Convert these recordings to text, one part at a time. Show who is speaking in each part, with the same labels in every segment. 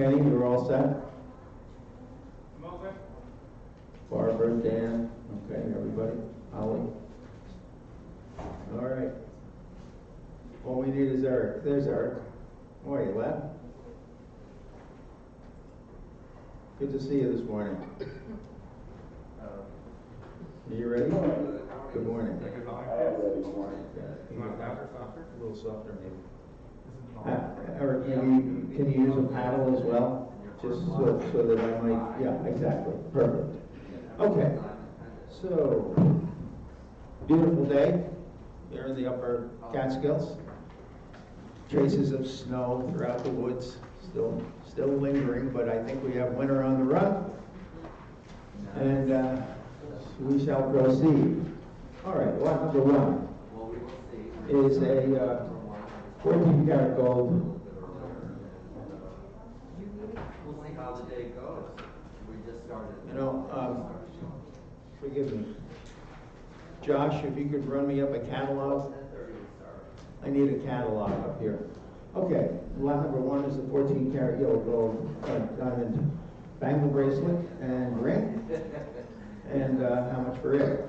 Speaker 1: Kenny, you're all set?
Speaker 2: I'm all set.
Speaker 1: Barbara, Dan, okay, everybody, Holly? All right. All we need is Eric. There's Eric. How are you, lad? Good to see you this morning. Are you ready? Good morning.
Speaker 2: Good morning.
Speaker 1: Good morning.
Speaker 2: You want it louder, softer?
Speaker 1: A little softer, maybe. Eric, can you use a paddle as well? Just so that I might, yeah, exactly, perfect. Okay, so, beautiful day here in the upper Catskills. Traces of snow throughout the woods, still lingering, but I think we have winter on the run. And we shall proceed. All right, lot number one is a 14 karat gold.
Speaker 3: We'll see how the day goes. We just started.
Speaker 1: You know, forgive me. Josh, if you could run me up a catalog. I need a catalog up here. Okay, lot number one is the 14 karat yellow gold diamond bangle bracelet and ring. And how much for it?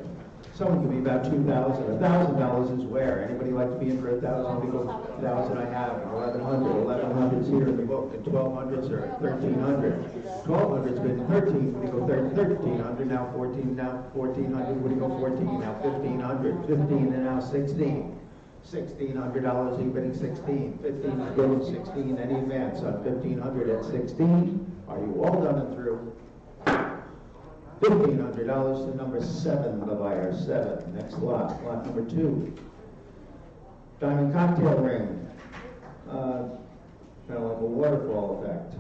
Speaker 1: Someone give me about $2,000. $1,000 is where? Anybody like to be in for $1,000? We go 1,000 I have, 1,100. 1,100's here in the book, and 1,200's are 1,300. 1,200's been 13. We go 1,300 now, 14 now, 1,400. We go 14 now, 1,500. 15 and now 16. $1,600. You're bidding 16. 15 is bidding 16. Any advance on 1,500 at 16? Are you all done and through? $1,500 to number 7, the buyer, 7. Next lot, lot number 2. Diamond cocktail ring. Kind of like a waterfall effect.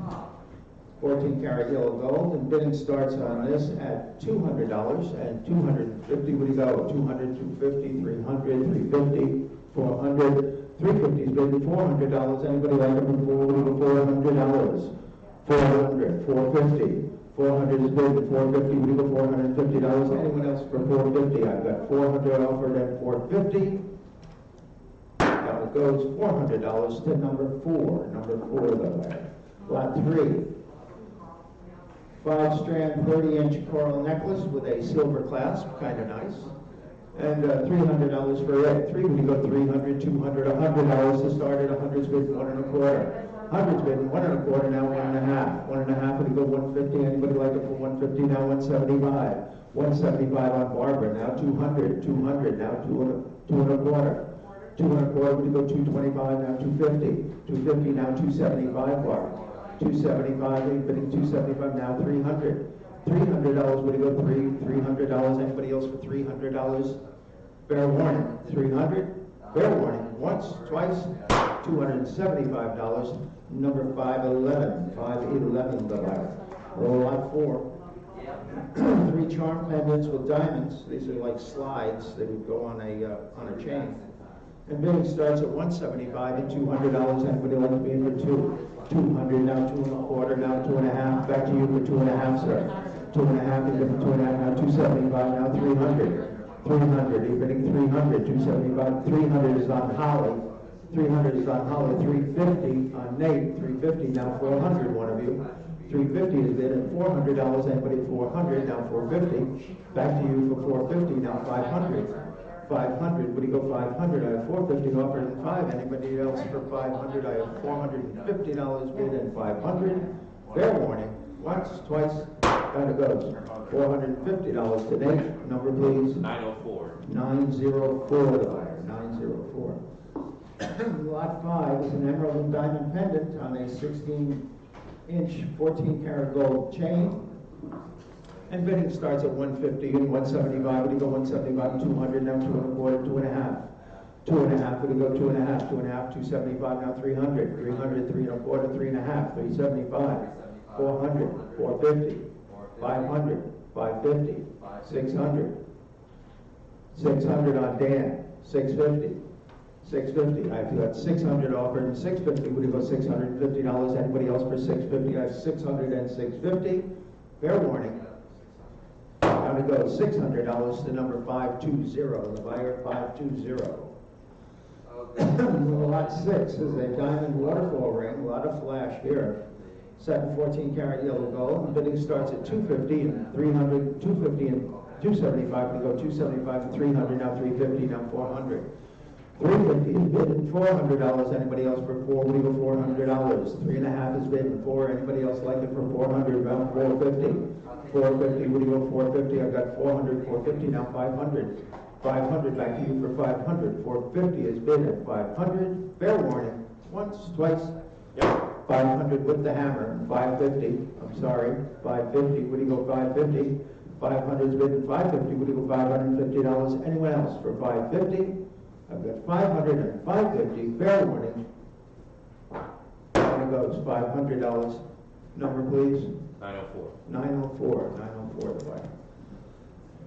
Speaker 1: 14 karat yellow gold, and bidding starts on this at $200 and 250. What do you go? 200, 250, 300, 350, 400. 350 is bidding $400. Anybody like number 4? What do you go? $400. 400, 450. 400 is bid, 450, we go $450. Anyone else for 450? I've got 400 offered at 450. Now it goes $400 to number 4. Number 4, the way. Lot 3. 5-strand 30-inch coral necklace with a silver clasp, kind of nice. And $300 for it. 3, when you go 300, 200, $100 to start at 100's bid 1 1/4. 100's bid 1 1/4, now 1 1/2. 1 1/2 when you go 150. Anybody like it for 150? Now 175. 175 on Barbara. Now 200. 200. Now 2 1/4. 2 1/4 when you go 225. Now 250. 250. Now 275. Barbara. 275. Bidding 275. Now 300. $300 when you go $300. Anybody else for $300? Fair warning. 300. Fair warning. Once, twice. $275. Number 511. 511 the buyer. Lot 4. 3 charm pendants with diamonds. These are like slides. They would go on a chain. And bidding starts at $175 and $200. Anybody like to be in for 2? 200, now 2 1/4, now 2 1/2. Back to you for 2 1/2, sir. 2 1/2, and different 2 1/2, now 275, now 300. 300, you're bidding 300, 275. 300 is on Holly. 300 is on Holly. 350 on Nate. 350, now 400, one of you. 350 is bid at $400. Anybody 400, now 450. Back to you for 450, now 500. 500, would you go 500? I have 450 offered and 5. Anybody else for 500? I have $450 bid and 500. Fair warning. Once, twice, down it goes. $450 today. Number please.
Speaker 3: 904.
Speaker 1: 904 the buyer. 904. Lot 5 is an emerald and diamond pendant on a 16-inch 14 karat gold chain. And bidding starts at 150 and 175. Would you go 175, 200, now 2 1/4, 2 1/2. 2 1/2, would you go 2 1/2, 2 1/2, 275, now 300. 300, 3 1/4, 3 1/2, 375. 400, 450, 500, 550, 600. 600 on Dan, 650. 650. I've got 600 offered and 650. Would you go $650? Anybody else for 650? I have 600 and 650. Fair warning. Now to go $600 to number 520. The buyer 520. Lot 6 is a diamond waterfall ring. A lot of flash here. set in 14 karat yellow gold. And bidding starts at 250 and 300, 250 and 275. We go 275 and 300, now 350, now 400. 350 is bid at $400. Anybody else for 4? We go $400. 3.5 is bid at 4. Anybody else like it for 400? About 450. 450. What do you go 450? I've got 400. 450. Now 500. 500. Back to you for 500. 450 is bid at 500. Fair warning. Once, twice. Yep. 500 with the hammer. 550. I'm sorry. 550. What do you go 550? 500 is bid at 550. What do you go $550? Anyone else for 550? I've got 500 and 550, fair warning. Down it goes, $500. Number, please.
Speaker 2: 904.
Speaker 1: 904, 904,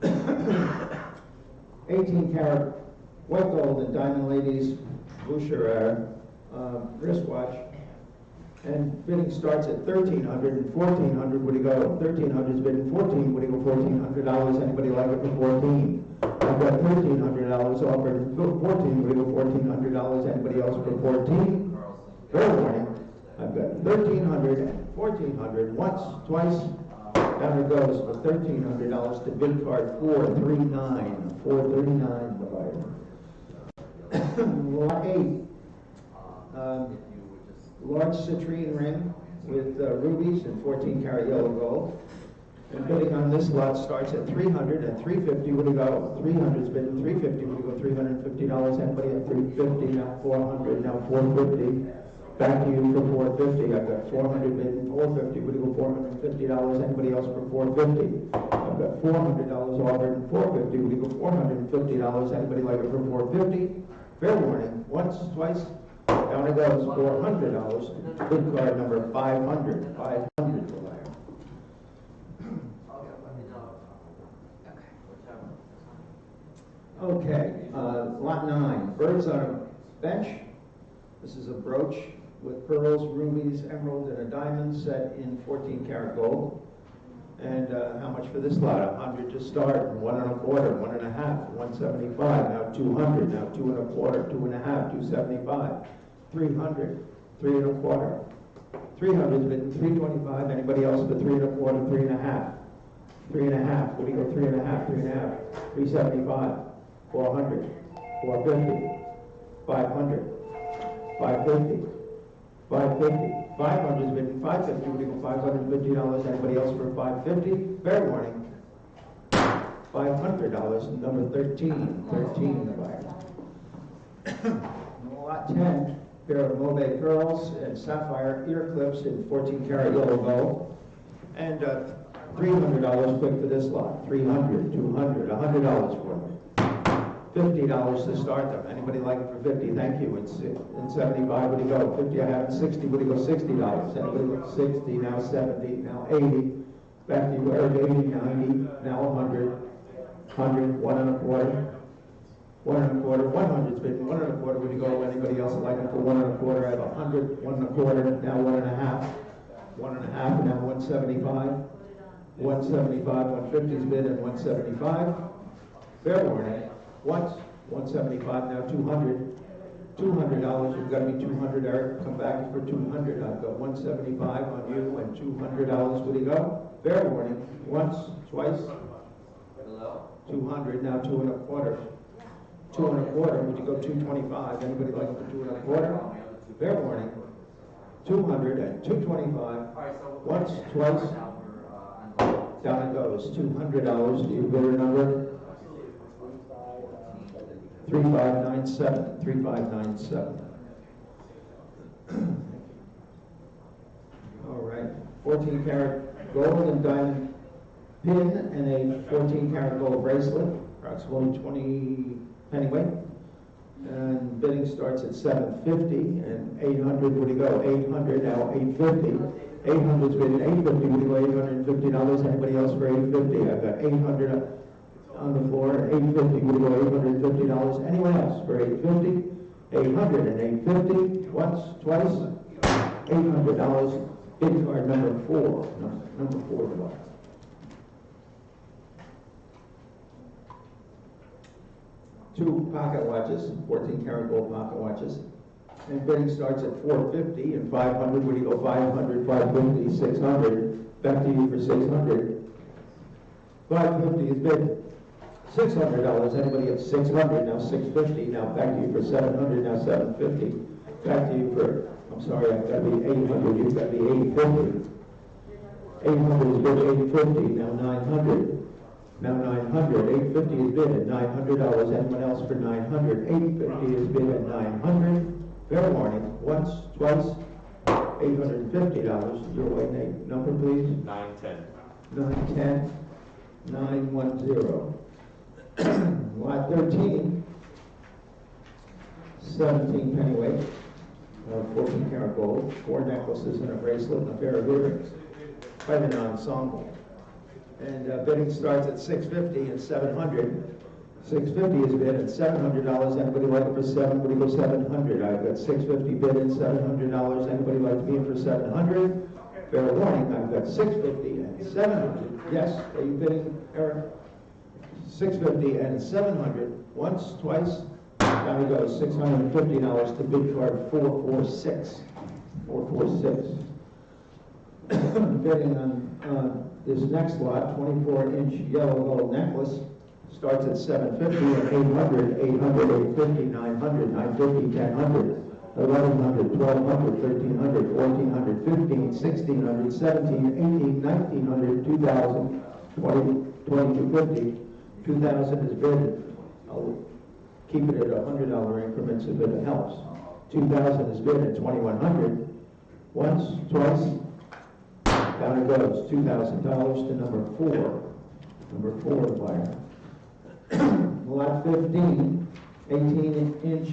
Speaker 1: the 18 karat white gold and diamond ladies Boucher wristwatch. And bidding starts at $1,300 and $1,400. What do you go? 1,300 is bidding 14. What do you go? $1,400. Anybody like it for 14? I've got $1,300 offered. 14. What do you go? $1,400. Anybody else for 14? Fair warning. I've got 1,300 and 1,400. Once, twice. Down it goes for $1,300 to bid card 439. 439. Lot 8. Large citrine ring with rubies and 14 karat yellow gold. And bidding on this lot starts at $300 and $350. What do you go? 300 is bidding $350. What do you go? $350. Anybody at $350? Now $400. Now $450. Back to you for $450. I've got $400 bidding $450. What do you go? $450. Anybody else for $450? I've got $400 offered and $450. What do you go? $450. Anybody like it for $450? Fair warning. Once, twice. Down it goes, $400. Bid card number 500. 500 for buyer. Okay, lot 9. Birds on a bench. This is a brooch with pearls, rubies, emerald, and a diamond set in 14 karat gold. And how much for this lot? 100 to start, 1 1/4, 1 1/2, 175, now 200, now 2 1/4, 2 1/2, 275. 300, 3 1/4. 300 is bid 325. Anybody else for 3 1/4, 3 1/2? 3 1/2. What do you go? 3 1/2, 3 1/2. 375. 400. 450. 500. 550. 550. 500 is bid 550. What do you go? $550. Anybody else for 550? Fair warning. $500. Number 13. 13 the buyer. Lot 10. Pair of Mauvais pearls and sapphire ear clips in 14 karat yellow gold. And $300 quick for this lot. 300, 200, $100 for them. $50 to start them. Anybody like it for 50? Thank you. It's in 75. What do you go? 50. I have it 60. What do you go? $60. Anybody look 60? Now 70. Now 80. Back to you. Eric. 80. 90. Now 100. 100. 1 1/4. 1 1/4, 100's bid 1 1/4. Would you go? Anybody else like it for 1 1/4? I have 100, 1 1/4, now 1 1/2, 1 1/2, now 175, 175, 150's bid and 175. Fair warning. Once, 175, now 200, $200. You've got to be 200, Eric. Come back for 200. I've got 175 on you and $200. Would you go? Fair warning. Once, twice. 200, now 2 1/4. 2 1/4, would you go 225? Anybody like it for 2 1/4? Fair warning. 200 and 225. Once, twice. Down it goes. $200. Do you bid a number? 3597. 3597. All right. 14 karat gold and diamond pin and a 14 karat gold bracelet. Approximately 20 pennyweight, and bidding starts at $750 and 800. Would you go? 800 now 850. 800's bid at 850. Would you go? $850. Anybody else for 850? I've got 800 on the floor. 850. Would you go? $850. Anyone else for 850? 800 and 850. Once, twice. $800. Bid card number 4. Number 4 the buyer. Two pocket watches, 14 karat gold pocket watches. And bidding starts at 450 and 500. Would you go 500, 550, 600? Back to you for 600. 550 is bid. $600. Anybody at 600? Now 650. Now back to you for 700. Now 750. Back to you for, I'm sorry, I've got to be 800. You've got to be 850. 800 is bid. 850. Now 900. Now 900. 850 is bid at $900. Anyone else for 900? 850 is bid at 900. Fair warning. Once, twice. $850. Your way, Nate. Number, please.
Speaker 4: 910.
Speaker 1: 910. 910. Lot 13. 17 pennyweight. 14 karat gold. 4 necklaces and a bracelet and a pair of earrings. Quite an ensemble. And bidding starts at $650 and $700. $650 is bid at $700. Anybody like it for Anybody go 700? I've got $650 bid and $700. Anybody like to be in for 700? Fair warning, I've got $650 and $700. Yes, are you bidding, Eric? $650 and $700. Once, twice. Down he goes. $650 to bid card 446. 446. Bidding on this next lot, 24-inch yellow gold necklace, starts at $750 and $800, $800, $850, $900, $950, $1,000, $1,100, $1,200, $1,300, $1,400, $1,500, $1,600, $1,700, $1,800, $1,900, $2,000, $2,250, $2,000 is bid. I'll keep it at $100 increments if it helps. $2,000 is bid at $2,100. Once, twice. Down it goes, $2,000 to number 4. Number 4 buyer. Lot 15, 18-inch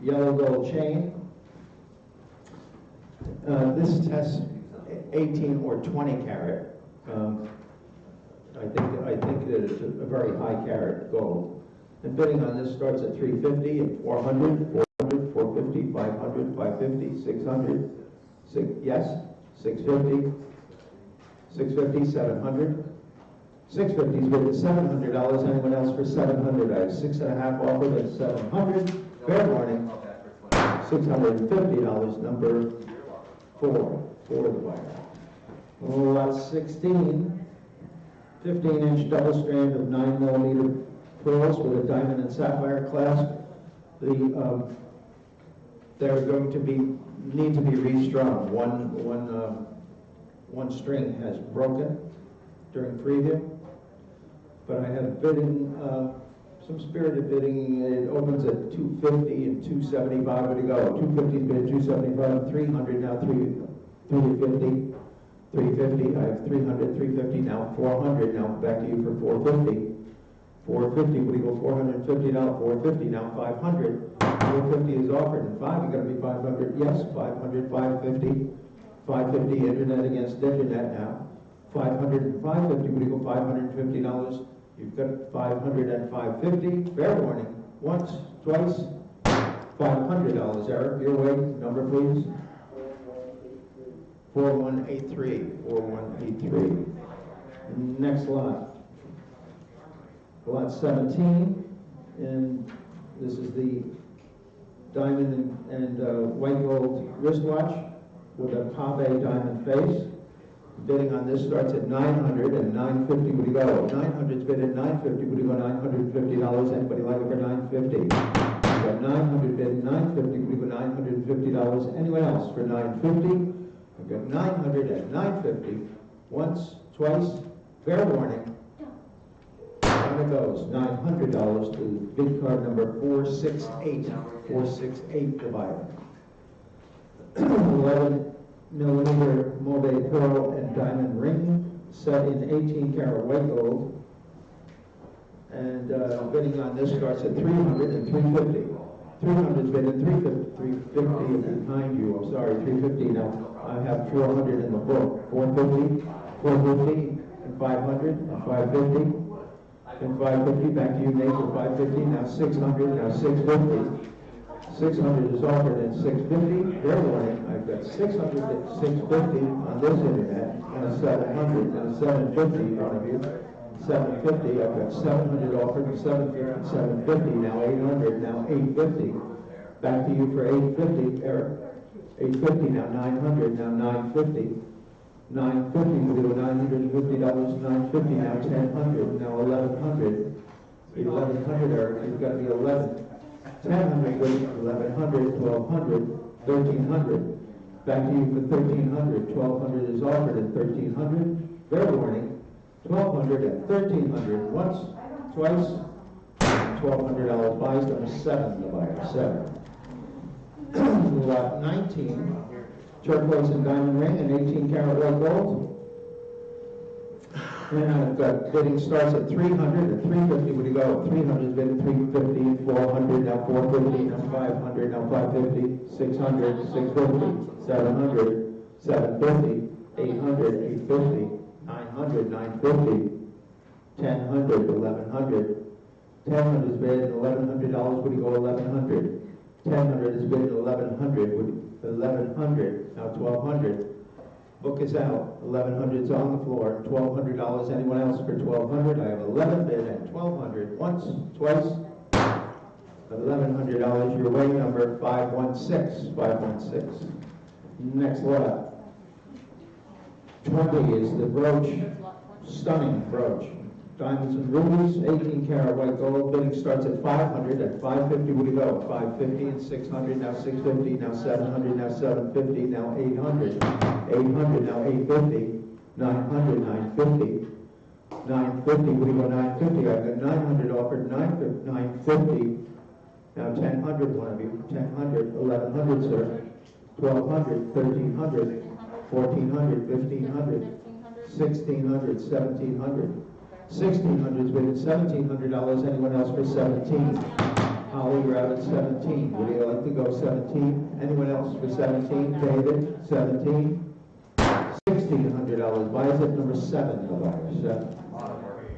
Speaker 1: yellow gold chain. This tests 18 or 20 carat. I think that it's a very high carat gold. And bidding on this starts at $350 and $400, $400, $450, $500, $550, $600. Yes, $650. $650, $700. $650 is bid at $700. Anyone else for $700? I have 6.5 offered at $700. Fair warning. $650. Number 4 for the buyer. Lot 16. 15-inch double strand of 9mm pearls with a diamond and sapphire clasp. They're going to need to be restrung. One string has broken during preview, but I have bidding, some spirited bidding. It opens at $250 and $275. Where to go? $250 bid, $275, $300 now, $350, $350. I have $300, $350 now, $400 now. Back to you for $450. $450. What do you go? $450 now, $450 now, $500. $450 is offered, and 5. You got to be $500. Yes, $500, $550. $550 internet against internet now. $500 and $550. What do you go? $550. You've got $500 and $550. Fair warning. Once, twice. $500. Eric, your way. Number, please. 4183. 4183. Next lot. Lot 17, and this is the diamond and white gold wristwatch with a pave diamond face. Bidding on this starts at $900 and $950. Would you go? 900's bid at $950. Would you go? $950. Anybody like it for $950? We've got 900 bid at $950. Would you go? $950. Anyone else for $950? I've got 900 at $950. Once, twice. Fair warning. Down it goes. $900 to bid card number 468. 468 divided. 11mm Mauve pearl and diamond ring set in 18 karat white gold. And bidding on this starts at $300 and $350. 300 is bid at $350. $350 behind you. I'm sorry, $350. Now I have $400 in the book. $450, $450, and $500, and $550. And $550, back to you, Nate, for $550, now $600, now $650. $600 is offered at $650. Fair warning, I've got $600 at $650 on this internet, and a $700 and a $750 in front of you. $750, I've got $700 offered, and $750, $750, now $800, now $850. Back to you for 850, Eric. 850, now 900, now 950. 950, we do $950, 950, now 1000, now 1100. 1100, Eric, you've got to be 11. 1000, 1100, 1200, 1300. Back to you for 1300. 1200 is offered at 1300. Fair warning. 1200 at 1300. Once, twice. $1,200 buys number 7, the buyer, 7. Lot 19, turquoise and diamond ring and 18 karat white gold. And I've got bidding starts at 300 and 350. Where do you go? 300 is bidding 350, 400, now 450, now 500, now 550, 600, 650, 700, 750, 800, 850, 900, 950, 1000, 1100. 1000 is bid at $1,100. Would you go 1100? 1000 is bid at 1100. 1100. Now 1200. Book is out. 1100 is on the floor. $1,200. Anyone else for 1200? I have 11 bid at 1200. Once, twice. $1,100. Your way number 516. 516. Next lot. 20 is the brooch. Stunning brooch. Diamonds and rubies, 18 karat white gold. Bidding starts at 500. At 550, where do you go? 550 and 600, now 650, now 700, now 750, now 800. 800, now 850, 900, 950. 950, where do you go? 950. I've got 900 offered, 950. Now 1000, one of you. 1000, 1100, sir. 1200, 1300, 1400, 1500, 1600, 1700. 1600 is bid at $1,700. Anyone else for 17? Holly, you're out at 17. Would you like to go 17? Anyone else for 17? David, 17. $1,600. Buys at number 7. The buyer, 7.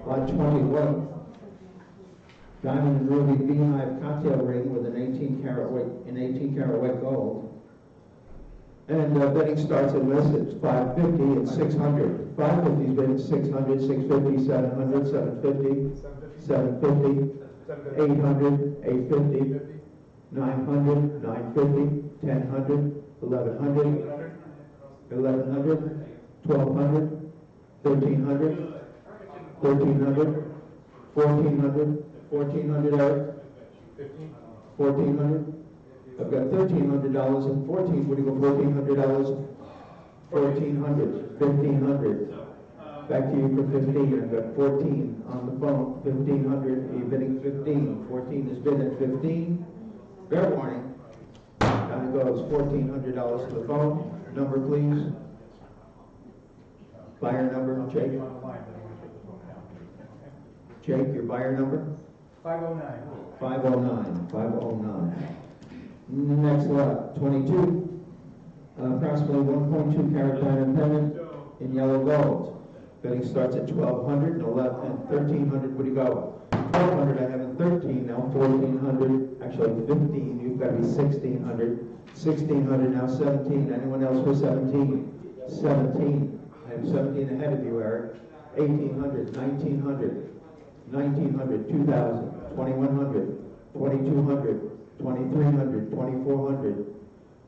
Speaker 1: Lot 21. Diamond and ruby beehive cocktail ring with an 18 karat white gold. And bidding starts at list at 550 and 600. 550 is bid at 600, 650, 700, 750, 750, 800, 850, 900, 950, 1000, 1100, 1100, 1200, 1300, 1300, 1400, 1400, Eric, 1400. I've got $1,300 and 14. Would you go $1,400? 1,400, 1,500. Back to you for 15. I've got 14 on the phone. 1,500. Are you bidding 15? 14 is bid at 15. Fair warning. Down it goes. $1,400 to the phone. Number, please. Buyer number, Jake. Jake, your buyer number?
Speaker 2: 509.
Speaker 1: 509. 509. Next lot, 22, approximately 1.2 karat diamond pendant in yellow gold. Bidding starts at 1200 and 1300. Where do you go? 1200. I have a 13 now. 1400. Actually 15. You've got to be 1600. 1600 now. 17. Anyone else for 17? 17. I have 17 ahead of you, Eric. 1800. 1900. 1900. 2000. 2100. 2200. 2300, 2400,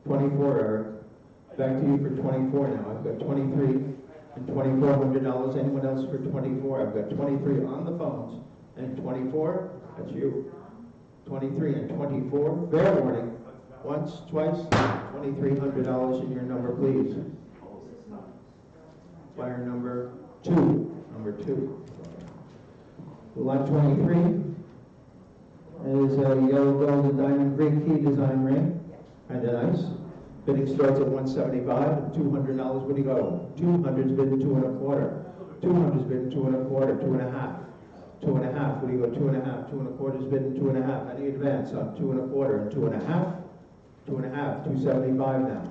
Speaker 1: 24, Eric. Back to you for 24 now. I've got 23 and $2,400. Anyone else for 24? I've got 23 on the phones. And 24, that's you. 23 and 24. Fair warning. Once, twice, $2,300 in your number, please. Buyer number 2. Number 2. Lot 23. Is a yellow gold and diamond Greek key design ring. Kind of nice. Bidding starts at $175. $200. Where do you go? 200's bid 2 1/4. 200's bid 2 1/4. 2 1/2. 2 1/2. Where do you go? 2 1/2. 2 1/4's bid 2 1/2. Any advance on 2 1/4 and 2 1/2? 2 1/2. 275 now.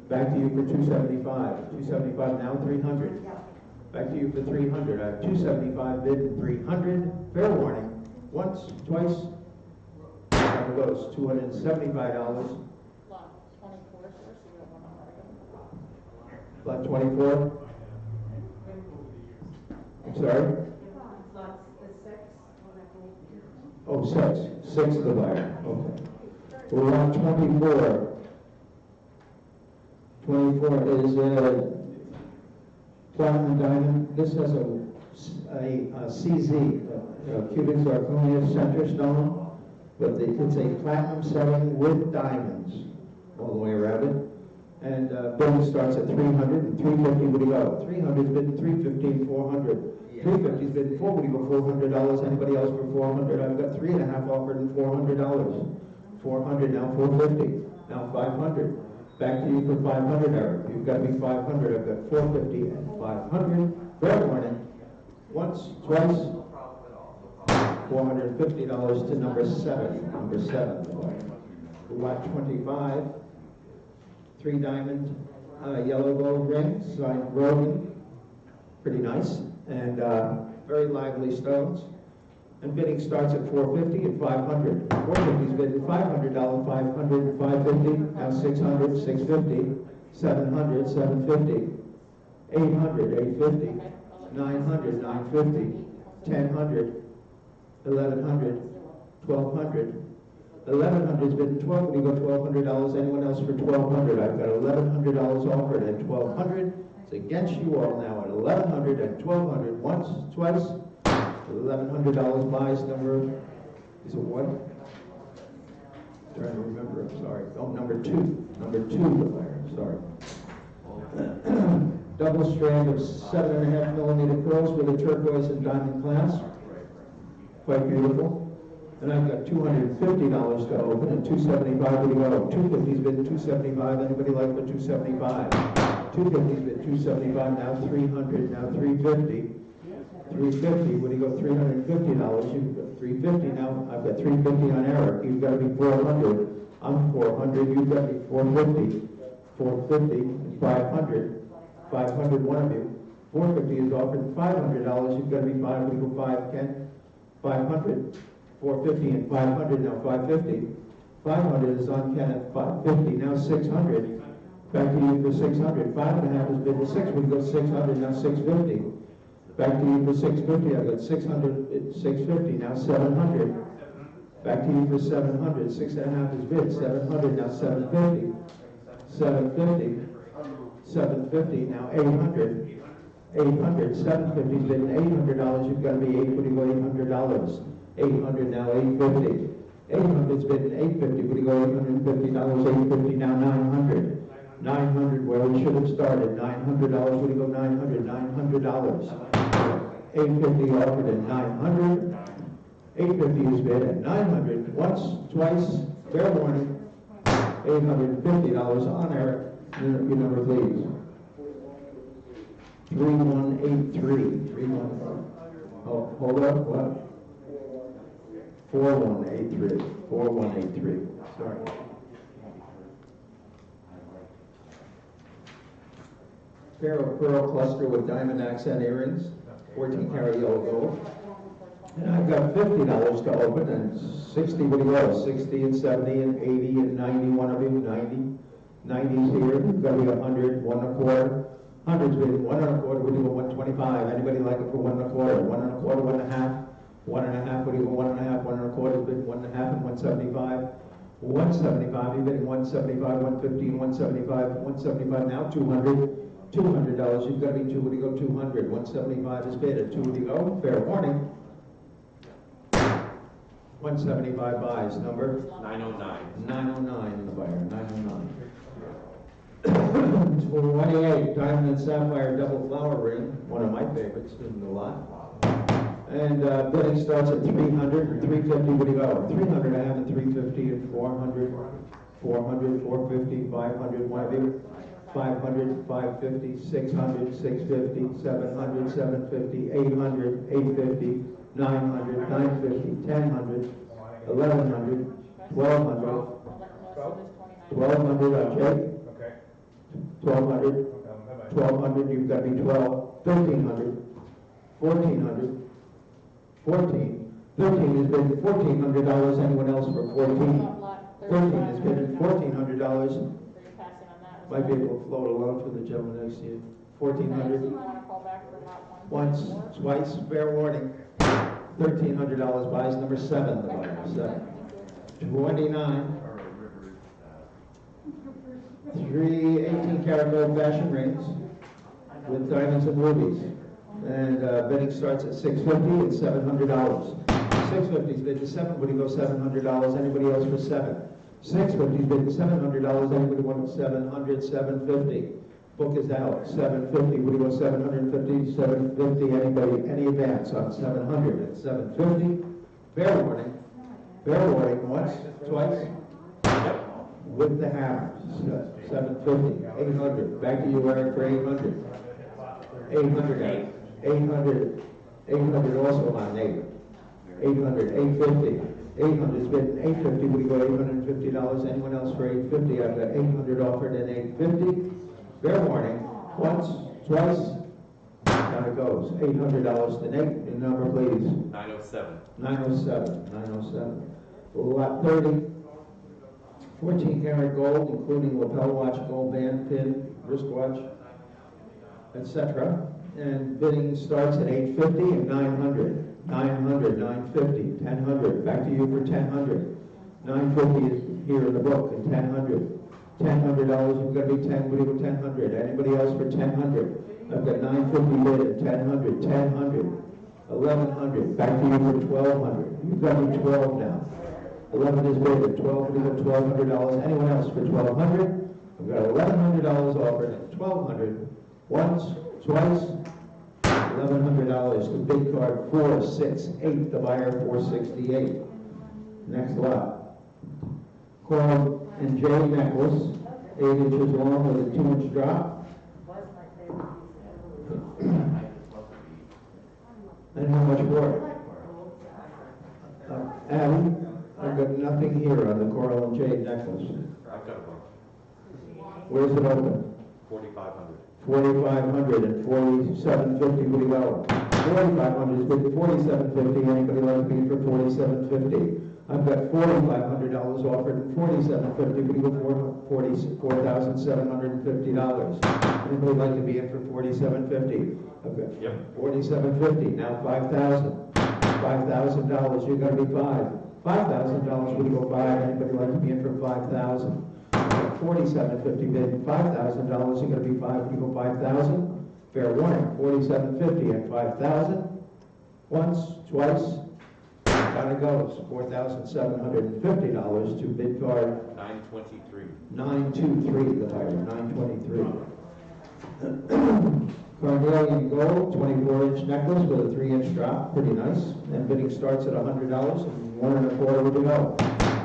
Speaker 1: Back to you for 275. 275 now. 300. Back to you for 300. I have 275 bid and 300. Fair warning. Once, twice. It goes $275.
Speaker 4: Lot 24, sir, so we don't want to.
Speaker 1: Lot 24. I'm sorry?
Speaker 4: Lots the 6.
Speaker 1: Oh, 6. 6 of the buyer. Okay. Lot 24. 24 is platinum diamond. This has a CZ, cubic zirconia center stone, but it's a platinum setting with diamonds all the way around it. And building starts at 300 and 350. Would you go? 300's bid 350, 400. 350's bid 4. Would you go $400? Anybody else for 400? I've got 3.5 offered and $400. 400 now 450. Now 500. Back to you for 500, Eric. You've got to be 500. I've got 450 and 500. Fair warning. Once, twice. $450 to number 7. Number 7. Lot 25. 3 diamond yellow gold ring, signed Brogan. Pretty nice. And very lively stones. And bidding starts at 450 and 500. 450 is bid at $500, 500 and 550. Now 600, 650, 700, 750, 800, 850, 900, 950, 1,000, 1,100, 1,200. 1,100 is bid at 12. When you go $1,200, anyone else for 1,200? I've got $1,100 offered at 1,200. It's against you all now at 1,100 and 1,200. Once, twice. $1,100 buys number, is it one? Trying to remember, I'm sorry. Oh, number 2. Number 2, the buyer, sorry. Double strand of 7.5 millimeter pearls with a turquoise and diamond clasp. Quite beautiful. And I've got $250 to open and $275 to go. 250's bid $275. Anybody like for $275? 250's bid $275. Now 300. Now 350. 350. When you go $350, you've got 350. Now I've got 350 on Eric. You've got to be 400. I'm 400. You've got to be 450. 450 and 500. 500. One of you. 450 is offered. $500. You've got to be 5. When you go 5, Ken. 500. 450 and 500, now 550. 500 is on Ken at 550, now 600. Back to you for 600. 5.5 is bid to 6. We go 600, now 650. Back to you for 650. I've got 600, 650, now 700. Back to you for 700. 6.5 is bid. 700, now 750. 750. 750, now 800. 800. 750 is bid at $800. You've got to be 8. What do you go $800? 800 now 850. 800's bid at 850. Would you go $850? 850 now 900. 900 where we should have started. $900. Would you go 900? $900. 850 offered at 900. 850 is bid at 900. Once, twice. Fair warning. $850 on Eric. Your number, please. 3183. 31. Oh, hold up. What? 4183. 4183. Sorry. Pair of pearl cluster with diamond accent earrings, 14 karat yellow gold. And I've got $50 to open and 60, what do you go? 60 and 70 and 80 and 90, one of you, 90. 90's here, you've got to be 100, 1 1/4. 100's bid, 1 1/4, what do you go? 125. Anybody like it for 1 1/4? 1 1/4, 1 1/2. 1 1/2, what do you go? 1 1/2, 1 1/4 bid, 1 1/2 and 175. 175, you're bidding 175, 115, 175, 175, now 200. $200, you've got to be 2, what do you go? 200. 175 is bid at 2, what do you go? Fair warning. 175 buys, number?
Speaker 3: 909.
Speaker 1: 909, the buyer, 909. 28, diamond and sapphire double flower ring, one of my favorites in the lot. And bidding starts at 300 and 350, what do you go? 300 I have and 350 and 400, 400, 450, 500, one of you. 500, 550, 600, 650, 700, 750, 800, 850, 900, 950, 1,000, 1,100, 1,200, 1,200, okay? 1,200, 1,200, you've got to be 12, 1,300, 1,400, 14, 13 is bid $1,400, anyone else for 14? 13 is bid $1,400. Might be able to float along for the gentleman next to you. 1,400. Once, twice, fair warning. $1,300 buys number 7, the buyer. 7. 29. Three 18-karat gold fashion rings with diamonds and rubies. And bidding starts at $650. It's $700. 650's bid to 7. Would you go $700? Anybody else for 7? 650's bid to $700. Anybody want 700? 750. Book is out. 750. Would you go 750? 750. Anybody? Any advance on 700? It's 750. Fair warning. Fair warning. Once, twice. With the hammer. 750. 800. Back to you, Eric, for 800. 800. 800. 800 also on 8. 800. 850. 800's bid 850. Would you go $850? Anyone else for 850? I've got 800 offered and 850. Fair warning. Once, twice. Down it goes. $800 to Nate. Your number, please.
Speaker 5: 907.
Speaker 1: 907. 907. Lot 30. 14-karat gold, including lapel watch, gold band, pin, wristwatch, etc. And bidding starts at $850 and $900. 900, 950, 1,000. Back to you for 1,000. 950 is here in the book, and 1,000. $1,000. We've got to be 10. What do you go 1,000? Anybody else for 1,000? I've got 950 bid at 1,000. 1,000. 1,100. Back to you for 1,200. You've got me 12 now. 11 is bid at 12. We got $1,200. Anyone else for 1,200? I've got $1,100 offered at 1,200. Once, twice. $1,100. The bid card 468. The buyer 468. Next lot. Coral and J necklace, 8 inches long with a 2-inch drop. And how much for it? Abby, I've got nothing here on the coral and jade necklace.
Speaker 5: I've got one.
Speaker 1: Where's it open?
Speaker 5: 4,500.
Speaker 1: 4,500 and 4,750. What do you go? 4,500 is bid to 4,750. Anybody like to be for 4,750? I've got $4,500 offered and 4,750. We go for $4,750. Anybody like to be in for 4,750? I've got
Speaker 5: Yep.
Speaker 1: 4,750. Now 5,000. $5,000. You're going to be 5. $5,000. We go 5. Anybody like to be in for 5,000? 4,750 bid. $5,000. You're going to be 5. We go 5,000. Fair warning. 4,750 and 5,000. Once, twice. Down it goes. $4,750 to bid card
Speaker 5: 923.
Speaker 1: 923. The buyer 923. Carnelian gold 24-inch necklace with a 3-inch drop. Pretty nice. And bidding starts at $100 and 1 1/4 would go.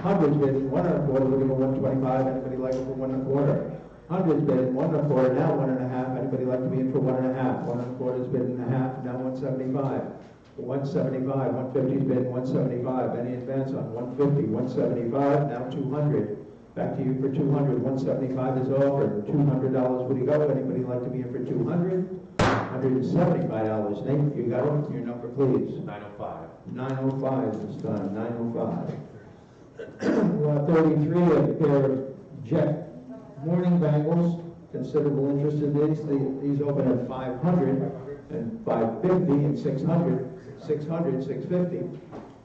Speaker 1: Hundreds bid 1 1/4 would go 125. Anybody like it for 1 1/4? Hundreds bid 1 1/4. Now 1 1/2. Anybody like to be in for 1 1/2? 1 1/4 is bid in half. Now 175. 175, 150 is bid 175. Any advance on 150, 175, now 200. Back to you for 200. 175 is offered. $200 would you go? Anybody like to be in for 200? $175. Nate, you got it? Your number, please.
Speaker 5: 905.
Speaker 1: 905 this time. 905. Lot 33, a pair of jet mourning bangles. Considerable interest in these. These open at 500 and 550 and 600. 600, 650,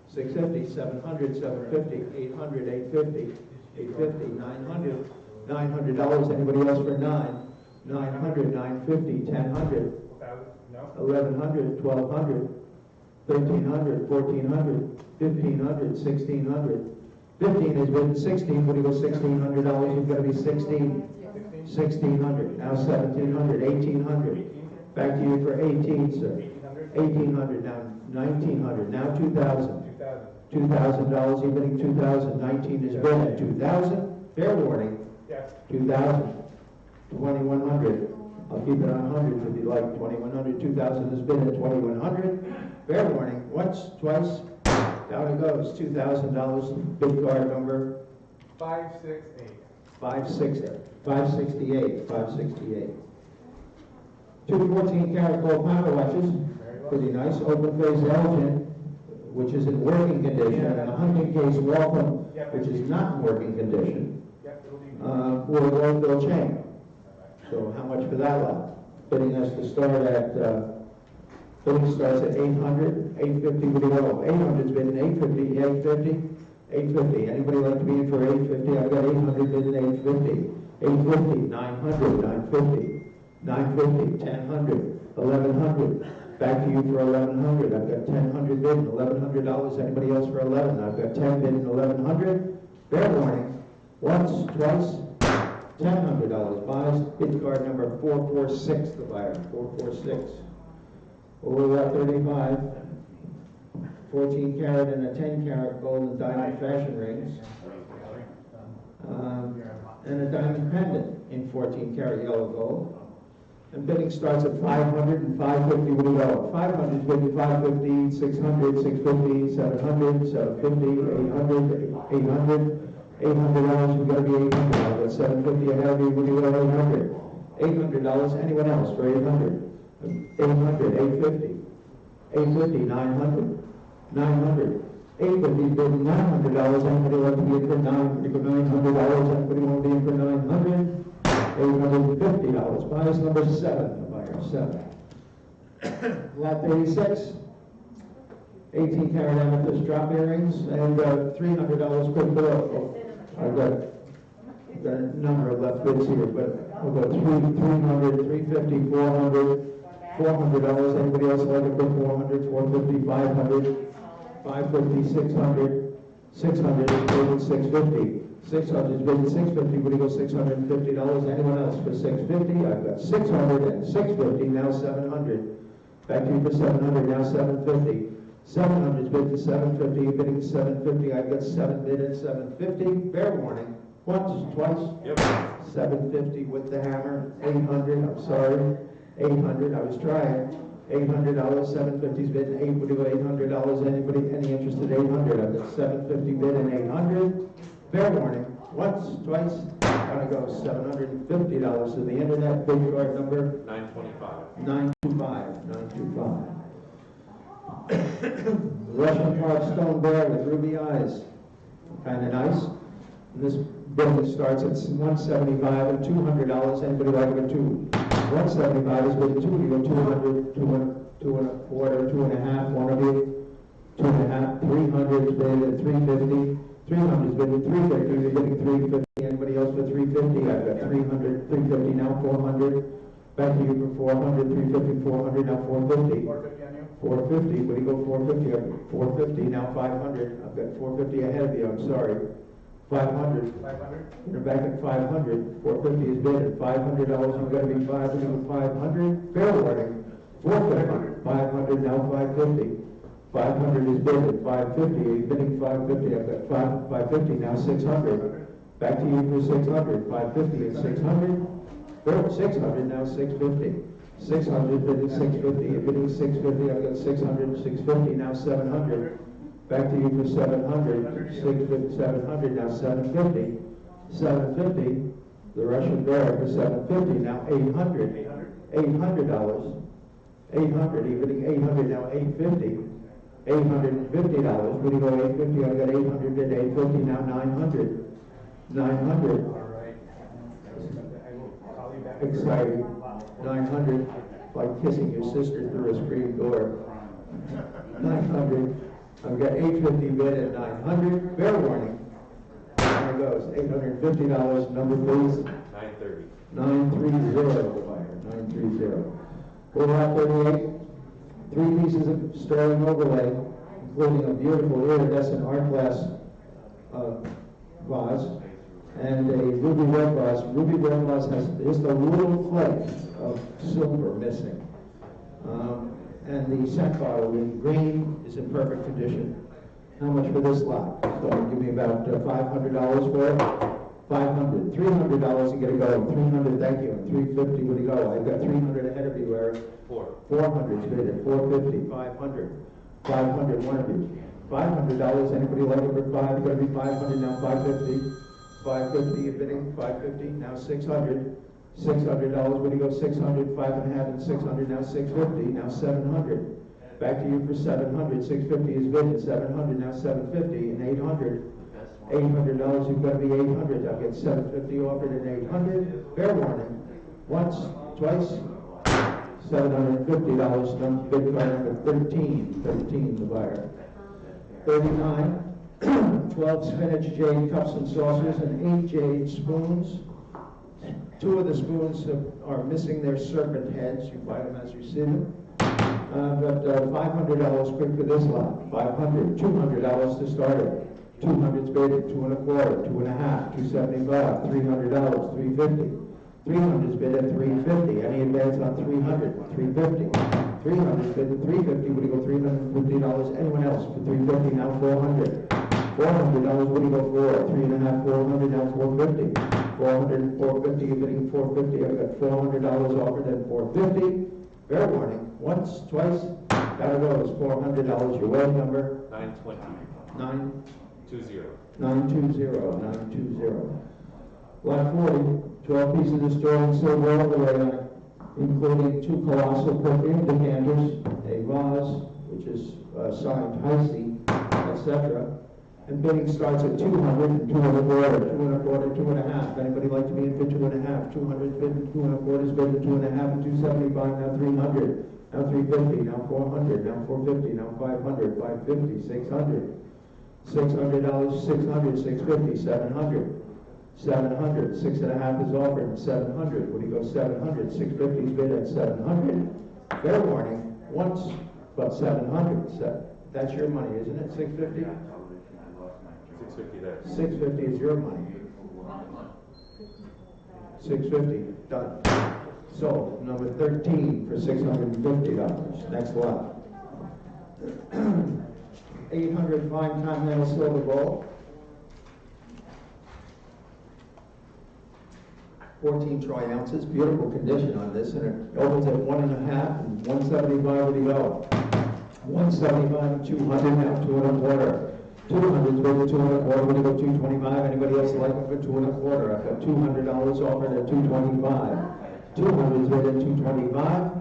Speaker 1: 650, 700, 750, 800, 850, 850, 900, $900. Anybody else for 9? 900, 950, 1,000, 1,100, 1,200, 1,300, 1,400, 1,500, 1,600. 15 is bid 16. What do you go? $1,600. You've got to be 16. 1,600. Now 1,700, 1,800. Back to you for 18, sir. 1,800 now. 1,900, now 2,000. $2,000, you're bidding 2,000. 19 is bid at 2,000. Fair warning.
Speaker 2: Yes.
Speaker 1: 2,000. 2,100. I'll keep it on hundreds if you like. 2,100. 2,000 is bid at 2,100. Fair warning. Once, twice. Down it goes. $2,000. Bid card number
Speaker 2: 568.
Speaker 1: 568. 568. Two 14-karat gold power watches. Pretty nice. Open face Elgin, which is in working condition, and a hunting case Waltham, which is not in working condition, with a gold bill chain. So how much for that lot? Bidding us to start at, bidding starts at 800, 850 would go. 800's bid in 850, 850, 850. Anybody like to be in for 850? I've got 800 bid in 850. 850, 900, 950, 950, 1000, 1100. Back to you for 1100. I've got 1000 bid, $1,100. Anybody else for 11? I've got 10 bid and 1100. Fair warning. Once, twice, $1,000. Buys bid card number 446. The buyer 446. Over at 35. 14 karat and a 10 karat gold and diamond fashion rings. And a diamond pendant in 14 karat yellow gold. And bidding starts at 500 and 550. What do you go? 500 is bidding 550, 600, 650, 700, 750, 800, 800. $800, you've got to be 800. I've got 750 ahead of you. What do you go? 800. $800. Anyone else for 800? 800, 850. 850, 900. 900. 850 bid $900. Anybody want to be in for $900? Anybody want to be in for 900? $850. Bias number 7. The buyer 7. Lot 36. 18 karat amethyst drop earrings and $300 quick bill. I've got a number of left bids here, but I'll go 300, 350, 400, $400. Anybody else like a bid? 400, 450, 500, 550, 600, 600 is bidding 650. 600 is bidding 650. Would you go $650? Anyone else for 650? I've got 600 and 650. Now 700. Back to you for 700. Now 750. 700 is bidding 750. Bidding 750. I've got 7 bid and 750. Fair warning. Once, twice.
Speaker 5: Yep.
Speaker 1: 750 with the hammer. 800. I'm sorry. 800. I was trying. $800. 750's bid. 8. Would you go $800? Anybody? Any interest at 800? I've got 750 bid and 800. Fair warning. Once, twice. Gonna go $750 to the internet. Bid card number
Speaker 5: 925.
Speaker 1: 925. 925. Russian carved stone bear with ruby eyes. Kind of nice. And this building starts at $175 and $200. Anybody like a 2? 175 is with 2. You go 200, 2 and a quarter, 2 and a half. One of you. 2 and a half. 300 is bid at 350. 300 is bid at 350. You're getting 350. Anybody else for 350? I've got 300, 350 now 400. Back to you for 400, 350, 400 now 450.
Speaker 2: 450 on you?
Speaker 1: 450. What do you go 450? I've got 450 now 500. I've got 450 ahead of you. I'm sorry. 500.
Speaker 2: 500?
Speaker 1: You're back at 500. 450 is bid at $500. You've got to be 500. Fair warning. 450. 500 now 550. 500 is bid at 550. Are you bidding 550? I've got 550 now 600. Back to you for 600. 550 and 600. 600 now 650. 600 bidding 650. You're bidding 650. I've got 600. 650 now 700. Back to you for 700. 650, 700 now 750. 750. The Russian bear for 750 now 800. $800. 800. You're bidding 800 now 850. $850. Would you go 850? I've got 800 bid 850 now 900. 900.
Speaker 2: All right. I will call you back.
Speaker 1: Exciting. 900. Like kissing your sister through a screen door. 900. I've got 850 bid at 900. Fair warning. There it goes. $850. Number please.
Speaker 5: 930.
Speaker 1: 930. The buyer. 930. Over at 38. 3 pieces of sterling overlay, including a beautiful iridescent art glass vase and a ruby red vase. Ruby red vase has just a little flake of silver missing. And the scent bottle in green is in perfect condition. How much for this lot? So give me about $500 for it. 500. $300 you get to go. 300, thank you. 350 would you go? I've got 300 ahead of you, Eric. 400 is bid at 450. 500. 500, one of you. $500. Anybody like it for 5? Going to be 500 now. 550. 550. You're bidding 550. Now 600. $600. Would you go 600? 5.5 and 600. Now 650. Now 700. Back to you for 700. 650 is bid at 700. Now 750 and 800. $800. You've got to be 800. I'll get 750 offered at 800. Fair warning. Once, twice. $750. Bid card number 13. 13, the buyer. 39. 12 spinach jade cups and saucers and 8 jade spoons. Two of the spoons are missing their serpent heads. You buy them as you see them. But $500 quick for this lot. $500, $200 to start it. 200's bid at 2 1/4, 2 1/2, 275, $300, $350. 300's bid at $350. Any advance on 300? $350. 300's bid at $350. Would you go $350? Anyone else for $350? Now $400. $400. What do you go for? 3 1/2, $400. Now $450. 400 and $450. You're bidding $450. I've got $400 offered at $450. Fair warning. Once, twice. Gotta go. It's $400. Your way number
Speaker 5: 920.
Speaker 1: 920.
Speaker 5: 20.
Speaker 1: Lot 40. 12 pieces of sterling silver overlay on it, including 2 colossal perfume decanters, a vase, which is signed Heisey, etc. And bidding starts at 200 and 2 1/4, 2 1/4, 2 1/2. Anybody like to be in for 2 1/2? 200 bid and 2 1/4 is bid at 2 1/2 and 275. Now 300. Now 350. Now 400. Now 450. Now 500. 550. 600. $600. 600. 650. 700. 700, 6 1/2 is offered, 700. What do you go 700? 650 is bid at 700. Fair warning, once, but 700. That's your money, isn't it? 650?
Speaker 5: 650 there.
Speaker 1: 650 is your money. 650, done. So, number 13 for $650. Next lot. 800 fine continental silver bowl. 14 troy ounces, beautiful condition on this, and it opens at 1 1/2 and 175 to go. 175 and 200, now 2 1/4. 200's bid at 2 1/4, we're going to go 225. Anybody else like it for 2 1/4? I've got $200 offered at 225. 200's bid at 225.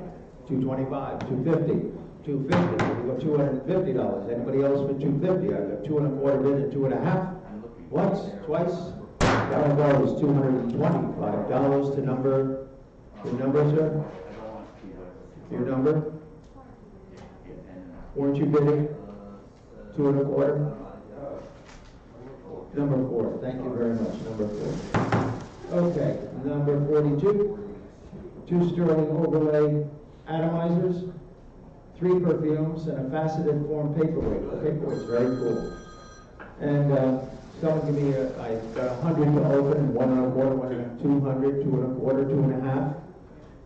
Speaker 1: 225, 250. 250, we go $250. Anybody else for 250? I've got 2 1/4 bid at 2 1/2. Once, twice. Down goes $225 to number, your number, sir? Your number? Weren't you bidding? 2 1/4? Number 4, thank you very much, number 4. Okay, number 42, 2 sterling overlay atomizers, 3 perfumes, and a faceted form paperweight. The paperweight's very cool. And, someone give me I've got 100 to open, and 1 1/4, 200, 2 1/4, 2 1/2,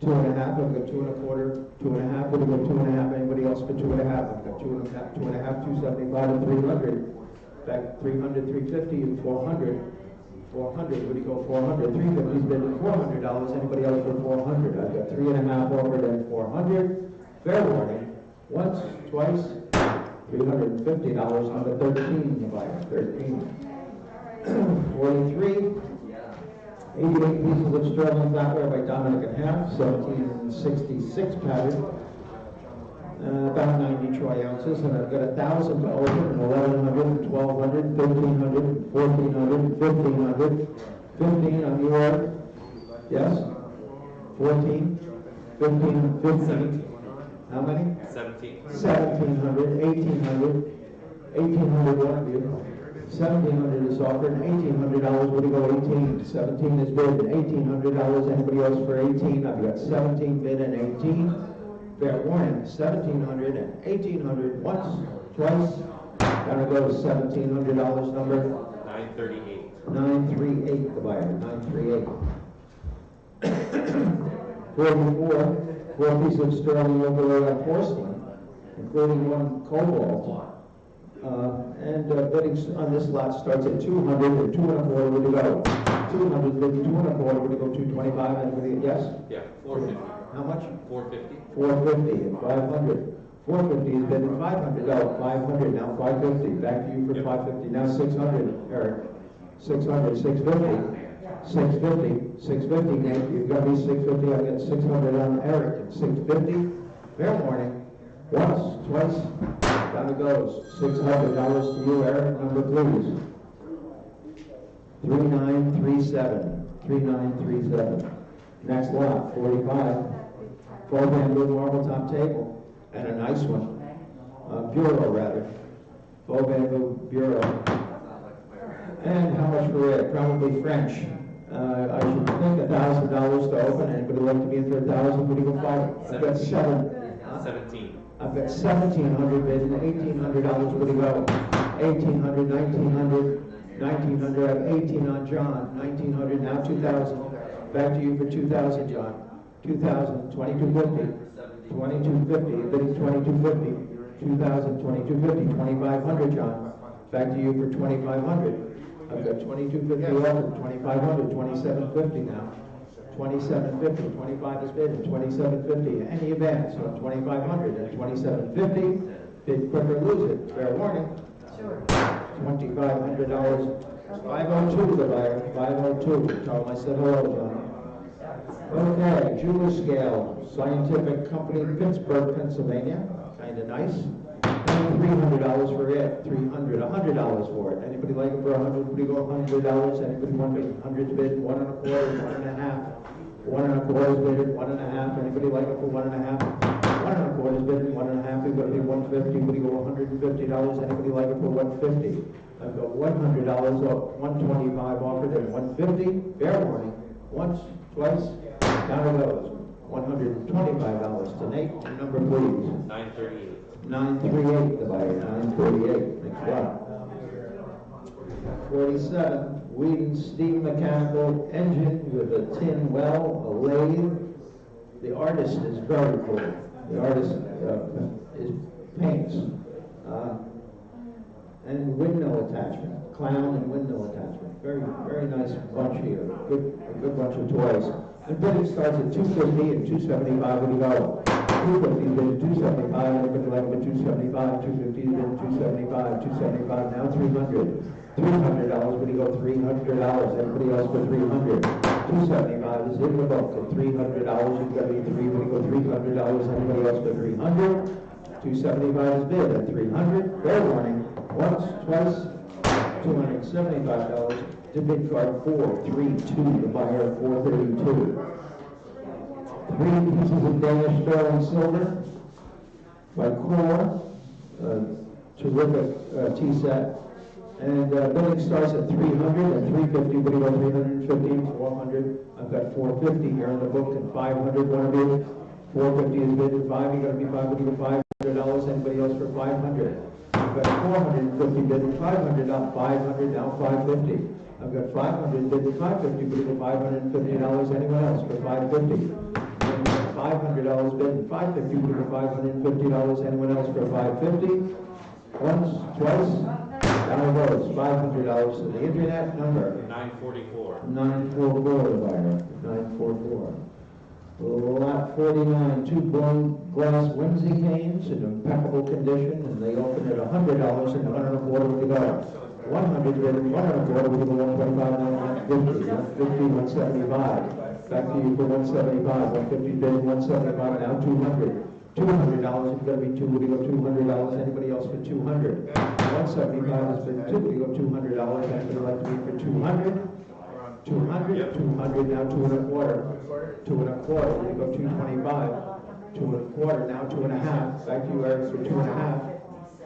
Speaker 1: 2 1/2. I've got 2 1/4, 2 1/2. We'll go 2 1/2. Anybody else for 2 1/2? I've got 2 1/2, 2 1/2, 275, and 300. Back 300, 350, and 400. 400. What do you go 400? 350's bid at $400. Anybody else for 400? I've got 3 1/2 offered at 400. Fair warning. Once, twice. $350. Number 13. The buyer. 13. 43, 88 pieces of sterling flatware by Dominic and Half, 1766 pattern, about 90 troy ounces, and I've got 1,000 to open, and 1,100, 1,200, 1,300, 1,400, 1,500, 15 on the order. Yes? 14, 15, 15. How many?
Speaker 5: 17.
Speaker 1: 1,700, 1,800, 1,800, one of you. 1,700 is offered, $1,800. What do you go 18? 17 is bid, $1,800. Anybody else for 18? I've got 17 bid and 18. Fair warning, 1,700 and 1,800. Once, twice. Down it goes, $1,700 number.
Speaker 5: 938.
Speaker 1: 938, the buyer, 938. 44, 4 pieces of sterling overlay on porcelain, including 1 cobalt. And bidding on this lot starts at 200 and 2 1/4. Where to go? 200 bid 2 1/4. Where to go? 225. Anybody? Yes.
Speaker 5: Yeah, 450.
Speaker 1: How much?
Speaker 5: 450.
Speaker 1: 450 and 500. 450 is bid at $500. 500 now 550. Back to you for 550. Now 600. Eric. 600. 650. 650. 650. Nate, you've got me 650. I got 600 on Eric at 650. Fair warning. Once, twice. Down it goes. $600 to you, Eric. Number, please. 3937. 3937. Next lot, 45. Full bamboo marble top table. And a nice one. Bureau, rather. Full bamboo bureau. And how much for it? Probably French. I should think $1,000 to open. Anybody like to be in for 1,000? What do you go five? I've got
Speaker 5: 17.
Speaker 1: I've got 1,700 bid and $1,800. What do you go? 1,800, 1,900, 1,900. I have 18 on John. 1,900. Now 2,000. Back to you for 2,000, John. 2,000. 2,250. 2,250. Bidding 2,250. 2,000. 2,250. 2,500, John. Back to you for 2,500. I've got 2,250 offered, 2,500, 2,750 now. 2,750, 25 is bid, and 2,750. Any advance on 2,500 and 2,750. Bid quick or lose it. Fair warning.
Speaker 4: Sure.
Speaker 1: $2,500. 502 the buyer. 502. Tell him I said hello, John. Okay, jeweler scale, scientific company, Pittsburgh, Pennsylvania. Kind of nice. $300 for it. $100 for it. Anybody like it for $100? We go $100. Anybody want it? 100's bid. 1 1/4, 1 1/2. 1 1/4 is bid. 1 1/2. Anybody like it for 1 1/2? 1 1/4 is bid. 1 1/2. We've got to be 150. We go $150. Anybody like it for 150? I've got $100 off, 125 offered and 150. Fair warning. Once, twice. Down it goes. $125 to Nate. Number please.
Speaker 5: 938.
Speaker 1: 938 the buyer. 938. Next one. 47. Whedon steam mechanical engine with a tin well, a lathe. The artist is very cool. The artist is paints. And windmill attachment. Clown and windmill attachment. Very, very nice bunch here. A good bunch of toys. And bidding starts at $250 and $275. What do you go? $250 bid, $275. Anybody like it? $275. $250 bid, $275. $275. Now $300. $300. What do you go? $300. Everybody else for $300. $275 is in the book at $300. You've got to be three. What do you go? $300. Anybody else for $300? $275 is bid at $300. Fair warning. Once, twice. $275. To bid card 432. The buyer 432. 3 pieces of Danish sterling silver by Core. Terrific tea set. And bidding starts at $300 and $350. What do you go? $350, $400. I've got $450 here in the book and $500. One of you. $450 is bid at $5. You got to be $5. What do you go? $500. Anybody else for $500? I've got $450 bid at $500. Now $500. Now $550. I've got $500 bid at $550. What do you go? $550. Anyone else for $550? $500 bid at $550. What do you go? $550. Anyone else for $550? Once, twice. Down it goes. $500 to the internet number.
Speaker 5: 944.
Speaker 1: 944 the buyer. 944. Lot 49, 2 blown glass Whimsy canes in impeccable condition, and they open at $100 and 1 1/4 to go. 100 bid, 1 1/4 with a 125, 150, 150, 175. Back to you for 175. 150 bid, 175, now 200. $200, you've got to be two. Would you go $200? Anybody else for $200? 175 has been two. Would you go $200? Anybody like to be for $200? 200,
Speaker 5: Yep.
Speaker 1: 200, now 2 1/4. 2 1/4, we go 225. 2 1/4, now 2 1/2. Back to you, Eric, for 2 1/2.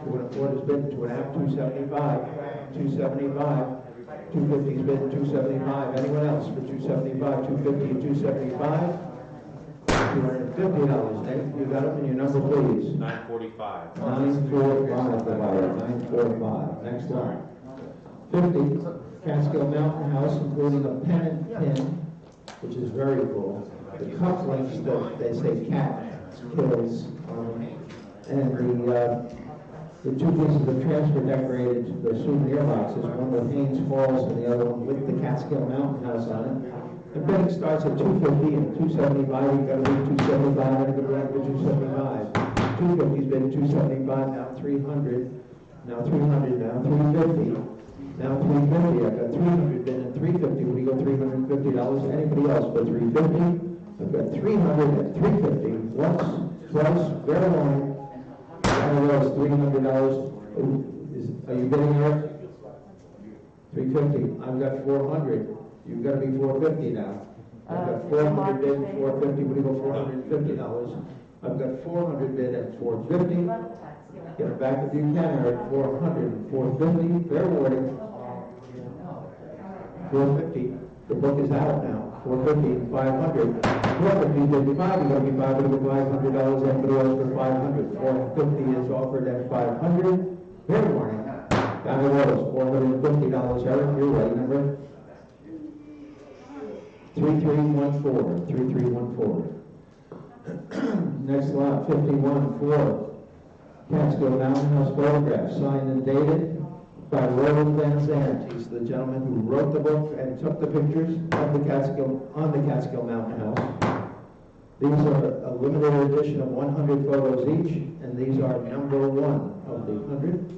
Speaker 1: 2 1/4 has been 2 1/2, 275. 275. 250 has been 275. Anyone else for 275? 250 and 275. $250, Nate. You got it in your number, please.
Speaker 5: 945.
Speaker 1: 945, the buyer. 945. Next one. 50. Catskill Mountain House, including a pennant pin, which is very cool. The cufflinks that they say cat kills, and the 2 pieces of transfer decorated the souvenir boxes, one with Haynes Falls and the other one with the Catskill Mountain House on it. The bidding starts at $250 and $275. You've got to be $275. Anybody like for $275? $250's bid $275. Now $300. Now $300. Now $350. Now $350. I've got $300 bid and $350. Would you go $350? Anybody else for $350? I've got $300 and $350. Once, twice, very long. One of those $300. Are you bidding, Eric? $350. I've got $400. You've got to be $450 now. I've got $400 bid and $450. Would you go $450? I've got $400 bid and $450. Get it back if you can, Eric. $400 and $450. Fair warning. $450. The book is out now, 450 and 500. 450, 55, you're gonna be $500, anybody else for 500. 450 is offered at 500. Fair warning. Down the road, $450, Eric, you're ready, number? 3314, 3314. Next lot, 51, 4. Catskill Mountain House photograph, signed and dated by Roland Van Zandt. He's the gentleman who wrote the book and took the pictures of the Catskill, on the Catskill Mountain House. These are a limited edition of 100 photos each, and these are number 1 of the 100.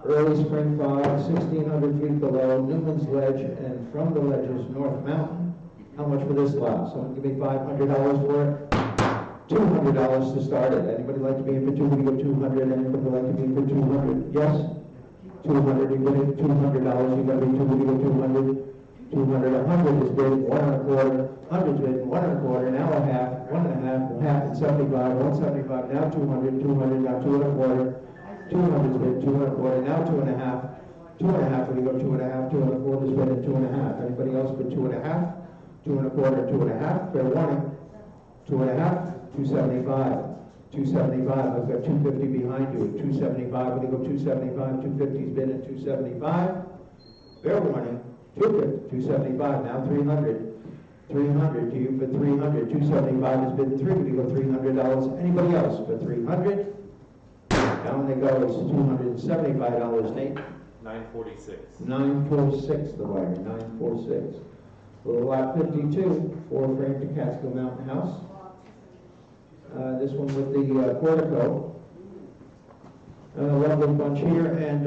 Speaker 1: Early spring fog, 1,600 feet below, Newman's Ledge, and from the ledges, North Mountain. How much for this lot? Someone give me $500 for it? $200 to start it. Anybody like to be in for 200? We go 200. Anybody like to be in for 200? Yes? 200. You go $200. You got to be 200. You go 200. 200. 100 is bid. 1 1/4. 100 is bid. 1 1/4. Now a half. 1 1/2. Half and 75. 175. Now 200. 200. Now 2 1/4. 200 is bid. 2 1/4. Now 2 1/2. 2 1/2. We go 2 1/2. 2 1/4 is bid. 2 1/2. Anybody else for 2 1/2? 2 1/4. 2 1/2. Fair warning. 2 1/2. 275, 275. I've got 250 behind you. 275. When you go 275, 250's bid at 275. Fair warning. 250, 275. Now 300. 300 to you for 300. 275 is bid 3. When you go $300. Anybody else for 300? Down they go. It's $275. Nate.
Speaker 5: 946.
Speaker 1: 946. The wire. 946. Little lot 52. 4 frame to Catskill Mountain House. This one with the portico. Lovely bunch here, and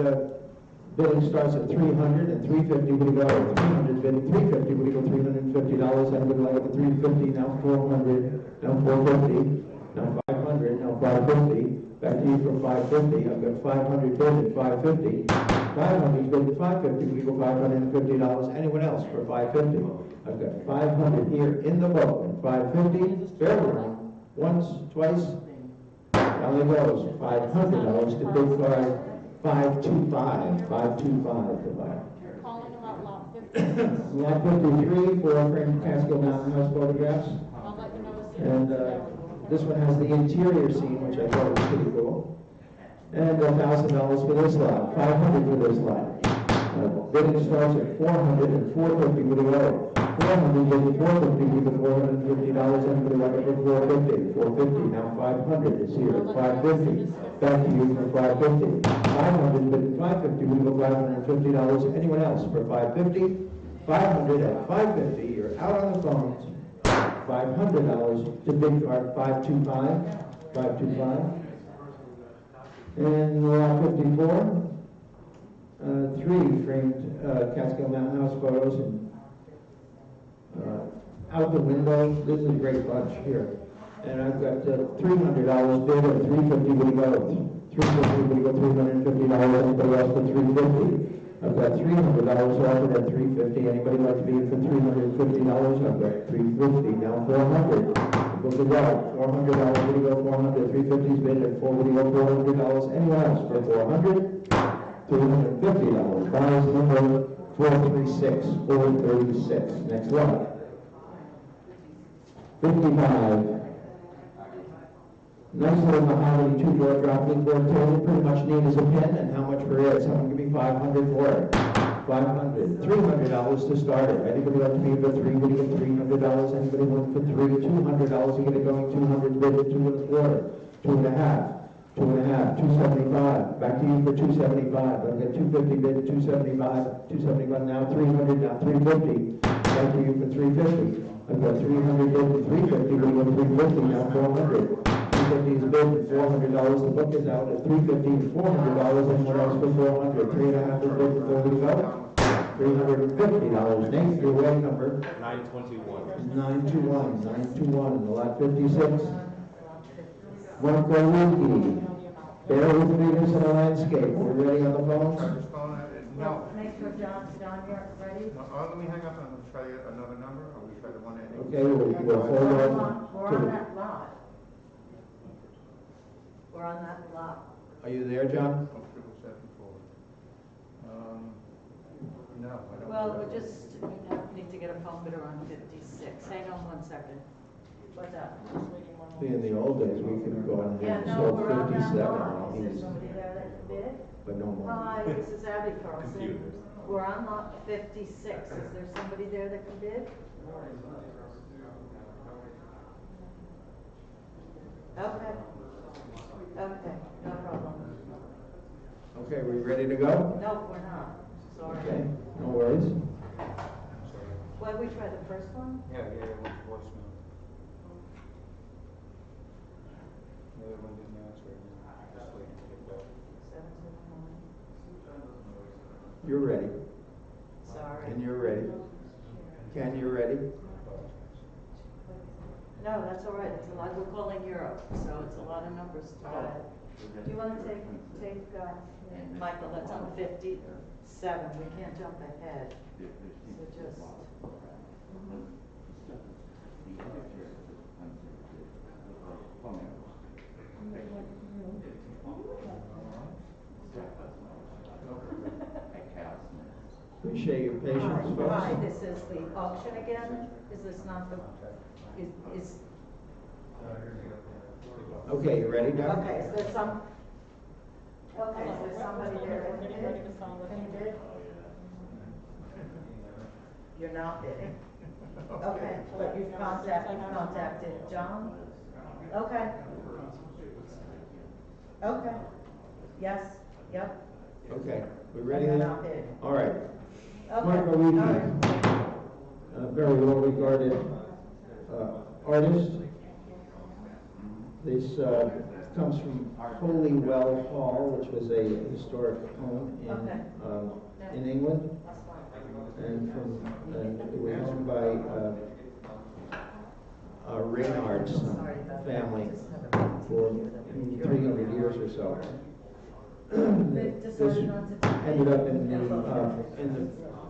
Speaker 1: bidding starts at 300 and 350. Would you go 300 bidding 350? Would you go $350? Anybody like it? 350 now 400 now 450 now 500 now 550. Back to you for 550. I've got 500 bid at 550. 500 bid at 550. Would you go $550? Anyone else for 550? I've got 500 here in the book at 550. Fair warning. Once, twice, down it goes. $500 to bid for 525. 525 to buy.
Speaker 4: Calling about lot 50.
Speaker 1: Lot 53, 4 frame Catskill Mountain House photographs.
Speaker 4: I'll let you know as soon as.
Speaker 1: And this one has the interior scene, which I thought was pretty cool. And $1,000 for this lot. 500 for this lot. Bidding starts at 400 and 450 with a row. 400 bid 450 with the $450. Anybody like it for 450? 450. Now 500 is here at 550. Back to you for 550. 500 bid 550 with the $550. Anyone else for 550? 500 at 550. You're out on the phones. $500 to bid for 525. 525. And lot 54. 3 framed Catskill Mountain House photos, and out the window. This is a great bunch here. And I've got $300 bid at 350. Would you go 350? Would you go $350? Anybody else for 350? I've got $300 offered at 350. Anybody like to be in for $350? I've got 350. Now 400. Go to go. $400. Would you go 400? 350's bid at 4. Would you go $400? Anyone else for 400? $350. Buyer's number 436. 436. Next one. 55. Nice little mahogany 2-door drop-in board table, pretty much neat as a pin. And how much for it? Someone give me 500 for it. 500. $300 to start it. Anybody like to be for 3? Would you get $300? Anybody want for 3? $200. You get it going 200 bid at 2 1/4. 2 1/2. 2 1/2. 275. Back to you for 275. I've got 250 bid at 275. 275 now 300. Now 350. Back to you for 350. I've got 300 bid at 350. We go 350 now 400. 350 is bid at $400. The book is out at 350 and $400. Anyone else for 400? 3.5 is bid before we go. $350. Nate, your way number.
Speaker 5: 921.
Speaker 1: 921. 921. Lot 56. One for Winky. Bear with me, this in a landscape. We're ready on the phones?
Speaker 2: No.
Speaker 6: Make sure John, you're ready.
Speaker 2: Let me hang up and we'll try another number, or we try the one ending.
Speaker 1: Okay, we'll hold on
Speaker 6: We're
Speaker 1: to
Speaker 6: on that lot. We're on that lot.
Speaker 1: Are you there, John?
Speaker 2: 777-4. No, I don't.
Speaker 6: Well, we need to get a pump bidder on 56. Hang on one second. What's that?
Speaker 1: See, in the old days, we could go and
Speaker 6: Yeah,
Speaker 1: have
Speaker 6: no,
Speaker 1: sold
Speaker 6: we're on that
Speaker 1: 57
Speaker 6: lot.
Speaker 1: on
Speaker 6: Is there
Speaker 1: these,
Speaker 6: somebody there that can bid?
Speaker 1: but no more.
Speaker 6: Hi, this is Abby Carlson.
Speaker 5: Computers.
Speaker 6: We're on lot 56. Is there somebody there that can bid? Okay. Okay, no problem.
Speaker 1: Okay, we ready to go?
Speaker 6: No, we're not. Sorry.
Speaker 1: Okay, no worries.
Speaker 6: Why we try the first one?
Speaker 2: Yeah, went to voicemail. The other one didn't answer, just waiting to get back.
Speaker 6: 729.
Speaker 1: You're ready.
Speaker 6: Sorry.
Speaker 1: And you're ready. Ken, you're ready?
Speaker 6: No, that's all right. It's a lot. We're calling Europe, so it's a lot of numbers to dial. Do you want to take, Michael, that's on 57. We can't jump ahead. So just.
Speaker 1: Appreciate your patience, folks.
Speaker 6: Hi, this is the auction again. Is this not the, is,
Speaker 1: Okay, you ready, Doug?
Speaker 6: okay, is there somebody there that can bid? Can you bid? You're not bidding? Okay, but you've contacted John? Okay. Okay. Yes, yep.
Speaker 1: Okay, we ready
Speaker 6: You're
Speaker 1: then?
Speaker 6: not bidding.
Speaker 1: All right.
Speaker 6: Okay.
Speaker 1: Marco
Speaker 6: all
Speaker 1: Reed,
Speaker 6: right.
Speaker 1: a very well regarded artist. This comes from Holywell Hall, which was a historic home
Speaker 6: Okay.
Speaker 1: in England,
Speaker 6: That's fine.
Speaker 1: and it was owned by Reynard's family for 300 years or so. This ended up in the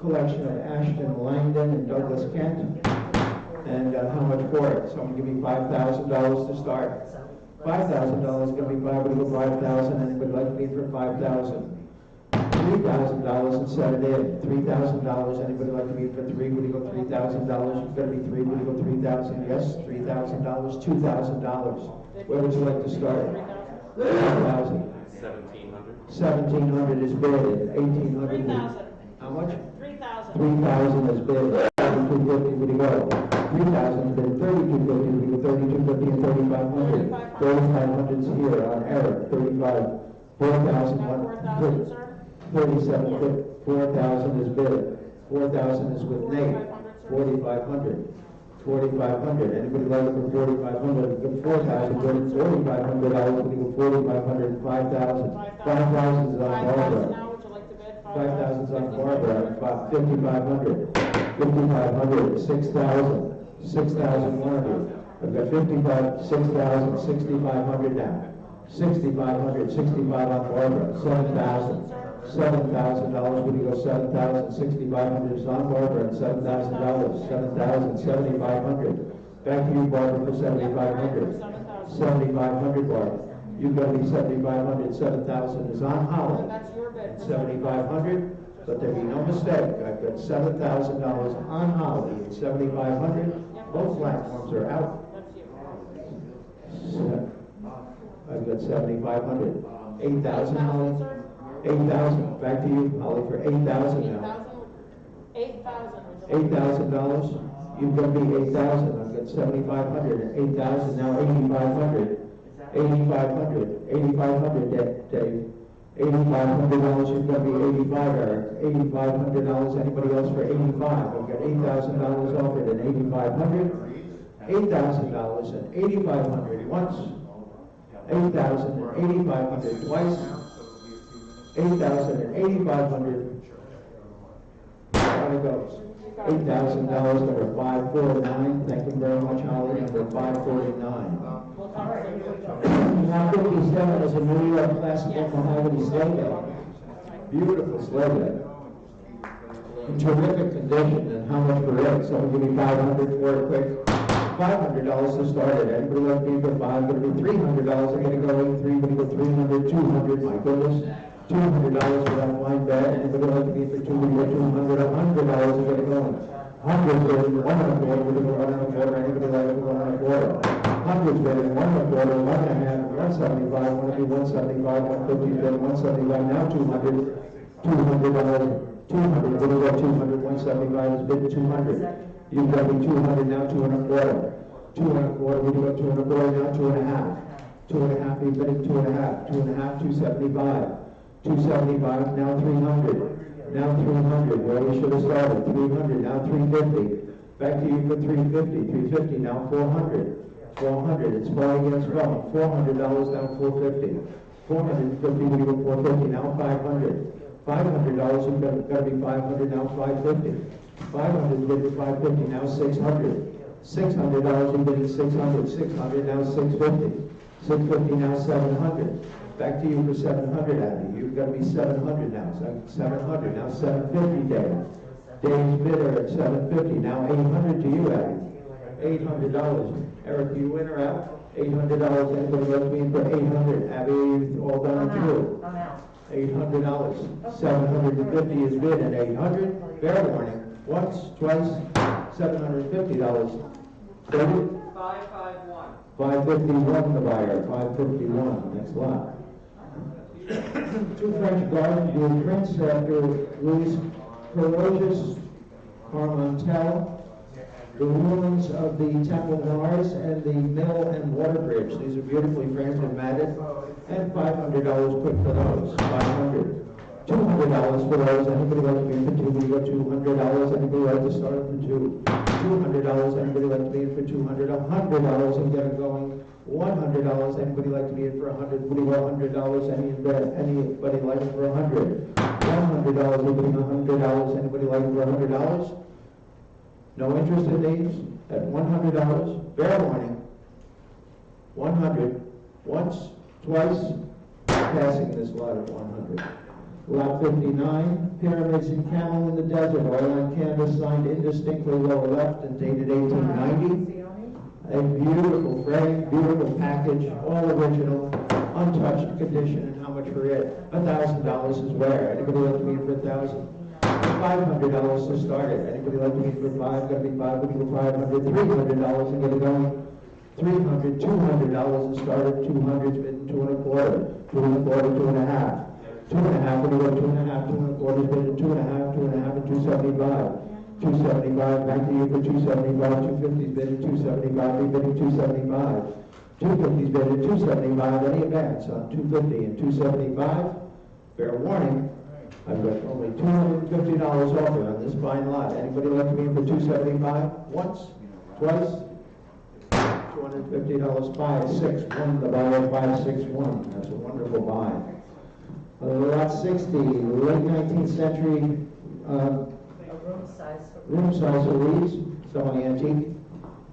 Speaker 1: collection of Asheton Langdon and Douglas Kent. And how much for it? Someone give me $5,000 to start. $5,000 gonna be $5,000. Anybody like me for $5,000? $3,000 and set it in. $3,000. Anybody like me for $3? Would you go $3,000? You've got to be $3. Would you go $3,000? Yes. $3,000. $2,000. Where would you like to start? $3,000.
Speaker 5: 1,700.
Speaker 1: 1,700 is bid. 1,800 is.
Speaker 4: 3,000.
Speaker 1: How much?
Speaker 4: 3,000.
Speaker 1: 3,000 is bid. 3,250 would you go? 3,000 is bid. 3,250 would you go? 3,250 and 3,500. 3,500 is here on Eric. 35. 4,000.
Speaker 4: Now 4,000, sir?
Speaker 1: 37. 4,000 is bid. 4,000 is with Nate. 4,500. 4,500. Anybody like it for 4,500? 4,000. 4,500. Would you go 4,500? 5,000. 5,000 is on
Speaker 4: 5,000
Speaker 1: Barbara.
Speaker 4: now, would you like to bid?
Speaker 1: 5,000 is on Barbara. 5,500. 5,500. 6,000. 6,100. I've got 55. 6,000. 6,500 now. 6,500. 65 on Barbara. 7,000. $7,000. Would you go 7,000? 6,500 is on Barbara and $7,000. 7,000. 7,500. Back to you, Barbara, for 7,500. 7,500, Barbara. You've got to be 7,500. 7,000 is on Holly.
Speaker 4: That's your bid.
Speaker 1: 7,500. Let there be no mistake. I've got $7,000 on Holly at 7,500. Both platforms are out.
Speaker 4: That's you.
Speaker 1: I've got 7,500. 8,000,
Speaker 4: 8,000,
Speaker 1: Holly.
Speaker 4: sir?
Speaker 1: 8,000. Back to you, Holly, for 8,000 now.
Speaker 4: 8,000.
Speaker 1: $8,000. You've got to be 8,000. I've got 7,500. 8,000 now. 8,500. 8,500. 8,500, Dave. $8,500. You've got to be 85, Eric. $8,500. Anybody else for 85? I've got $8,000 offered and 8,500. $8,000 and 8,500 once. 8,000 and 8,500 twice. 8,000 and 8,500. How it goes? $8,000, number 549. Thank you very much, Holly. Number 549. Now 57 is a New York classical mahogany sleigh bed. Beautiful sleigh bed. In terrific condition. And how much for it? Someone give me 500 for it quick. $500 to start it. Anybody like me for 5? Going to be $300. I'm going to go 83. Going to go 300, 200. My goodness. $200 for that wine bed. Anybody like to be for $200? $100 to get it going. Hundreds bidding $1 and a quarter, we're gonna $1 and a quarter. Anybody like to $1 and a quarter? Hundreds bidding $1 and a quarter, $1 and a half, $175, want to be $175, $150 bidding $175, now $200, $200, $200, what about $200? $175 is bid $200. You've got to be $200 now, $2 and a quarter. $2 and a quarter, we do $2 and a quarter now, $2 and a half. $2 and a half, you're bidding $2 and a half. $2 and a half, $275. $275, now $300. Now $300, where we should have started. $300, now $350. Back to you for $350. $350, now $400. $400, it's falling against wrong. $400 now $450. $450, we go $450, now $500. $500, you've got to be $500, now $550. $500, bid for $550, now $600. $600, you're bidding $600. $600, now $650. $650, now $700. Back to you for $700, Abby. You've got to be $700 now. $700, now $750, Dave. Dave's bidder at $750, now $800 to you, Abby. $800. Eric, you in or out? $800. Anybody like me in for $800? Abby, all done and through.
Speaker 6: I'm out.
Speaker 1: $800. 750 is bid at $800. Fair warning. Once, twice, $750. David?
Speaker 3: 551.
Speaker 1: 551 the buyer. 551. Next lot. Two French gardens with prints after Louis Ferroges Carmontel. The ruins of the Temple Mars and the mill and water bridge. These are beautifully framed and matted. And $500 quick for those. $500. $200 for those. Anybody like to be in for two? We got $200. Anybody like to start for two? $200. Anybody like to be in for $200? $100 and get it going. $100. Anybody like to be in for $100? What do you want? $100. Anybody like it for $100? $100. Anybody $100? Anybody like it for $100? No interest in these at $100. Fair warning. 100. Once, twice, passing this lot at 100. Lot 59, pyramids in camel in the desert, oil on canvas, signed indistinctly lower left and dated 1890. A beautiful frame, beautiful package, all original, untouched condition, and how much for it? $1,000 is where? Anybody like to be in for $1,000? $500 to start it. Anybody like to be in for $5? Got to be $5. We go $500, $300 and get it going. $300, $200 and start it. $200's bid $2 and a quarter. $2 and a quarter, $2 and a half. $2 and a half, we go $2 and a half. $2 and a quarter is bid $2 and a half. $2 and a half and $275. $275, back to you for $275. $250's bid $275. We bidding $275. $250's bid $275. Any advance on $250 and $275? Fair warning. I've got only $250 offer on this fine lot. Anybody like to be in for $275? Once, twice, $250. 561. The buyer 561. That's a wonderful buy. Lot 60, late 19th century. Room size for these, semi-antique,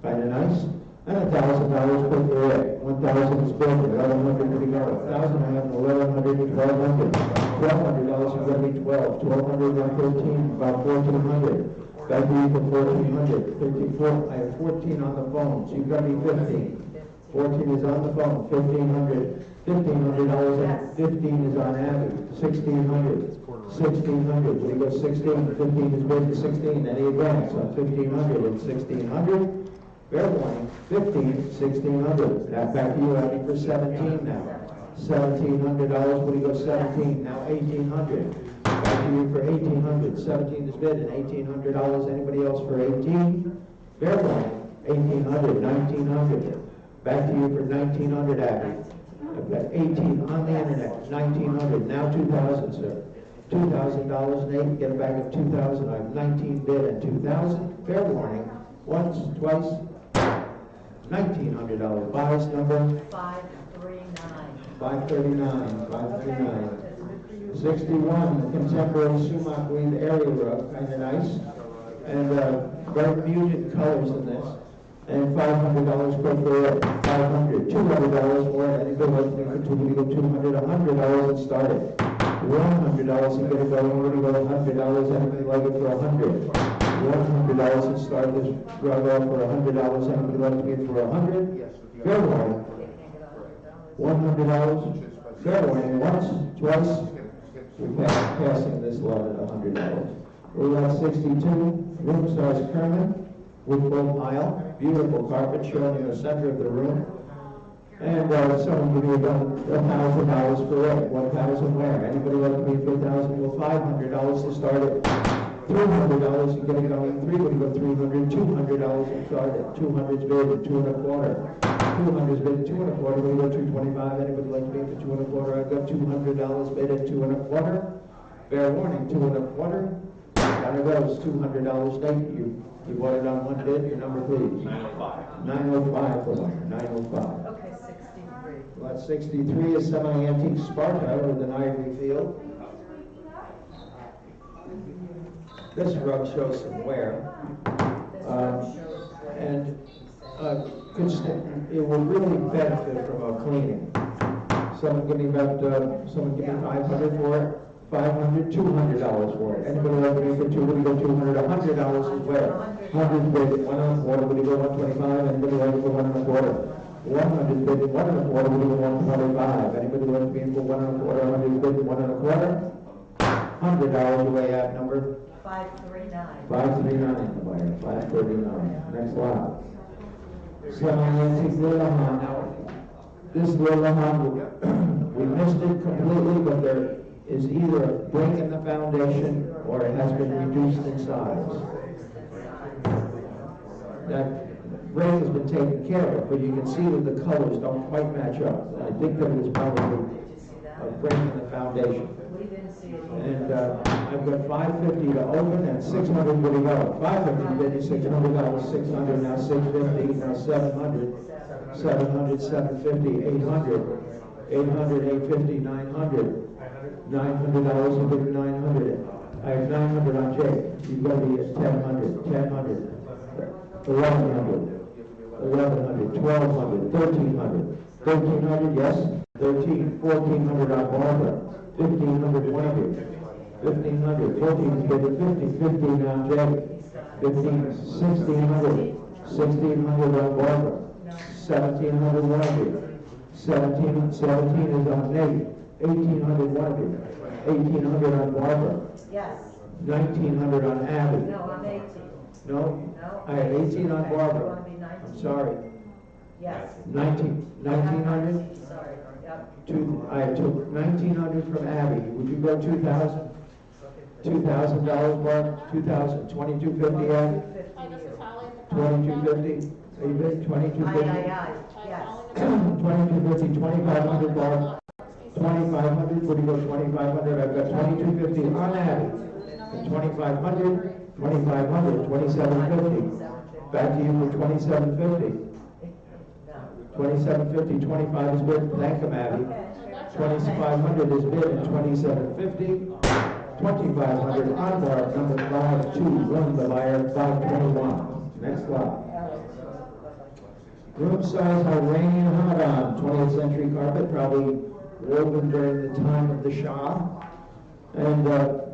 Speaker 1: kind of nice, and $1,000 per for 1,000 is bid, 1,100 to go, 1,000, 1,100, 1,200, $1,200 is going to be 12, 1,200, then 13, about 1,400, back to you for 1,400, 54, I have 14 on the phone, so you've got to be 15, 14 is on the phone, 1,500, $1,500, 15 is on Abby, 1,600. 1,600, we go 16, 15 is bid for 16, any advance on 1,500 and 1,600, fair warning, 15, 1,600, now back to you, Abby, for 17 now, $1,700, we go 17, now 1,800, back to you for 1,800, 17 is bid and $1,800, anybody else for 18, fair warning, 1,800, 1,900, back to you for 1,900, Abby, I've got 18 on the internet, 1,900, now 2,000, sir. $2,000 and 8, get a bag of 2,000. I have 19 bid and 2,000. Fair warning. Once, twice. $1,900. Buys number
Speaker 6: 539.
Speaker 1: 539. 539. 61. Contemporary sumac weave area rug, kind of nice, and very muted colors in this. And $500 per for $500. $200 for it. Anybody like to make for $200? $100 and start it. $100 and get it going. We're going to go $100. Anybody like it for $100? $100 and start this rug off for $100. Anybody like to get it for $100? Fair warning. $100. Fair warning. Once, twice, We're passing this lot at $100. We're lot 62, room size Kerman, wood floor pile, beautiful carpet shown in the center of the room. And someone give me $1,000 for it. 1,000 where? Anybody like to pay for 1,000? Well, $500 to start it. $300 to get it going. 3 would go 300. $200 to start it. 200's bid at 2 1/4. 200's bid at 2 1/4. We go 225. Anybody like to pay for 2 1/4? I've got $200 bid at 2 1/4. Fair warning, 2 1/4. Down it goes. $200 late. You bought it on one bid. Your number, please.
Speaker 5: 905.
Speaker 1: 905 for one. 905.
Speaker 6: Okay, 63.
Speaker 1: Lot 63 is semi-antique Sparta with an ivory field. This rug shows some wear. And it will really benefit from a cleaning. Someone give me 500 for it. 500, $200 for it. Anybody like to for two? Would you go 200? $100 is wear. 100 bid, 1 1/4. Would you go 125? Anybody like to go 1 1/4? 100 bid, 1 1/4. Would you go 125? Anybody like to be for 1 1/4? 100 bid, 1 1/4. $100 away at number
Speaker 6: 539.
Speaker 1: 539, the buyer, 539. Next lot. Semi-antique Lillahan. Now, this Lillahan, we missed it completely, but there is either a break in the foundation or it has been reduced in size. That break has been taken care of, but you can see that the colors don't quite match up. I think that it's probably a break in the foundation.
Speaker 6: We didn't see it.
Speaker 1: And I've got 550 to open and 600 to go. 550 bid is $600, 600 now 650 now 700, 700, 750, 800, 800, 850, 900, $900 a bid 900. I have 900 on Jake. You've got to be at 1000, 1,100, 1,100, 1,100, 1,200, 1,300, 1,300, yes, 1,400 on Barbara. 1,500, 1,500, 14 bid at 50, 15 on Jake, 1,600, 1,600 on Barbara, 1,700 Wendy, 17 is on Nate, 1,800 Wendy, 1,800 on Barbara,
Speaker 6: Yes.
Speaker 1: 1,900 on Abby.
Speaker 6: No, I'm 18.
Speaker 1: No?
Speaker 6: No.
Speaker 1: I have 18 on
Speaker 6: Okay,
Speaker 1: Barbara.
Speaker 6: you want to be 19?
Speaker 1: I'm sorry.
Speaker 6: Yes.
Speaker 1: 1,900?
Speaker 6: Sorry, yep.
Speaker 1: I took 1,900 from Abby. Would you go 2,000? $2,000, Barb? 2,000, 2,250, Abby?
Speaker 4: Hi, this is Holly at the coffee shop.
Speaker 1: 2,250? Are you bid? 2,250?
Speaker 6: Aye, yes.
Speaker 1: 2,250, 2,500, Barb? 2,500, would you go 2,500? I've got 2,250 on Abby. And 2,500, 2,500, 2,750. Back to you for 2,750. 2,750, 25 is bid, thank you, Abby. 2,500 is bid and 2,750. 2,500 on Barb, number 521, the buyer, 521. Next lot. Room size Iranian Hamadon, 20th century carpet, probably woven during the time of the Shah. And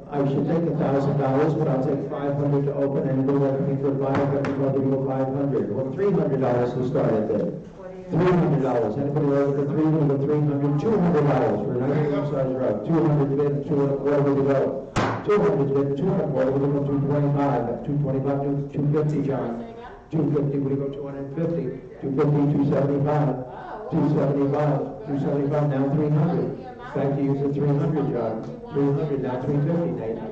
Speaker 1: I should take $1,000, but I'll take 500 to open, and we'll let me for 500, go 500. Well, $300 to start at bid. $300. Anybody over the 300, 300, $200 for a 90 room size rug. 200 bid, 2 1/4 to go. 200 bid, 2 1/4, we go 225. 225, 250, John. 250, we go 250. 250, 275. 275, 275, now 300. Back to you for 300, John. 300, now 350, Nate.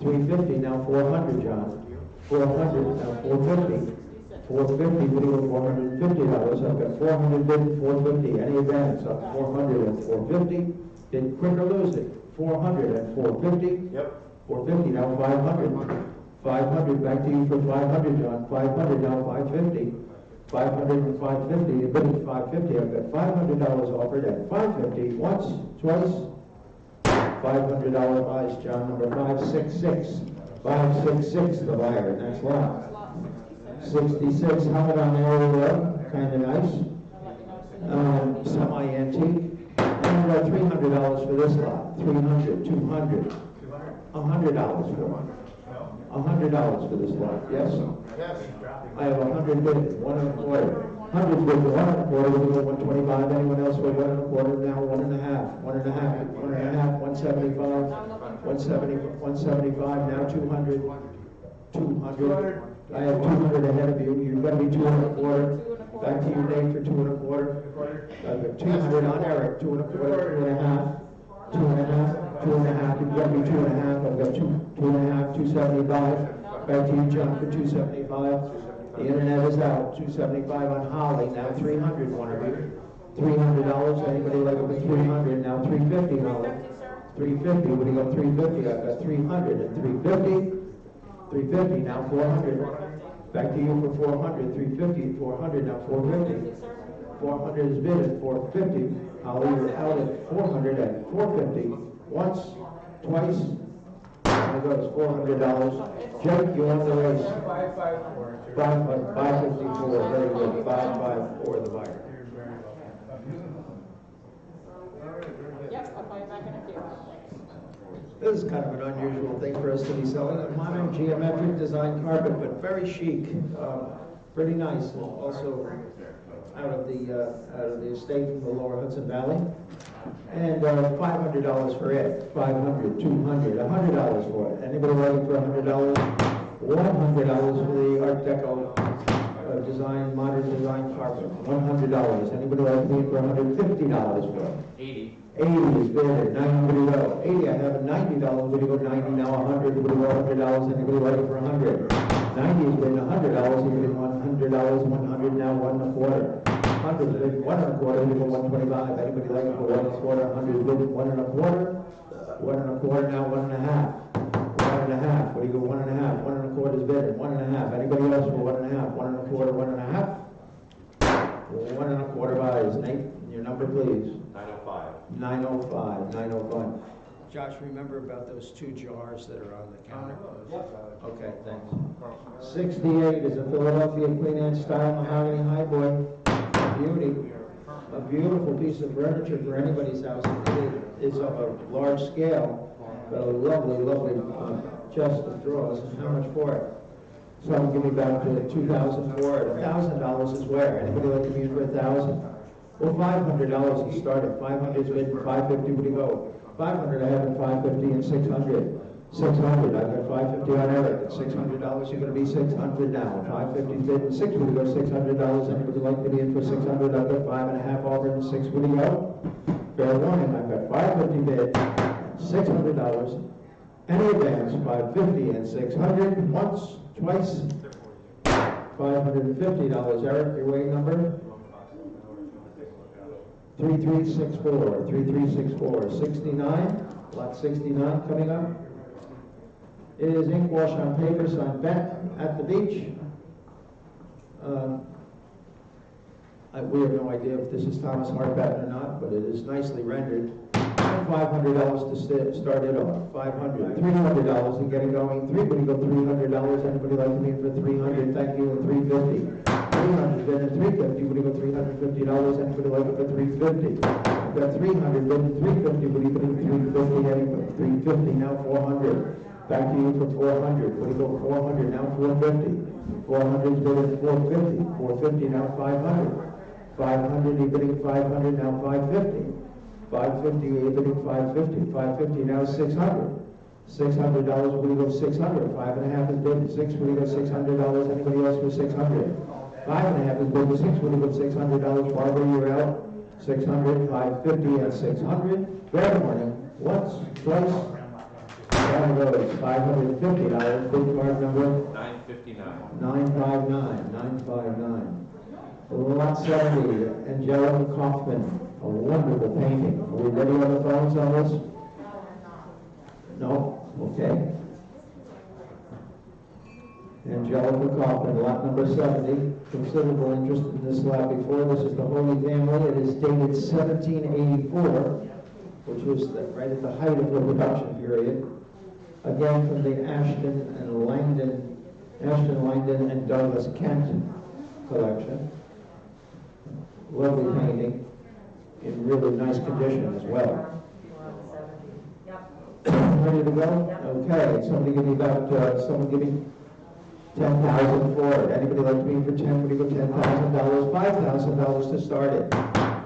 Speaker 1: 350, now 400, John. 400, now 450. 450, we go $450. I've got 400 bid, 450. Any advance up 400 and 450. Bid quick or lose it. 400 and 450.
Speaker 5: Yep.
Speaker 1: 450, now 500. 500, back to you for 500, John. 500, now 550. 500 and 550, you bid at 550. I've got $500 offered at 550. Once, twice. $500 buys, John, number 566. 566, the buyer. Next lot. 66, Hamadan area, kind of nice. Semi-antique. And $300 for this lot. 300, 200. $100 for one. $100 for this lot. Yes?
Speaker 2: Yes.
Speaker 1: I have 100 bid, 1 1/4. 100 bid, 1 1/4, we go 125. Anyone else with 1 1/4? Now 1.5, 1.5, 1.5, 175, 175, now 200, 200. I have 200 ahead of you. You've got to be 2.25. Back to you, Nate, for 2.25. I've got 200 on Eric, 2.25, 2.5, 2.5, 2.5. You've got to be 2.5. I've got 2.5, 275. Back to you, John, for 275. The internet is out. 275 on Holly. Now 300. One of you. $300. Anybody like it with 300? Now 350. Holly. 350. What do you got? 350. I've got 300 and 350. 350. Now 400. Back to you for 400. 350. 400. Now 450. 400 is bid at 450. Holly, you're out at 400 and 450. Once, twice. There goes $400. Jake, you won the race. 554. Very good. 554 the buyer.
Speaker 4: Yep, I'll call you back in a few.
Speaker 1: This is kind of an unusual thing for us to be selling. A modern geometric design carpet, but very chic. Pretty nice. Also out of the estate from the lower Hudson Valley. And $500 for it. $500, $200, $100 for it. Anybody ready for $100? $100 for the Art Deco design, modern design carpet. $100. Anybody like me for $150 for it?
Speaker 5: 80.
Speaker 1: 80 is bid. 90 go. 80. I have a $90. Would you go 90 now? 100. Would you go $100? Anybody like it for 100? 90 is bid. $100. You bid $100. 100 now. 1.25. 100 is bid. 1.25. You go 125. Anybody like it for 1.25? 100 is bid. 1.25. 1.25 now. 1.5. 1.5. What do you go? 1.5. 1.25 is bid. 1.5. Anybody else for 1.5? 1.25. 1.5. 1.25 buys. Nate, your number, please.
Speaker 5: 905.
Speaker 1: 905. 905. Josh, remember about those two jars that are on the counter? Okay, thanks. 68 is a Philadelphia Queen Anne style mahogany highboy. Beauty. A beautiful piece of furniture for anybody's house. It is of a large scale, but a lovely, lovely chest of drawers. And how much for it? So I'll give you about $2,000 for it. $1,000 is where? Anybody like to be in for $1,000? Well, $500 to start at 500 is bid. 550 would you go? 500 I have at 550 and 600. 600 I've got 550 on Eric. At $600 you're going to be 600 now. 550 is bid and 6 would you go? $600. Anybody like to be in for 600? I've got 5.5 over and 6 would you go? Fair warning. I've got 550 bid, $600. Any advance? 550 and 600. Once, twice. $550. Eric, your weight number? 3364, 3364, 69, lot 69 coming up. It is ink wash on paper, signed back at the beach. We have no idea if this is Thomas Hardbatten or not, but it is nicely rendered. $500 to start it off. $500, $300 to get it going. Everybody go $300. Anybody like to be in for $300? Thank you. And $350. 300 bid at 350. Would you go $350? Anybody like it for $350? I've got 300 bid at 350. Would you go $350? Anybody? 350 now 400. Back to you for 400. Would you go 400 now 450? 400 is bid at 450. 450 now 500. 500 you bidding 500 now 550. 550 you bidding 550. 550 now 600. $600. Would you go 600? 5.5 is bid. 6 would you go $600? Anybody else for 600? 5.5 is bid for 6. Would you go $600? Barbara, you're out. 600, 550, and 600. Fair warning. Once, twice. Down goes $550. Bid card number
Speaker 5: 959.
Speaker 1: 959. 959. Lot 70. Angelica Kaufman. A wonderful painting. Are we ready on the phones on this? No? Okay. Angelica Kaufman, lot number 70. Considerable interest in this lot before. This is the Holy Family. It is dated 1784, which was right at the height of the production period. Again, from the Asheton Langdon and Douglas Kent collection. Lovely painting in really nice condition as well. Ready to go? Okay. Somebody give me someone give me $10,000 for it. Anybody like to be for 10? Would you go $10,000? $5,000 to start it.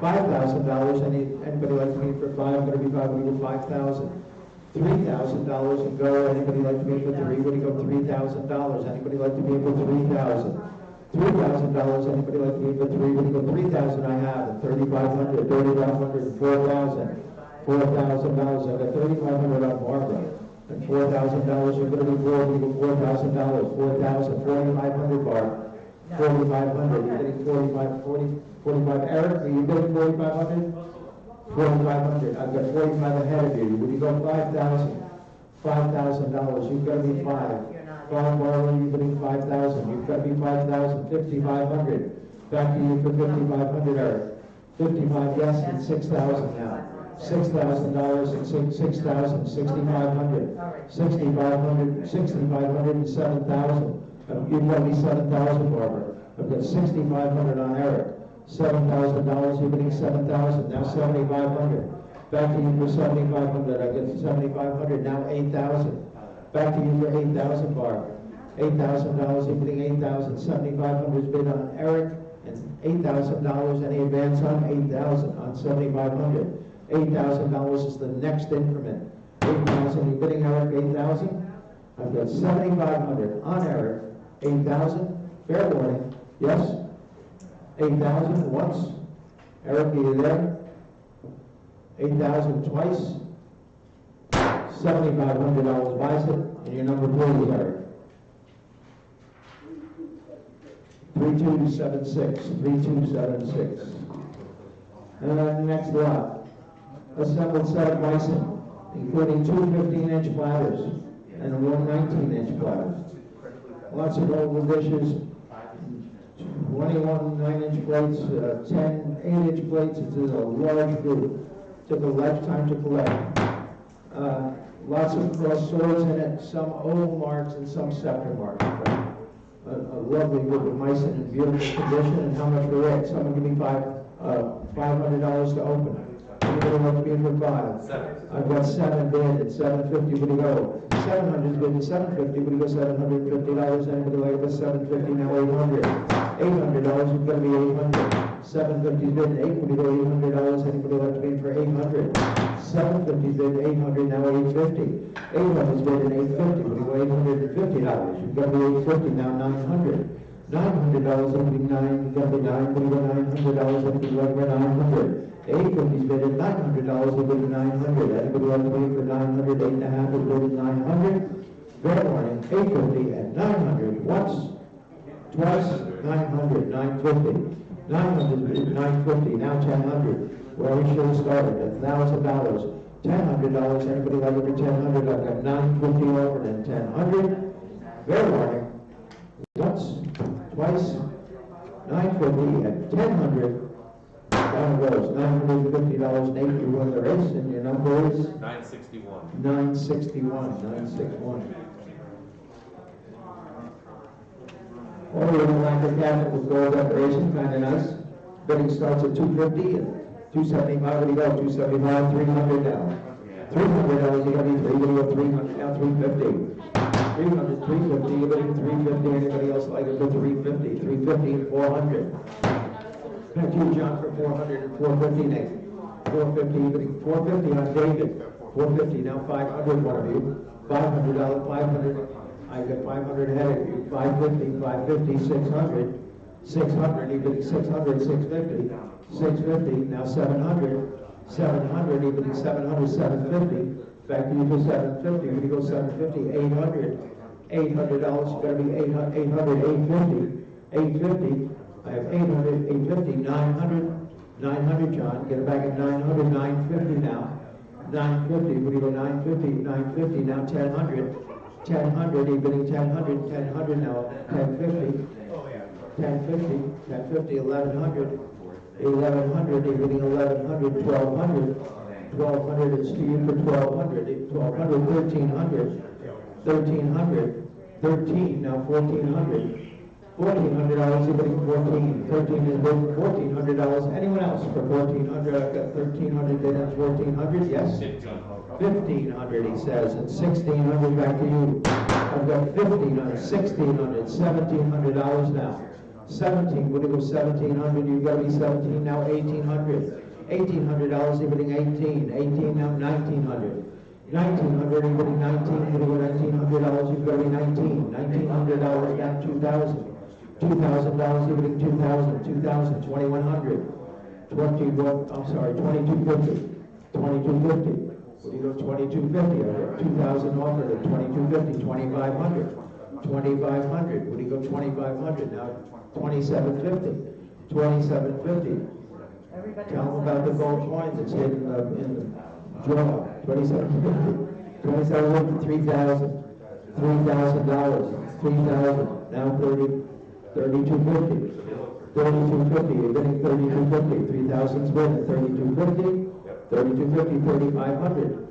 Speaker 1: $5,000, anybody like to meet for five? I'm gonna be five, we go 5,000. $3,000 and go, anybody like to meet for three? Would you go $3,000? Anybody like to meet for 3,000? $3,000, anybody like to meet for three? Would you go 3,000? I have, and 3,500, 3,500, 4,000. $4,000, I got 3,500 on Barbara. And $4,000, you're gonna be four, we go $4,000, 4,000, 4,500 Barb. 4,500, you're getting 45, Eric, are you getting 4,500? 4,500, I've got 45 ahead of you, would you go 5,000? $5,000, you've got to be five. Five, Barbara, you're getting 5,000, you've got to be 5,000, 5,500. Back to you for 5,500, Eric. 55, yes, and 6,000 now. $6,000 and 6,000, 6,500. 6,500, 6,500 and 7,000. You've got to be 7,000, Barbara. I've got 6,500 on Eric. $7,000, you're getting 7,000, now 7,500. Back to you for 7,500, I get 7,500, now 8,000. Back to you for 8,000, Barb. $8,000, you're getting 8,000, 7,500 is bid on Eric, and $8,000, any advance on 8,000 on 7,500. $8,000 is the next increment. 8,000, you're bidding Eric 8,000? I've got 7,500 on Eric, 8,000, fair warning, yes? 8,000 once. Eric, are you there? 8,000 twice. $7,500 buys it, and your number please, Eric. 3276, 3276. And then the next lot. Assembled set of bison, including two 15-inch platters and one 19-inch platter. Lots of oval dishes. 21 9-inch plates, 10 8-inch plates. It is a large group. Took a lifetime to collect. Lots of cross swords in it, some oval marks and some scepter marks. A lovely group of mice in beautiful condition. And how much for it? Someone give me $500 to open. Anybody want to be in for five? I've got 7 bid at 750. Would you go? 700 bid at 750. Would you go $750? Anybody like it? 750 now 800. $800. You've got to be 800. 750 bid at 8. Would you go $800? Anybody like to be in for 800? 750 bid at 800 now 850. 800 bid at 850. Would you go $850? You've got to be 850 now 900. $900. Anybody 9? You've got to be 9. Would you go $900? Anybody like to 900? 850 bid at $900, we bid at 900. Anybody want to bid for 900? 8.5, we bid at 900. Fair warning, 850 at 900. Once, twice, 900, 950. 900 bid at 950, now 1000. Well, we should have started at $1,000. $1,000. Anybody like it for 1,000? I've got 950 over and 1,000. Fair warning. Once, twice, 950 at 1,000. Down goes $950 and 8. You win the race, and your number is
Speaker 5: 961.
Speaker 1: 961. 961. Or we're in like a cabinet with gold decoration, kind of nice. Bidding starts at 250 and 275. What do you go? 275, 300 now. $300. You got to be 3. You go 300 now. 350. 300, 350. You're bidding 350. Anybody else like it for 350? 350 and 400. Thank you, John, for 400 and 450, Nate. 450, 450 on David. 450, now 500, one of you. $500, 500. I got 500 ahead of you. 550, 550, 600. 600, even 600, 650. 650, now 700. 700, even 700, 750. Back to you for 750. When you go 750, 800. $800, you gotta be 800, 850. 850. I have 800, 850, 900, 900, John. Get it back at 900, 950 now. 950, what do you go, 950, 950, now 1,000. 1,000, you're bidding 1,000, 1,000 now, 1,050. 1,050, 1,050, 1,100. 1,100, you're bidding 1,100, 1,200. 1,200, it's to you for 1,200. 1,200, 1,300. 1,300, 13, now 1,400. $1,400, you're bidding 14. 13 is bid $1,400. Anyone else for 1,400? I've got 1,300 bid at 1,400. Yes. 1,500, he says, and 1,600 back to you. I've got 1,500, 1,600, $1,700 now. 17, would it go 1,700? You've got to be 17, now 1,800. $1,800, you're bidding 18. 18, now 1,900. 1,900, you're bidding 19, would it go $1,900? You've got to be 19. $1,900, down 2,000. $2,000, you're bidding 2,000. 2,000, 2,100. 2250. 2250. Would you go 2250? 2,000 offered at 2250. 2,500. 2,500. Would you go 2,500? Now 2,750. 2,750. Tell them about the gold coin that's hidden in the drawer. 2,750. 2,750. 3,000. $3,000. 3,000. Now 3,250. 3,250. You're getting 3,250. 3,000's bid. 3,250. 3,250. 3,500.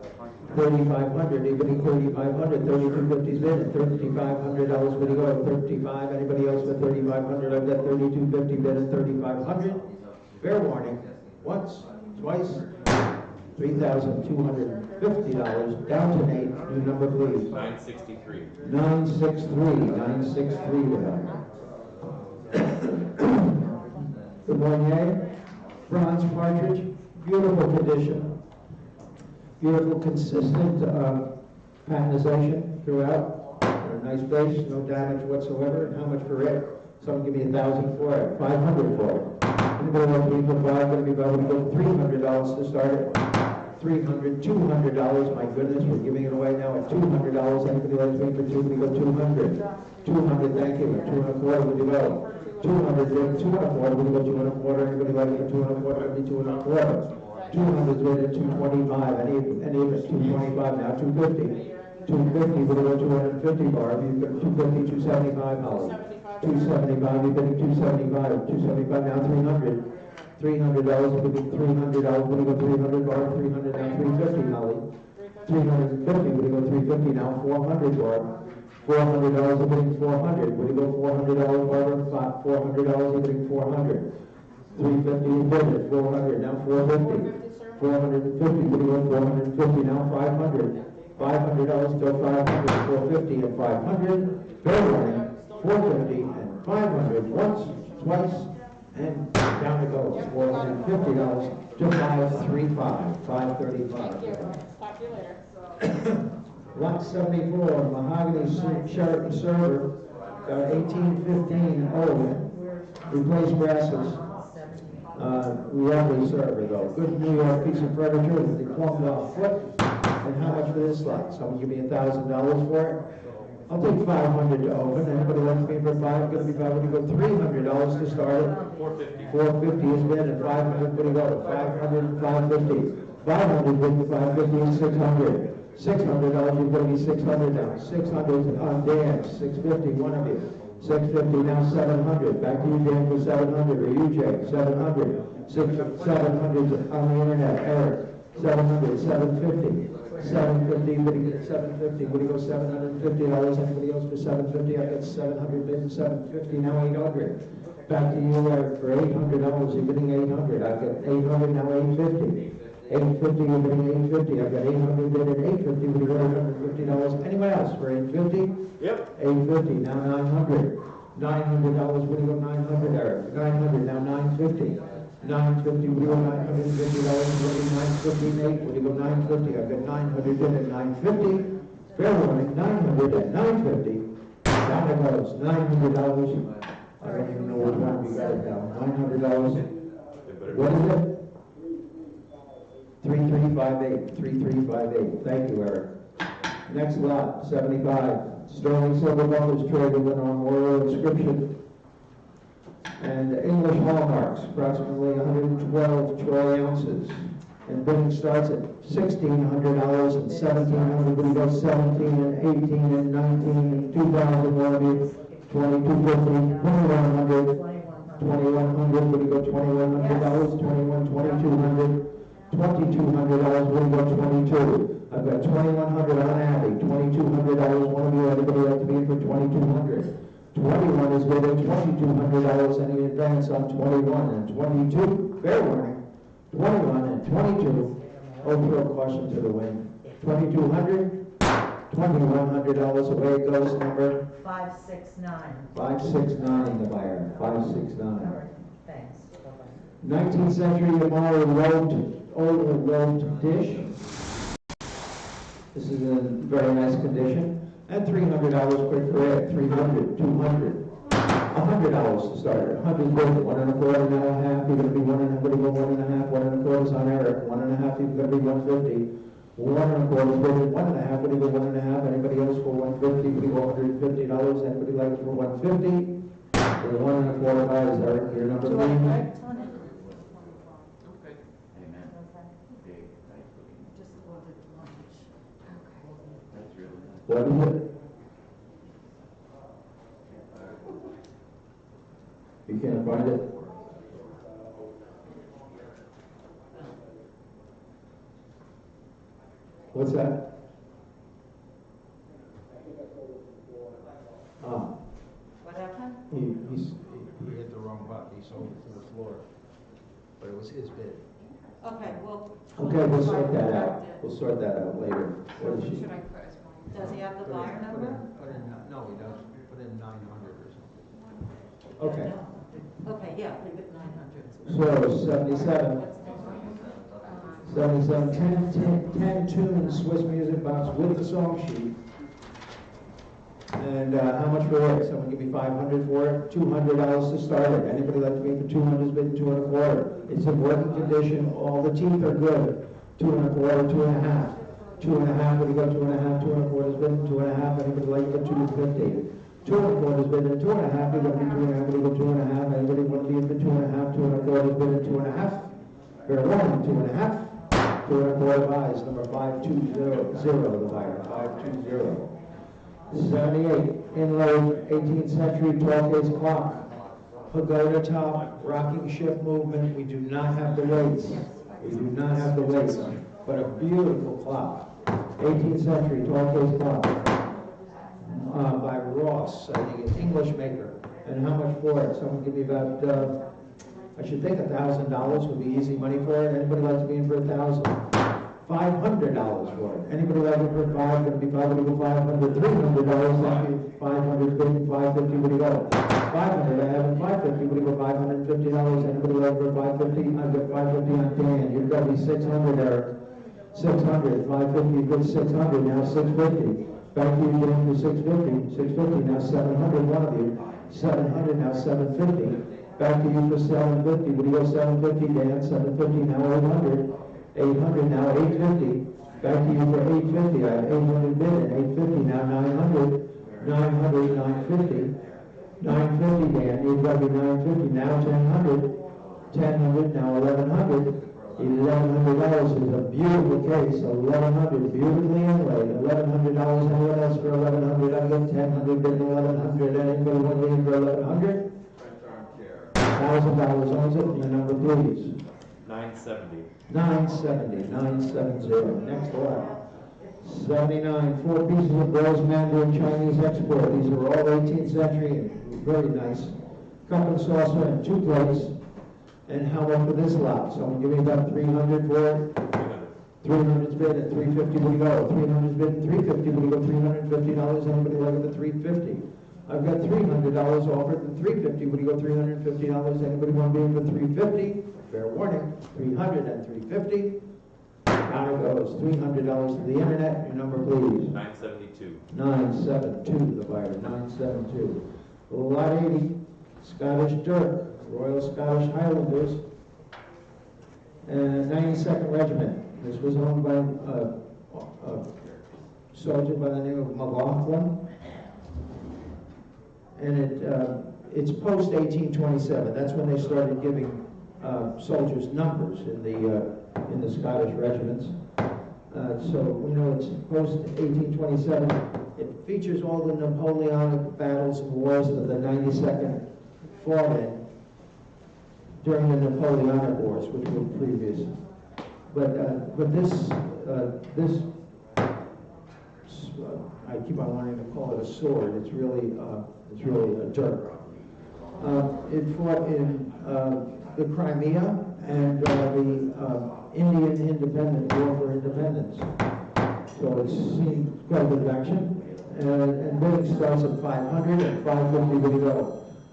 Speaker 1: 3,500. You're getting 3,500. 3,250's bid. $3,500. Would you go at 35? Anybody else with 3,500? I've got 3,250 bid at 3,500. Fair warning. Once, twice. $3,250. Down to Nate. New number, please.
Speaker 5: 963.
Speaker 1: 963. 963 there. The Mornier, bronze partridge, beautiful condition, beautiful consistent patinization throughout. A nice base, no damage whatsoever. And how much for it? Someone give me 1,000 for it, 500 for it. Anybody want to for 5? Going to be about $300 to start it. $300, $200. My goodness, we're giving it away now at $200. Anybody like me for 2? We go 200. 200, thank you. 225, would you go? 200, 225, would you go 225? Anybody like me for 225? Would be 225. 200 bid at 225. Any of it 225 now? 250. 250, would you go 250 bar? You've got 250, 275, Holly. 275, you're bidding 275. 275 now 300. $300, would be $300, would you go 300 bar? 300 now 350, Holly. 350, would you go 350 now 400 bar? $400, you're bidding 400. Would you go $400 bar? $400, you're bidding 400. 350, you bid it. 400 now 450. 450, would you go 450 now 500. $500, go 500. 450 and 500. Fair warning. 450 and 500. Once, twice, and down it goes. $450 to 535. 535.
Speaker 4: Thank you. Talk to you later.
Speaker 1: Lot 74, mahogany Sheraton server, 1815 old, replaced brasses. Lovely server though. Good New York piece of furniture with the plumbed off foot. And how much for this lot? Someone give me $1,000 for it? I'll take 500 to open. Anybody wants me for 5? Going to be 500. Go $300 to start it.
Speaker 5: 450.
Speaker 1: 450 is bid and 500. What do you go? 500 and 550. 500 bid, 550 and 600. $600. You're going to be 600 now. 600 on Dan. 650. One of you. 650 now 700. Back to you, Dan, for 700. Or you, Jake. 700. 700 on the internet. Eric. 700. 750. 750, what do you get? 750, what do you go? $750. Anybody else for 750? I got 700 bid and 750, now 800. Back to you, Eric, for $800. You're bidding 800. I've got 800, now 850. 850, you're bidding 850. I've got 800 bid and 850. What do you got? $850. Anyone else for 850?
Speaker 5: Yep.
Speaker 1: 850, now 900. $900, what do you go? 900, Eric. 900, now 950. 950, we go $950, what do you 950, Nate? What do you go 950? I've got 900 in at 950. Fair warning, 900 at 950. Down it goes, $900. I don't even know which one we got it now. $900. What is it? 3358. 3358. Thank you, Eric. Next lot, 75. Sterling silver bumpers traded with an memorial inscription. And English hallmarks, approximately 112 troy ounces. And bidding starts at $1,600 and $1,700. But he goes 17 and 18 and 19 and 2,000 one of you. 2,250, 2,100, 2,100. But he go $2,100, 21, 2,200, $2,200. But he go 22. I've got 2,100 on Abby, $2,200. One of you, everybody like to be in for 2,200. 21 is bid at $2,200. Any advance on 21 and 22? Fair warning. 21 and 22. Oh, throw caution to the wind. 2,200. $2,100 away it goes, number
Speaker 6: 569.
Speaker 1: 569, the buyer, 569.
Speaker 6: Thanks. Bye-bye.
Speaker 1: 19th century Amari old dish. This is in very nice condition. And $300 quick for it, 300, 200. $100 to start it. 100 bid, 1 1/4, now a half. You're gonna be 1 1/4, go 1 1/2, 1 1/4 is on Eric. 1 1/2, you're gonna be 150. 1 1/4 bid, 1 1/2. What do you go 1 1/2? Anybody else for 150? We go $150. Anybody like it for 150? The 1 1/4 buys, Eric, your number
Speaker 6: Do I
Speaker 1: 3.
Speaker 6: write on it?
Speaker 3: Amen.
Speaker 6: Okay.
Speaker 3: Big, nice looking.
Speaker 6: Just ordered lunch.
Speaker 3: That's really nice.
Speaker 1: What is it? You can't find it? What's that? Ah,
Speaker 6: What happened?
Speaker 1: he hit the wrong button, he sold it to the floor. But it was his bid.
Speaker 6: Okay, well.
Speaker 1: Okay, we'll sort that out. We'll sort that out later. What is she?
Speaker 4: Should I put as one?
Speaker 6: Does he have the buyer number?
Speaker 1: Put in, no, he doesn't. Put in 900 or something. Okay,
Speaker 6: Okay, yeah, leave it 900.
Speaker 1: so 77. 77, 10 tune Swiss music box with the song sheet. And how much for it? Someone give me 500 for it? $200 to start it. Anybody like to be for 200's bid 2 1/4? It's in working condition. All the teeth are good. 2 1/4, 2 1/2. 2 1/2, what do you go 2 1/2? 2 1/4's bid 2 1/2. Anybody like to 250? 2 1/4's bid 2 1/2. You're going to be 2 1/2. What do you go 2 1/2? Anybody want to be for 2 1/2? 2 1/4's bid 2 1/2. Fair warning, 2 1/2. 2 1/4 buys, number 520, the buyer, 520. 78, inlaid 18th century 12-case clock. Pagoda top, rocking ship movement. We do not have the weights. We do not have the weights, but a beautiful clock. 18th century 12-case clock. By Ross, I think an English maker. And how much for it? Someone give me about, I should think $1,000 would be easy money for it. Anybody like to be in for $1,000? $500 for it. Anybody like it for $500? Gonna be $500, go $500, $300. That'd be $500, $550. What do you go? $500. I have it $550. What do you go? $550. Anybody like for $550? I've got $550 on Dan. You've got to be $600 there. $600. $550. Good $600. Now $650. Back to you getting for $650. $650. Now $700. One of you. $700. Now $750. Back to you for $750. What do you go? $750. Dan. $750. Now $800. $800, now $850. Back to you for $850. I have $800 bid and $850, now $900. $900, $950. $950, Dan, you've got to be $950, now $1,000. $1,000, now $1,100. $1,100 is a beautiful case. $1,100, beautifully inlaid. $1,100, anyone else for $1,100? I get $1,000 bid and $1,100. Anybody want to leave for $1,100? $1,000 owns it, and the number please.
Speaker 5: 970.
Speaker 1: 970. Next lot. 79. 4 pieces of Bros Mandarin Chinese export. These are all 18th century and very nice. Cup and saucer and 2 plates. And how much for this lot? Someone give me about 300 for it. 300's bid at 350. What do you go? 300's bid at 350. What do you go? $350. Anybody like it at 350? I've got $300 offered and 350. What do you go? $350. Anybody want to be in for 350? Fair warning. 300 and 350. Down it goes. $300 to the internet. Your number, please.
Speaker 5: 972.
Speaker 1: 972. The buyer. 972. Lot 80. Scottish Dirk. Royal Scottish Highlanders. And 92nd Regiment. This was owned by a soldier by the name of McLaughlin. And it's post 1827. That's when they started giving soldiers numbers in the Scottish regiments. So we know it's post 1827. It features all the Napoleonic battles and wars that the 92nd fought in during the Napoleonic Wars, which were previous. But this I keep on wanting to call it a sword. It's really a dirk. It fought in the Crimea and the Indian Independent War for Independence. So it's seen quite a bit of action. And bidding starts at 500 and 550 would go.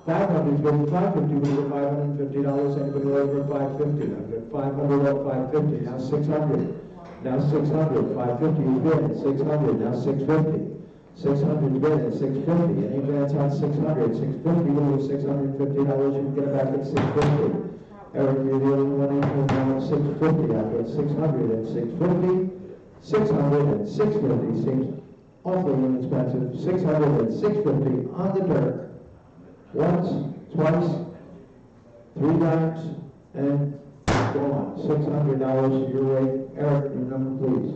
Speaker 1: 500 is bidding 550 would go $550. Anybody over 550? I've got 500 up 550. Now 600. Now 600. 550 is bid. 600. Now 650. 600 is bid at 650. Any advance on 600. 650 will go $650. You can get it back at 650. Eric, you're the only one in here now at 650. I've got 600 and 650. 600 and 650 seems awfully inexpensive. 600 and 650 on the dirt. Once, twice, 3 times, and go on. $600 your way. Eric, your number, please.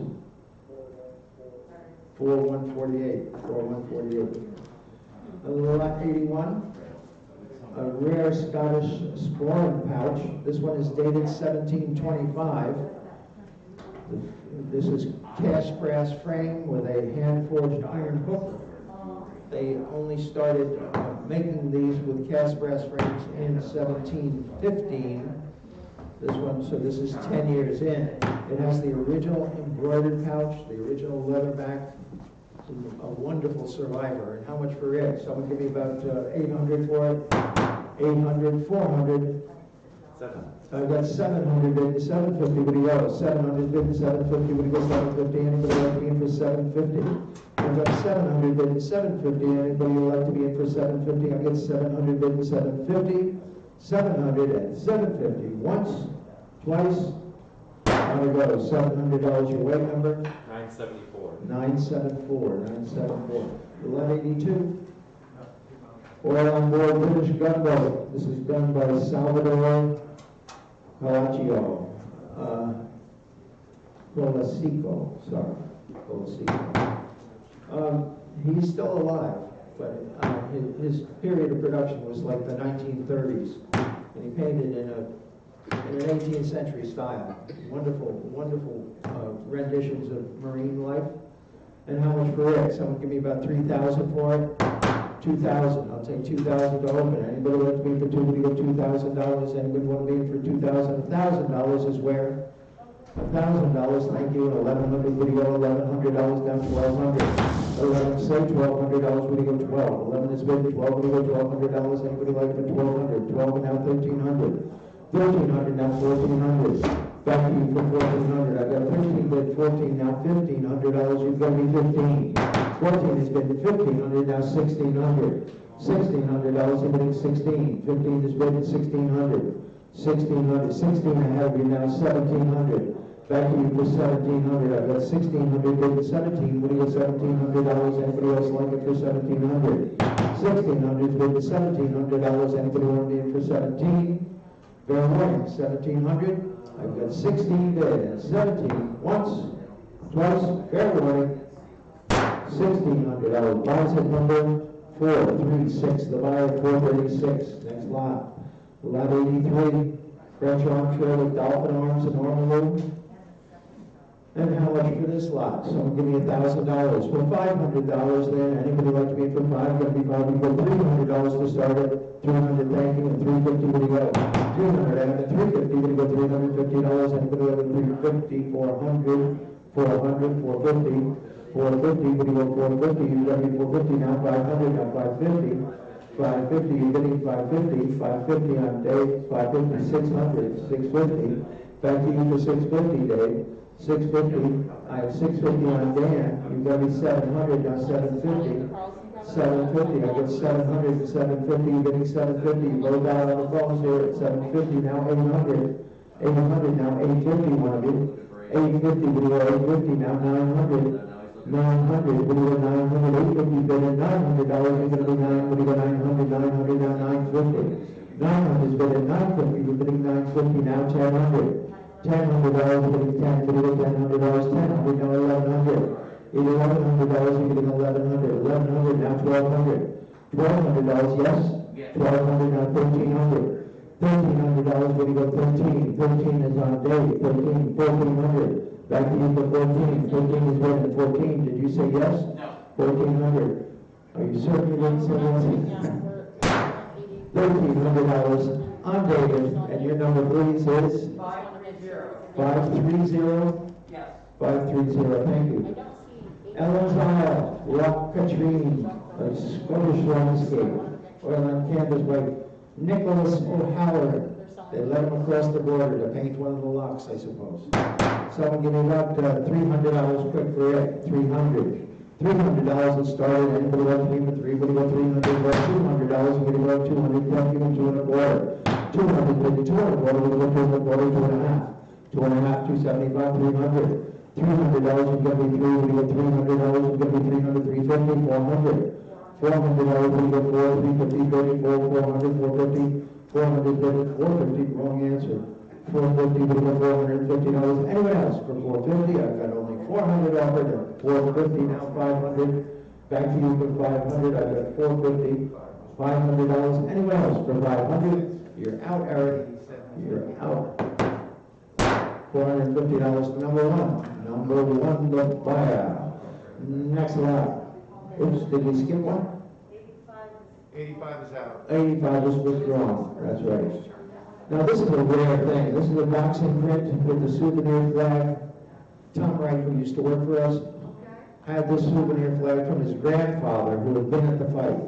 Speaker 1: 4148. 4148. Lot 81. A rare Scottish spoiling pouch. This one is dated 1725. This is cast brass frame with a hand-forged iron hook. They only started making these with cast brass frames in 1715. This one, so this is 10 years in. It has the original embroidered pouch, the original leather back. A wonderful survivor. And how much for it? Someone give me about 800 for it. 800, 400.
Speaker 5: 7.
Speaker 1: I've got 700 bid, 750 would he go? 700 bid, 750 would he go? 750. Anybody like to be in for 750? I've got 700 bid, 750. Anybody like to be in for 750? I've got 700 bid, 750. 700 and 750. Once, twice. On the go. $700 your weight number.
Speaker 5: 974.
Speaker 1: 974. 974. 1182. Oil on board British gunboat. This is done by Salvador Palacio. Colasico. Sorry. Colasico. He's still alive, but his period of production was like the 1930s. And he painted in an 18th century style. Wonderful, wonderful renditions of marine life. And how much for it? Someone give me about 3,000 for it. 2,000. I'll take 2,000 to open. Anybody want to be for $2,000? Anybody want to be for 2,000? $1,000 is where? $1,000. Thank you. And 1,100. Would you go $1,100 down to 1,200? 11. Say $1,200. Would you go 12? 11 is bid. 12. Would you go $1,200? Anybody like it for 1,200? 12 and now 1,300. 1,300 now 1,400. Back to you for 1,400. I've got 13 bid, 14 now $1,500. You've got me 15. 14 is bid 1,500 now 1,600. $1,600 you're bidding 16. 15 is bid 1,600. 1,600. 16 ahead of you now 1,700. Back to you for 1,700. I've got 1,600 bid 17. What do you get $1,700? Anybody else like it for 1,700? 1,600 is bid $1,700. Anybody want to be in for 17? Fair warning, 1,700. I've got 16 bid and 17. Once, twice, fair warning. $1,600. Buys at number 436. The buyer 436. Next lot. Lot 83. French armchair with dolphin arms and ormolu. And how much for this lot? Someone give me $1,000. For $500 then, anybody like to be in for $5? Going to be $5. We go $300 to start it. 300, thank you. And 350, what do you go? 300. And then 350, what do you go? $350. Anybody like it? 350, 400, 400, 450. 450, what do you go? 450. You got me 450 now. 500 now. 550. 550, you're getting 550. 550 on Dave. 550, 600, 650. Back to you for 650, Dave. 650, I have 650 on Dan, you've got me 700, now 750. 750, I get 700 and 750, you're getting 750, you go down on the phones here at 750, now 800. 800, now 850, one of you. 850, video 850, now 900. 900, video 900, 850, bid at $900, you're going to be 9, video 900, 900, now 950. 900 is bid at 950, you're bidding 950, now 1,000. $1,000, bidding 10, bidding $1,000, $1,000, now 1,100. Either $1,100, you're getting 1,100. 1,100, now 1,200. $1,200, yes? 1,200, now 1,300. $1,300, what do you got? 13. 13 is on Dave. 13, 1,400. Back to you for 14. 14 is better than 14. Did you say yes? No. 1,400. Are you certain you didn't say yes? $1,300 on David, and your number please is? 530. 530?
Speaker 6: Yes.
Speaker 1: 530, thank you. Ellen's Isle, Rock Katrine, a Scottish landscape, oil on canvas by Nicholas O'Halloran. They let him across the border to paint one of the locks, I suppose. Someone give me about $300 quick for it. $300. $300 it started. Anybody want 3 for 3? Anybody want $300? $200. Anybody want 200? Can't give him 2 and a quarter. 200. 2 and a quarter. Anybody want 2 and a quarter? 2 and a half. 2 and a half. 275. 300. $300. You got me 3. Anybody want $300? You got me 300. 350. 400. $400. Anybody want 4? 350. 34. 400. 450. 400, 450, wrong answer. 450, but $450. Anyone else for 450? I've got only 400 offered at 450, now 500. Back to you for 500. I've got 450, $500. Anyone else for 500? You're out, Eric. You're out. $450, number one. Number one, the buyer. Next lot. Oops, did we skip one?
Speaker 2: 85 is out.
Speaker 1: 85 is withdrawn, that's right. Now this is a rare thing. This is a boxing print with the souvenir flag. Tom Wright, who used to work for us, had this souvenir flag from his grandfather who had been at the fight.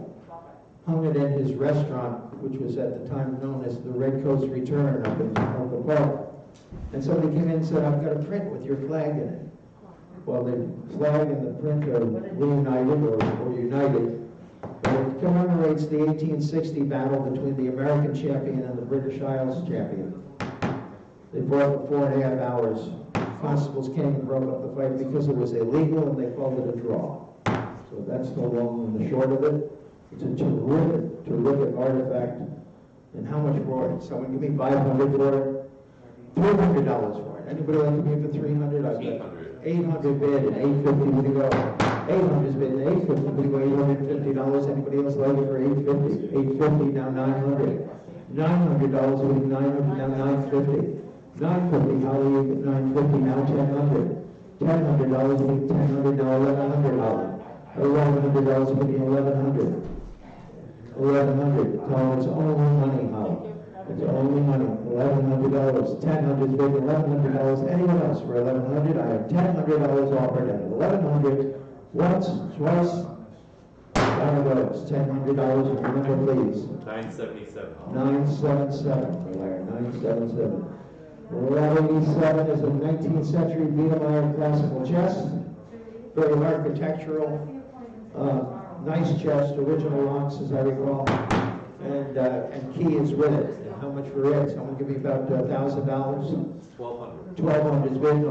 Speaker 1: Hung it in his restaurant, which was at the time known as the Red Coats Return up in Oak Park. And somebody came in and said, I've got a print with your flag in it. Well, the flag and the print are reunited or united. It commemorates the 1860 battle between the American champion and the British Isles champion. They fought for 4.5 hours. Constables came and broke up the fight because it was illegal and they called it a draw. So that's the long and the short of it. It's a terrific, terrific artifact. And how much for it? Someone give me $500 for it? $300 for it. Anybody like to give me for $300? I've got 800 bid and 850 would go. 800 is bid and 850 would go. $850. Anybody else like it for 850? 850 now 900. $900 would be 900 now 950. 950. How do you get 950 now 1000? $1,000 would be 1000 now $1,100. $1,100 would be 1100. 1100. Tom, it's only money, Holly. It's only money. $1,100. 1000 is bid. $1,100. Anyone else for 1100? I have $1,000 offered at 1100. Once, twice. Down goes. $1,000. Remember, please.
Speaker 5: 977.
Speaker 1: 977. Larry. 977. 1187 is a 19th century Biedermeier classical chest. Very architectural. Nice chest. Original locks, as I recall. And key is with it. How much for it? Someone give me about $1,000.
Speaker 5: 1200.
Speaker 1: 1200 is bid and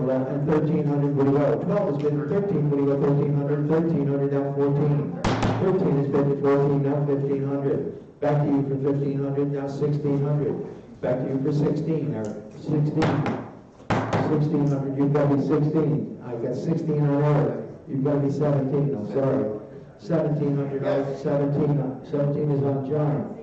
Speaker 1: 1300 would go. 12 is bid and 13 would go. 1300. 1300 now 14. 13 is bid and 14 now 1500. Back to you for 1500 now 1600. Back to you for 16. 16. 1600. You've got to be 16. I got 16 on order. You've got to be 17. I'm sorry. $1,700. 17 is on John.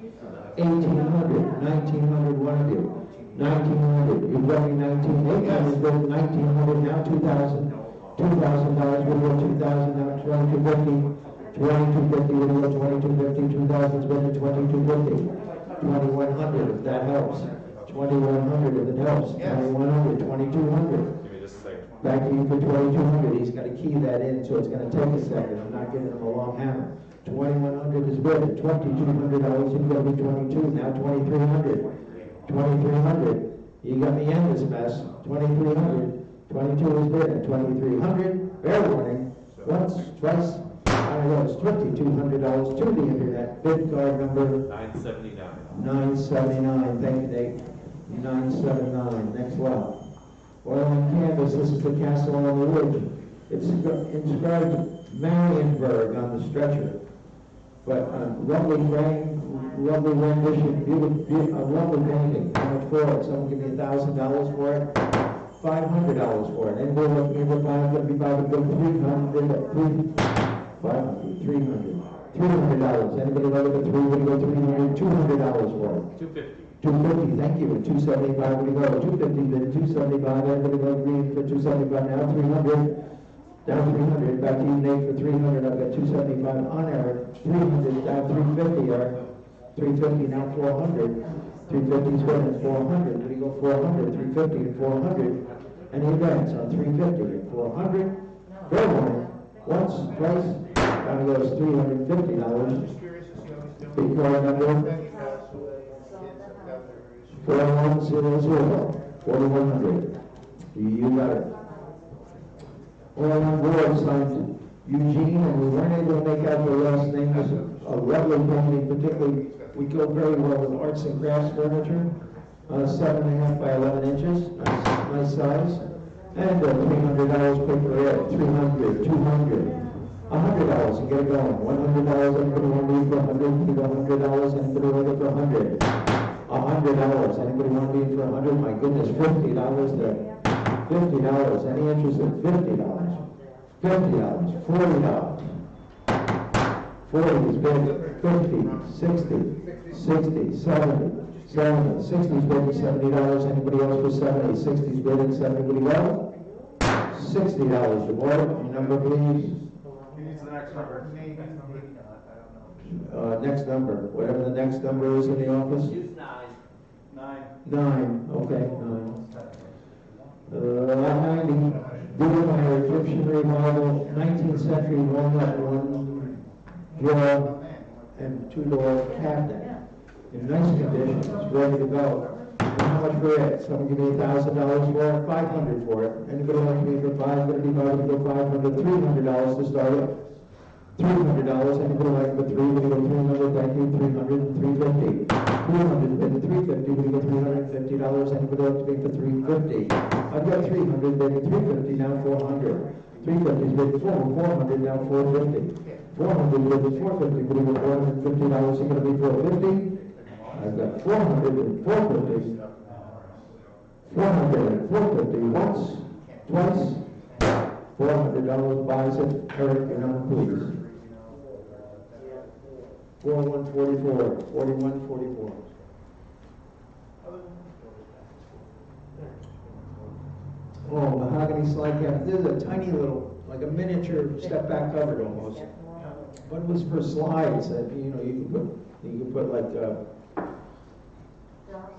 Speaker 1: 1800, 1900, one of you. 1900, you've got me 19. 800 is bid, 1900, now 2000. $2,000, we'll go 2000, now 2250. 2250, we'll go 2250. 2000 is bid at 2250. 2100, if that helps. 2100, if it helps. 2100, 2200.
Speaker 5: Give me just a second.
Speaker 1: Back to you for 2200. He's got to key that in, so it's going to take a second. I'm not giving him a long hammer. 2100 is bid. $2,200. You've got me 22. Now 2300. 2300. You got me in this mess. 2300. 22 is bid at 2300. Fair warning. Once, twice. I don't know. It's $2,200 to the internet. Bid card number
Speaker 5: 979.
Speaker 1: 979. Thank you, Dave. 979. Next lot. Oil and canvas. This is the castle on the wood. It's inscribed Marienburg on the stretcher. But lovely frame, lovely rendition, beautiful, lovely painting. How much for it? Someone give me $1,000 for it. $500 for it. Anybody looking for 500? Be 500, 300, 500, 300. $300. Anybody looking for 300? $300. $200 for it.
Speaker 5: 250.
Speaker 1: 250. Thank you. 275. Would you go? 250. Then 275. Everybody go green for 275. Now 300. Down 300, back to you, Nate, for 300. I've got 275 on Eric. 300, down 350, Eric. 350, now 400. 350 is good at 400. Did he go 400? 350 and 400. Any advance on 350 and 400? Fair warning. once, twice, down goes $350.
Speaker 2: Just curious to see how he's doing.
Speaker 1: Big card number,
Speaker 2: Then he passed away, kids have got their issues.
Speaker 1: 4100, 4100. You got it. All on board signed Eugene, and we weren't able to make out the last name. It was a lovely company, particularly, we go very well with arts and crafts furniture. 7.5 by 11 inches, nice size. And $300 paper air, 300, 200, $100 and get it going. $100, anybody want to leave for 100? Give $100, anybody want it for 100? $100, anybody want to leave for 100? My goodness, $50 there. $50, any interest in $50? $50, $40. 40 is big, 50, 60, 70. 60 is bidding $70. Anybody else for 70? 60 is bidding $70. Else? $60. The board, your number, please.
Speaker 2: He needs the next number. Maybe not, I don't know.
Speaker 1: Next number, whatever the next number is in the office.
Speaker 3: Use 9.
Speaker 1: 9. Okay, 9. Lot 90. Beautiful Egyptian revival, 19th century walnut, 1-drawer and 2-door cabinet. In nice condition, it's ready to go. And how much for it? Someone give me $1,000 for it, $500 for it. Anybody want to be for $500? Anybody go $500? $300 to start it. $300. Anybody like for 3? We go 300. Thank you. 300. 350. 300 bid 350. We go $350. Anybody like to be for 350? I've got 300 bidding 350. Now 400. 350 is bid 400. Now 450. 400 bid 450. We go $450. You're going to be 450. I've got 400 and 450. 400 and 450 once, twice. $400 buys it. Eric, your number, please. 4144. 4144. Oh, mahogany slide cabinet. This is a tiny little, like a miniature step-back cupboard almost. But it was for slides that you can put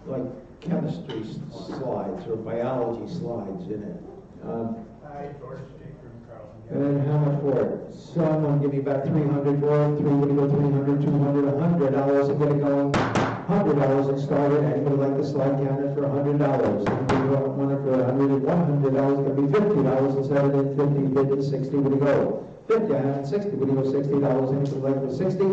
Speaker 1: like chemistry slides or biology slides in it.
Speaker 2: Hi, George, Jake from Carlson.
Speaker 1: And how much for it? Someone give me about 300 for it. 300, 200, $100 to get it going. $100 and start it. Anybody like the slide cabinet for $100? Anybody want it for $100? $100 going to be $50 instead of then 50, 50, 60. Would you go? 50, and 60. Would you go $60? Anybody like for 60?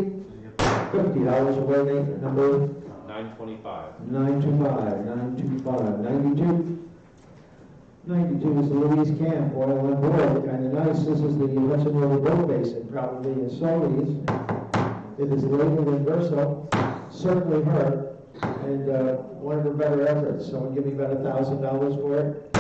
Speaker 1: $50 away, Nate. Number
Speaker 5: 925.
Speaker 1: 925, 925, 92. 92 is the Louise Camp, oil on board, kind of nice. This is the Hudson River Boat Basin, probably in Solis. It is labeled in Verso, certainly her, and one of her better efforts. Someone give me about $1,000 for it.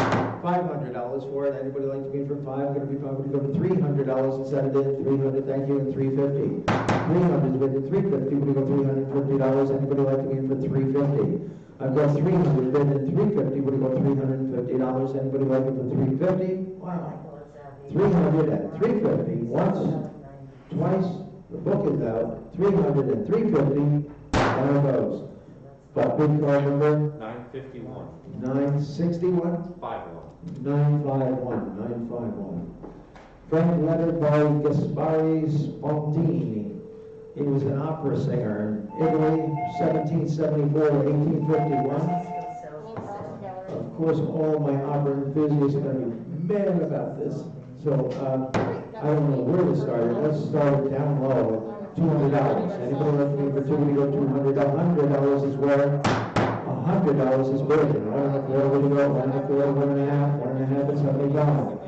Speaker 1: $500 for it. Anybody like to be for 5? Going to be 5. We're going to go $300 instead of it. 300. Thank you. And 350. 300 is bid 350. We're going to go $350. Anybody like to be for 350? I've got 300 bid and 350. We're going to go $350. Anybody like it for 350? Wow. 300 and 350. Once, twice. The book is out. 300 and 350. Down it goes. But big card number
Speaker 5: 951.
Speaker 1: 961.
Speaker 5: 51.
Speaker 1: 951. Frank letter by Gaspari Spontini. He was an opera singer in Italy, 1774 to 1851. Of course, all my opera enthusiasts are going to be mad about this. So I don't know where to start it. Let's start it down low at $200. Anybody like me for 2? We go $200. $100 is where. $100 is big. 1.25, what do you go? 1.25, 1.5, 1.5 and 75.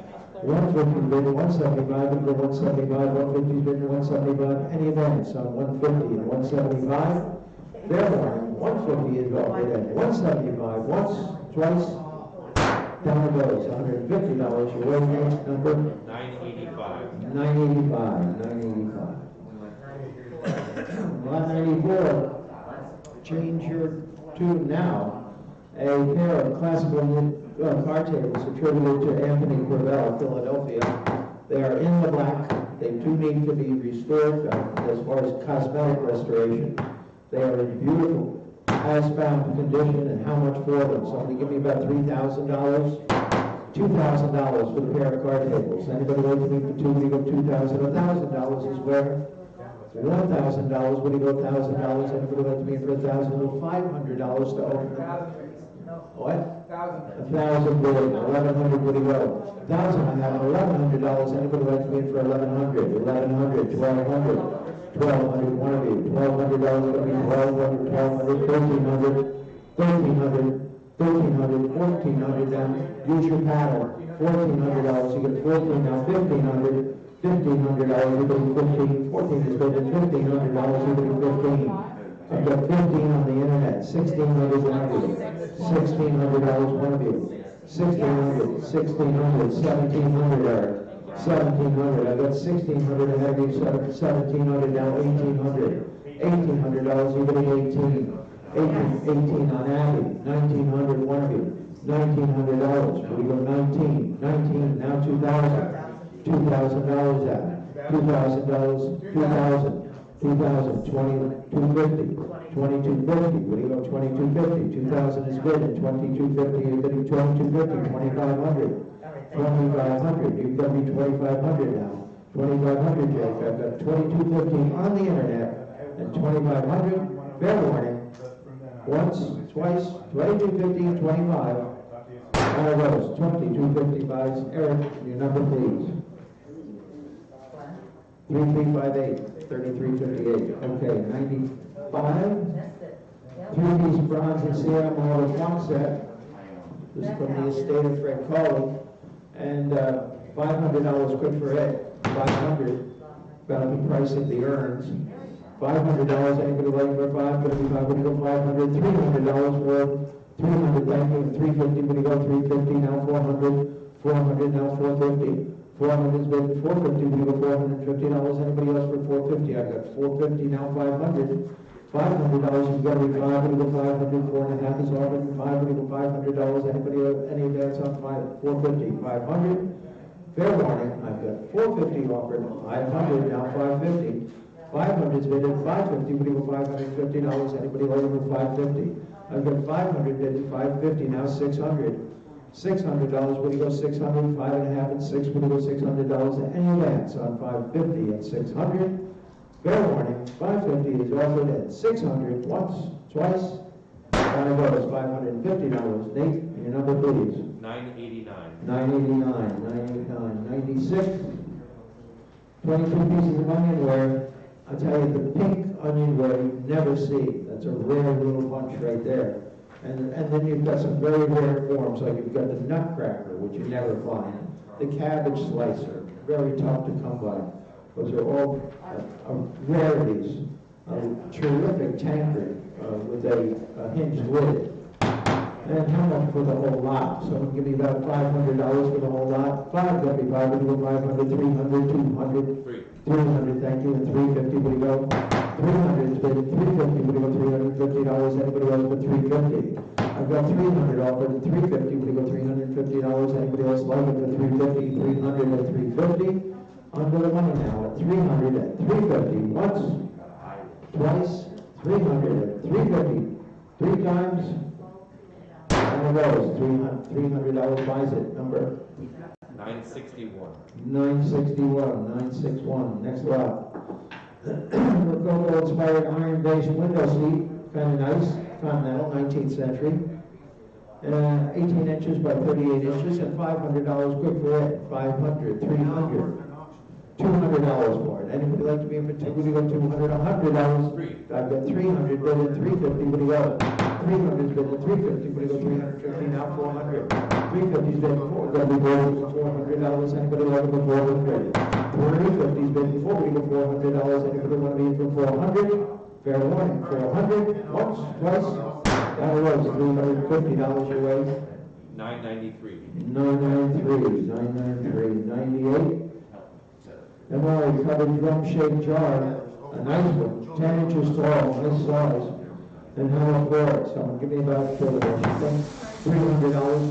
Speaker 1: 150 bid, 175, we go 175, 150 bid, 175. Any advance on 150 and 175? Fair warning, 150 is all bid at 175. Once, twice, down it goes. $150. Your waiting number?
Speaker 5: 985.
Speaker 1: 985. 985. Lot 94. Change your tune now. A pair of classical card tables attributed to Anthony Gravel, Philadelphia. They are in the black. They do need to be restored as far as cosmetic restoration. They are in beautiful as-found condition, and how much for them? Somebody give me about $3,000. $2,000 for the pair of card tables. Anybody like to be for two? We go $2,000. $1,000 is where? $1,000. Would you go $1,000? Anybody like to be for $1,000? $500 to open. What? 1,000 bid. 1,100. Would you go? 1,000. I have $1,100. Anybody like to be for 1,100? 1,100. 1,200. 1,200. One of you. $1,200. Would be 1,200. 1,200. 1,300. 1,300. 1,300. 1,400 down. Use your paddle. $1,400. You get 14 now. 1,500. $1,500. You get 15. 14 is good. $1,500. You get 15. I've got 15 on the internet. 1,600 one of you. $1,600 one of you. 1,600. 1,600. 1,700 Eric. 1,700. I've got 1,600 ahead of you. 1,700 now. 1,800. $1,800. You get 18. 18 on Abby. 1,900 one of you. $1,900. We go 19. 19 now. 2,000. $2,000 out. $2,000. 2,000. 2,000, 2,250, 2,250, what do you go, 2,250, 2,000 is good, and 2,250, you're getting 2,250, 2,500, 2,500, you've got me 2,500 now, 2,500, Jake, I've got 2,250 on the internet, and 2,500, fair warning, once, twice, 2,250 and 25, all of those, 2,255, Eric, your number please. 3358. 3358. Okay, 95. 3-piece bronze and ceramic model one set. This is from the estate of Fred Colley. And $500 quick for it. 500. About the price of the urns. $500. Anybody like for 555? Would you go 500? $300 for 300. Thank you. 350. Would you go 350? Now 400. 400. Now 450. 400 is bid. 450. Would you go $450? Anybody else for 450? I've got 450 now. 500. $500. You've got to be 5. Would you go 500? 4.5 is offered. 5. Would you go $500? Anybody any advance on 450? 500. Fair warning. I've got 450 offered. 500 now. 550. 500 is bid at 550. Would you go $550? Anybody over 550? I've got 500 bid at 550 now. 600. $600. Would you go 600? 5.5 and 6. Would you go $600? Any advance on 550 and 600? Fair warning. 550 is offered at 600. Once, twice. One of those. $550. Nate, your number please.
Speaker 5: 989.
Speaker 1: 989. 96. 22 pieces of onion ware. I tell you, the pink onion ware you never see. That's a rare little bunch right there. And then you've got some very rare forms, like you've got the nutcracker, which you never find, the cabbage slicer, very tough to come by. Those are all rarities. A terrific tankard with a hinged lid. And how much for the whole lot? Someone give me about $500 for the whole lot. 575, would you go 500, 300, 200? 300, thank you, and 350, would you go? 300 is bid, 350, would you go $350? Anybody else for 350? I've got 300 offered at 350, would you go $350? Anybody else like it for 350? 300 at 350? Under the money now at 300 at 350. Once, twice, 300 at 350. 3 times. One of those. $300 buys it. Number
Speaker 5: 961.
Speaker 1: 961. 961. Next lot. Rococo inspired iron-based window seat. Kind of nice. Continental, 19th century. 18 inches by 38 inches and $500 quick for it. 500, 300, $200 for it. Anybody like to be in for two? Would you go 200, $100? I've got 300 bid at 350. Would you go? 300 is bid at 350. Would you go 350? Now 400. 350 is bid for. Got to be bid for $400. Anybody like to go 400? 350 is bid for. Would you go $400? Anybody want to be in for 400? Fair warning. 400. Once, twice. That was $350 your way.
Speaker 5: 993.
Speaker 1: 993, 993, 98. MRA covered drum-shaped jar, a nice one, 10 inches tall, nice size. And how much for it? Someone give me about $400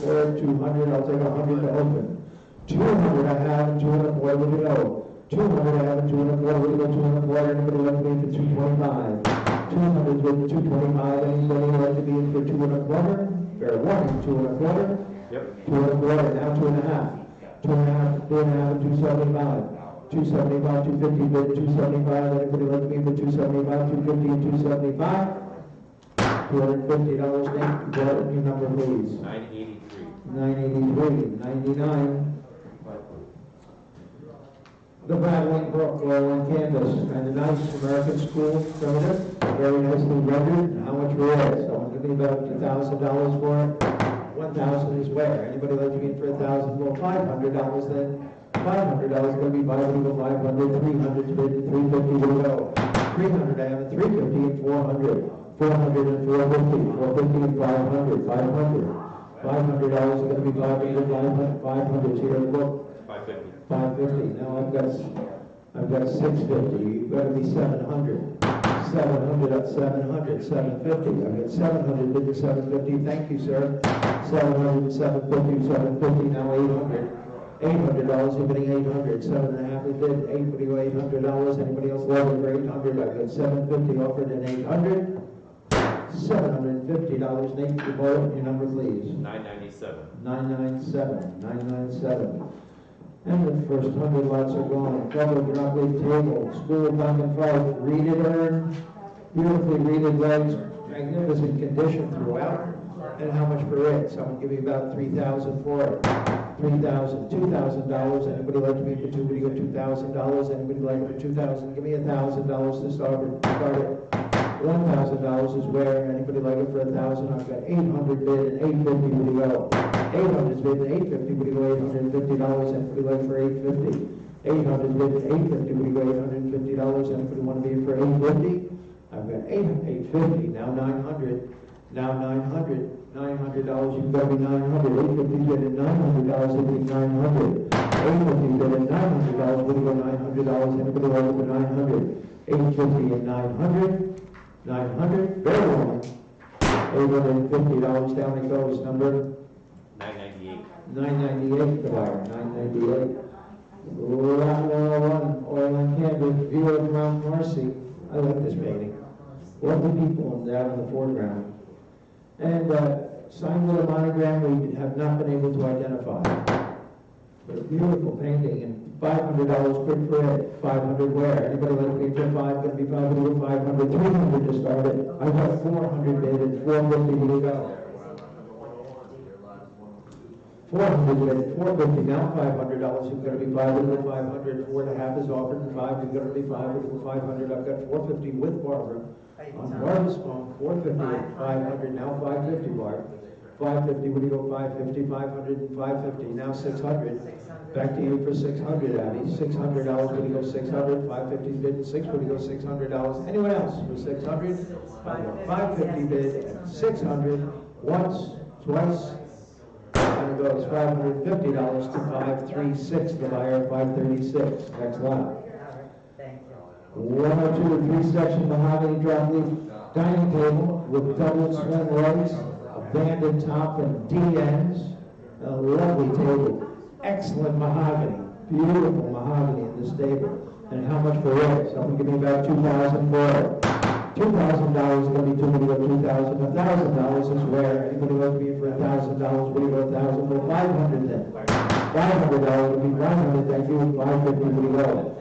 Speaker 1: for it, 200, I'll take 100 to open. 200 I have, and 200 for it, would you know? 200 I have, and 200 for it, would you go 200 for it? Anybody like to be in for 225? 200 with 225, anybody like to be in for 225? Fair warning, 225.
Speaker 5: Yep.
Speaker 1: 2 1/4, now 2 1/2. 2 1/2, 2 1/2, 275. 275, 250 bid, 275. Anybody like me for 275, 250, and 275? $250, Nate. Go ahead, your number, please.
Speaker 5: 983.
Speaker 1: 983, 99. The Battling Brook, oil and canvas, kind of nice, American school, primitive, very nicely rendered. How much for it? Someone give me about $2,000 for it. 1,000 is where? Anybody like to get for 1,000? Well, $500 then. $500 going to be 500, 500, 300 bid, 350 will go. 300 I have it, 350 and 400. 400 and 450, 450 and 500, 500. $500 is going to be 500, 500, 500 here in the book.
Speaker 5: 550.
Speaker 1: 550. Now I've got 650. You've got to be 700. 700 at 700. 750. I've got 700 bid to 750. Thank you, sir. 700, 750, 750. Now 800. $800. You're getting 800. 7.5 is bid. Anybody go $800? Anybody else love it for 800? I've got 750 offered and 800. $750. Nate, your vote, your number, please.
Speaker 5: 997.
Speaker 1: 997. 997. And the first 100 lots are gone. Public drop league table, school Doug and Fife, reeded urn, beautifully reeded legs, magnificent condition throughout. And how much for it? Someone give me about $3,000 for it. $3,000, $2,000. Anybody like to be for two? Would you go $2,000? Anybody like it for $2,000? Give me $1,000 to start it. $1,000 is where. Anybody like it for 1,000? I've got 800 bid and 850. Would you go? 800 is bid and 850. Would you go $850? Anybody like for 850? 800 bid and 850. Would you go $850? Anybody want to be for 850? I've got 850. Now 900. Now 900. $900. You've got to be 900. 850 bid and $900. Would be 900. 850 bid and $900. Would you go $900? Anybody like it for 900? 850 and 900. 900. Very well. $850 down it goes. Number
Speaker 5: 998.
Speaker 1: 998, the buyer, 998. Lot 101, oil and canvas, view of Mount Marcy. I like this painting. Lovely people down in the foreground. And signed with a monogram we have not been able to identify. But a beautiful painting, and $500 quick for it. 500 where? Anybody like to pay for 5? Going to be 500, 500, 300 to start it. I got 400 bid and 450 to go. 400 bid, 450, now $500. You've got to be 500, 500, 4.5 is offered, and 5, you've got to be 500. I've got 450 with Barbara. On Barbara's phone, 450 and 500, now 550, Barb. 550, what do you go, 550, 500, and 550, now 600. Back to you for 600, Abby. $600, what do you go, 600, 550 bid, and 6, what do you go, $600. Anyone else for 600? 550 bid, and 600, once, twice, and it goes $550 to 536, the buyer, 536. Next lot. 102, 3-section mahogany drop leaf dining table with double swing legs, a banded top and D ends. A lovely table. Excellent mahogany. Beautiful mahogany in this table. And how much for it? Someone give me about $2,000 for it. $2,000 is going to be $2,000. $1,000 is where? Anybody like me for $1,000? What do you go, 1,000? Well, 500 then. $500 would be 500. Thank you. 550 would you go?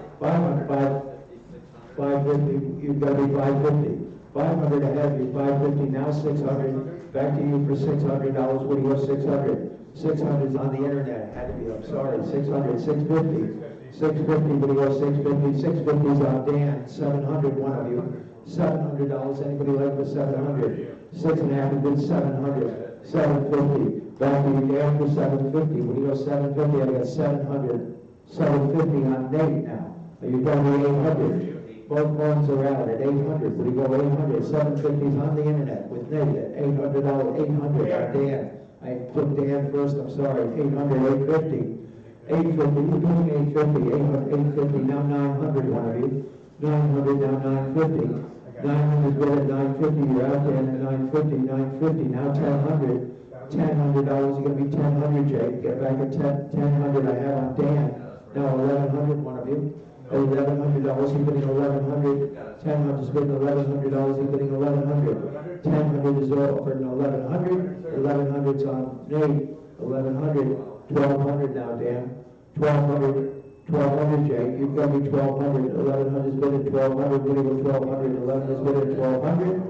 Speaker 1: 550. You've got to be 550. 500 ahead. You're 550. Now 600. Back to you for $600. What do you go? 600. 600 is on the internet. Had to be. I'm sorry. 600. 650. 650. What do you go? 650. 650 is on Dan. 700. One of you. $700. Anybody like for 700? 6.5 is bid 700. 750. Back to you, Dan, for 750. What do you go? 750. I got 700. 750 on Nate now. Are you telling me 800? Both phones are out at 800. What do you go? 800. 750 is on the internet with Nate at $800. 800 on Dan. I took Dan first. I'm sorry. 800. 850. 850. You're doing 850. 850. Now 900. One of you. 900. Now 950. 900 bid at 950. You're out there at 950. 950. Now 1,000. $1,000. You're going to be 1,000, Jake. Get back at 1,000 I have on Dan. Now 1,100. One of you. $1,100. You're getting 1,100. 1,000 is bidding $1,100. You're getting 1,100. 1,000 is offered 1,100. 1,100's on Nate. 1,100, 1,200 now, Dan. 1,200, 1,200, Jake. You've got me 1,200. 1,100 is bid at 1,200. Woody go 1,200. 11 is bid at 1,200.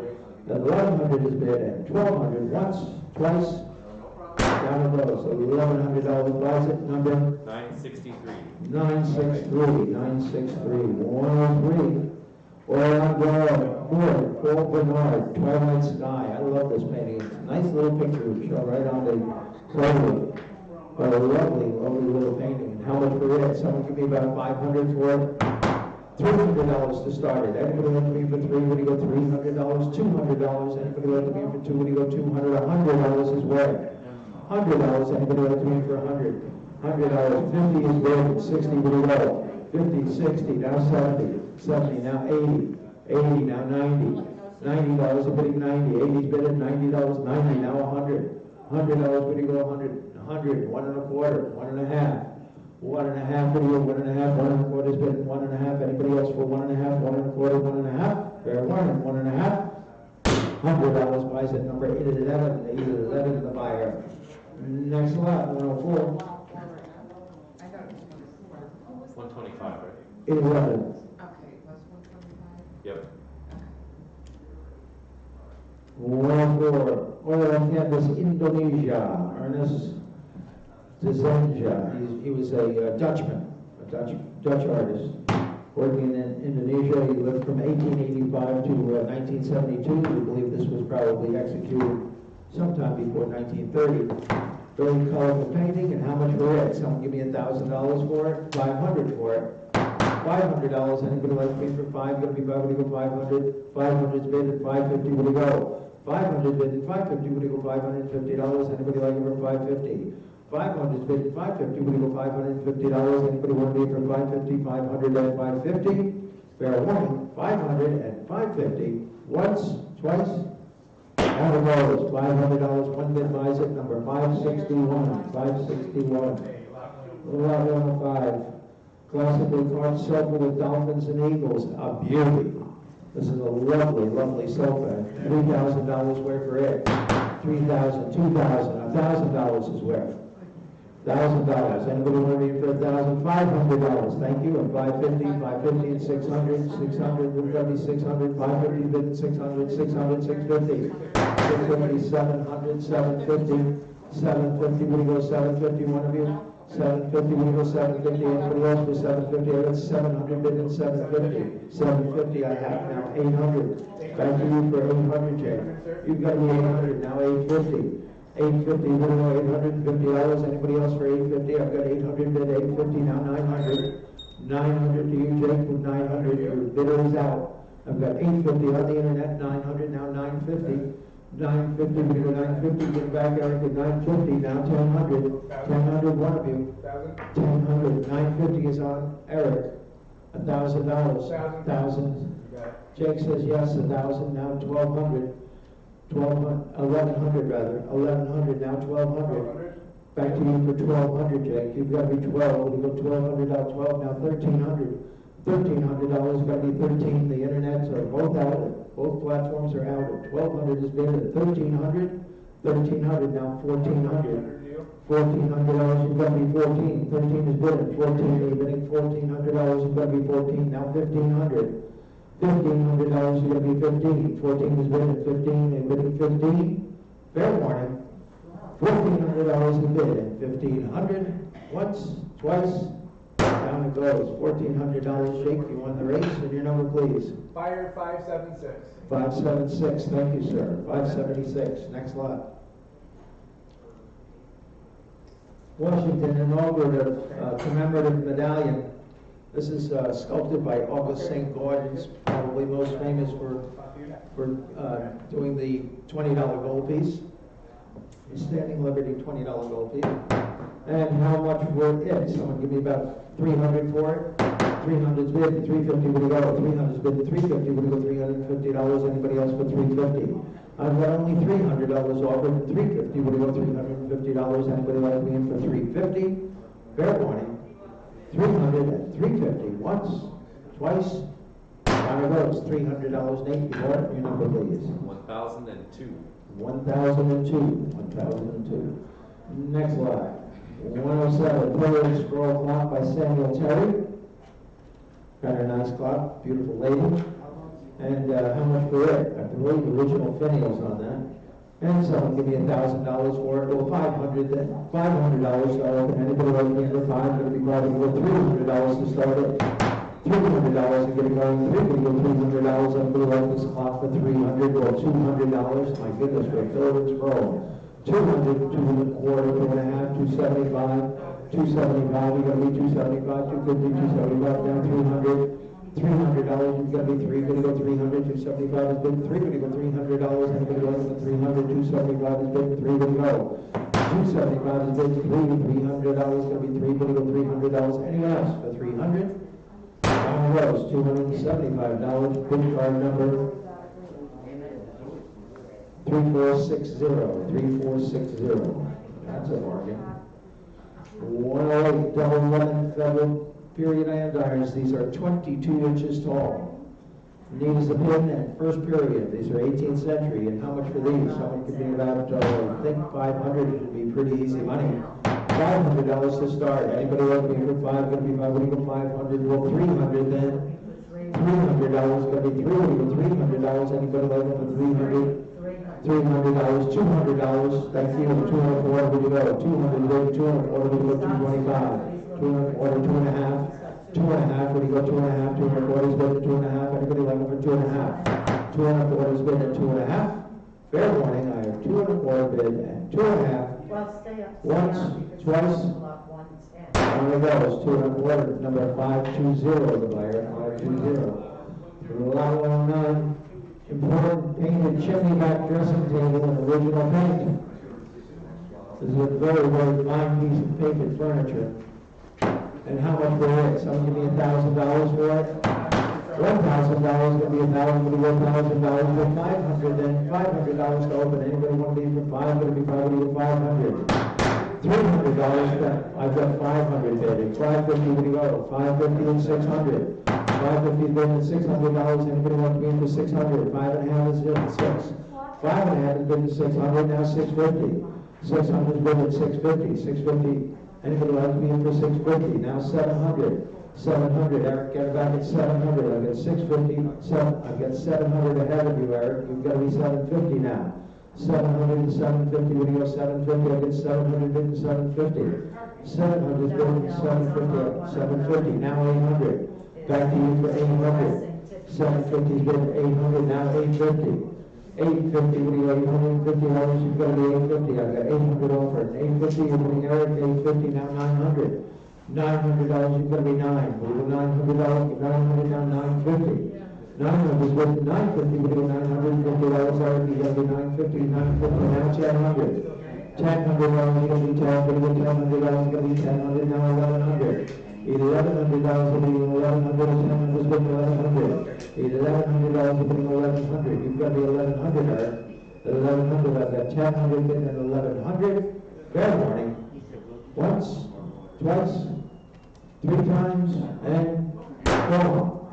Speaker 1: Then 1,100 is bid at 1,200. Once, twice, down it goes. $1,100 deposit number
Speaker 5: 963.
Speaker 1: 963. 963. 103. Oil on Board, Paul Bernard, Twilight Sky. I love this painting. It's a nice little picture we show right on the road. But a lovely, lovely little painting. And how much for it? Someone give me about 500 for it. $300 to start it. Anybody like to be for $3? Would you go $300? $200? Anybody like to be for $2? Would you go $200? $100 is where? $100. Anybody like to be for $100? $100. 50 is bid. 60 would you go? 50, 60, now 70, 70, now 80, 80, now 90, $90, a bidding 90, 80's bid at $90, 90, now 100, $100, would you go 100, 100, 1 1/4, 1 1/2, 1 1/2, would you go 1 1/2, 1 1/4 is bid at 1 1/2, anybody else for 1 1/2, 1 1/4, 1 1/2, fair warning, 1 1/2, $100 buys at number 811, 811 the buyer. Next lot, 104.
Speaker 5: 125, right?
Speaker 1: 811.
Speaker 4: Okay, plus 125.
Speaker 5: Yep.
Speaker 1: 104. Oil and Canvas, Indonesia. Ernest Dezenja. He was a Dutchman, a Dutch artist, working in Indonesia. He lived from 1885 to 1972. We believe this was probably executed sometime before 1930. Very colorful painting, and how much for it? Someone give me $1,000 for it, $500 for it. $500, anybody like me for 5? Gonna be 5, would you go 500? 500's bid at 550, would you go? 500 bid at 550, would you go $550? Anybody like it for 550? 500's bid at 550, would you go $550? Anybody want to be for 550? 500 at 550? Fair warning, 500 at 550. Once, twice, out of those, $500, one bid buys it, number 561, 561. Lot 105, classically carved sofa with dolphins and eagles, a beauty. This is a lovely, lovely sofa. $3,000 worth for it. $3,000, $2,000, $1,000 is worth. $1,000. Anybody want to be for $1,000? $500. Thank you. And 550, 550, and 600, 600. Would that be 600? 550, bid 600, 600, 650, 650, 700, 750, 750. Would you go 750? One of you? 750. Would you go 750? Anybody else for 750? I got 700 bid and 750. 750. I have now 800. Back to you for 800, Jay. You've got me 800 now. 850. 850, what do I know, $850, anybody else for 850? I've got 800 bid, 850, now 900. 900 to you, Jake, with 900, your bidder is out. I've got 850 on the internet, 900, now 950. 950, we go 950, get back, Eric, at 950, now 1000. 1000, one of you. 1000, 950 is on Eric. $1,000. 1,000. Jake says yes, 1,000, now 1,200. 1,100 rather, 1,100, now 1,200. Back to you for 1,200, Jake. You've got to be 12. We go 1,200 out, 12, now 1,300. $1,300 got to be 13. The internets are both out. Both platforms are out. 1,200 is bid at 1,300. 1,300, now 1,400. $1,400, you've got to be 14. 13 is bid at 14. You're bidding $1,400, you've got to be 14. Now 1,500. $1,500, you're going to be 15. 14 is bid at 15, they're bidding 15. Fair warning. $1,400 is bid at 1,500. Once, twice, down it goes. $1,400, Jake, you won the race, and your number, please.
Speaker 2: Fire 576.
Speaker 1: 576, thank you, sir. 576, next lot. Washington, inaugurated commemorative medallion. This is sculpted by August St. Gordon's, probably most famous for doing the $20 gold piece. Standing Liberty $20 gold piece. And how much for it? Someone give me about 300 for it. 300's bid, 350 would go. 300's bid, 350 would go. $350. Anybody else for 350? I've got only $300 offered. 350 would go. $350. Anybody like me in for 350? Fair warning. 300 and 350. Once, twice. Down it goes. $300. Nate, before your number, please.
Speaker 5: 1,002.
Speaker 1: 1,002. 1,002. Next lot, 107, Pillar Scroll Clock by Samuel Terry. Got a nice clock, beautiful lady. And how much for it? I believe original finials on that. And someone give me $1,000 for it, well, $500 then, $500 to open. Anybody like me for $5, gonna be probably worth $300 to start it. $300 to get it going, $300, everybody like this clock for $300, well, $200, my goodness, we're filling its roll. 200, 2 1/4, 2 1/2, 275, 275, we gotta be 275, 250, 275, down 300. $300, you've got to be 3, gonna go 300, 275 is bid, 3, gonna go $300, anybody going for 300, 275 is bid, 3, gonna go. 275 is bid, 3, $300, gonna be 3, gonna go $300, anyone else for 300? On Rose, $275, bid card number 3460, that's a bargain. 108, double 11 feather period andirons. These are 22 inches tall. Need is the pin and first period. These are 18th century. And how much for these? Someone could be about, I think 500 would be pretty easy money. $500 to start. Anybody want to be for 5? Going to be 5. What do you go 500? Well, 300 then. $300 going to be 3. What do you go $300? Anybody like for 300? $300, $200. Thank you. 200. What would you go? 200. 200. What would you go? 225. 200, 2.5, 2.5, what do you go, 2.5, 240 is bid at 2.5, anybody like it for 2.5? 240 is bid at 2.5. Fair warning, I have 2.25 bid and 2.5.
Speaker 6: Well, stay up.
Speaker 1: Once, twice.
Speaker 6: 110.
Speaker 1: One of those, 2.25, number 520, the buyer, 520. Lot 109, important painted chimney back dressing table in original paint. This is a very, very fine piece of painted furniture. And how much for it? Someone give me $1,000 for it? $1,000 gonna be $1,000, gonna be $1,000 for 500 then, $500 to open. Anybody want to be for 5? Gonna be probably for 500. $300, I've got 500 bid. And 550, what do you go? 550 and 600. 550 bid and $600. Anybody want to be in for 600? 5.5 is bid at 6. 5.5 is bid at 600, now 650. 600 is bid at 650. 650. Anybody like to be in for 650? Now 700. 700. Eric, get it back at 700. I've got 650. I've got 700 ahead of you, Eric. You've got to be 750 now. 700 and 750. What do you go? 750. I get 700 and 750. 700 is bid at 750. 750. Now 800. Back to you for 800. 750 is bid at 800. Now 850. 850, what do you got? $850, you've got to be 850. I've got 800 offered. 850, you're putting Eric, 850, now 900. $900, you've got to be 9. What do you go $900? 900, now 950. 900 is with 950, what do you go $950? Eric, you got to be 950, 950, now 1000. $1000, you're going to be 10, what do you go $1000? You're going to be 1000, now 1100. $1,100, $1,100 is with 1100. $1,100 is with 1100. You've got to be 1100, Eric. 1100, I've got 1000 bid and 1100. Fair warning. Once, twice, 3 times, and 4.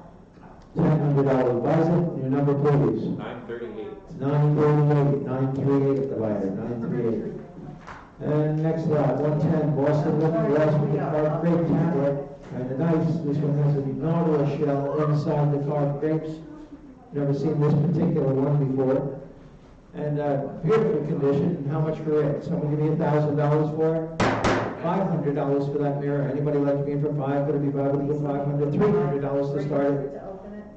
Speaker 1: $10 buys it. Your number, please.
Speaker 5: 938.
Speaker 1: 938. 938 the buyer. 938. And next lot, 110, Boston Looking Glass with the carved grape tablet. Kind of nice. This one has a nautilus shell inside the carved grapes. Never seen this particular one before. And beautiful condition. And how much for it? Someone give me $1,000 for it? $500 for that mirror. Anybody like to be in for 5? Could it be 5? Would it be 500? $300 to start it.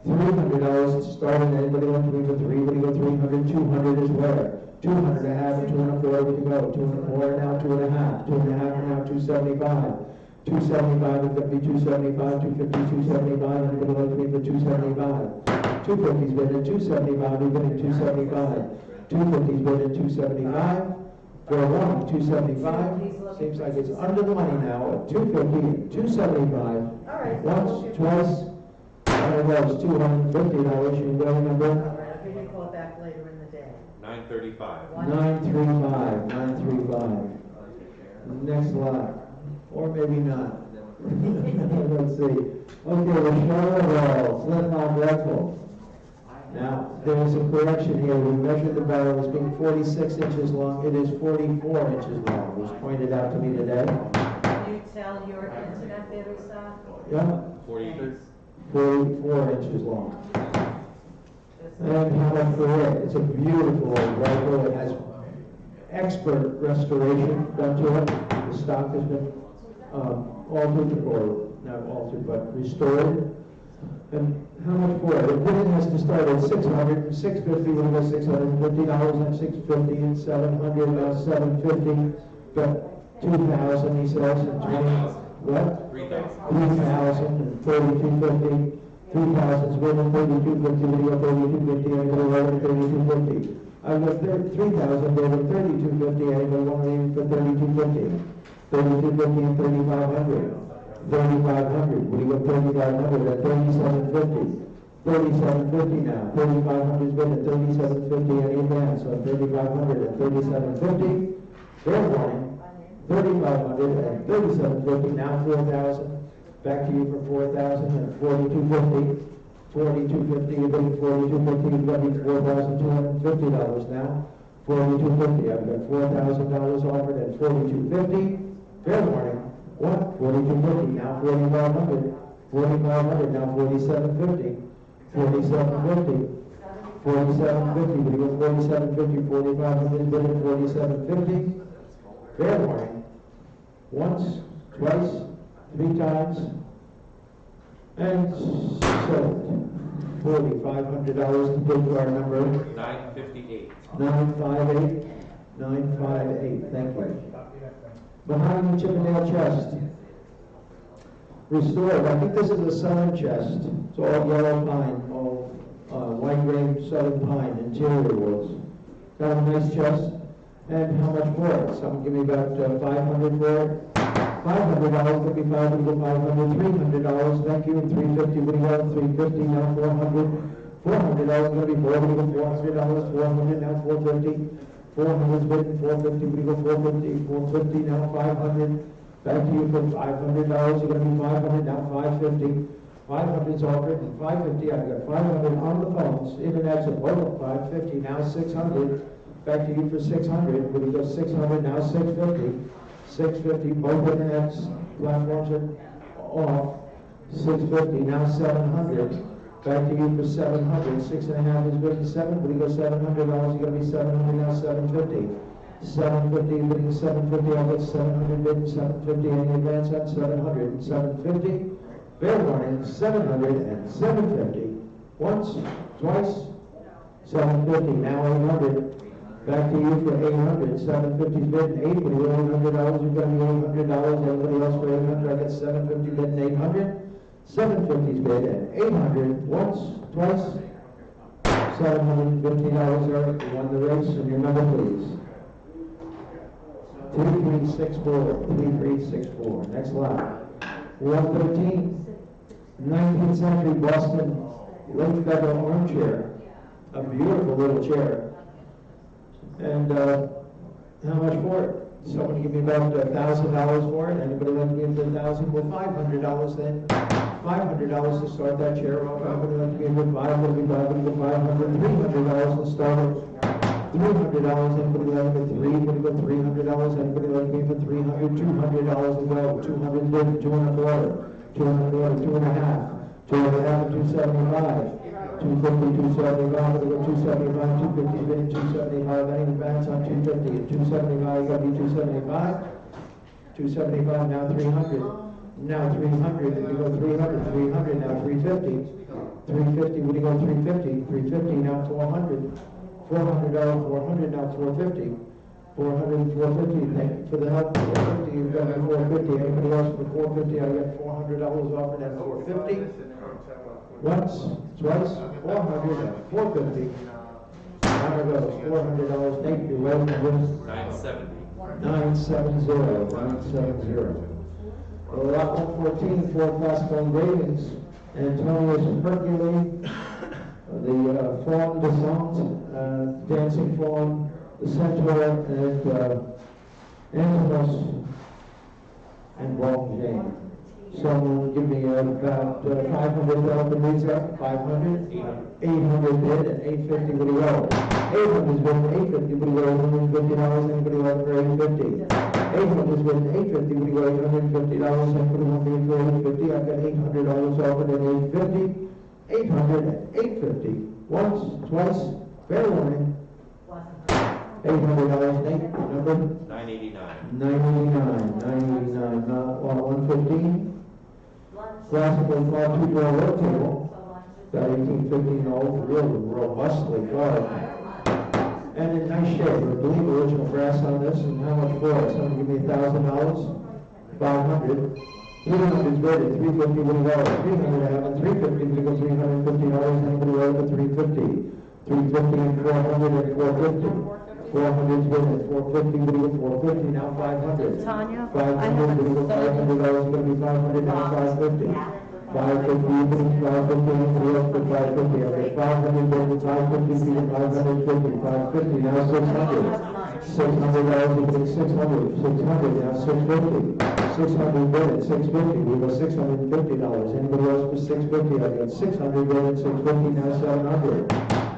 Speaker 1: $300 to start it. Anybody like to be for 3? Would you go 300? 200 is where? 200 to have, 204, would you go? 204 now, 2.5. 2.5 now, 275. 275 is going to be 275, 250, 275. Anybody like to be for 275? 250 is bid at 275. We've been at 275. 250 is bid at 275. For one, 275. Seems like it's under the money now at 250, 275.
Speaker 6: All right.
Speaker 1: Once, twice. One of those $250. You go number.
Speaker 6: All right, I'll give you a call back later in the day.
Speaker 5: 935.
Speaker 1: 935. 935. Next lot. Or maybe not. Let's see. Okay, the Charlotte Flintlock Rifle. Now, there's a correction here. We measured the barrel as being 46 inches long. It is 44 inches long. It was pointed out to me today.
Speaker 6: Can you tell your internet better, sir?
Speaker 1: Yeah, 44 inches long. And how much for it? It's a beautiful old rifle. It has expert restoration done to it. The stock has been altered, or not altered, but restored. And how much for it? It really has to start at $600, $650, we'll go $650, and $650, and $700, now $750, but $2,000, he says, and 20, what? $3,000, and $3,250, $3,000 is winning, $3,250, we go $3,250, and go over $3,250. I got $3,000, they were $3,250, and I go one for $3,250, $3,250, and $3,500. 3,500. What do you got? 3,500 at 3,750. 3,750 now. 3,500 is bid at 3,750 any advance. So 3,500 at 3,750. Fair warning. 3,500 at 3,750. Now 4,000. Back to you for 4,000 at 4,250. 4,250. You're bidding 4,250. You've got me $4,250 now. 4,250. I've got $4,000 offered at 4,250. Fair warning. What? 4,250, now 4,500. 4,500, now 4,750. 4,750. 4,750, we go 4,750, 4,500, bid at 4,750. Fair warning. Once, twice, 3 times, and sold. $4,500 to bid to our number.
Speaker 5: 958.
Speaker 1: 958. 958, thank you. Behind the Chippendale chest. Restored. I think this is a southern chest. It's all yellow pine, all white grain southern pine, interior woods. Got a nice chest. And how much for it? Someone give me about $500 for it. $500, give me $500, $500, $300, thank you, and $350, what do you want? $350, now $400. $400, gonna be $400, $400, $400, now $450. 400's bid, 450, we go 450, 450, now 500. Back to you for $500, you're gonna be 500, now 550. 500's offered, and 550, I've got 500 on the phones, internet's a total 550, now 600. Back to you for 600, we go 600, now 650. 650, both internet's platforms are off. 650, now 700. Back to you for 700. 6.5 is bid at 7. We go $700. You're gonna be 700 now. 750. 750. Bidding 750. I'll get 700 bid. 750. Any advance on 700. 750. Fair warning. 700 and 750. Once, twice. 750. Now 800. Back to you for 800. 750 bid and 8. We go $800. You're gonna be $800. Everybody else for 800. I get 750 bid and 800. 750's bid at 800, once, twice, $750 there, you won the race, and your number please. 3364, 3364, next lot. 113, 19th century Boston late feather armchair, a beautiful little chair. And how much for it? Someone give me about $1,000 for it. Anybody like to give $1,000? Well, $500 then. $500 to start that chair off. Anybody like to give it $500? $300 to start it. $300. Anybody like to give $300? Anybody like to give it $300? $200 to go. 200 bid, 225. 200, 2.5. 2.5 and 275. 250, 275, we go 275, 250 bid, 275, any advance on 250, and 275, you gotta be 275. 275, now 300. Now 300, if you go 300, 300, now 350. 350, when you go 350, 350, now 400. $400, 400, now 450. 400 and 450, thank you for the help. 450, you've got 450. Anybody else for 450? I got $400 offered at 450. Once, twice, 400 and 450. Now it goes $400. Nate, you're welcome to win.
Speaker 5: 970.
Speaker 1: 970. 970. Well, lot 114, 4 classical engravings. Antonius Hercules, the fawn descent, dancing fawn, the centaur, and Antimus, and Walton Jane. Someone give me about 500 helping these up, 500? 800 bid and 850 would go. 800 is bid and 850 would go, $150, anybody want for 850? 800 is bid and 850 would go, $150, anybody want me for 850? I've got $800 offered at 850. 800 and 850, once, twice, fair warning. $800, Nate, number?
Speaker 5: 989.
Speaker 1: 989, 115. Classical claw 2-door work table, got 1815 old, real robustly carved. And in nice shape, I believe original brass on this, and how much for it? Someone give me $1,000? 500. 300 is rated, 350 would go, 300 I have it, 350 would go, $350, anybody wrote it, 350. 350 and 400 and 450. 400 is rated, 450 would go, 450, now 500.
Speaker 6: Tanya?
Speaker 1: 500 would go, $500 is going to be 500, now 550. 550, would be 550, anybody else put 550, okay, 500, then 550, 550, 550, now 600. $600 equals 600, 600, now 650. 600 bid at 650, we go $650. Anybody else for 650? I got 600 bid at 650, now 700.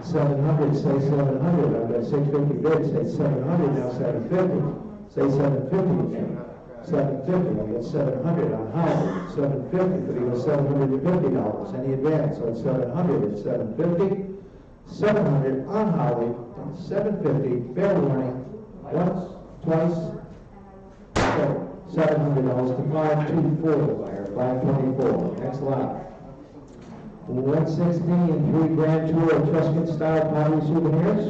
Speaker 1: 700, say 700. I've got 650 bid, say 700, now 750. Say 750 again. 750, I got 700 on Howard. 750, but he goes $750. Any advance? So it's 700 at 750. 700 on Howard, 750, fair warning. Once, twice, $700 to 524 the buyer, 524. Next lot. 160 and 3 grand tour of Tuscan style pottery souvenirs.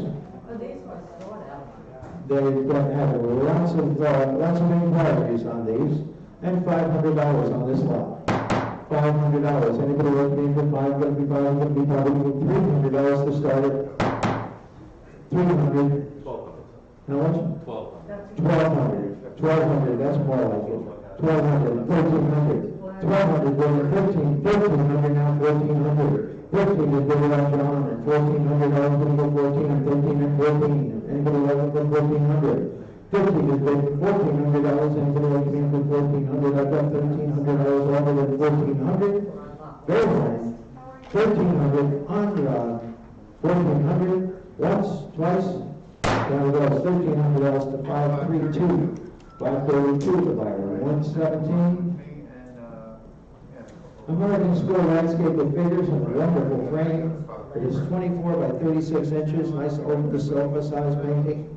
Speaker 6: Oh, these ones sort out.
Speaker 1: They've got have lots of inquiries on these, and $500 on this lot. $500. Anybody looking for 5? Going to be 5. Going to be probably $300 to start it. 300.
Speaker 5: 1200.
Speaker 1: How much?
Speaker 5: 1200.
Speaker 1: 1,200, that's more like it. 1,200, 1,300. 1,200, going to 1,300, now 1,400. 14 is bigger than John, and $1,400 going to go 14, and 13 and 14. Anybody like for 1,400? 15 is big, $1,400. Anybody like me for 1,400? I've got $1,300 longer than 1,400. Very nice. 1,300 on 1,400. Once, twice. Down goes $1,300 to 532. 532 the buyer. 117. American School landscape with figures in a wonderful frame. It is 24 by 36 inches. Nice over the sofa size painting.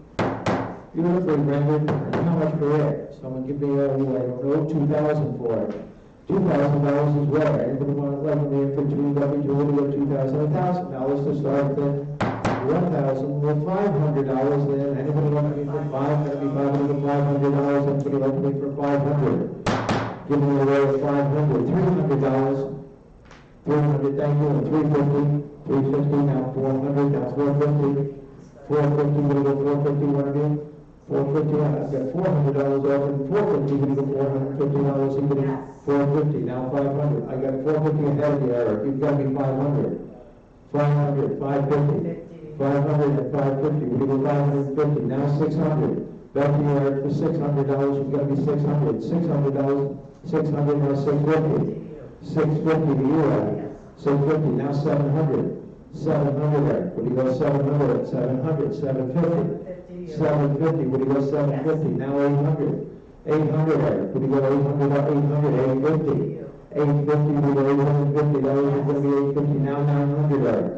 Speaker 1: Beautifully rendered. And how much for it? Someone give me I don't know, $2,000 for it. $2,000 is well. Anybody want to like me for $2,000? $1,000 to start then. 1,000, well, $500 then. Anybody want me for 5? That'd be $500. Anybody like me for 500? Give me away 500. $300. 300, thank you. And 350. 350, now 400, now 450. 450, we'll go 450, one of you. 450, I've got $400 off, and 450, we'll go $450, even 450, now 500. I got 450 ahead of you, Eric. You've got me 500. 500, 550. 500 and 550, we go 550, now 600. Back to you, Eric, for $600, you've got to be 600. $600, 600, now 650. 650 to you, Eric. 650, now 700. 700, Eric, what do you go 700? 700, 750. 750, what do you go 750? Now 800. 800, Eric, what do you go 800? 800, 850. 850, we go $850, is going to be 850, now 900, Eric.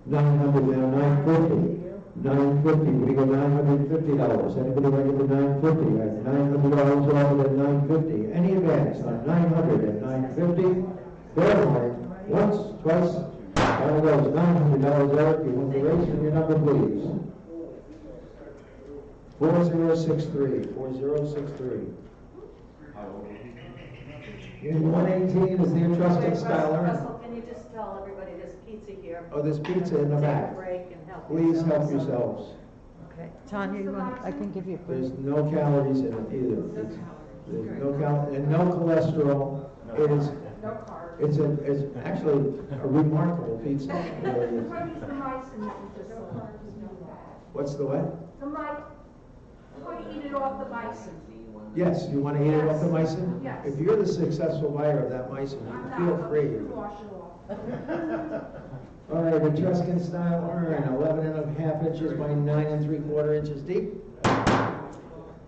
Speaker 1: 900, now 950. 950, we go $950. Anybody ready for 950? $900 off at 950. Any advance on 900 and 950? Fair mark. Once, twice. All those $900, Eric. You want the raise for your number, please. 4063. 4063. In 118 is the Etruscan style urn.
Speaker 6: Russell, can you just tell everybody there's pizza here?
Speaker 1: Oh, there's pizza in the
Speaker 6: Take a
Speaker 1: back.
Speaker 6: break and help
Speaker 1: Please help
Speaker 6: yourselves.
Speaker 1: yourselves.
Speaker 6: Okay, Tanya, you want, I can give you a
Speaker 1: There's
Speaker 6: break.
Speaker 1: no calories in it either. There's no and no cholesterol. It is. It's actually a remarkable pizza. What's the what?
Speaker 7: The mic, before you eat it off the bison.
Speaker 1: Yes, you want to eat it off the Meissen?
Speaker 7: Yes.
Speaker 1: If you're the successful buyer of that Meissen, feel free.
Speaker 7: Wash it off.
Speaker 1: All right, Etruscan style urn, 11.5 inches by 9 3/4 inches deep.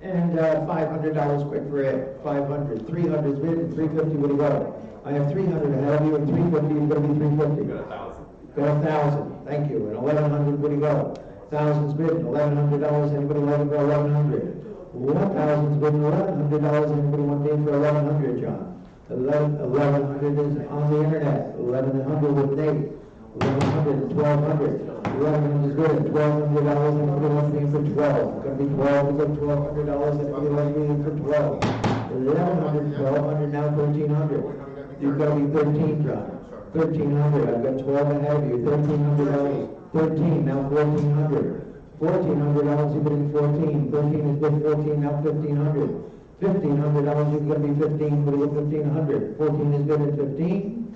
Speaker 1: And $500 quick for it. 500, 300's bid, and 350 would you go? I have 300 ahead of you, and 350 is going to be 350.
Speaker 5: Got 1,000.
Speaker 1: Got 1,000, thank you, and 1,100 would you go? 1,000's bid, $1,100, anybody want to go 1,100? 1,000's bid, $1,100, anybody want to bid for 1,100, John? 1,100 is on the internet, 1,100 with Nate, 1,100, 1,200, 1,100 is good, $1,200, anybody want to bid for 12? Gonna be 12, we got $1,200, anybody want to bid for 12? 1,100, 1,200, now 1,300. You've got to be 13, John. 1,300, I've got 12 ahead of you, $1,300, 13, now 1,400. $1,400, you bid in 14, 13 is bid 14, now 1,500. $1,500, you're going to be 15, but we're 1,500. 14 is bid at 15,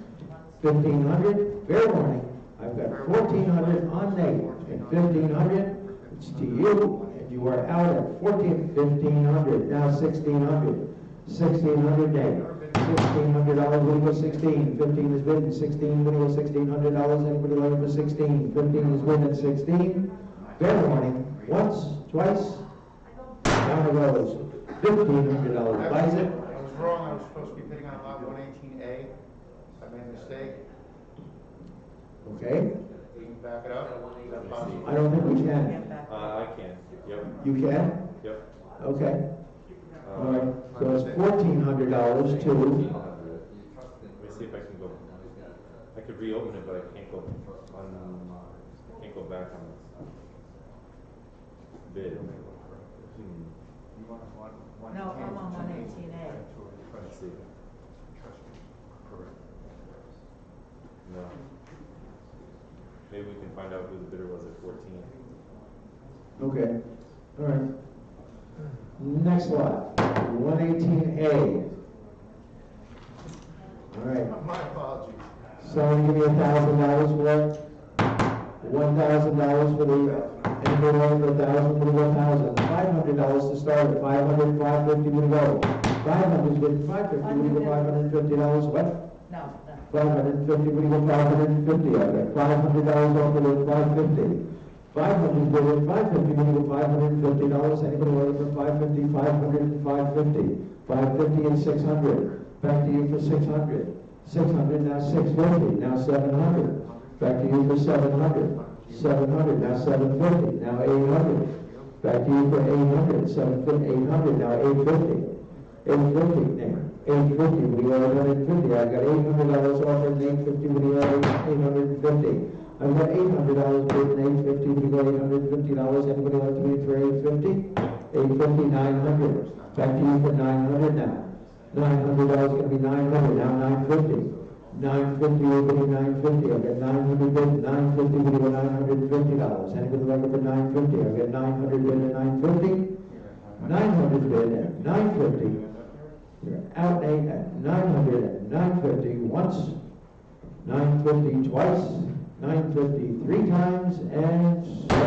Speaker 1: 1,500, fair warning. I've got 1,400 on Nate, and 1,500, it's to you, and you are out at 1,500, now 1,600. 1,600 Nate. $1,600, we go 16, 15 is bid at 16, we go $1,600, anybody looking for 16, 15 is bid at 16, fair warning, once, twice, down it goes, $1,500, buys it.
Speaker 2: I was wrong, I was supposed to be bidding on lot 118A. I made a mistake.
Speaker 1: Okay,
Speaker 2: You can back it up? Is that possible?
Speaker 1: I don't think we can.
Speaker 5: I can. Yep.
Speaker 1: You can?
Speaker 5: Yep.
Speaker 1: Okay, all right, so it's $1,400 to,
Speaker 5: Let me see if I can go. I could reopen it, but I can't go on. Can't go back on this bid.
Speaker 6: No, I'm on 118A.
Speaker 5: Let's see. No. Maybe we can find out who the bidder was at 14.
Speaker 1: okay, all right. Next lot, 118A. All right.
Speaker 2: My apologies.
Speaker 1: Someone give me $1,000 for it? $1,000 for the, anybody want for 1,000, for the 1,000? $500 to start with, 500, 550, would go? 500 is with 550, would go $550, what?
Speaker 6: No,
Speaker 1: 550, would go 550, I've got $500 off of the 550. 500 bid at 550, would go $550, anybody want for 550, 500, and 550? 550 and 600, back to you for 600. 600, now 650, now 700. Back to you for 700. 700, now 750, now 800. Back to you for 800. 800, now 850. 850, now 850, we go 850. I've got $800 offered and 850, we go 850. I've got $800 bid and 850, we go $850. Anybody like to bid for 850? 850, 900. Back to you for 900 now. $900 going to be 900, now 950. 950, we're bidding 950. I've got 900 bid, 950, we go $950. Anybody like it for 950? I've got 900 bid at 950. 900 bid at 950. You're out Nate at 900 at 950 once, 950 twice, 950 three times, and so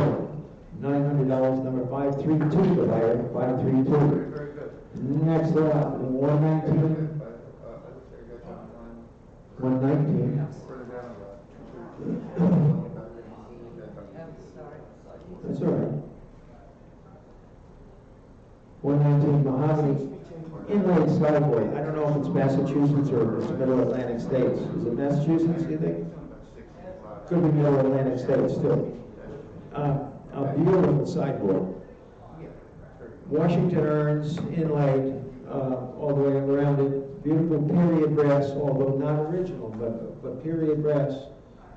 Speaker 1: $900 number 532 the buyer, 532.
Speaker 2: Very good.
Speaker 1: Next lot, 119. 119.
Speaker 2: Further down.
Speaker 6: I'm sorry.
Speaker 1: That's all right. 119 Mahogany Inlaid Skyboard. I don't know if it's Massachusetts or if it's Middle Atlantic States. Is it Massachusetts, do you think? Could be Middle Atlantic States, too. A beautiful sideboard. Washington urns, inlaid, all the way around it. Beautiful period brass, although not original, but period brass.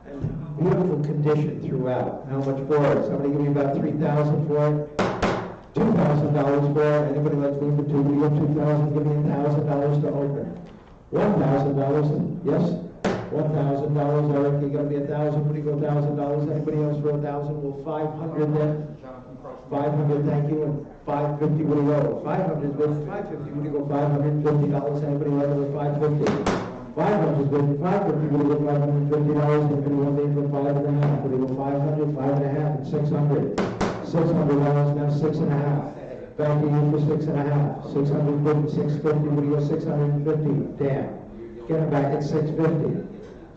Speaker 1: And beautiful condition throughout. How much for it? Somebody give me about $3,000 for it? $2,000 for it. Anybody like to leave for two? We have $2,000. Give me $1,000 to open. $1,000. Yes. $1,000. Eric, you got to be 1,000. What do you go $1,000? Anybody else for 1,000? Well, 500 then. 500. Thank you. And 550. What do you go? 500 is good. 550. What do you go? $550. Anybody like it for 550? 500 is good. 550. What do you go? $550. Anybody want to for 5.5? What do you go? 500, 5.5, and 600. $600 now 6.5. Back to you for 6.5. 650, 650, what do you got, 650? Damn. Get him back at 650.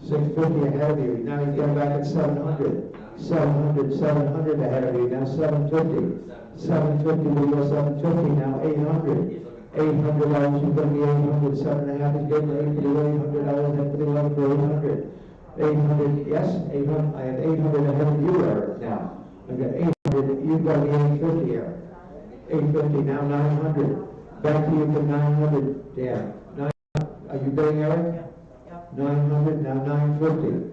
Speaker 1: 650 ahead of you. Now you get him back at 700. 700, 700 ahead of you. Now 750. 750, what do you got, 750? Now 800. $800, you're gonna be 800. 7.5 is getting $800. That's the level for 800. 800, yes, 800. I have 800 ahead of you, Eric. Now I've got 800. You've got the 850 here. 850, now 900. Back to you for 900. Yeah. Are you bidding, Eric? 900, now 950.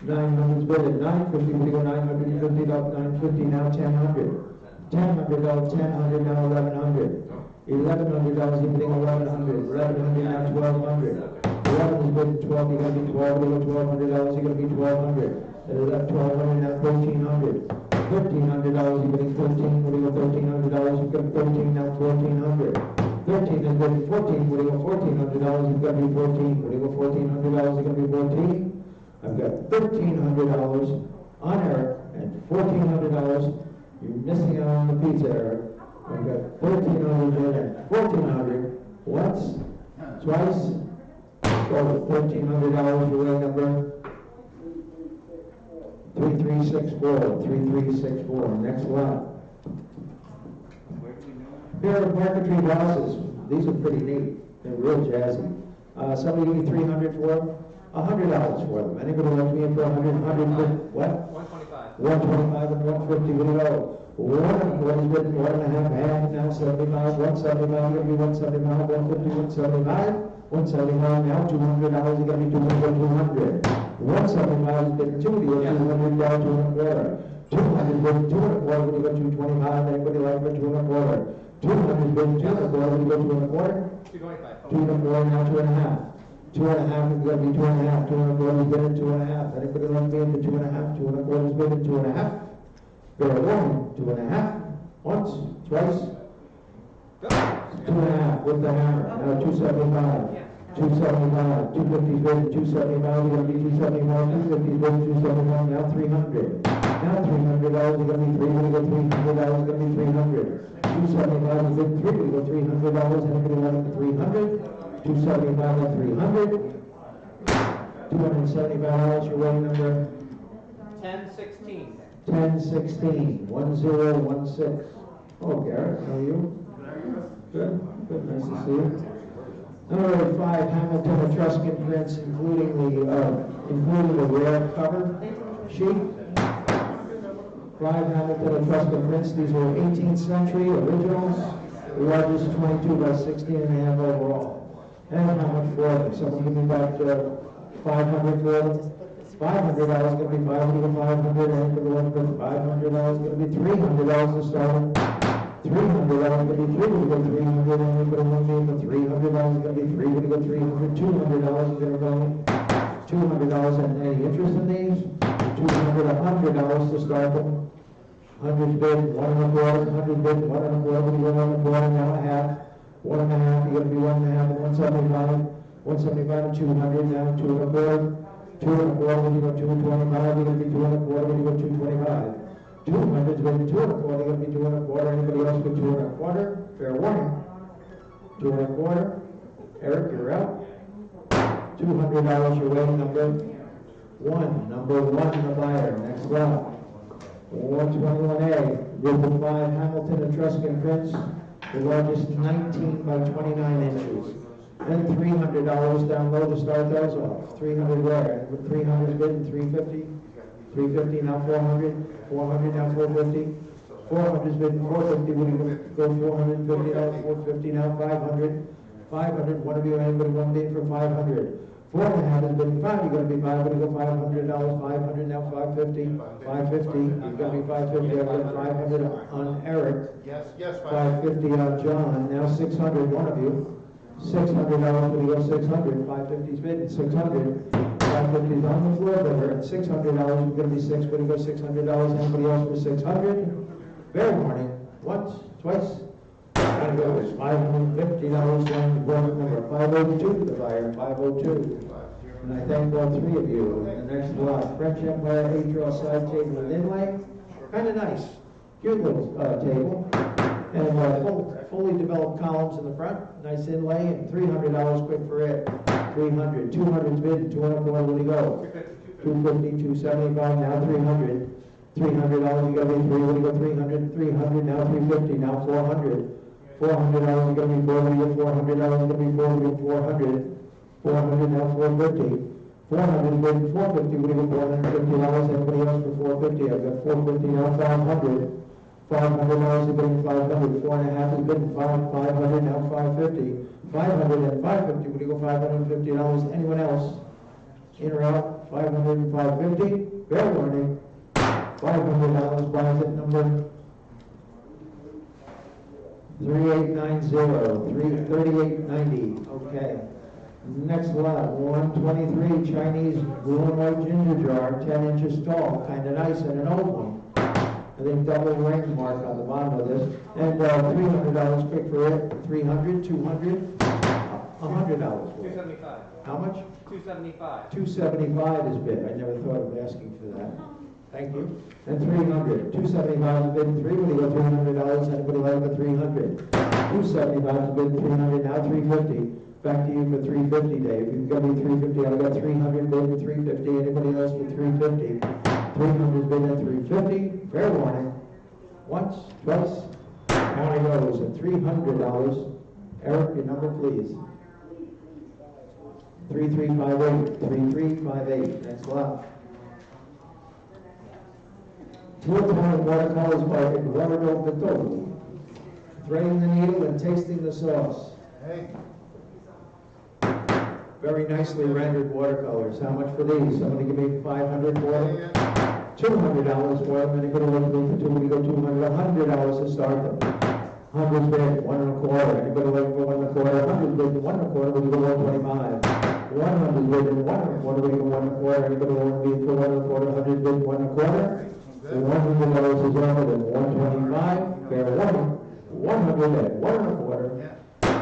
Speaker 1: 900's bidded. 950, we go 950 up, 950, now 1000. $10, 1000, now 1100. $1,100, you're bidding 1100. 1100, now 1200. 11 is bidding 12, you're gonna be 12, we go $1,200, you're gonna be 1200. 1200, now 1300. $1,300, you're bidding 13, what do you go $1,300, you've got 13, now 1400. 13 is bidding 14, what do you go $1,400, you've got to be 14, what do you go $1,400, you're gonna be 14. I've got $1,300 on Eric and $1,400. You're missing out on the pizza, Eric. I've got $1,300 and $1,400. Once, twice. Go with $1,300 your way number 3364. 3364. Next one. Here are marquetry blouses. These are pretty neat. They're real jazzy. Somebody give me $300 for them? $100 for them. Anybody wants me in for 100? 100? What?
Speaker 3: 125.
Speaker 1: 125 and 150. What do you know? One is written 1.5, now 75. 175. Going to be 175. 150. 175. 175 now. $200. You're going to be 200. 175 is been 2. You're $200 down to 2.25. 200 been 2.25. When you go 225, anybody like for 2.25? 200 been 2.25. When you go 2.25?
Speaker 3: 225.
Speaker 1: 2.25 now 2.5. 2.5 is going to be 2.5. 2.25 is been 2.5. Anybody like me for 2.5? 2.25 is been 2.5. Fair warning, 2.5. Once, twice. 2.5 with the hammer. Now 275. 275. 250 is been 275. You're going to be 275. 250 is been 275. Now 300. Now $300. You're going to be 3. When you go $300, you're going to be 300. 275 is been 3. We go $300. Anybody like the 300? 275 and 300. $275 your way number
Speaker 3: 1016.
Speaker 1: 1016. 1016. Oh, Garrett, how are you? Good. Good. Nice to see you. Number 5, Hamilton Etruscan prints, including the rare cover sheet. 5 Hamilton Etruscan prints. These were 18th century originals. The largest 22 by 16.5 overall. And how much for them? Someone give me about 500 for them. $500 going to be 500, and for the one for $500 going to be $300 to start them. $300 going to be 3. We go 300, and for the one name for $300 going to be 3. We go 300. $200 is going to go in. $200 and any interest in these? $200, $100 to start them. 100 bid, 1.25. 100 bid, 1.25. We go 1.25 now a half. 1.5, you're going to be 1.5 and 175. 175 and 200 now, 2.25. 2.25, when you go 2.25, you're going to be 2.25 when you go 2.25. 200 is going to be 2.25, you're going to be 2.25. Anybody else with 2.25? Fair warning. 2.25. Eric, you're out. $200 your way, number 1. Number 1, the buyer. Next round. 121A, group of 5 Hamilton Etruscan prints. The largest 19 by 29 inches. Then $300 down low to start those off. 300 there. With 300 bid and 350. 350 now 400. 400 now 450. 400 is bid and 450. When you go 450 now 450 now 500. 500. One of you anybody one bid for 500. 4.5 is bid and 5. You're going to be 5. When you go $500. 500 now 550. 550. You're going to be 550. I've got 500 on Eric.
Speaker 2: Yes,
Speaker 1: 550 on John, now 600, one of you. $600 when you go 600, 550's bid, and 600. 550's on the floor bidder, and $600 is going to be 6 when you go $600. Anybody else for 600? Fair warning, once, twice. And it was $550 on board number 502, the buyer, 502. And I thank all 3 of you. And the next lot, French Empire 8-draw side table with inlay. Kind of nice. Cute little table. And fully developed columns in the front, nice inlay, and $300 quick for it. 300, 200's bid, 200 more, where do you go? 250, 275, now 300. $300, you gotta be three, what do you go? 300, 300, now 350, now 400. $400, you gotta be four, what do you go? $400, you gotta be four, what do you go? 400. 400, now 450. 400, bid 450, what do you go? $450, everybody else for 450. I've got 450, now 500. $500 is bidding 500. 4.5 is bidding 500, now 550. 500 and 550, what do you go? $550. Anyone else? In or out? 500 and 550. Fair warning. $500 buys at number 3890, 3890. Okay. Next lot, 123 Chinese blue and white ginger jar, 10 inches tall, kind of nice, and an old one. I think double ring mark on the bottom of this. And $300 quick for it. 300, 200, $100 for it.
Speaker 3: 275.
Speaker 1: How much?
Speaker 3: 275.
Speaker 1: 275 is bid. I never thought of asking for that. Thank you. And 300. 275 is bid. Three. What do you go? $300. Anybody like the 300? 275 is bid. 300. Now 350. Back to you for 350, Dave. You've got me 350. I've got 300 bid for 350. Anybody else for 350? 300 bid at 350. Fair warning. Once, twice. County goes at $300. Eric, your number, please. 3358. 3358. Next lot. Two-tone watercolors by Eduardo Vittori. Threading the needle and tasting the sauce.
Speaker 2: Hey.
Speaker 1: Very nicely rendered watercolors. How much for these? Somebody give me 500 for them? $200 for them. Anybody want to be for two? We go 200. $100 to start them. 100 bid, 1.25. Anybody like for 1.25? 100 bid, 1.25. We go 125. 100 bid, 1.25. We go 1.25. Anybody want to be for 1.25? 100 bid, 1.25. $100 is over than 125. Fair warning. 100 bid, 1.25.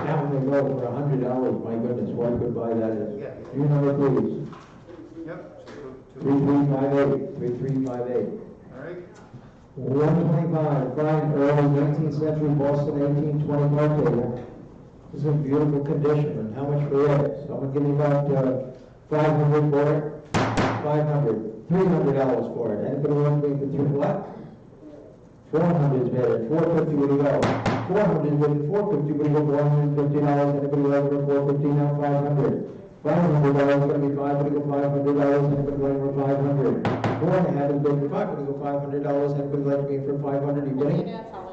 Speaker 1: Now they go for $100. My goodness, what could buy that is? You know, please.
Speaker 2: Yep.
Speaker 1: 3358. 3358.
Speaker 2: All right.
Speaker 1: 125. Fine early 19th century Boston 1820 bar table. This is in beautiful condition. And how much for it? Someone give me about 500 for it. 500. $300 for it. Anybody want to be for three what? 400 is better. 450, what do you go? 400 with 450, what do you go? $450. Anybody like for 450 now? 500. $500 is going to be 5. What do you go? $500. Anybody like for 500? 4.5 is bid for 5. What do you go? $500. Anybody like me for 500? You bidding?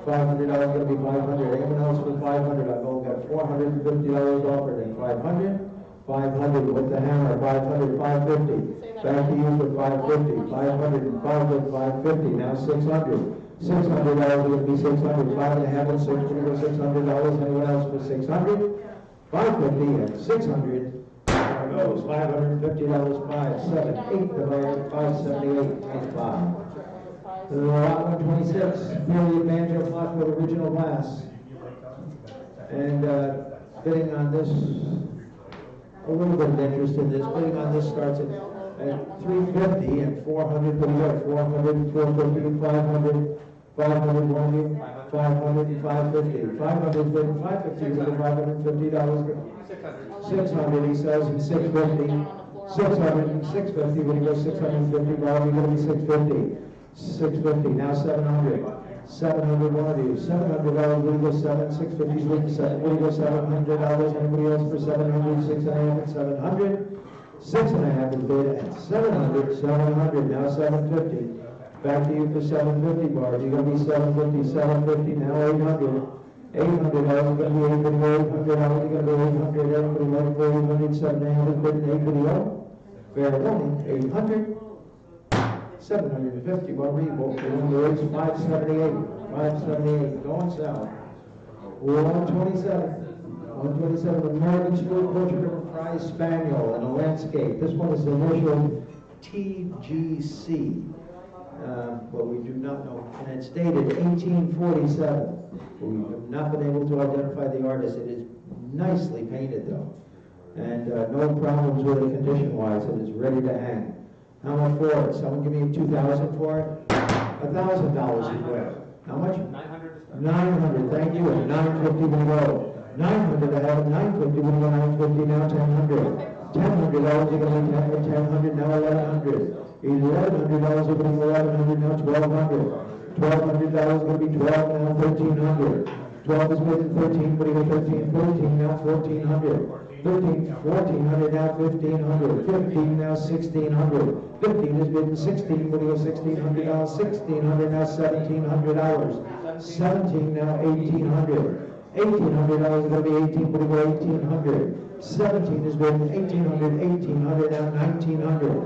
Speaker 1: $500 is going to be 500. Anyone else for 500? I've only got $450 offered and 500. 500 with the hammer. 500. 550. Back to you for 550. 500 and 550. Now 600. $600 would be 600. 5.5 and 6. Would you go $600? Anyone else for 600? 550 and 600. There goes $550. 5, 7, 8 divided 578 times 5. Lot 126. Purely banjo block with original glass. And bidding on this. A little bit of interest in this. Bidding on this starts at 350 and 400. What do you got? 400 and 450 and 500. 500, 500 and 550. 500 bid and 550. With the $550. 600. He sells him 650. 600 and 650. When he goes 650, Bob, you're going to be 650. 650. Now 700. 700. One of you. $700. When he goes 7. 650. When he goes $700. Anybody else for 700? 6.5 and 700. 6.5 is bid at 700. 700. Now 750. Back to you for 750, Barb. You're going to be 750, 750, now 800. $800, you're going to be $800, $800, you're going to be $800, everybody like for 800, 700, bid and 800. Fair warning, 800. 750, Barb, the number is 578. 578, going south. 127. 127, American School Portrait of a Prize Spaniel and a landscape. This one is initialed TGC. But we do not know, and it's dated 1847. We have not been able to identify the artist. It is nicely painted though, and no problems with it condition-wise. It is ready to hang. How much for it? Someone give me $2,000 for it? $1,000 is worth. How much?
Speaker 5: 900 to start.
Speaker 1: 900, thank you, and 950 will go. 900, I have it, 950 will go, 950 now, 1000. $1000 you're gonna be 1000 now, 1100. $1100 you're gonna be 1100 now, 1200. $1200 gonna be 12 now, 1300. 12 is good, 13, what do you got, 13, 14 now, 1400. 1400 now, 1500. 15 now, 1600. 15 is good, 16, what do you got, 1600 now, 1600 now, $1700. 17 now, 1800. $1,800 is going to be 18, what do you got, 1800. 17 is good, 1800, 1800 now, 1900.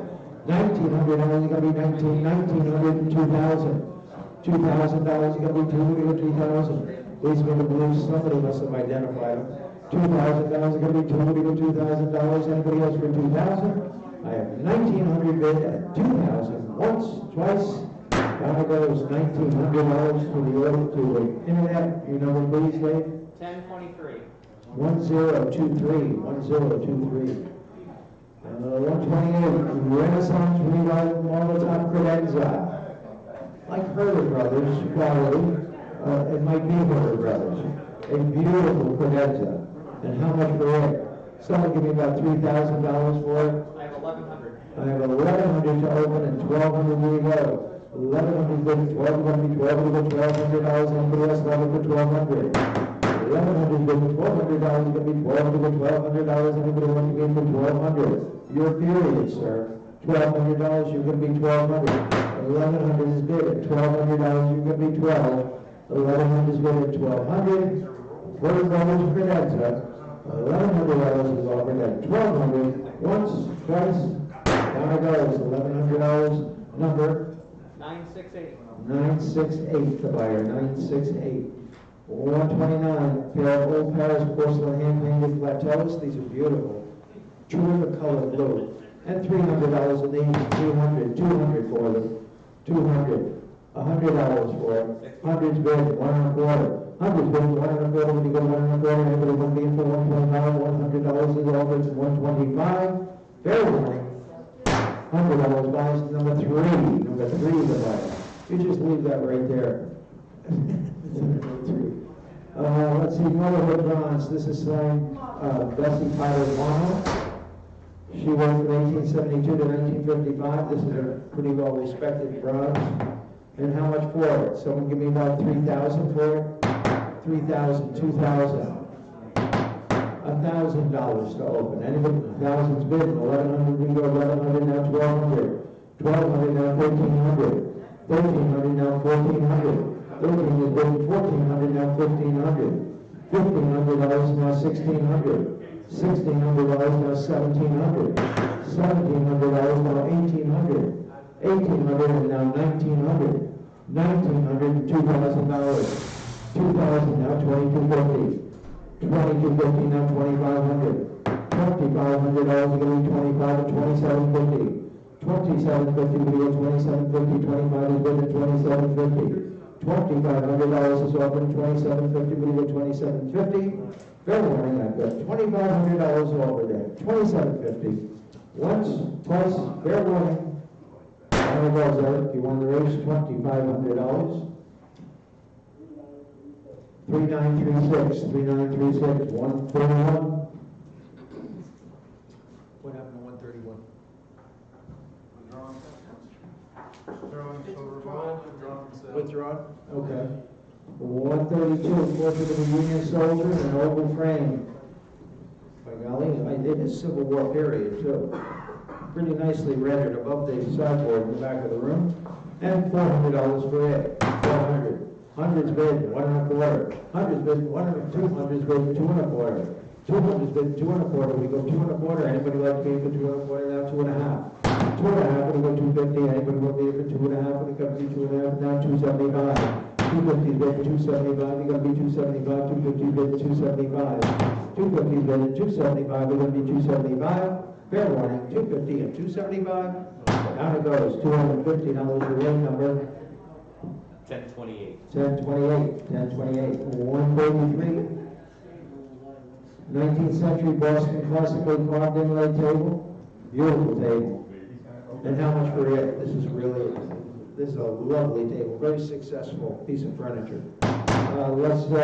Speaker 1: $1,900 is going to be 1900 and 2000. $2,000 is going to be 2,000. These are the blues, somebody must have identified them. $2,000 is going to be $2,000. Anybody else for 2,000? I have 1,900 bid at 2,000. Once, twice. Down it goes, $1,900 to the order to the internet. Your number, please, Dave.
Speaker 3: 1023.
Speaker 1: 1023. 1023. 128. Renaissance Revival Marble Top Credenza. Like Herder Brothers, probably. It might be Herder Brothers. A beautiful credenza. And how much for it? Someone give me about $3,000 for it.
Speaker 3: I have 1100.
Speaker 1: I have 1,100 to open and 1,200 to go. 1,100 bid, 12 going to be 12 to go, $1,200. Anybody else love it for 1,200? 1,100 bid, $1,200 going to be 12 to go, $1,200. Anybody want to bid for 1,200? You're furious, sir. $1,200, you're going to be 1,200. 1,100 is bid at $1,200, you're going to be 12. 1,100 is bid at 1,200. First Brothers Credenza. $1,100 is offered at 1,200. Once, twice, down it goes. $1,100 number
Speaker 3: 968.
Speaker 1: 968. The buyer 968. 129. Pair of old Paris porcelain hand painted plateaus. These are beautiful. Terrific color blue. And $300 of these. 200. 200 for them. 200. $100 for it. Hundreds bid. 1.25. Hundreds bid. 1.25. When you go 1.25, everybody will be in for 129. $100 is offered at 125. Fair warning. $100 buys number 3. Number 3 is the buyer. You just leave that right there. Let's see, Motherhood Bronze. This is signed Bessie Tyler Bono. She worked from 1872 to 1955. This is a pretty well-respected bronze. And how much for it? Someone give me about 3,000 for it? 3,000, 2,000. $1,000 to open. Anybody? Thousands bid. 1,100 we go. 1,100 now. 1,200. 1,200 now. 1,300. 1,300 now. 1,400. 13 is bid. 1,400 now. 1,500. $1,500 now. 1,600. $1,600 now. 1,700. $1,700 now. 1,800. 1,800 and now 1,900. 1,900 and $2,000. 2,000 now. 2,250. 2,250 now. 2,500. $2,500 is going to be 25 and 2,750. 2,750 will be at 2,750. 25 is bid at 2,750. $2,500 is offered at 2,750. Will be at 2,750. Fair warning, I've got $2,500 offered at 2,750. Once, twice, fair warning. How goes, Eric? You won the race, $2,500. 3936, 3936, 131. What happened to 131?
Speaker 2: Sterling Silver Gold, withdrawn from sale.
Speaker 1: Withdrawn? Okay. 132, portrait of a Union soldier in an oval frame. By golly, I did a Civil War period too. Pretty nicely rendered above the sideboard in the back of the room. And $400 for it. 400. Hundreds bid, 1.25. Hundreds bid, 200s bid, 2.25. 200s bid, 2.25. We go 2.25. Anybody like to be for 2.25 now? 2.5. 2.5, we go 250. Anybody want to be for 2.5? We got to be 2.5 now. 275. 250 bid, 275. We got to be 275. 250 bid, 275. 250 bid, 275. We're going to be 275. Fair warning, 250 and 275. Down it goes, $250 the ring number.
Speaker 5: 1028.
Speaker 1: 1028, 1028, 133. 19th century Boston classically carved inlay table. Beautiful table. And how much for it? This is really This is a lovely table, very successful piece of furniture. Let's say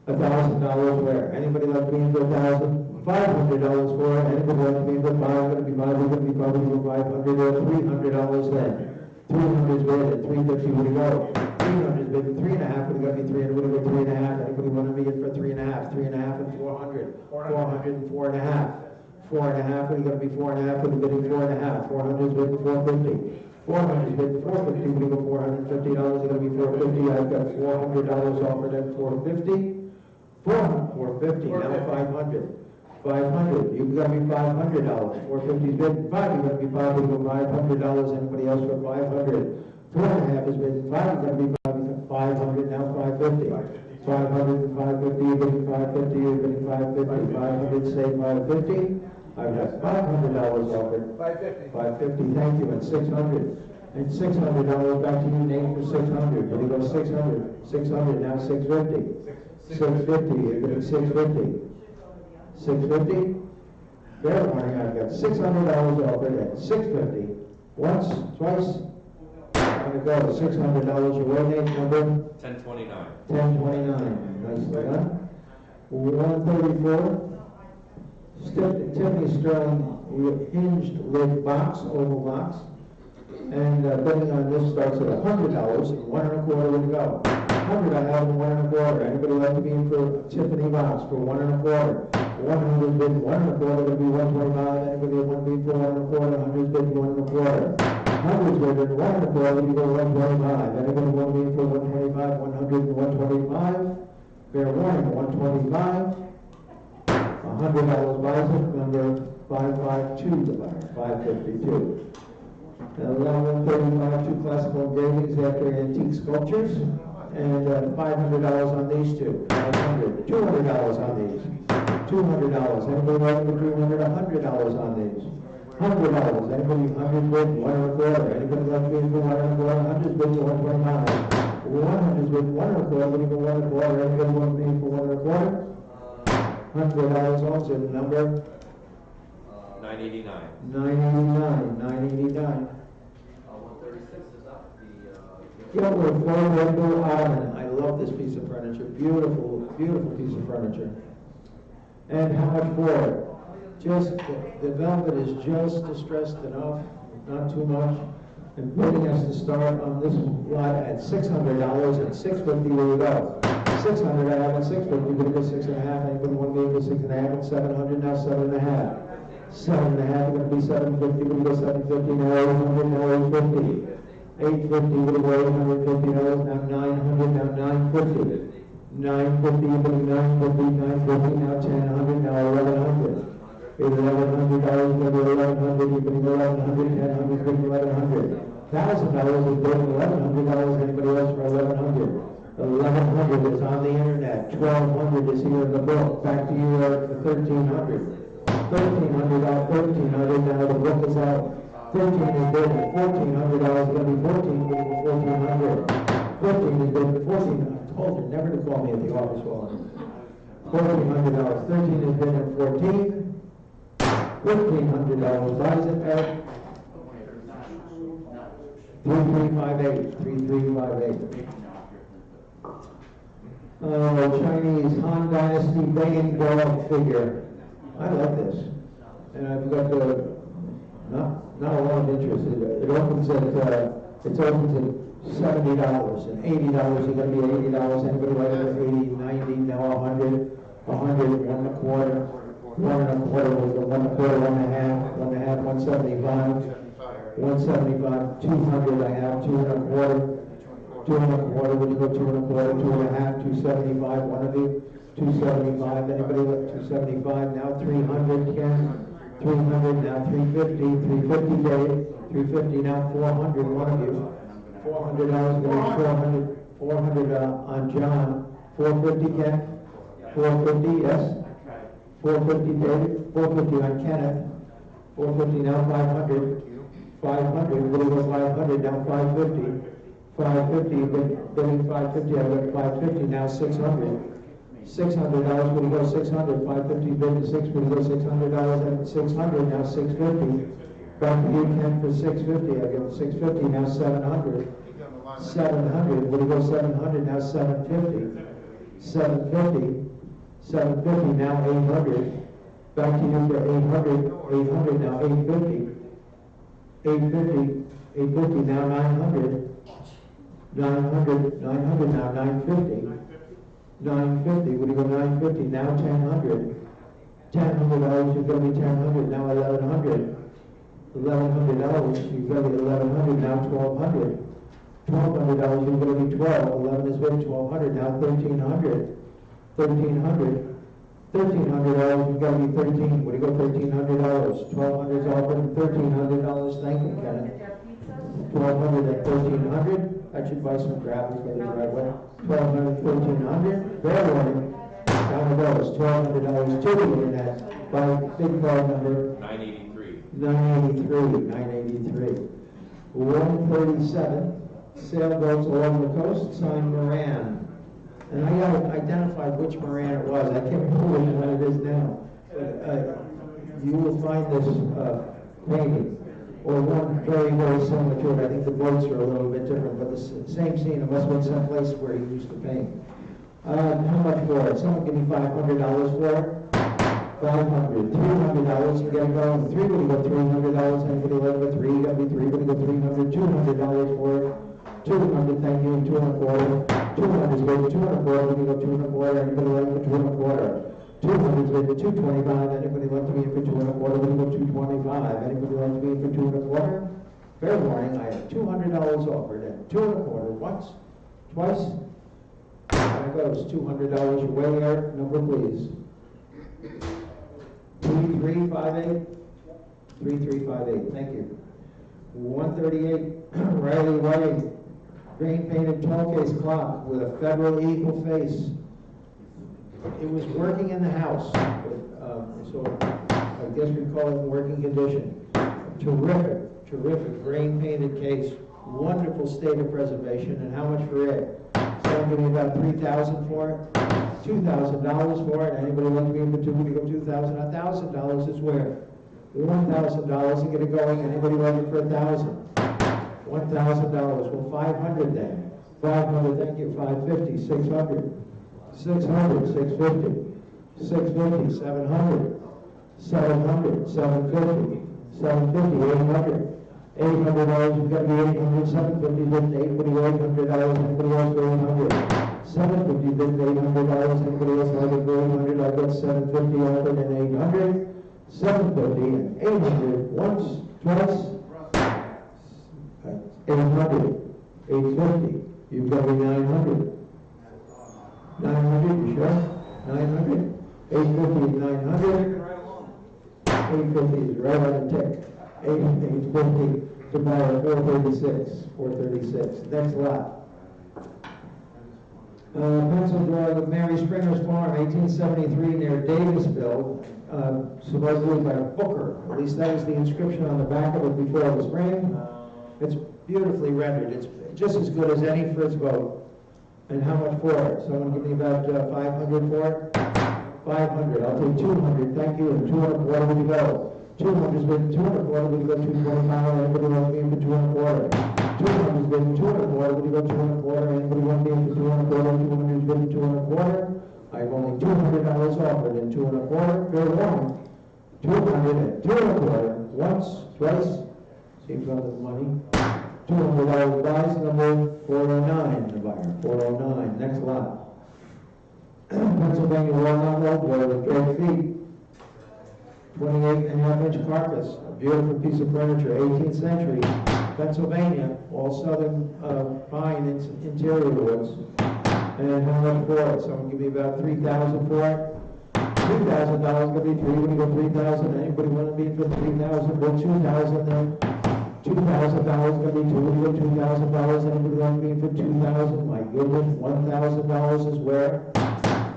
Speaker 1: $1,000 where? Anybody like to be in for $1,000? $500 for it. Anybody like to be in for $500? Gonna be $500, gonna be probably for $500 or $300 then. 300 is bid at 350, would it go? 300 is bid at 3.5, would it go be 300, would it go 3.5? Anybody want to be in for 3.5? 3.5 and 400. 400 and 4.5. 4.5, would it go be 4.5, would it bid at 4.5? 400 is bid at 450. 400 is bid at 450, would it go $450, it's gonna be 450. I've got $400 offered at 450. 450, now 500. 500, you've got to be $500. 450 is bid at 5, you've got to be $500, $500. Anybody else for 500? 4.5 is bid at 5, you've got to be 500, now 550. 500 and 550, you're bidding 550, you're bidding 550. 500, say 550. I've got $500 offered. 550. 550, thank you, and 600. And $600, back to you, Nate, for 600. Here we go, 600. 600, now 650. 650, you're bidding 650. 650. Fair warning, I've got $600 offered at 650. Once, twice. I'm gonna go $600. Your road name number?
Speaker 5: 1029.
Speaker 1: 1029. Nicely done. 134. Tiffany Sterling hinged lid box, oval box. And bidding on this starts at $100. 1.25 would go. 100 I have, 1.25. Anybody like to be in for Tiffany box for 1.25? 100 bid 1.25, it'll be 125. Anybody want to be for 1.25? 100 bid 1.25. 100 bid 1.25, you go 125. Anybody want to be for 125? 100 and 125. Fair warning, 125. $100 buys it, number 552, the buyer, 552. 1135, two classical engravings after antique sculptures, and $500 on these two. $500, $200 on these. $200. Anybody like to do $100? $100 on these. $100. Anybody 100 bid 1.25? Anybody like to bid for 1.25? 100 bid for 125. 100 bid 1.25. Anybody for 1.25? Anybody want to bid for 1.25? $100 also number
Speaker 5: 989.
Speaker 1: 989. 989.
Speaker 3: 136 is up.
Speaker 1: Yeah, we're four-window island. I love this piece of furniture. Beautiful, beautiful piece of furniture. And how much for it? Just, the velvet is just distressed enough, not too much. And bidding us to start on this lot at $600 and $650 will go. 600 I have and 650, we're gonna go 6.5. Anybody want to be for 6.5 and 700, now 7.5. 7.5, we're gonna be 750, we're gonna go 750, now 800, now 850. 850, we're gonna go $850, now 900, now 950. 950, you're going to 950, 950, now 1000, now 1100. $1,100, you're going to go 1100, you're going to go 1100, 1000, you're going to go 1100. $1,000 is going to $1,100, anybody else for 1100? 1100 is on the internet, 1200 is here in the book, back to you for 1300. 1300 out, 1300, now the book is out. 13 is bid at $1,400, is going to be 14, we're going to go 1400. 14 is bid at 14. I told you never to call me at the office while $1,400. 13 is bid at 14. $1,500 buys it at 3358. 3358. Chinese Han Dynasty Banging Dog figure. I like this. And I've got not a lot of interest. It opens at $70 and $80. You're going to be $80. Anybody like it? 80, 90, now 100, 100, 1.25, 1.25, 1.25, 1.5, 175, 175, 200. I have 2.25, 2.25. Would you go 2.25, 2.5, 275? One of you, 275. Anybody like 275? Now 300. Ken, 300. Now 350. 350. Dave, 350. Now 400. One of you. $400 going 400 on John. 450 Ken. 450, yes. 450 David. 450 on Kenneth. 450 now 500. 500. We're going to go 500 now 550. 550. Bidding 550. I got 550 now 600. $600. We're going to go 600. 550 bid to 6. We're going to go $600 and 600 now 650. Back to you, Ken, for 650. I give 650, now 700. 700, what do you go 700, now 750. 750, 750, now 800. Back to you for 800, 800, now 850. 850, 850, now 900. 900, 900, now 950. 950, what do you go 950, now 1000. $1,000, you're gonna be 1000, now 1100. $1,100, you're gonna be 1100, now 1200. $1,200, you're gonna be 12. 11 is with 1200, now 1300. 1300. $1,300, you've got to be 13. What do you go $1,300? 1,200 is offered. $1,300. Thank you, Kenneth. 1,200 at 1,300. I should buy some gravel for the driveway. 1,200, 1,400. Fair warning. Down it goes. $1,200 to the internet. By big card number.
Speaker 5: 983.
Speaker 1: 983. 137. Sailboats along the coast. Signed Moran. And I got to identify which Moran it was. I can't remember which one it is now. But you will find this painting, or one very, very similar to it. I think the boats are a little bit different, but the same scene. It must have been some place where he used to paint. How much for it? Someone give me $500 for it. $500. $300. You get it going. $3, what do you go $300? Anybody like a $3? You got to be $3, what do you go $300? $200 for it. 200, thank you, 225. 200 is good, 225, we go 225, anybody like for 225. 200 is good, 225, anybody like to be in for 225, we go 225, anybody like to be in for 225? Fair warning, I have $200 offered at 225, once, twice, there it goes, $200, your way there, number please. 3358, 3358, thank you. 138, Riley Whiting. Green painted tall case clock with a federal eagle face. It was working in the house, so I guess we call it in working condition. Terrific green painted case. Wonderful state of preservation. And how much for it? Someone give me about $3,000 for it. $2,000 for it. Anybody want to be in for $2,000? We go $2,000. $1,000 is where? $1,000 to get it going. Anybody want it for $1,000? $1,000. Well, 500 then. 500, thank you. 550, 600. 600, 650. 650, 700. 700, 750. 750, 800. $800, you've got to be 800. 750, then 850, $800. Anybody else go 800? 750, then $800. Anybody else like it for 800? I've got 750 offered and 800. 750 and 800. Once, twice. 800, 850, you've got to be 900. 900, you sure? 900, 850 is 900. 850 is right on the tick. 850 to buy a 436, 436. Next lot. Pencil drawing of Mary Springer's Farm, 1873 near Davisville, supposedly by Booker. At least that was the inscription on the back of it before it was framed. It's beautifully rendered. It's just as good as any Fritz boat. And how much for it? Someone give me about 500 for it? 500. I'll take 200. Thank you. And 200 quarter would you go? 200 is good. 200 quarter would you go 225? Anybody want me in for 200 quarter? 200 is good. 200 quarter would you go 200 quarter? Anybody want me in for 200 quarter? 200 is good. 200 quarter. I have only $200 offered and 200 quarter. Fair warning. 200 and 200 quarter. Once, twice. Seems on the money. $200 buys, number 409, the buyer, 409. Next lot. Pennsylvania walnut roadway with great feet. 28.5-inch carpets, a beautiful piece of furniture, 18th century. Pennsylvania, all southern pine interior woods. And how much for it? Someone give me about $3,000 for it. $3,000 gonna be $3. When you go 3,000, anybody want to be for 3,000? Go 2,000 then. $2,000 gonna be $2,000. Anybody want to be for 2,000? My goodness, $1,000 is where?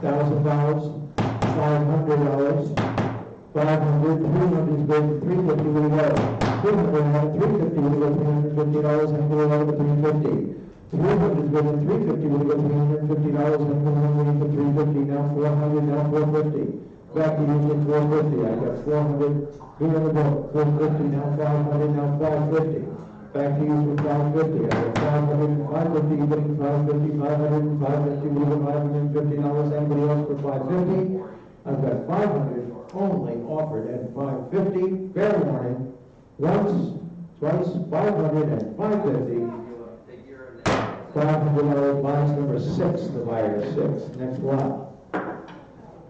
Speaker 1: $1,000. $500. 500. 300 is good. 350 will go. 300. 350 will go. $350. Anybody want for 350? 300 is good. And 350 will go. $350. Anybody want for 350? Now 400. Now 450. Back to you for 450. I got 400 here in the book. 450 now, 500 now, 550. Back to you for 550. I got 500 and 550. You getting 550, 500 and 550. We got $550. Anybody else for 550? I've got 500 only offered at 550. Fair warning. Once, twice, 500 and 550. $500 box number 6. The buyer 6. Next lot.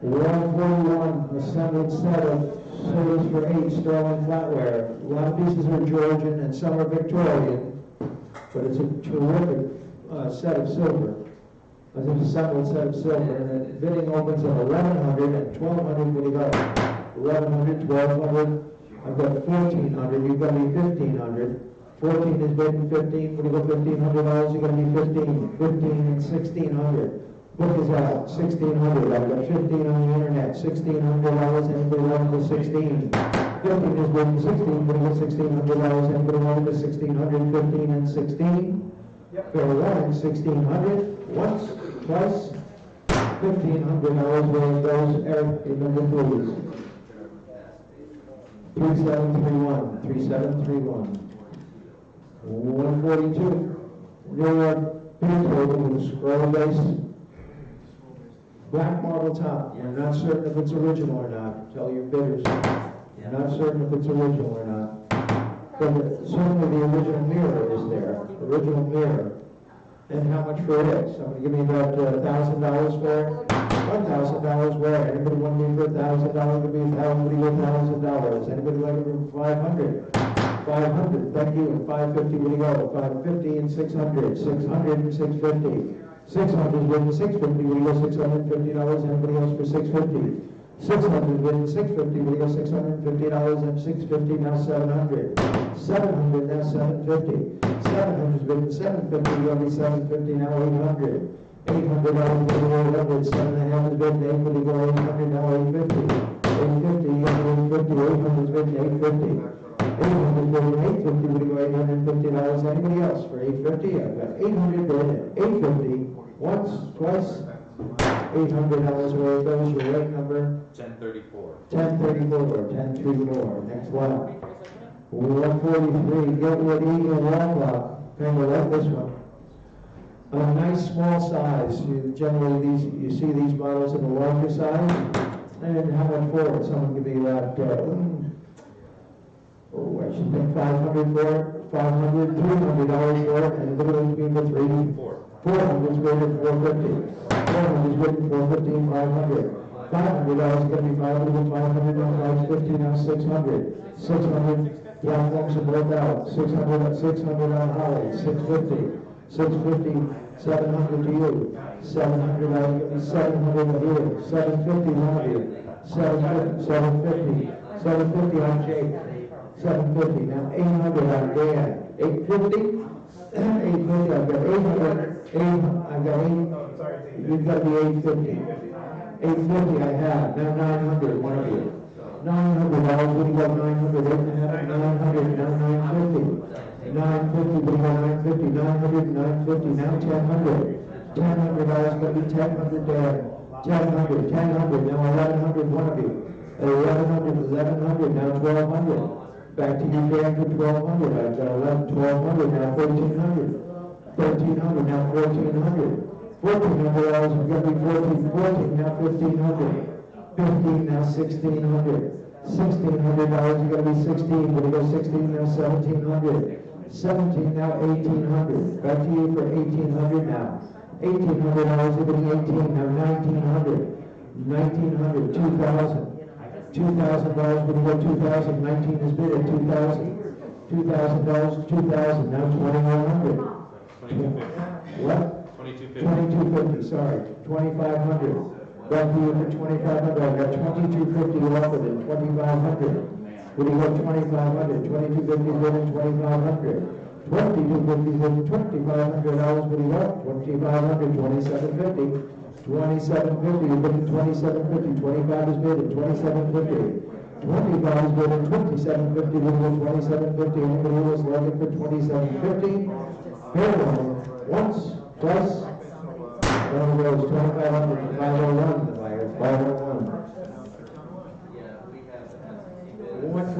Speaker 1: 141 assembled set of service for 8 sterling flatware. A lot of pieces are Georgian and some are Victorian, but it's a terrific set of silver. It's an assembled set of silver, and the bidding opens at 1,100 and 1,200. What do you got? 1,100, 1,200. I've got 1,400. You've got to be 1,500. 14 is bidding 15. What do you got? $1,500. You're going to be 15. 15 and 1,600. Book is out, 1,600. I've got 15 on the internet, $1,600. Anybody want the 16? 15 is bidding 16. What do you got? $1,600. Anybody want the 1,600? 15 and 16. Yep. Fair warning, 1,600. Once, twice, $1,500. Where it goes, Eric, remember please. 3731. 3731. 142. New York Beethoven with scroll base. Black marble top. You're not certain if it's original or not. Tell your bidders. You're not certain if it's original or not. But certainly the original mirror is there. Original mirror. And how much for it? Somebody give me about $1,000 for it? $1,000 where? Anybody want me for $1,000? Give me $1,000. Anybody like it for 500? 500. Thank you. And 550. Where do you go? 550 and 600. 600 and 650. 600 with 650, we go $650. Anybody else for 650? 600 with 650, we go $650 and 650 now 700. 700 now 750. 700 with 750, we go 750 now 800. $800 with 800. 7.5 is bid 8, we go 800 now 850. 850, you got 850. 800 is bid 850. 800 bid 850, we go $850. Anybody else for 850? I've got 800 bid at 850. Once, twice, $800. Where it goes, your rate number?
Speaker 5: 1034.
Speaker 1: 1034, 1034. Next one. 143, Giltwood Eagle Wall Clock. Kind of like this one. A nice small size. Generally, you see these models in the larger size. And how much for it? Someone give me about, I should think 500 for it. 500, $300 for it. And what do we mean for 3? 400 is rated 450. 400 is rated 450 and 500. $500 is going to be 500, 500 now 550, now 600. 600, platforms are both out. 600 on Holly. 650. 650, 700 to you. 700 is going to be 700 of you. 750 one of you. 750, 750. 750 on Jake. 750. Now 800 on Dan. 850. 850, I've got 800, I've got 8, you've got the 850. 850 I have, now 900, one of you. $900, what do you got, 900, 8.5, 900, now 950. 950, what do you got, 950, 900, 950, now 1000. $1000, going to be 1000 there. 1000, 1000, now 1100, one of you. 1100, 1100, now 1200. Back to you, Dan, for 1,200. I've got 1,200, now 1,400. 1,300, now 1,400. $1,400, we've got to be 14, now 1,500. 15, now 1,600. $1,600, you've got to be 16, but we go 16, now 1,700. 17, now 1,800. Back to you for 1,800 now. $1,800, you're getting 18, now 1,900. 1,900, 2,000. $2,000, but we got 2,000. 19 is bid at 2,000. $2,000, 2,000. Now 2,100.
Speaker 5: 2250.
Speaker 1: What?
Speaker 5: 2250.
Speaker 1: 2250. Sorry. 2,500. Back to you for 2,500. I've got 2,250 offered at 2,500. What do you got? 2,500. 2,250 bid at 2,500. 2,250 bid at $2,500. What do you got? 2,500. 2,750. 2750, you're bidding 2750, 25 is bid at 2750. 25 is bid at 2750, we'll go 2750, anybody who was looking for 2750? Fair one, once, twice, one of those 2,500, 501, the buyer, 501.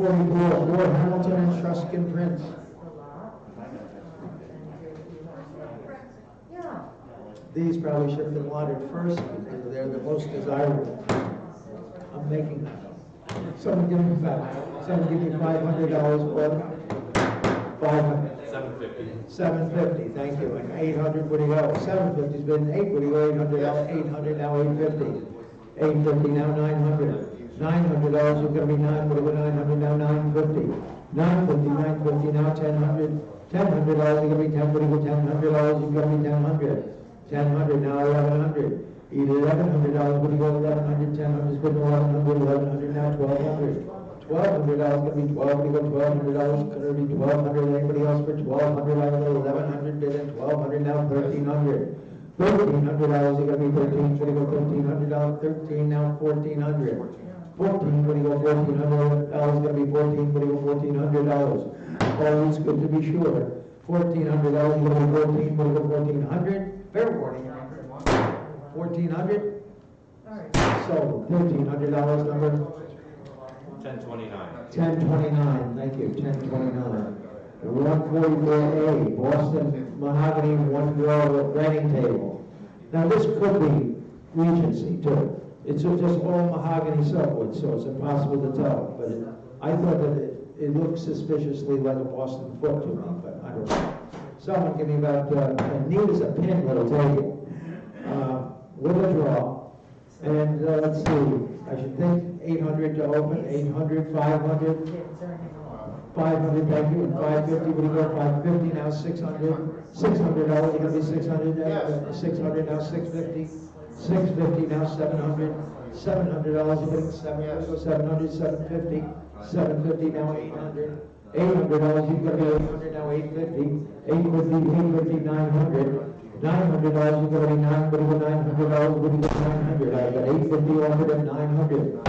Speaker 1: 144, Ford Hamilton and Truscan Prince.
Speaker 6: Yeah.
Speaker 1: These probably should have been lauded first because they're the most desirable. I'm making that up. Someone give me $500 for them. 500.
Speaker 5: 750.
Speaker 1: 750, thank you. And 800, what do you go? 750's been 8, what do you go? 800, now 850. 850, now 900. $900 is going to be 9, what do you go? 900, now 950. 950, now 1,000. $1,000 is going to be 10, what do you go? $1,000 is going to be 1,000. 1,000, now 1,100. $1,100, what do you go? 1,100, 1,000 is good, 1,100, 1,100, now 1,200. $1,200 going to be 12, what do you go? $1,200 going to be 1,200. Anybody else for 1,200? I go 1,100, bid in 1,200, now 1,300. $1,300 is going to be 13, what do you go? $1,300, 13, now 1,400. 14, what do you go? $1,400 is going to be 14, what do you go? $1,400. Always good to be sure. $1,400 is going to be 14, what do you go? 1,400. Fair warning. 1,400.
Speaker 6: All right.
Speaker 1: So $1,300 number.
Speaker 5: 1029.
Speaker 1: 1029, thank you, 1029. 144A, Boston Mahogany one-drawer writing table. Now this could be Regency too. It's just all mahogany softwood, so it's impossible to tell. But I thought that it looked suspiciously like a Boston foot to me, but I don't know. Someone give me about, neat as a pin little table. With a draw. And let's see, I should think 800 to open, 800, 500, 500, thank you, and 550, what do you go, 550, now 600, $600, you're going to be 600, 600, now 650, 650, now 700, $700, you're getting 700, so 700, 750, 750, now 800, $800, you're going to be 800, now 850, 850, 900, $900, you're going to be 9, what do you go, $900, what do you go, 900, I got 850 offered at 900,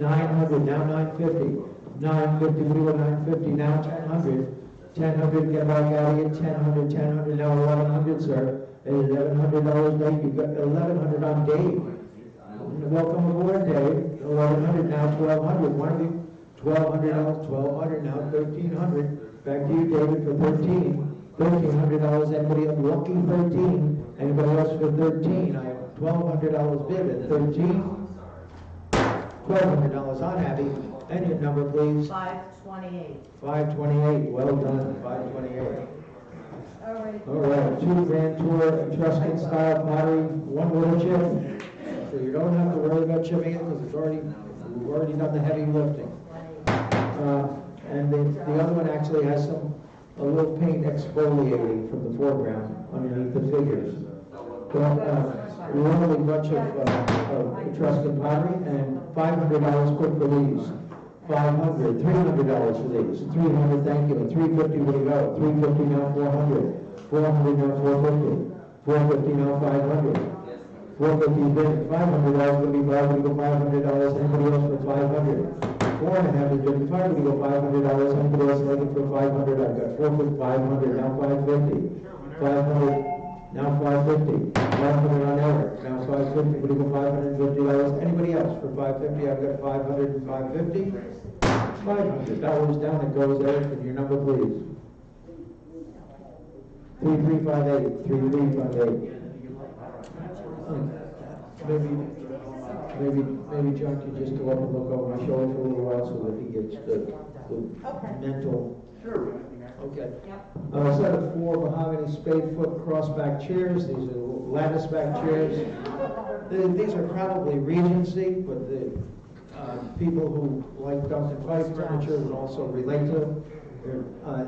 Speaker 1: 900, now 950, 950, what do you go, 950, now 1,000, 1,000, get back out of here, 1,000, now 1,100, sir, $1,100 late, you got 1,100 on Dave. Welcome aboard, Dave, 1,100, now 1,200, one of you, $1,200, 1,200, now 1,300, back to you, David, for 13. $1,300, anybody else, lucky 13, anybody else for 13, I have $1,200 bid at 13, $1,200 on Abby, and your number please,
Speaker 6: 528.
Speaker 1: 528, well done, 528.
Speaker 6: All right.
Speaker 1: All right, 2 Grand Tour Etruscan style pottery, 1 wood chip, so you don't have to worry about chipping it, because we've already done the heavy lifting. And the other one actually has a little paint exfoliating from the foreground underneath the figures. But a lovely bunch of Etruscan pottery, and $500 quick for these. $500, $300 for these. $300, thank you. And $350, what do you go? $350 now, $400. $400 now, $450. $450 now, $500. $450 bid. $500 going to be $500. Anybody else for $500? 4.5 is bid. $500, we go $500. Anybody else looking for $500? I've got 4 for $500, now $550. $500, now $550. $500 on Eric, now $550. What do you go $550? Anybody else for $550? I've got $500 and $550. $500 down it goes, Eric, and your number please. 3358. 3358. Maybe John could just go up and look over my shoulder for a little while so that he gets the mental. Sure. Okay. A set of 4 mahogany spade foot crossback chairs. These are lattice back chairs. These are probably Regency, but the people who like Duncan Fife furniture would also relate to them.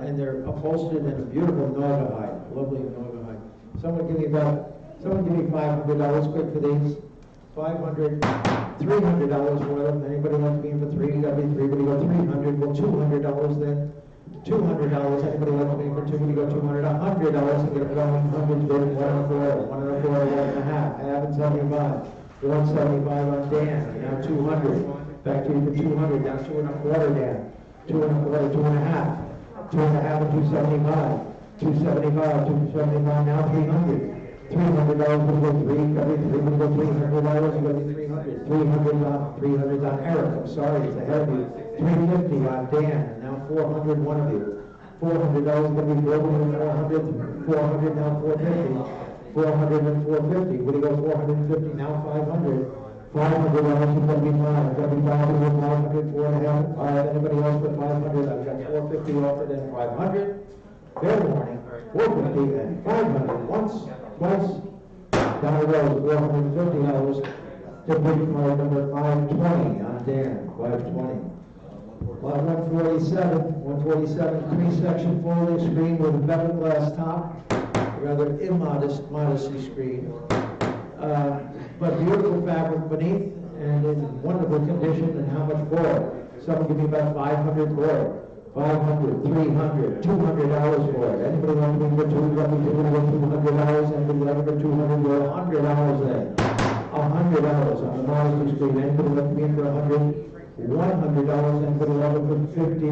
Speaker 1: And they're upholstered in a beautiful Naga hide, lovely Naga hide. Someone give me $500 quick for these. $500, $300 for them. Anybody want to be in for 3? You got to be 3. But you go 300. Well, $200 then. $200. Anybody want to be in for 2? You go 200. $100. I'm going to go in hundreds bid. 1 and a quarter. 1 and a quarter. 1 and a half. Half and 75. 175 on Dan. Now 200. Back to you for 200. Now 2 and a quarter, Dan. 2 and a quarter. 2 and a half. 2 and a half and 275. 275. 275. Now 300. $300 will go 3, every 3 will go $300, you got to be 300. 300 on Eric, I'm sorry, it's ahead of you. 350 on Dan, and now 400, one of you. $400 gonna be broken to 400, 400 now 450, 400 and 450. Would you go 450 now 500? $500 is gonna be mine. Gonna be down to 500, 4.5, 5. Anybody else for 500? I've got 450 offered and 500. Fair warning, 450 and 500. Once, twice. Down the road, $450 to big card number 520 on Dan, 520. Lot 147, three-section folding screen with a bevel glass top, rather modesty screen. But beautiful fabric beneath and in wonderful condition, and how much for it? Someone give me about 500 for it. 500, 300, $200 for it. Anybody want to be for $200? Anybody like for $200? $100 then. $100 on the modesty screen. Anybody want to be for $100? $100, anybody love it for $50?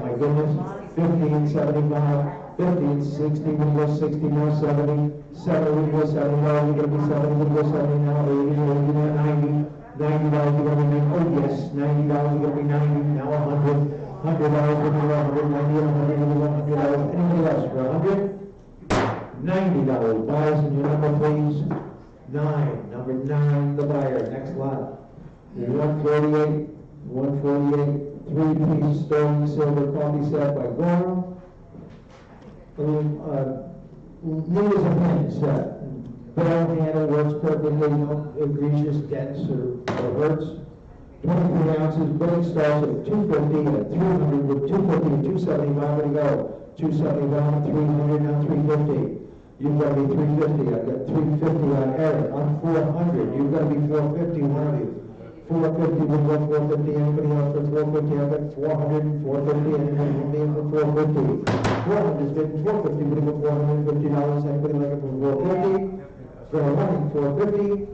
Speaker 1: My goodness, $15.75, $15.60, we go 60 now, 70, 70, we go 70, now we're gonna be 70, we go 70 now, 80, we're gonna be 90, $90, we're gonna be, oh yes, $90, we're gonna be 90, now 100, $100, we're gonna be 190, 100, anybody else for 100? $90, buyers and your number please. 9, number 9, the buyer, next lot. 148, three-piece sterling silver coffee set by Gorham. Neat as a pin set. Bell handle works perfectly, no egregious dents or hurts. 23 ounces, billing starts at 250 at 300 with 250 and 275, where to go? 275, 300, now 350. You've got to be 350, I've got 350 on Eric, I'm 400, you've got to be 450, one of you. 450, we'll go 450, anybody else for 450, I've got 400 and 450, anybody will be in for 450. 400 is bid 450, we'll go $450, anybody like it for 450? For a running 450.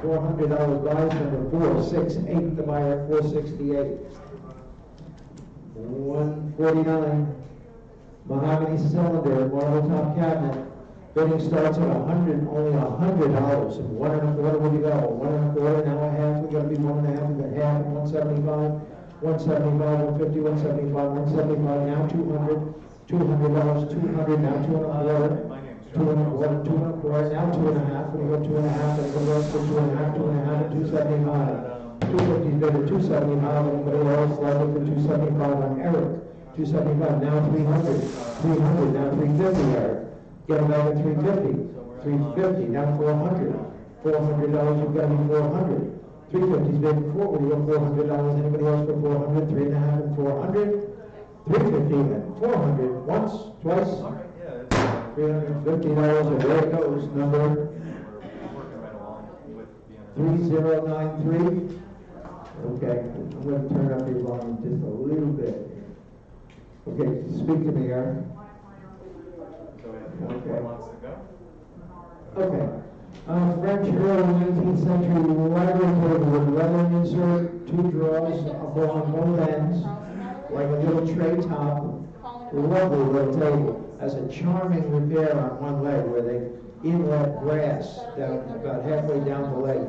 Speaker 1: $400 buys, number 468, the buyer 468. 149. Mahogany cylinder, marble top cabinet. Bidding starts at $100, only $100. And 1 1/4 would you go? 1 1/4, now a half. We got to be 1 1/2. We got half and 175, 175, 150, 175, 175. Now 200, $200, 200. Now 2 1/4. 2 1/4, 2 1/4. Now 2 1/2. When you go 2 1/2, and the rest for 2 1/2, 2 1/2, and 275. 250 bid at 275. Anybody else like it for 275 on Eric? 275, now 300, 300, now 350, Eric. Get them back at 350, 350, now 400, $400, you've got to be 400. 350's bid for 4, we go $400, anybody else for 400, 3.5 and 400, 350 and 400, once, twice, $350, and there it goes, number 3093. Okay, I'm going to turn up your volume just a little bit. Okay, speak to me, Eric.
Speaker 2: So we have 24 months to go.
Speaker 1: Okay. French early 19th century library table with leather insert, 2 drawers on both ends, like a little tray top. Lovely little table. Has a charming repair on one leg where they inlet brass down about halfway down the leg.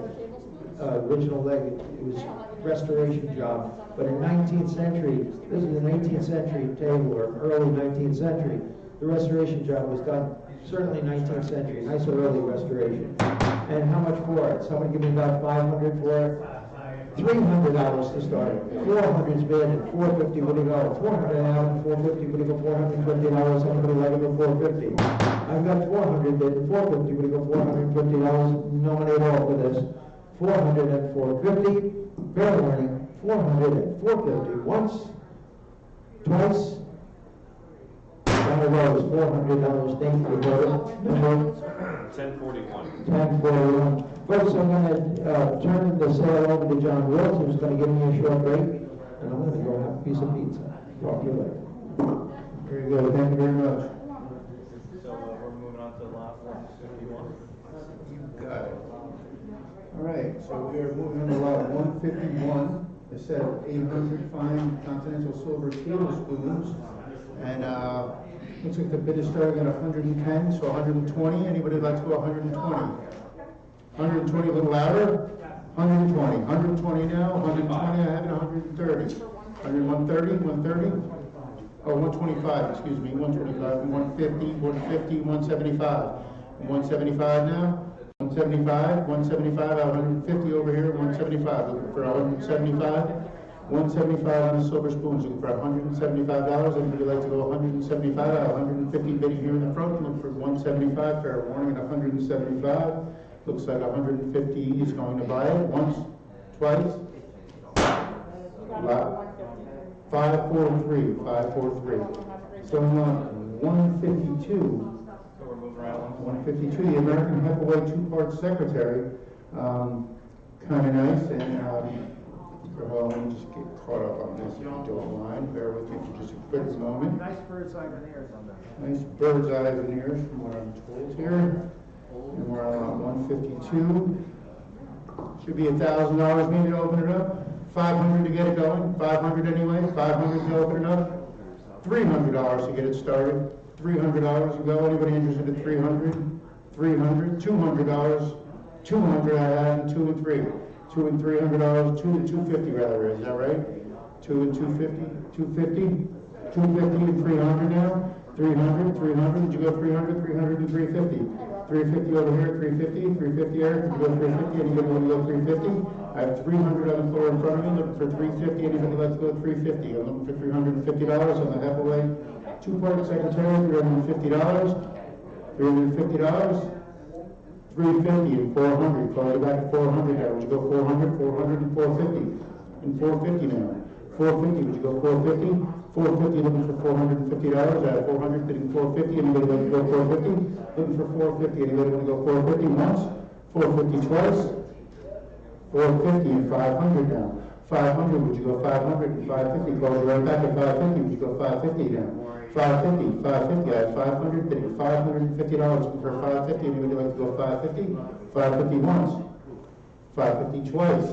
Speaker 1: Original leg, it was restoration job. But in 19th century, this is an 18th century table, or early 19th century. The restoration job was done certainly 19th century, nice early restoration. And how much for it? Somebody give me about 500 for it. $300 to start it. 400's bid and 450 would you go? 400 out and 450 would you go? $450. Anybody like it for 450? I've got 400 bid and 450 would you go? $450. Nominate all for this. 400 and 450. Fair warning. 400 and 450. Once, twice. Down the road is $400. Thank you, brother. Number
Speaker 5: 1041.
Speaker 1: 1041. Folks, I'm going to turn the sale over to John Wills, who's going to give me a short break, and I'm going to go have a piece of pizza. Talk to you later.
Speaker 2: Very good, thank you very much. So we're moving on to lot 151. You got it. All right, so we are moving on to lot 151. It said 800 fine continental silver tablespoons, and looks like the bid is starting at 110, so 120. Anybody like to go 120? 120, a little louder? 120, 120 now, 120, I have it 130. 130, 130? Oh, 125, excuse me, 125, 150, 150, 175. 175 now, 175, 175, 150 over here, 175, looking for 175. 175 on the silver spoons, looking for $175. Anybody like to go 175? 150 bidding here in the front, look for 175. Fair warning at 175. Looks like 150 is going to buy it. Once, twice. 543, 543. So on 152.
Speaker 5: So we're moving around.
Speaker 2: 152, the American Heavyweight two-part secretary. Kind of nice, and well, let me just get caught up on this if you don't mind. Bear with me for just a quick moment.
Speaker 3: Nice bird's eye veneers on that.
Speaker 2: Nice bird's eye veneers from what I'm told here. And we're on 152. Should be $1,000 maybe to open it up. 500 to get it going. 500 anyway. 500 to open it up. $300 to get it started. $300 to go. Anybody interested in 300? 300. $200. 200 I have, and 2 and 3. $2 and $300. 2 and 250 rather. Is that right? 2 and 250. 250. 250 and 300 now. 300. 300. Did you go 300? 300 and 350. 350 over here. 350. 350 Eric. Did you go 350? Anybody want to go 350? I have 300 on the floor in front of me. Looking for 350. Anybody like to go 350? I'm looking for $350 on the heavyweight two-part secretary. $350. $350. 350 and 400. Call it back to 400 now. Would you go 400? 400 and 450. And 450 now. 450. Would you go 450? 450 looking for $450. I have 400 bidding 450. Anybody like to go 450? Looking for 450. Anybody want to go 450 once? 450 twice? 450 and 500 now. 500. Would you go 500 and 550? Close it right back at 550. Would you go 550 now? 550, 550, I have 500, bidding $550, looking for 550, anybody like to go 550? 550 once, 550 twice,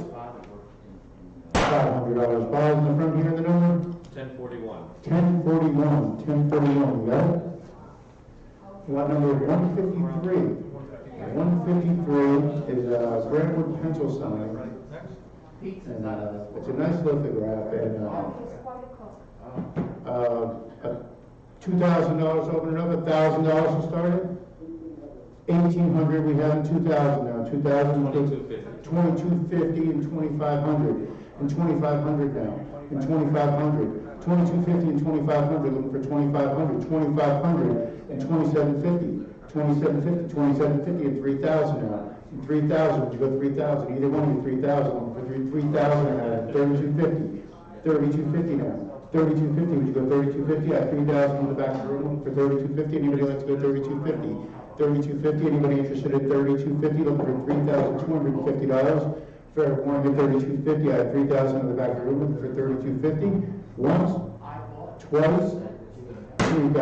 Speaker 2: $500 buys in the front here, the number?
Speaker 5: 1041.
Speaker 2: 1041, 1041, you got it? Lot number 153. 153 is Brentwood pencil sign, and it's a nice lithograph, and $2,000 open it up, $1,000 to start it. 1,800 we have in 2,000 now. 2,000, 2250 and 2,500 and 2,500 now. And 2,500, 2250 and 2,500. Looking for 2,500, 2,500 and 2,750, 2,750, 2,750 and 3,000 now. And 3,000. Would you go 3,000? Either one of you 3,000. Looking for 3,000 and 3,250, 3,250 now. 3,250, would you go 3,250? I have 3,000 in the back of the room for 3,250. Anybody like to go 3,250? 3,250. Anybody interested in 3,250? Looking for $3,250. Fair warning at 3,250. I have 3,000 in the back of the room looking for 3,250. Once, twice, $3,000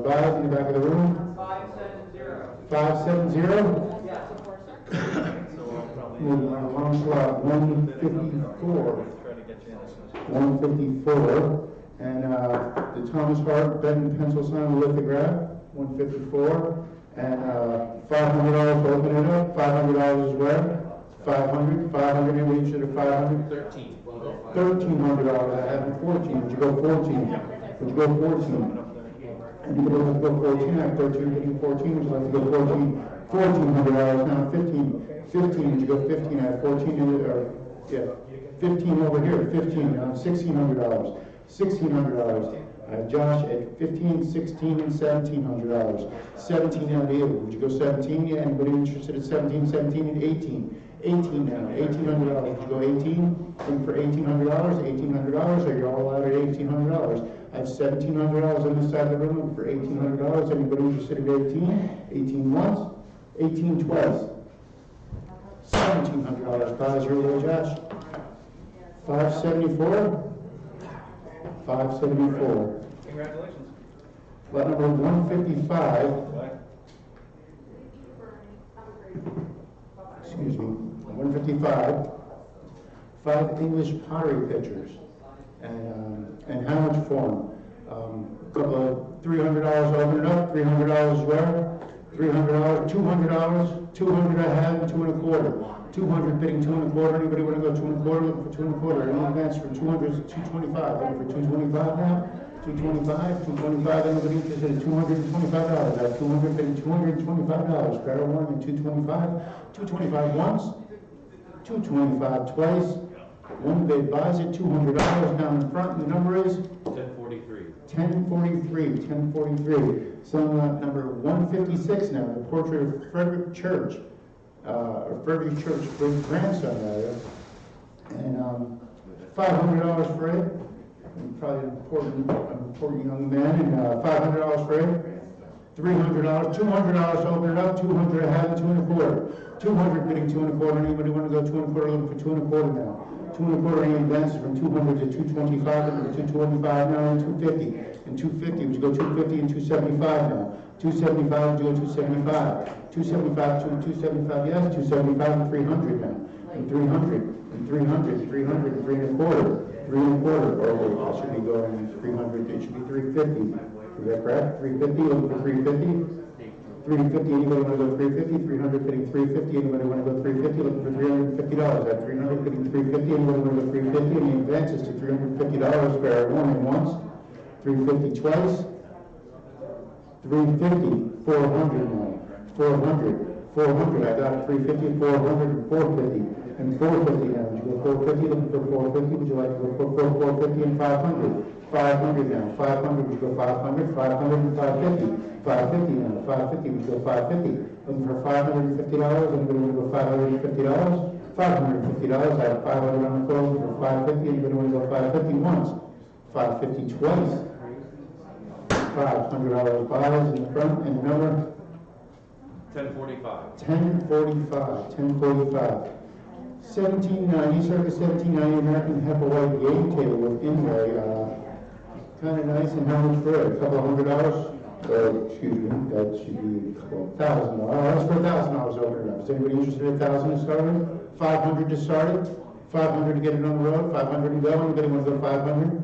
Speaker 2: buys in the back of the room.
Speaker 3: 570.
Speaker 2: 570.
Speaker 3: Yes.
Speaker 2: Moving on along slot 154. 154, and the Thomas Hart Benton pencil sign lithograph, 154, and $500 to open it up, $500 is where? 500, 500, anybody interested in 500?
Speaker 5: 13.
Speaker 2: $1,300, I have 14, would you go 14? Would you go 14? Anybody like to go 14? I have 13, getting 14, would you like to go 14? $1,400 now, 15, 15, would you go 15? I have 14, yeah. 15 over here, 15, $1,600, $1,600. I have Josh at 15, 16, and $1,700. 17 on the other. Would you go 17? Yeah, anybody interested in 17, 17, and 18? 18 now, $1,800. Would you go 18? Looking for $1,800, $1,800, or you're all out at $1,800. I have $1,700 on this side of the room looking for $1,800. Anybody interested in 18? 18 once, 18 twice. $1,700. Prize your little Josh. 574. 574.
Speaker 5: Congratulations.
Speaker 2: Lot number 155. Excuse me. 155. 5 English pottery pitchers. And how much for them? A couple of $300 open it up. $300 where? $300, $200, $200 I have, and 2 1/4. 200, bidding 2 1/4. Anybody want to go 2 1/4? Looking for 2 1/4. Any advance from 200 to 225? Looking for 225 now? 225, 225. Anybody interested in $225? I have 200, bidding $225. Barrel one and 225. 225 once, 225 twice. One bid buys it, $200 down in front, and the number is
Speaker 5: 1043.
Speaker 2: 1043, 1043. Some number 156 now, the portrait of Frederick Church, Frederick Church great grandson rather, and $500 for it. And probably an important young man, and $500 for it. $300, $200 to open it up, 200 I have, 2 1/4. 200 bidding 2 1/4. Anybody want to go 2 1/4? Looking for 2 1/4 now. 2 1/4. Any advances from 200 to 225, looking for 225 now, and 250. And 250, would you go 250 and 275 now? 275, would you go 275? 275, 275, yes, 275 and 300 now. And 300, and 300, 300, and 3 1/4. 3 1/4, or wait, I should be going 300, it should be 350. Is that correct? 350, looking for 350? 350, anybody want to go 350? 300 bidding 350, anybody want to go 350? Looking for $350. At 300 bidding 350, anybody want to go 350? Any advances to $350 for one and once? 350 twice? 350, 400 now. 400, 400, I got 350, 400, and 450. And 450 now, would you go 450? Looking for 450, would you like to go for 450 and 500? 500 now, 500, would you go 500? 500 and 550. 550 now, 550, would you go 550? Looking for $550, anybody want to go $550? $550, I have 500 on the close for 550, anybody want to go 550 once? 550 twice. $500 buys in the front, and the number?
Speaker 5: 1045.
Speaker 2: 1045, 1045. 1790, circa 1790, American Hepplewhite game table with inlay, kind of nice, and how much for it? A couple of $100? Excuse me, that should be $1,000. That's for $1,000 over and up. Is anybody interested in $1,000 to start it? 500 to start it? 500 to get it on the road? 500 to go? Anybody want to go 500?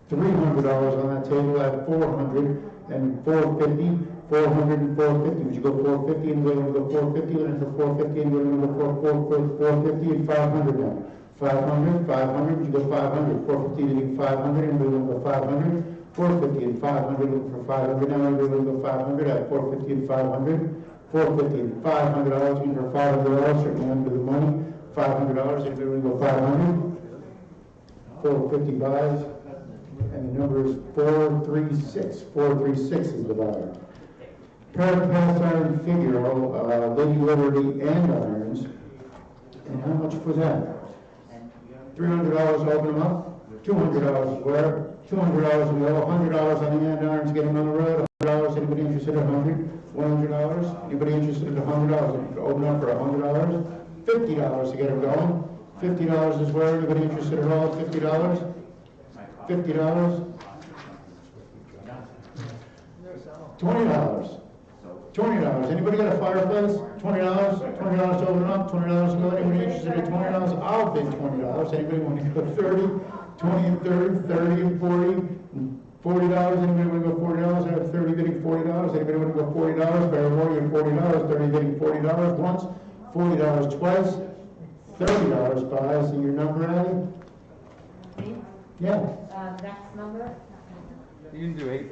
Speaker 2: $300 on that table. I have 400 and 450. 400 and 450. Would you go 450? Anybody want to go 450? Looking for 450. Anybody want to go 450 and 500 now? 500, 500. Would you go 500? 450 to 500. Anybody want to go 500? 450 and 500. Looking for 500 now. Anybody want to go 500? I have 450 and 500. 450 and $500. Looking for $500. Certainly under the money. $500. Anybody want to go 500? 450 buys. And the number is 436. 436 is the buyer. Pair of cast iron figure, Lady Liberty and irons. And how much was that? $300 to open them up. $200 square. $200 to go. $100 on the andirons to get them on the road. $100. Anybody interested in $100? $100. Anybody interested in $100? Open up for $100. $50 to get them going. $50 as well. Anybody interested at all? $50. $50. $20. $20. Anybody got a fireplace? $20. $20 to open up. $20 to go. Anybody interested in $20? I'll bid $20. Anybody want to go 30? 20 and 30, 30 and 40, $40. Anybody want to go $40? I have 30 bidding $40. Anybody want to go $40? Better more than $40. 30 bidding $40 once, $40 twice, $30 buys. And your number, Allie?
Speaker 4: Me?
Speaker 2: Yeah.
Speaker 4: Next number?
Speaker 5: You can do 8.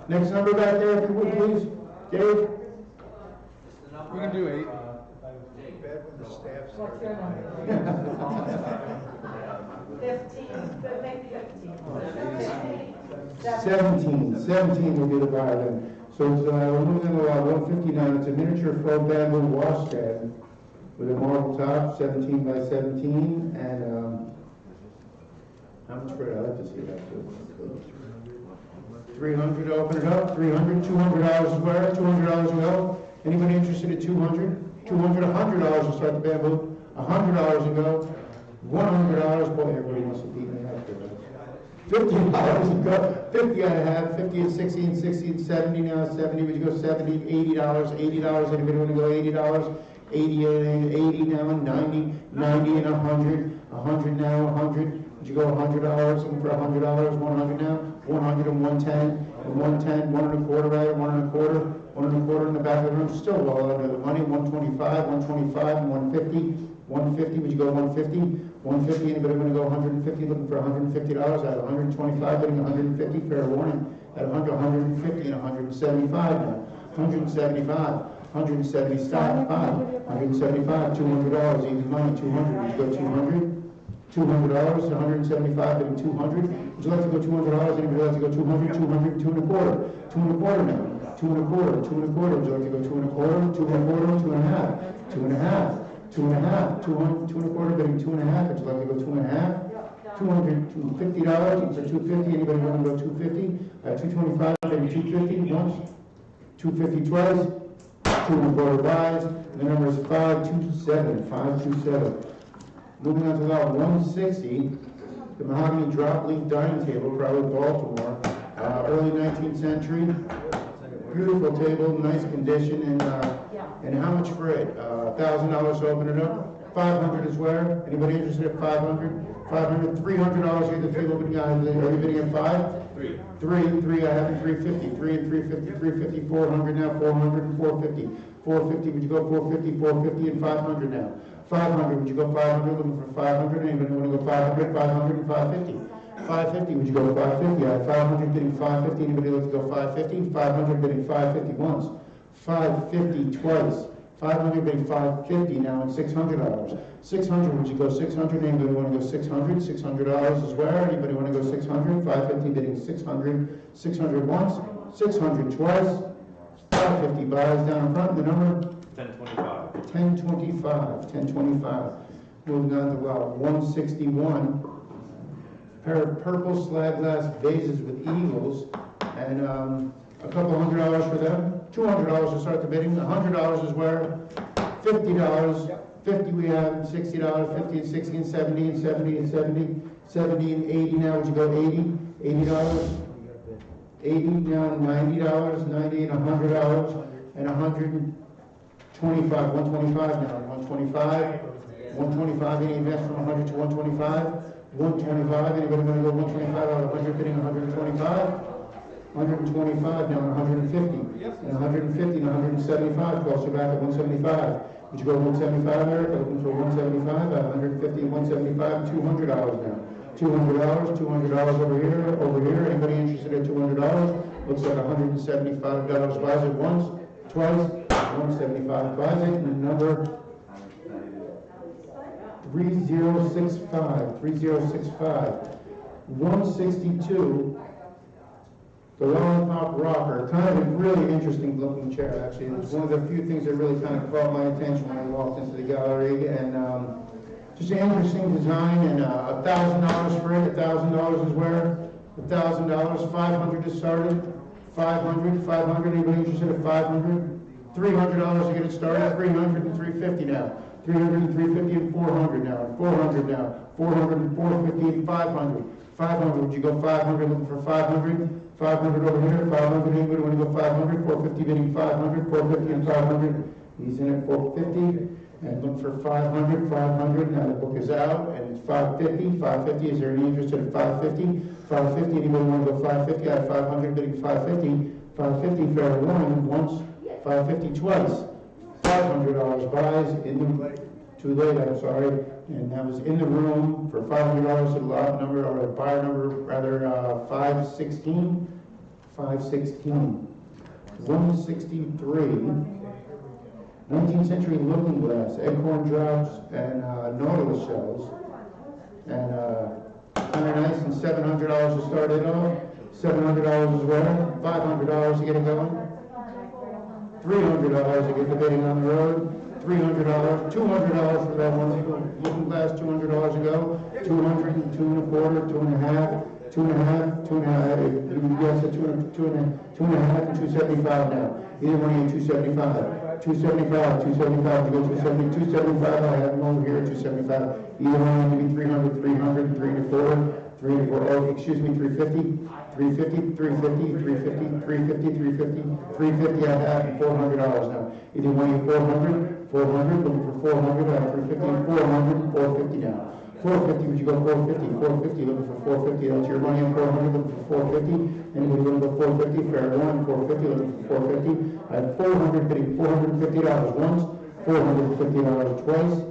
Speaker 2: Next number back there, if you would, please. Dave?
Speaker 5: You can do 8.
Speaker 4: What's your number? 15, but make 15.
Speaker 2: 17 will be the buyer then. So it's, we're moving along 159. It's a miniature faux bamboo washstand with a marble top, 17 by 17, and how much for it? I'd like to see that too. 300 to open it up. 300, $200 square, $200 well. Anybody interested in 200? 200, $100 to start the bamboo. $100 to go. $100. Boy, everybody wants to beat me up there. $50 to go. 50 I have. 50 and 60 and 60 and 70 now. 70. Would you go 70? $80. $80. Anybody want to go $80? 80 and 80 now, and 90 and 100. 100 now, 100. Would you go $100, looking for $100, 100 now, 100 and 110, and 110, 1 and a quarter rather, 1 and a quarter, 1 and a quarter in the back of the room, still well under the money, 125, 125, and 150, 150, would you go 150? 150, anybody want to go 150, looking for $150 out of 125, bidding 150, fair warning, at 150 and 175 now, 175, 175, 175, $200, easy money, 200, would you go 200? $200, 175, bidding 200. Would you like to go $200? Anybody like to go 200, 200, 2 and a quarter? 2 and a quarter now. 2 and a quarter, 2 and a quarter. Would you like to go 2 and a quarter, 2 and a quarter, 2 and a half, 2 and a half, 2 and a half, 2 and a quarter, bidding 2 and a half. Would you like to go 2 and a half? $250, for 250. Anybody want to go 250? 225, bidding 250 once, 250 twice, 2 and a quarter buys, and the number is 527, 527. Moving on to lot 160, the mahogany drop leaf dining table, probably Baltimore, early 19th century. Beautiful table, nice condition, and how much for it? $1,000 to open it up. 500 is where? Anybody interested at 500? 500, $300 here. The three opening guys. Are you bidding at 5? 3. 3. I have 350. 3 and 350. 350. 400 now. 400 and 450. 450. Would you go 450? 450 and 500 now. 500, would you go 500, looking for 500, anybody want to go 500, 500 and 550? 550, would you go 550? I have 500 bidding 550, anybody like to go 550? 500 bidding 550 once, 550 twice, 500 bidding 550 now and $600. 600, would you go 600, anybody want to go 600? $600 is where? Anybody want to go 600? 550 bidding 600, 600 once, 600 twice, 550 buys down in front, the number? 1025. Moving on to lot 161. Pair of purple slag glass vases with eagles, and a couple $100 for them. $200 to start the bidding. $100 is where? $50. 50 we have, $60, 50 and 60 and 70 and 70 and 70, 70 and 80 now. Would you go 80? $80. 80 now, $90, 90 and $100, and 125, 125 now, 125, 125, any invest from 100 to 125, 125, anybody want to go 125 out of 100, bidding 125, 125 now, 150, and 150 and 175, closer back at 175. Would you go 175, Eric? Looking for 175, 150, 175, $200 now. $200 over here. Anybody interested in $200? Looks like $175 buys it once, twice, 175 buys it, and number 3065, 162, the Lollipop Rocker, kind of a really interesting looking chair actually. It's one of the few things that really kind of caught my attention when I walked into the gallery, and just an interesting design, and $1,000 for it. $1,000 is where? $1,000, 500 to start it. 500, anybody interested at 500? $300 to get it started, 300 and 350 now. 300 and 350 and 400 now, 400 now, 400 and 450 and 500. 500, would you go 500, looking for 500? 500 over here, 500, anybody want to go 500? 450 bidding 500, 450 and 500. He's in at 450. And look for 500, 500, now the book is out, and it's 550, 550, is there any interest at 550? 550, anybody want to go 550? I have 500 bidding 550, 550, fair warning, once, 550 twice, $500 buys, in the, too late, I'm sorry, and that was in the room for $500 to the lot number, or the buyer number, rather, 516, 163, 19th century looking glass, acorn drops, and nautilus shells, and kind of nice, and $700 to start it off. $700 as well. $500 to get it going. $300 to get the bidding on the road. $300, $200 for that one looking glass. $200 to go. 200 and 2 and a quarter, 2 and a half. 2 and a half, 2 and a half, you guys said 2 and a half, and 275 now. Either one of you, 275. 275, 275, to go 270, 275, I have them over here, 275. Either one to be 300, 300, 3 and a quarter, 3 and a quarter, oh, excuse me, 350, 350, 350, 350, 350, 350, 350, I have, and $400 now. Either one of you, 400, 400, looking for 400, I have 350, and 400, 450 now. 450, would you go 450? 450, looking for 450, that's your money, and 400, looking for 450. Anybody want to go 450? Fair one, 450, looking for 450. I have 400 bidding, $450 once, $450 twice,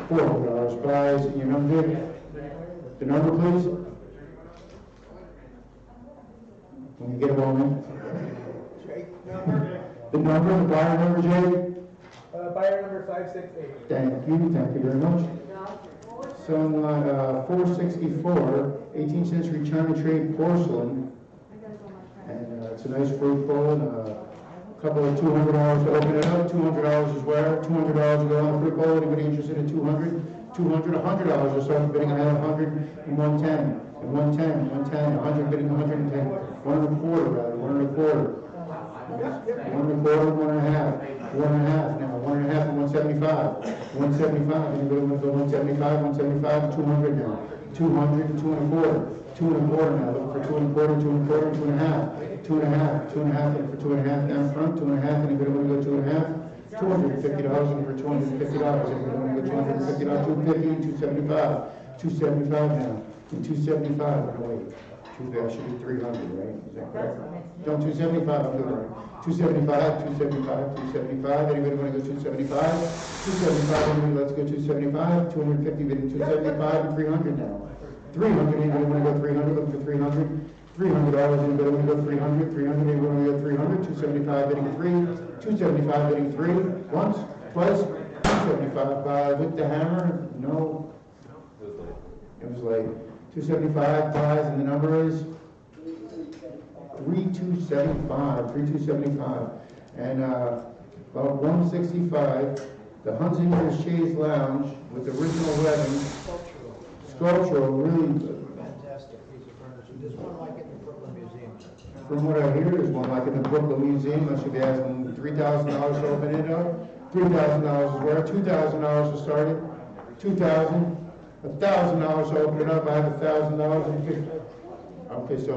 Speaker 2: $400 buys, and your number, Jay? The number, please? When you get a moment. The number, the buyer number, Jay?
Speaker 8: Buyer number 568.
Speaker 2: Thank you very much. Some 464, 18th century China trade porcelain, and it's a nice fruit bowl, and a couple of $200 to open it up, $200 as well, $200 to go on the fruit bowl. Anybody interested in 200? $100 or so, bidding ahead 100 and 110, and 110, 110, 100 bidding 110, 1 and a quarter rather, 1 and a quarter. 1 and a quarter, 1 and a half, 1 and a half now, 1 and a half and 175, 175, anybody want to go 175, 175, 200 now, 200 and 2 and a quarter, 2 and a quarter now, looking for 2 and a quarter, 2 and a quarter, 2 and a half, 2 and a half, 2 and a half, looking for 2 and a half down front, 2 and a half, anybody want to go 2 and a half, $250, looking for $250, anybody want to go $250, 250, 275, 275 now, and 275, no wait. That should be 300, right? Is that correct? No, 275, I'm doing it right. 275, 275, 275. Anybody want to go 275? 275, anybody, let's go 275. 250, bidding 275 and 300 now. 300, anybody want to go 300? Look for 300. $300, anybody want to go 300? 300, anybody want to go 300? 275, bidding 3. 275, bidding 3. Once, twice. 275 with the hammer. No. It was late. 275 buys, and the number is 3275, and about 165. The Huntington Chaise Lounge with the original webbing, sculptural, really
Speaker 8: Fantastic piece of furniture. There's one like it in the Brooklyn Museum.
Speaker 2: From what I hear, there's one like in the Brooklyn Museum. I should be asking $3,000 to open it up. $3,000 is worth. $2,000 to start it. $2,000. $1,000 to open it up. I have $1,000. Okay, so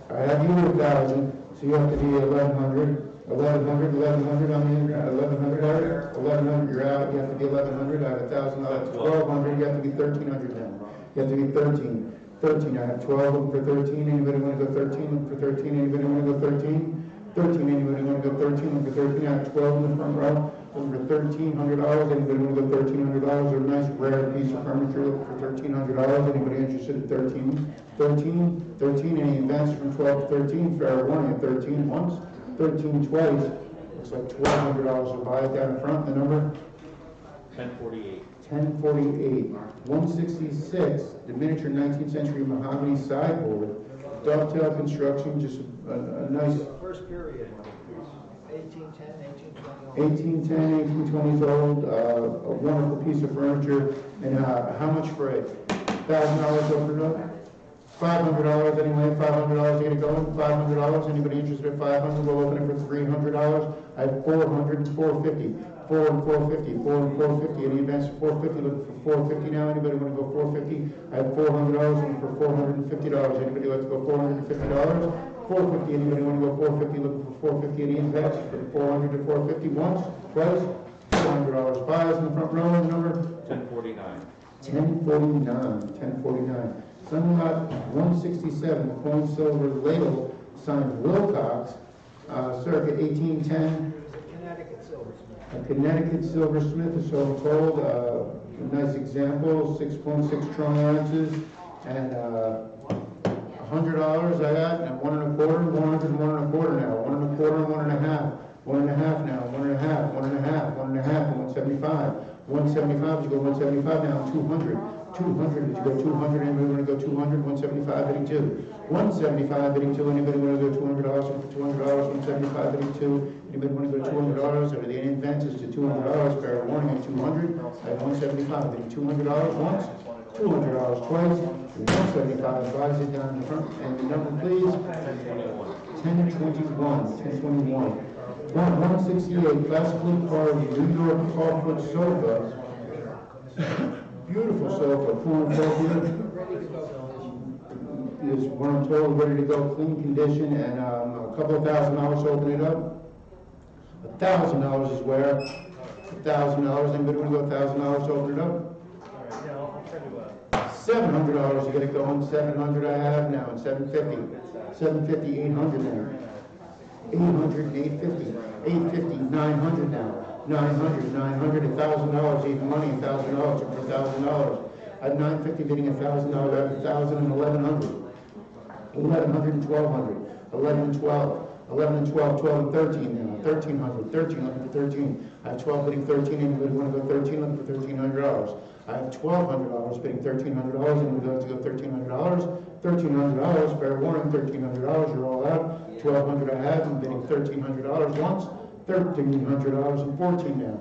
Speaker 2: I have you at 1,000. So you have to be 1,100. 1,100. I mean 1,100. 1,100. You're out. You have to be 1,100. I have $1,000. 1,200. You have to be 1,300 now. You have to be 13. 13. I have 12 of them for 13. Anybody want to go 13 for 13? Anybody want to go 13? 13. Anybody want to go 13 for 13? I have 12 in the front row. Looking for $1,300. Anybody want to go $1,300? Or a nice rare piece of furniture looking for $1,300. Anybody interested in 13? 13. 13. Any advance from 12 to 13? Fair warning at 13 once. 13 twice. Looks like $1,200 will buy it down in front. The number?
Speaker 5: 1048.
Speaker 2: 1048. 166. The miniature 19th century mahogany sideboard. Dovetail construction. Just a nice.
Speaker 8: First period. 1810,
Speaker 2: 1820s old, a wonderful piece of furniture, and how much for it? $1,000 open it up? $500 anyway, $500 to get it going, $500, anybody interested in 500, we'll open it for $300, I have 400 and 450, 4 and 450, 4 and 450, any advance of 450, looking for 450 now, anybody want to go 450? I have $400 looking for $450, anybody like to go $450? 450, anybody want to go 450, looking for 450, any advance from 400 to 450, once, twice, $400 buys in the front row, the number?
Speaker 5: 1049.
Speaker 2: 1049. Sunlight 167, coin silver ladle, signed Wilcox, circa 1810.
Speaker 8: Connecticut silversmith.
Speaker 2: A Connecticut silversmith is so told. A nice example, 6.6 trunk ounces, and $100 I got, and 1 and a quarter, 100 and 1 and a quarter now, 1 and a quarter, 1 and a half, 1 and a half now, 1 and a half, 1 and a half, 1 and a half, and 175. 175, you go 175 now, 200. 200, did you go 200? Anybody want to go 200? 175 bidding 2. 175 bidding 2. Anybody want to go $200 for $200? 175 bidding 2. Anybody want to go $200? Or the advances to $200? Fair warning at 200. I have 175 bidding $200 once, $200 twice, 175 buys it down in the front. And the number, please. 1021. 1021. 168 classically carved New York clawfoot sofa. Beautiful sofa, cool sofa. Is what I'm told, ready to go, clean condition, and a couple of $1,000 to open it up. $1,000 is where $1,000, anybody want to go $1,000 to open it up?
Speaker 5: All right, yeah, I'll try to,
Speaker 2: $700 to get it going, 700 I have now, and 750, 750, 800 now. 800 and 850, 850, 900 now, 900, 900, $1,000, even money, $1,000, for $1,000. I have 950 bidding $1,000, I have 1,000 and 1,100, 1,100 and 1,200, 11 and 12, 11 and 12, 12 and 13 now, 1,300, 13, looking for 13. I have 12 bidding 13, anybody want to go 13, looking for $1,300. I have $1,200 bidding $1,300, and we'd like to go $1,300. $1,300, fair warning, $1,300, you're all out. $1,200 I have, I'm bidding $1,300 once. $1,300 and 14 now.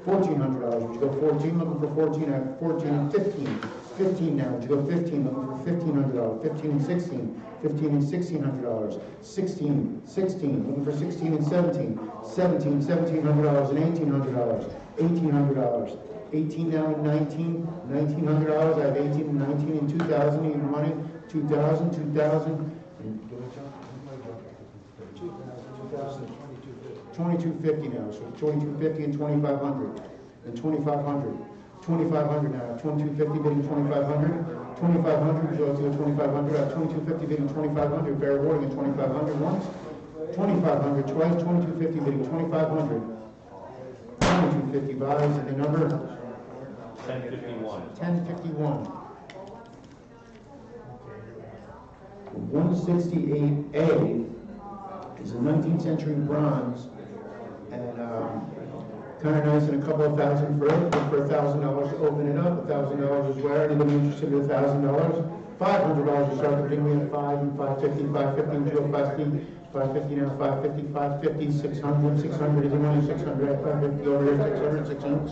Speaker 2: $1,400, would you go 14, looking for 14, I have 14 and 15. 15 now, would you go 15, looking for $1,500. 15 and 16. 15 and $1,600. 16, 16, looking for 16 and 17. 17, $1,700 and $1,800. $1,800. 18 now and 19, $1,900. I have 18 and 19 and 2,000, even money. 2,000, 2,000. 2250 now, so 2250 and 2,500, and 2,500, 2,500 now, 2250 bidding 2,500, 2,500, so let's go 2,500, I have 2250 bidding 2,500, fair warning at 2,500 once, 2,500 twice, 2250 bidding 2,500, 2250 buys, and the number?
Speaker 5: 1051.
Speaker 2: 1051. 168A is a 19th century bronze, and kind of nice, and a couple of thousand for it, but for $1,000 to open it up. $1,000 is where, anybody interested in $1,000? $500 to start the bidding, we have 5 and 550, 550, 550, 550 now, 550, 550, 600, 600, is it money, 600, 550, over here, 600, 600,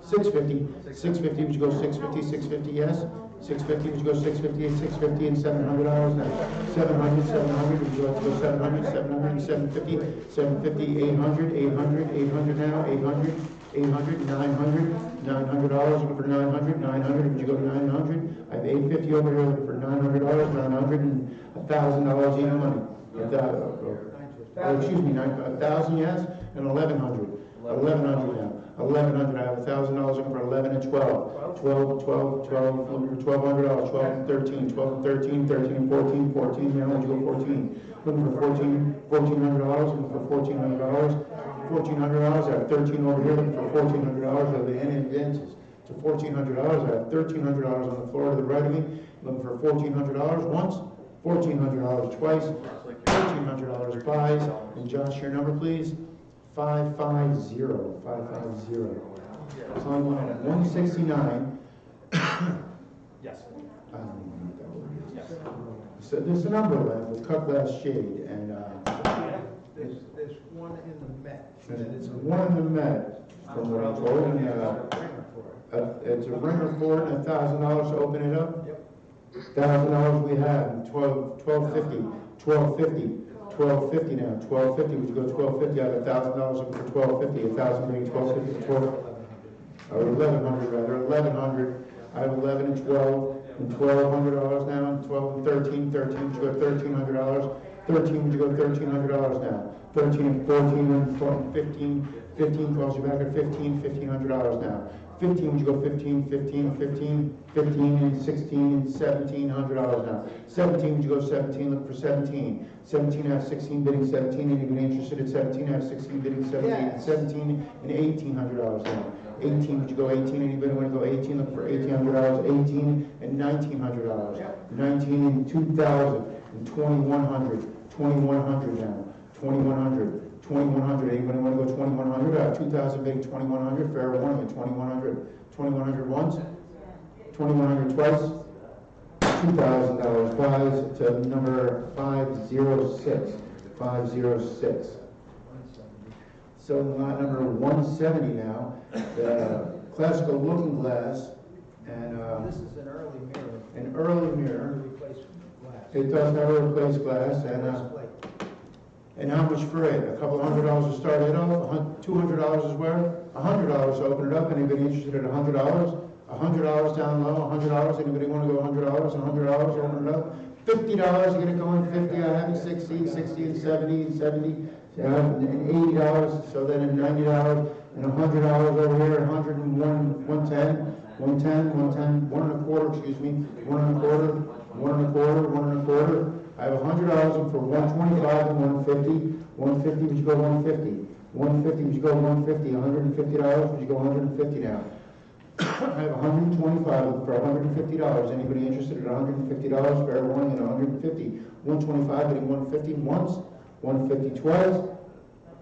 Speaker 2: 650, 650, would you go 650, 650, yes? 650, would you go 650, 650, and $700 now. 700, 700, would you go 700, 700, and 750, 750, 800, 800, 800 now, 800, 800, 900, $900, looking for 900, 900, would you go 900? I have 850 over here, looking for $900, 900, and $1,000 even money. Excuse me, 1,000, yes, and 1,100. 1,100 now. 1,100, I have $1,000 looking for 11 and 12. 12, 12, 12, looking for $1,200, 12 and 13, 12 and 13, 13 and 14, 14, now would you go 14? Looking for 14, $1,400, looking for $1,400. $1,400, I have 13 over here, looking for $1,400 of the end advances. To $1,400, I have $1,300 on the floor to the right of me, looking for $1,400 once, $1,400 twice, $1,300 buys, and Josh, your number please? 550, 550. On 169.
Speaker 5: Yes.
Speaker 2: So there's a number left with cut glass shade, and
Speaker 8: There's one in the Met.
Speaker 2: it's one in the Met, from what I'm told, and it's a ringer for it, and $1,000 to open it up. $1,000 we have, 1250, 1250. 1250 now, 1250, would you go 1250? I have $1,000 looking for 1250, 1,000 being 1250, 12, or 1,100 rather, 1,100. I have 11 and 12, and $1,200 now, and 12 and 13, 13, would you go $1,300? 13, would you go $1,300 now? 13 and 14 and 15, 15 calls you back at 15, $1,500 now. 15, would you go 15, 15, 15, 15 and 16 and $1,700 now. 17, would you go 17, look for 17. 17, I have 16 bidding 17, anybody interested at 17, I have 16 bidding 17, and 17 and $1,800 now. 18, would you go 18, anybody want to go 18, look for $1,800, 18 and $1,900. 19 and 2,000 and 2,100, 2,100 now. 2,100. 2,100, anybody want to go 2,100? I have 2,000 bidding 2,100, fair warning at 2,100. 2,100 once, 2,100 twice, $2,000 buys to number 506. 506. So lot number 170 now, the classical looking glass, and
Speaker 8: This is an early mirror.
Speaker 2: an early mirror.
Speaker 8: Replacement glass.
Speaker 2: It does have a replaced glass, and how much for it? A couple $100 to start it off, $200 is where? $100 to open it up. Anybody interested at $100? $100 down low, $100. Anybody want to go $100? $100, open it up. $50 to get it going, 50, I have 60, 60 and 70 and 70, and $80, so then at $90, and $100 over here, 101, 110, 110, 1 1/4, excuse me, 1 1/4, 1 1/4, 1 1/4. I have $100 in for 125 and 150. 150, would you go 150? 150, would you go 150? $150, would you go 150 now? I have 125 for $150. Anybody interested at $150? Fair warning at 150. 125 bidding 150 once, 150 twice.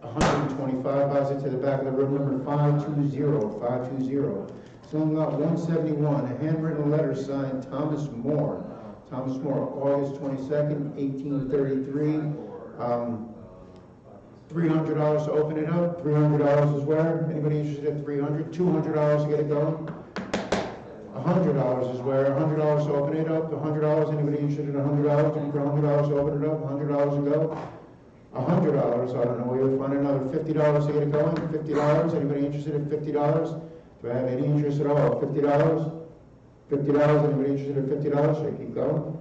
Speaker 2: 125 buys it to the back of the room, number 520, 520. Selling lot 171, a handwritten letter signed Thomas Moore. Thomas Moore, August 22nd, 1833. $300 to open it up. $300 is where? Anybody interested at $300? $200 to get it going. $100 is where? $100 to open it up. $100. Anybody interested in $100? Looking for $100 to open it up. $100 to go. $100. I don't know where you'll find another $50 to get it going. $50. Anybody interested in $50? Do I have any interest at all? $50. $50. Anybody interested in $50? Should I keep going?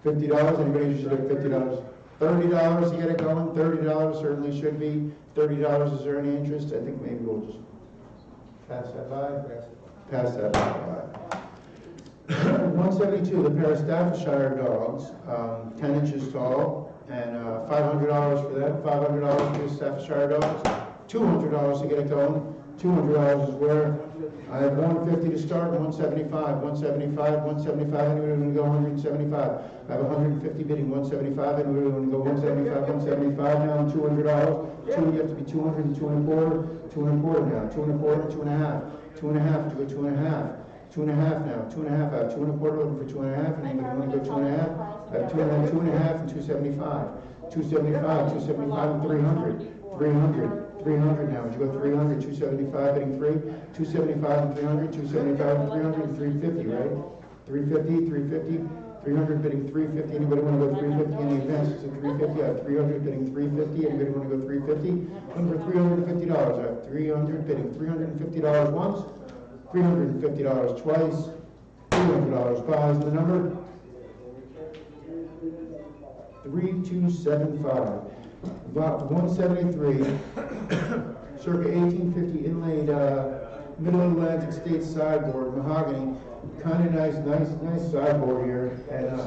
Speaker 2: $50. Anybody interested in $50? $30 to get it going. $30 certainly should be. $30. Is there any interest? I think maybe we'll just pass that by. Pass that by. 172. The pair of Staffordshire dogs, 10 inches tall, and $500 for that. $500 for the Staffordshire dogs. $200 to get it going. $200 is where? I have 150 to start, 175, 175, 175. Anybody want to go 175? I have 150 bidding, 175. Anybody want to go 175, 175 now, and $200. You have to be 200 and 2 1/4, 2 1/4 now, 2 1/4, 2 1/2, 2 1/2 to go 2 1/2. 2 1/2 now, 2 1/2 out, 2 1/4 looking for 2 1/2. Anybody want to go 2 1/2? I have 2 1/2 and 275. 275, 275 and 300. 300 now. Would you go 300, 275, bidding 3, 275 and 300, 275 and 300, and 350, right? 350, 350, 300 bidding 350. Anybody want to go 350 in the advance? It's a 350. I have 300 bidding 350. Anybody want to go 350? Number $350. I have 300 bidding $350 once, $350 twice, $300 buys. The number 3275. Lot 173, circa 1850 inlaid Middle Atlantic State sideboard, mahogany, kind of nice sideboard here, and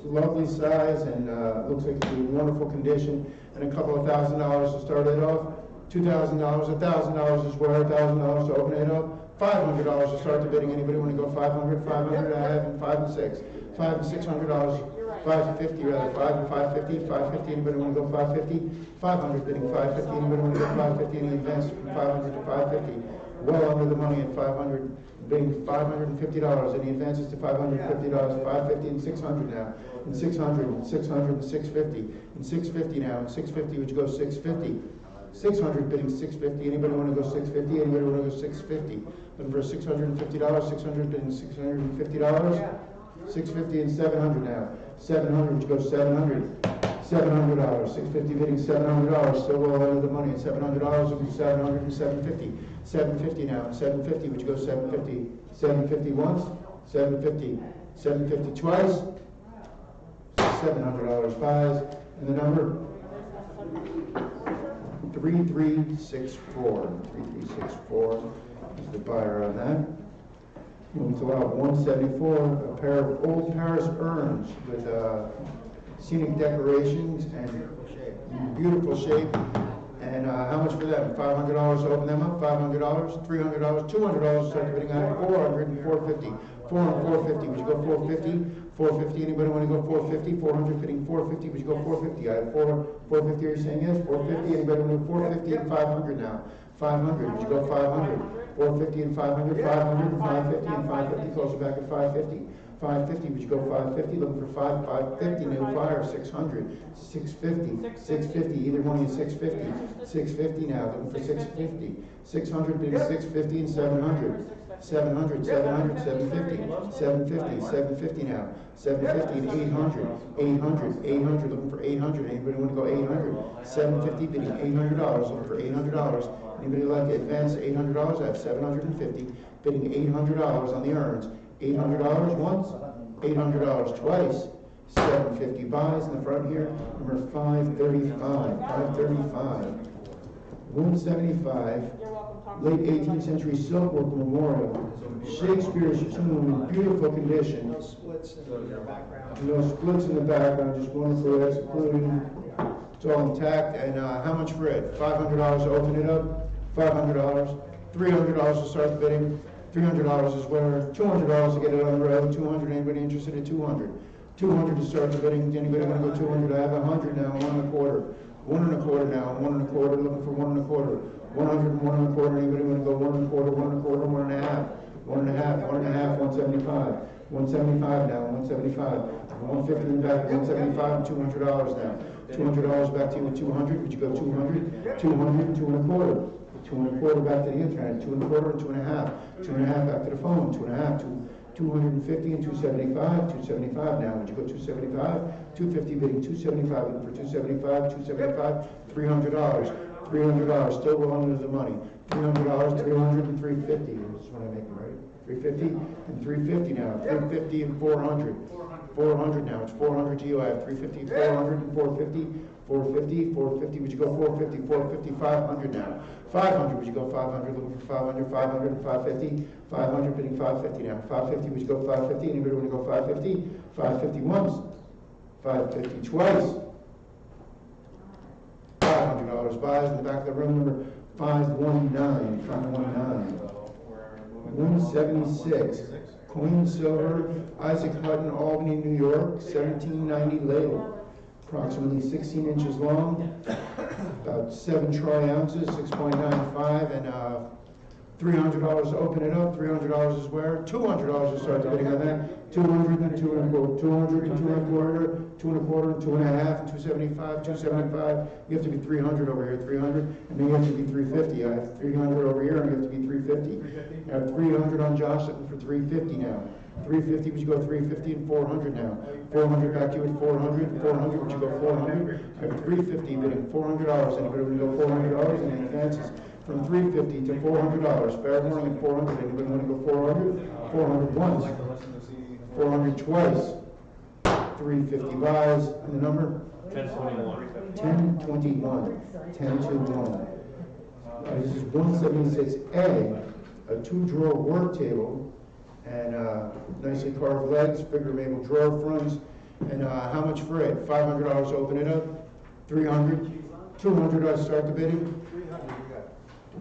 Speaker 2: lovely size, and looks like it's in wonderful condition, and a couple of $1,000 to start it off. $2,000, $1,000 is where? $1,000 to open it up. $500 to start the bidding. Anybody want to go 500? 500 I have, and 5 and 6. $500 and $600. 550 rather, 5 and 550, 550, anybody want to go 550? 500 bidding 550, anybody want to go 550, any advance from 500 to 550? Well under the money at 500, bidding $550, any advances to $550, 550 and 600 now, and 600, and 600 and 650, and 650 now, and 650, would you go 650? 600 bidding 650, anybody want to go 650, anybody want to go 650? Looking for $650, 600 bidding $650? 650 and 700 now. 700, would you go 700? $700. 650 bidding $700. Still well under the money at $700. Would be 700 and 750. 750 now. 750, would you go 750? 750 once. 750. 750 twice. $700 buys. And the number 3364. 3364 is the buyer on that. Moving to lot 174, a pair of old Paris urns with scenic decorations and beautiful shape. And how much for them? $500 to open them up? $500? $300? $200 start bidding on it? $400 and $450. $400 and $450. Would you go $450? $450. Anybody want to go $450? $400 bidding $450. Would you go $450? I have $450. Are you saying yes? $450. Anybody want to go $450 and $500 now? $500. Would you go $500? 450 and 500, 500 and 550 and 550, close it back at 550. 550, would you go 550? Looking for 550, new fire, 600, 650, 650, either one of you 650. 650 now, looking for 650. 600 bidding 650 and 700. 700, 700, 750, 750, 750 now. 750 and 800, 800, 800, looking for 800. Anybody want to go 800? 750 bidding $800, looking for $800. Anybody like to advance $800? I have 750, bidding $800 on the urns. $800 once, $800 twice, 750 buys in the front here, number 535, 535.
Speaker 1: 175,
Speaker 4: You're welcome. Talk to
Speaker 1: late
Speaker 4: me.
Speaker 1: 18th century silkwork memorial, Shakespeare's tomb in beautiful condition.
Speaker 8: No splits in the background.
Speaker 1: No splits in the background, just wonderfully executed. It's all intact. And how much for it? $500 to open it up? $500. $300 to start the bidding. $300 is where. $200 to get it on the road. $200. Anybody interested in $200? $200 to start the bidding. Anybody want to go $200? I have $100 now. $125. $125 now. $125. Looking for $125. $100 and $125. Anybody want to go $125? $125. $1.5. $1.5. $1.5. $175. $175 now. $175. $150 in the back. $175. $200 now. $200 back to you with $200. Would you go $200? $200. $2.25. $2.25 back to the internet. $2.25 and $2.5. $2.5 back to the phone. $2.5. $250 and $275. $275 now. Would you go $275? $250 bidding. $275 looking for $275. $275. $300. $300. Still well under the money. $300. $300 and $350. This is what I make them right. $350 and $350 now. $350 and $400. $400 now. It's $400 to you. I have $350, $400 and $450. $450. $450. Would you go $450? $450. $500 now. $500. Would you go $500? Looking for $500. $500 and $550. $500 bidding $550 now. $550. Would you go $550? Anybody want to go $550? $550 once. $550 twice. $500 buys in the back of the room. Number 519. 519. 176. Queen Silver, Isaac Hutton, Albany, New York, 1790 ladle. Approximately 16 inches long, about 7 troy ounces, 6.95, and $300 to open it up. $300 is where? $200 to start the bidding on that. $200 and $2.25. $200 and $2.25. $2.25 and $2.5 and $275. $275. You have to be $300 over here. $300, and then you have to be $350. I have $300 over here, and you have to be $350. I have $300 on Josh, looking for $350 now. $350, would you go $350 and $400 now? $400 back to you at $400. $400, would you go $400? I have $350 bidding $400. Anybody want to go $400? And advances from $350 to $400. Fair warning at $400. Anybody want to go $400? $400 once. $400 twice. $350 buys. And the number?
Speaker 5: 1021.
Speaker 1: 1021. 1021. This is 176A, a 2-drawer work table, and nicely carved legs, figure maple drawer fronts. And how much for it? $500 to open it up. $300. $200 to start the bidding.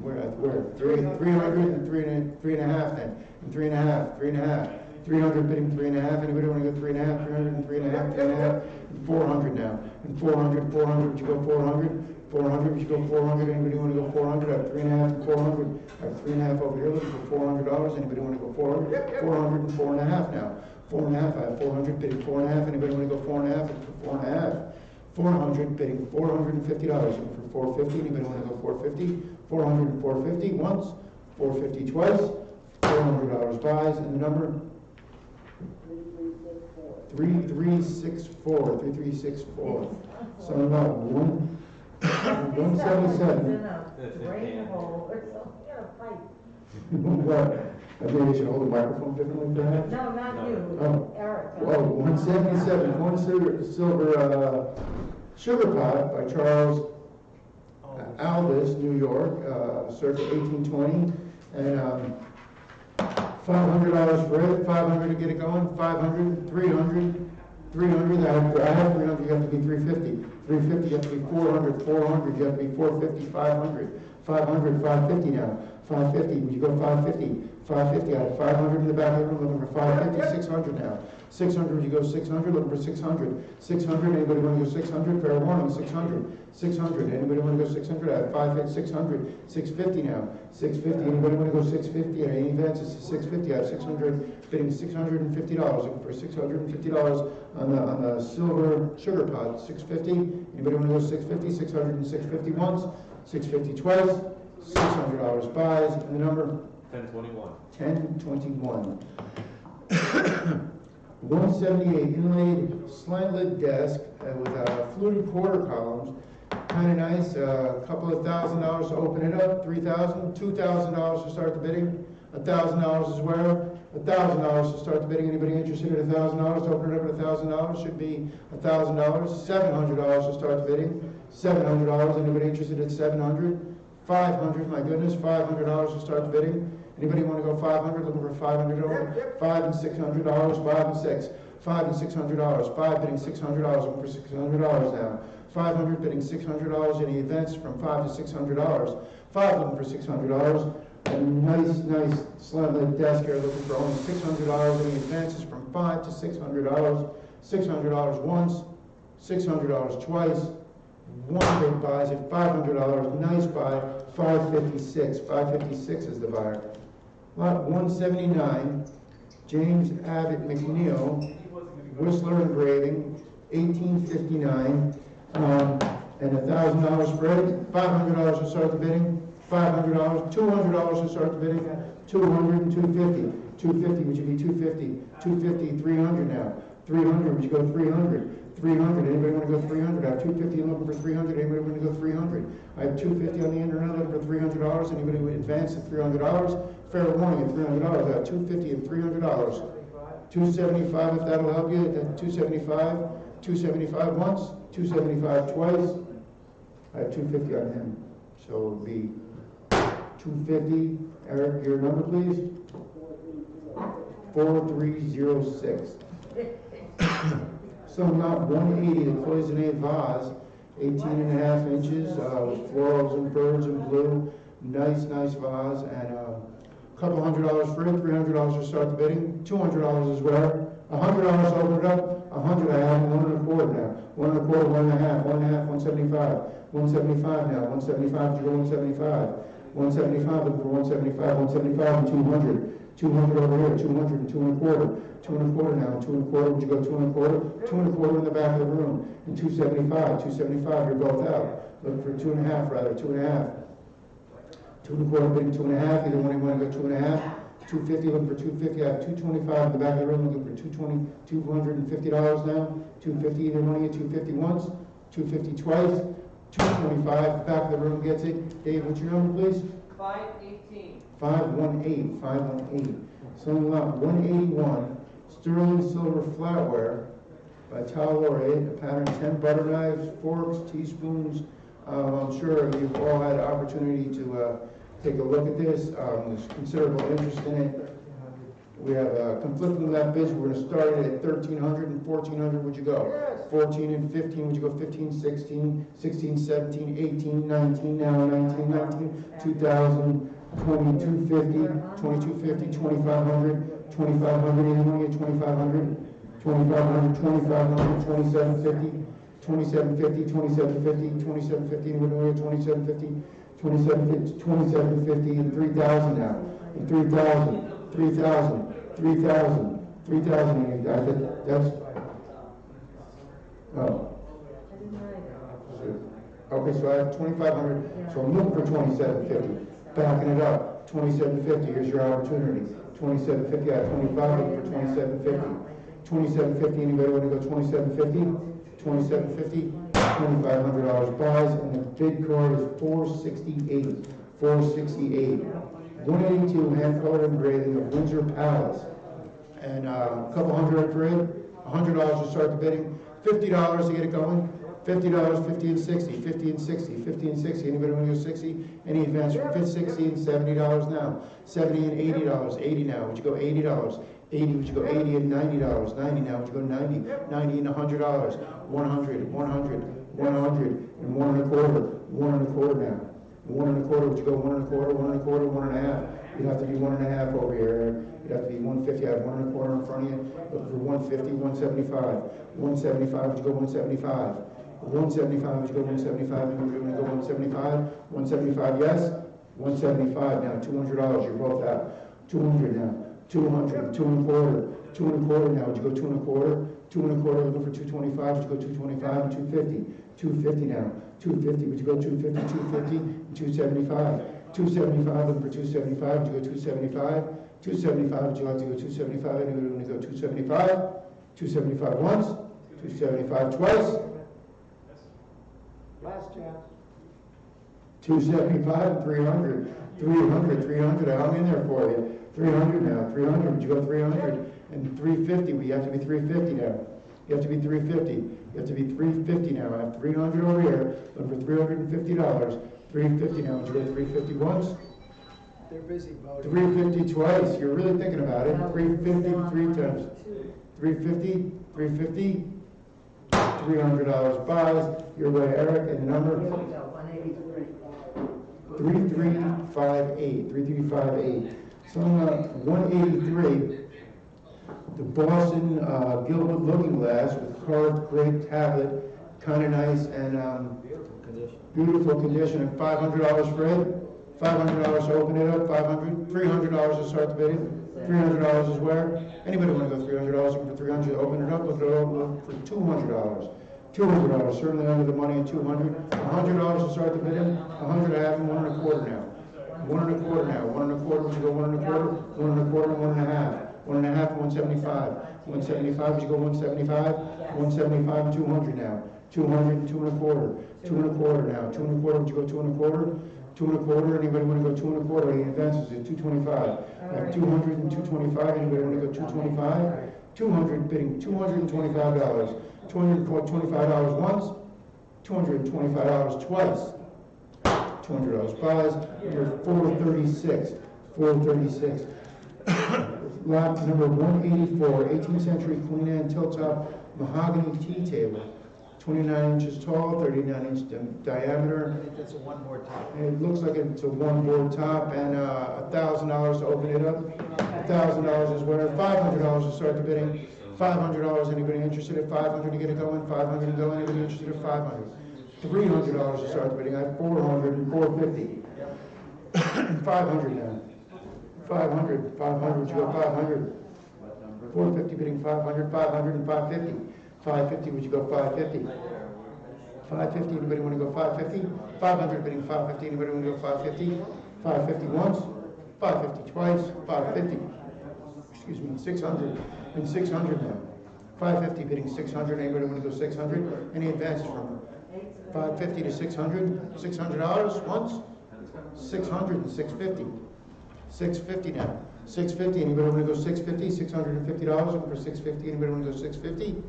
Speaker 1: Where? 300 and 3.5 then. And 3.5. 3.5. 300 bidding 3.5. Anybody want to go 3.5? 300 and 3.5. 3.5. And 400 now. And 400. 400. Would you go 400? 400. Would you go 400? Anybody want to go 400? I have 3.5 and 400. I have 3.5 over here looking for $400. Anybody want to go 400? 400 and 4.5 now. 4.5. I have 400 bidding 4.5. Anybody want to go 4.5? For 4.5. 400 bidding $450. Looking for 450. Anybody want to go 450? 400 and 450 once. 450 twice. $400 buys, and the number 3364. 3364. So about 177.
Speaker 7: Drain hole or something, a pipe.
Speaker 1: What? I think we should hold the microphone differently perhaps?
Speaker 7: No, not you,
Speaker 1: Oh.
Speaker 7: Eric.
Speaker 1: Oh, 177. One silver sugar pot by Charles Aldous, New York, circa 1820, and $500 for it. $500 to get it going. $500, $300, $300. I have $300. You have to be $350. $350. You have to be $400. $400. You have to be $450. $500. $500. $550 now. $550. Would you go $550? $550. I have $500 in the back of the room. Looking for $550. $600 now. $600. Would you go $600? Looking for $600. $600. Anybody want to go $600? Fair warning. $600. $600. Anybody want to go $600? I have $550. $600. $650 now. $650. Anybody want to go $650? At any advances to $650. I have $600. Bidding $650. Looking for $650 on the silver sugar pot. $650. Anybody want to go $650? $600 and $650 once. $650 twice. $600 buys, and the number
Speaker 5: 1021.
Speaker 1: 1021. 178 inlaid slant lid desk with fluted quarter columns. Kind of nice. A couple of $1,000 to open it up. $3,000. $2,000 to start the bidding. $1,000 is where? $1,000 to start the bidding. Anybody interested in $1,000 to open it up at $1,000? Should be $1,000. $700 to start the bidding. $700. Anybody interested at $700?
Speaker 2: 500, my goodness, $500 to start the bidding. Anybody want to go 500? Looking for 500 over? $5 and $600, 5 and 6, $5 and $600, 5 bidding $600, looking for $600 now. 500 bidding $600. Any events from $5 to $600. 5 looking for $600. A nice slim desk here looking for only $600. Any advances from $5 to $600. $600 once, $600 twice. One big buys at $500. Nice buy. 556. 556 is the buyer. Lot 179. James Abbott McNeil, Whistler engraving, 1859. And $1,000 spread. $500 to start the bidding. $500, $200 to start the bidding, $200 and $250. $250, which would be $250. $250, $300 now. $300, would you go $300? $300, anybody want to go $300? I have $250 and looking for $300. Anybody want to go $300? I have $250 on the internet looking for $300. Anybody would advance at $300? Fair warning at $300. I have $250 and $300. $275 if that'll help you. $275. $275 once. $275 twice. I have $250 on him. So it would be $250. Eric, your number, please. 4306. So not 180, the cloisonne vase, 18.5 inches, with florals and birds in blue. Nice vase, and a couple $100 for it, $300 to start the bidding, $200 as well. $100 to open it up, $100 I have, 1 1/4 now. 1 1/4, 1 1/2, 1 1/2, 175. 175 now, 175 to go 175. 175, looking for 175, 175 and 200. 200 over here, 200 and 2 1/4. 2 1/4 now, 2 1/4, would you go 2 1/4? 2 1/4 in the back of the room. And 275, 275, you're both out. Looking for 2 1/2 rather, 2 1/2. 2 1/4 bidding 2 1/2, either one you want to go 2 1/2. 250, looking for 250, I have 225 in the back of the room, looking for $250 now. 250, either one of you, 250 once, 250 twice. 225, back of the room gets it. Dave, what's your number, please?
Speaker 3: 518.
Speaker 2: 518, 518. Selling lot 181, sterling silver flatware by Tal Laureate, a pattern 10 butter knives, forks, teaspoons. I'm sure you've all had the opportunity to take a look at this. There's considerable interest in it. We have conflicting left bids. We're going to start it at 1,300 and 1,400. Would you go? 14 and 15. Would you go 15, 16, 16, 17, 18, 19 now, 19, 19, 2,000, 2250, 2250, 2,500, 2,500. Anyone get 2,500? 2,500, 2,500, 2,750, 2,750, 2,750, 2,750. Anyone get 2,750? 2,750, 2,750, and 3,000 now. And 3,000. 3,000, 3,000, 3,000, that's, oh. Okay, so I have 2,500, so I'm looking for 2,750, backing it up, 2,750, here's your opportunity, 2,750, I have 25, looking for 2,750, 2,750, anybody want to go 2,750, 2,750, $2,500 buys, and the bid card is 468, 468. 182 hand-colored engraving of Windsor Palace, and a couple $100 for it, $100 to start the bidding, $50 to get it going, $50, 50 and 60, 50 and 60, 50 and 60. Anybody want to go 60? Any advance from 50, 60 and $70 now, 70 and $80, 80 now. Would you go $80? 80, would you go 80 and $90, 90 now. Would you go 90, 90 and $100, 100, 100, 100 and 1 1/4, 1 1/4 now. 1 1/4, would you go 1 1/4, 1 1/4, 1 1/2? You'd have to be 1 1/2 over here. You'd have to be 150. I have 1 1/4 in front of you. Looking for 150, 175. 175, would you go 175? 175, would you go 175? And we're going to go 175. 175, yes. 175 now. $200. You're both out. 200 now. 200, 2 1/4. 2 1/4 now. Would you go 2 1/4? 2 1/4, looking for 225. Would you go 225 and 250? 250 now. 250, would you go 250, 250, and 275? 275, looking for 275, would you go 275? 275, would you like to go 275? Anybody want to go 275? 275 once, 275 twice.
Speaker 8: Last chance.
Speaker 2: 275 and 300. 300, 300, I'm in there for you. 300 now, 300, would you go 300? And 350, we have to be 350 now. You have to be 350. You have to be 350 now. I have 300 over here. Looking for $350. 350 now, would you go 350 once?
Speaker 8: They're busy voting.
Speaker 2: 350 twice, you're really thinking about it. 350 three times. 350, 350, $300 buys. Your way, Eric, and the number? 3358, 3358. So 183, the Boston Gilbert Looking Glass with carved grape tablet, kind of nice and beautiful condition, and $500 for it. $500 to open it up, $300 to start the bidding. $300 is where? Anybody want to go $300? Looking for $300 to open it up, look at it open for $200. $200, certainly under the money at $200. $100 to start the bidding. $100 I have them, 1 1/4 now. 1 1/4 now. 1 1/4, would you go 1 1/4? 1 1/4 and 1 1/2. 1 1/2 and 175. 175, would you go 175? 175 and 200 now. 200 and 2 1/4. 2 1/4 now. 2 1/4, would you go 2 1/4? 2 1/4, anybody want to go 2 1/4? Any advances at 225. I have 200 and 225, anybody want to go 225? 200, bidding $225. $225 once, $225 twice. $200 buys, you're 436. 436. Lot number 184, 18th century Queen Anne tilt-top mahogany tea table. 29 inches tall, 39 inch diameter.
Speaker 8: I think that's a one more time.
Speaker 2: And it looks like it's a one-board top, and $1,000 to open it up. $1,000 is where, $500 to start the bidding. $500, anybody interested at $500 to get it going? $500 to go, anybody interested at $500? $300 to start the bidding. I have $400 and $450. $500 now. $500, would you go $500? $450 bidding $500, $500 and $550. $550, would you go $550? $550, anybody want to go $550? $500 bidding $550, anybody want to go $550? $550 once, $550 twice, $550. Excuse me, $600 and $600 now. $550 bidding $600, anybody want to go $600? Any advances from $550 to $600? $600 once, $600 and $650. $650 now. $650, anybody want to go $650? $650, looking for $650, anybody want to go $650?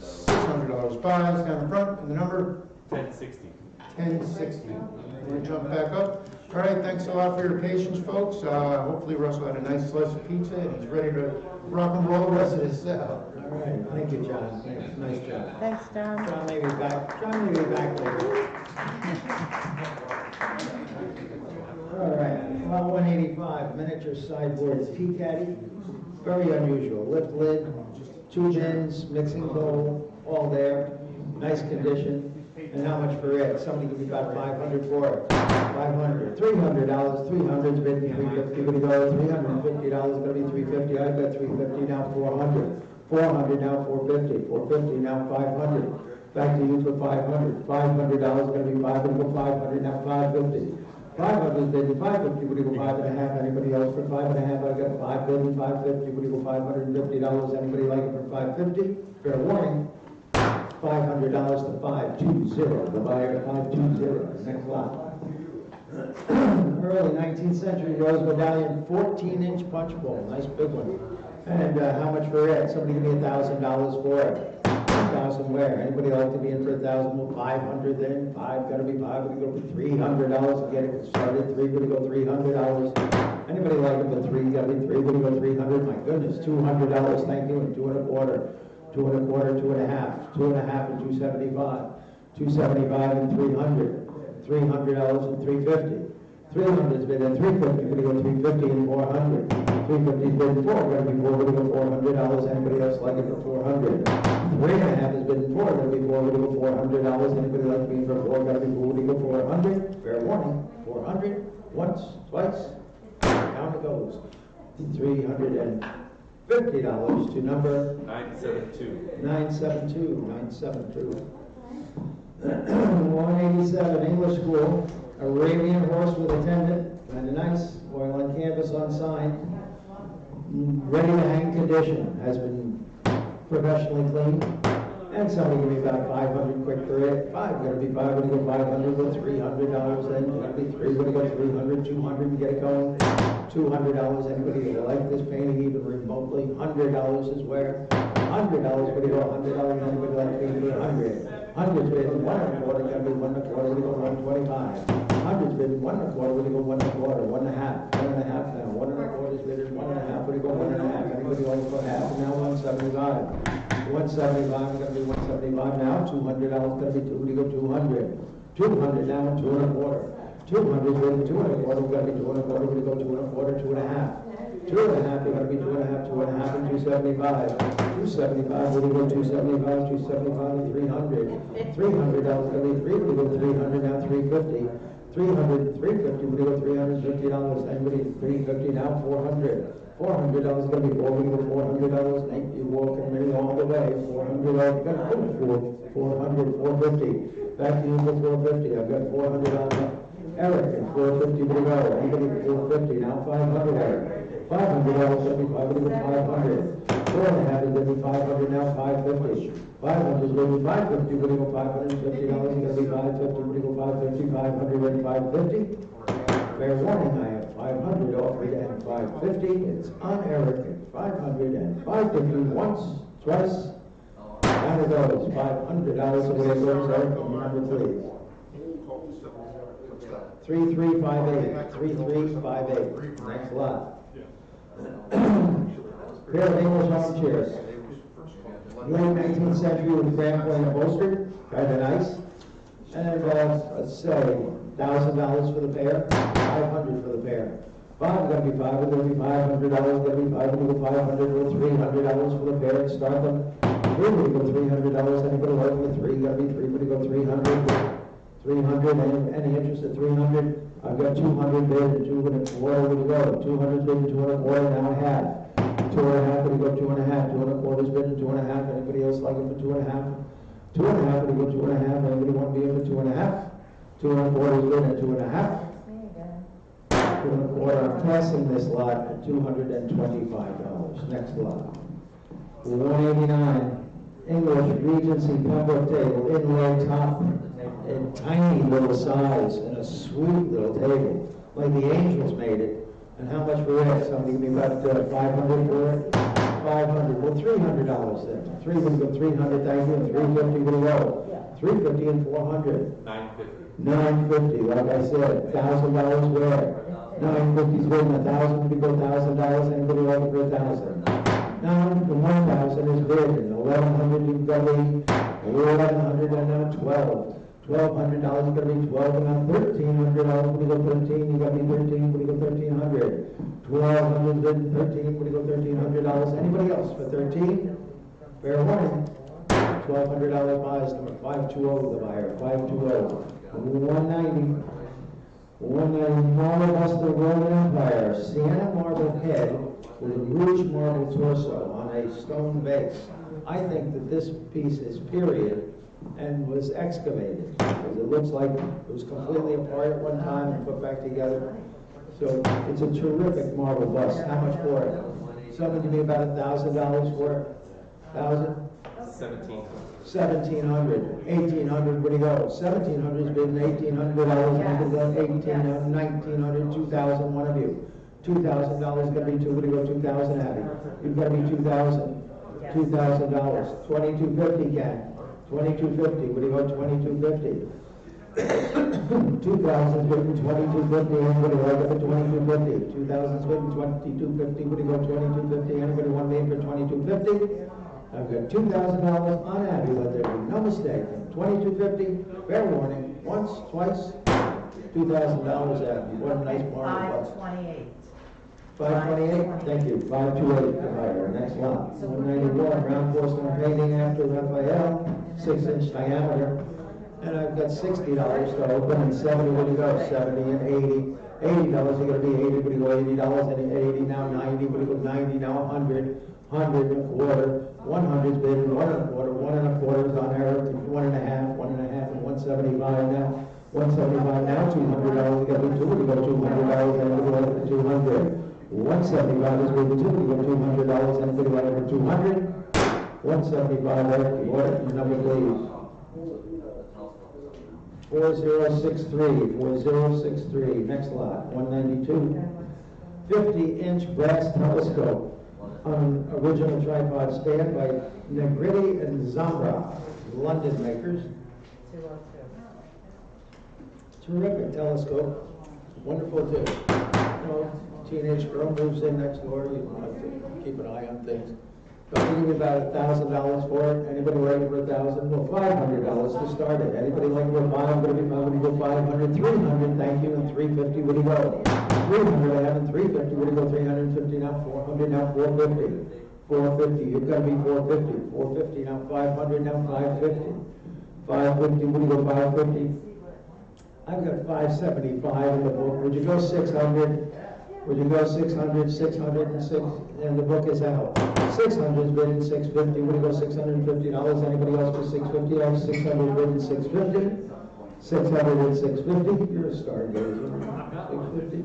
Speaker 2: $600 buys down the front, and the number?
Speaker 5: 1060.
Speaker 2: 1060. We're going to jump back up. All right, thanks a lot for your patience, folks. Hopefully Russell had a nice slice of pizza, and he's ready to rock and roll the rest of his set.
Speaker 1: All right, thank you, John. Thanks. Nice job.
Speaker 7: Thanks, John.
Speaker 1: John may be back. John may be back later. All right, lot 185, miniature sideboard tea caddy. Very unusual. Lift lid, 2 bins, mixing bowl, all there. Nice condition. And how much for it? Somebody give me about $500 for it. $500. $300. $300's been $350. Would you go $350? Gonna be $350. I've got $350 now. $400. $400 now. $450. $450 now. $500. Back to you for $500. $500 gonna be $500. Go $500 now. $550. $500's been $550. Would you go $5.5? Anybody else for $5.5? I got $5 billion. $550. Would you go $550? Anybody like it for $550? Fair warning. $500 to 520. The buyer 520. Next lot. Early 19th century rose medallion, 14-inch punch bowl. Nice big one. And how much for it? Somebody give me $1,000 for it. 1,000 where? Anybody like to be in for 1,000? Well, 500 then. 5 gotta be 5. We go for $300 to get it started. 3 would go $300. Anybody like it for 3? Gotta be 3. Would go 300? My goodness, $200. Thank you. And 2 1/4. 2 1/4, 2 1/2. 2 1/2 and 275. 275 and 300. $300 and 350. 300's bid at 350. Would go 350 and 400. 350's bid at 4. Gonna be 4. Would go $400. Anybody else like it for 400? 3 1/2 is bid at 4. Gonna be 4. Would go $400. Anybody like me for 4? Gotta be 4. Would go 400. Fair warning. 400. Once, twice. Down it goes. $350 to number
Speaker 5: 972.
Speaker 1: 972. 972. 187, English school, Arabian horse with attendant, kind of nice, oil on canvas on sign, ready to hang condition, has been professionally cleaned, and somebody give me about 500 quick for it. 5, gotta be 5, would go 500, go $300 then, gotta be 3, would go 300, 200 and get it going. $200, anybody that like this painting even remotely, $100 is where, $100, would go $100, anybody like to pay for 100. Hundreds bidding 1 1/4, gonna be 1 1/4, we go 125. Hundreds bidding 1 1/4, we go 1 1/4, 1 1/2, 1 1/2 now, 1 1/4 is bidding 1 1/2, we go 1 1/2, anybody going for half, and now 175. 175, we're gonna be 175 now, $200, gonna be we go 200. 200 now, 2 1/4. 200 bidding 2 1/4, we're gonna be 2 1/4, we go 2 1/4, 2 1/2. 2 1/2, we're gonna be 2 1/2, 2 1/2, and 275. 275, we go 275, 275, and 300. $300, gonna be 3, we go 300 now, 350. 300, 350, we go $350, anybody 350 now, 400. $400 gonna be 4, we go $400, Nate, you walking me all the way, $400, you got to put 400, 450. Back to you for 450, I've got $400. Eric, at 450, we go, anybody 450, now 500, Eric. $500, gonna be 5, we go 500. 4 1/2 is gonna be 500 now, 550. 500 is gonna be 550, we go $550, it's gonna be 550, we go 550, 500 and 550. Fair warning, I have 500 offered and 550. It's on Eric at 500 and 550 once, twice. Down it goes, $500 away it goes, Eric, number please. 3358, 3358, next lot. Pair of English armchairs. Late 19th century with cramped and upholstered, kind of nice. And let's say $1,000 for the pair, $500 for the pair. 5 gonna be 5, gonna be $500, gonna be 5, we go 500, or $300 for the pair and start them. 3, we go $300, anybody working with 3, gonna be 3, we go 300, 300, any interest at 300? I've got 200 bid and 2 1/4, we go, 200 bid and 2 1/4, now a half. 2 1/2, we go 2 1/2, 2 1/4 bid and 2 1/2, anybody else like it for 2 1/2? 2 1/2, we go 2 1/2, anybody want to be in for 2 1/2? 2 1/4 is good at 2 1/2. 2 1/4, I'm passing this lot at $225. Next lot. 189, English Regency Pembroke table, inlay top, and tiny little size, and a sweet little table, like the angels made it. And how much for it? Somebody give me about 500 for it? 500, well, $300 then. 3, we go 300, thank you, and 350, we go. 350 and 400.
Speaker 5: 950.
Speaker 1: 950, like I said, $1,000 where? 950 is good, 1,000, we go $1,000, anybody like it for 1,000? Now, the 1,000 is bid, and 1,100 you got to be 1,100 and now 12. $1,200 is gonna be 12, and now $1,300, we go 13, you gotta be 13, we go 1,300. 1,200 bid, 13, we go $1,300, anybody else for 13? Fair warning. $1,200 buys, number 520, the buyer, 520. 190. 190, marble bust of the Roman Empire, Sienna marble head with a rouge marble torso on a stone base. I think that this piece is period and was excavated, because it looks like it was completely apart at one time and put back together. So it's a terrific marble bust. How much for it? Someone give me about $1,000 for it? 1,000? 1,700, 1,800, where do you go? 1,700 has been $1,800, $1,800, 1,900, 2,000, one of you. $2,000 is gonna be 2, where do you go? 2,000 out of you. You've gotta be 2,000, $2,000, 2,250 Ken. 2,250, where do you go? 2,250. 2,000 written 2,250, anybody like it for 2,250? 2,000 written 2,250, where do you go? 2,250, anybody want me for 2,250? I've got $2,000 on Abby, let there be no mistake. 2,250, fair warning, once, twice, $2,000 Abby. What a nice marble bust.
Speaker 7: 528.
Speaker 1: 528, thank you. 528, the buyer. Next lot. 191, round porcelain painting after Raphael, 6-inch diameter. And I've got $60 to open and 70, where do you go? 70 and 80. $80, you're gonna be 80, where do you go? $80 and 80, now 90, where do you go? 90, now 100. 100 and a quarter, 100's bid, 1 1/4, 1 1/4 is on Eric, 1 1/2, 1 1/2, and 175 now. 175 now, $200, you gotta be 2, you go $200, anybody like it for 200. 175 is bid 2, you go $200, anybody like it for 200. 175, Eric, what number please? 4063, 4063, next lot, 192. 50-inch brass telescope on original tripod stand by Negriti and Zambra. London makers.
Speaker 7: 202.
Speaker 1: Terrific telescope, wonderful too. You know, teenage girl moves in next door, you have to keep an eye on things. Don't give me about $1,000 for it. Anybody like it for $1,000? Well, $500 to start it. Anybody like it for $500? If I'm going to go 500, 300, thank you, and 350. What do you go? 300, I have, and 350. What do you go? 350 now, 400 now, 450. 450. You've got to be 450. 450 now, 500 now, 550. 550. What do you go? 550. I've got 575 in the book. Would you go 600? Would you go 600, 606, and the book is out. 600's bid at 650. Would you go $650? Anybody else for 650? I have 600 bid at 650. 600 at 650. You're a stargazer. 650.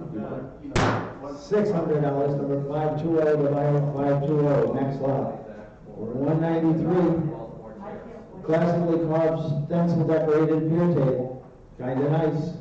Speaker 1: $600, number 520, the buyer 520. Next lot. 193. Classically carved stencil decorated beer table. Kind of nice.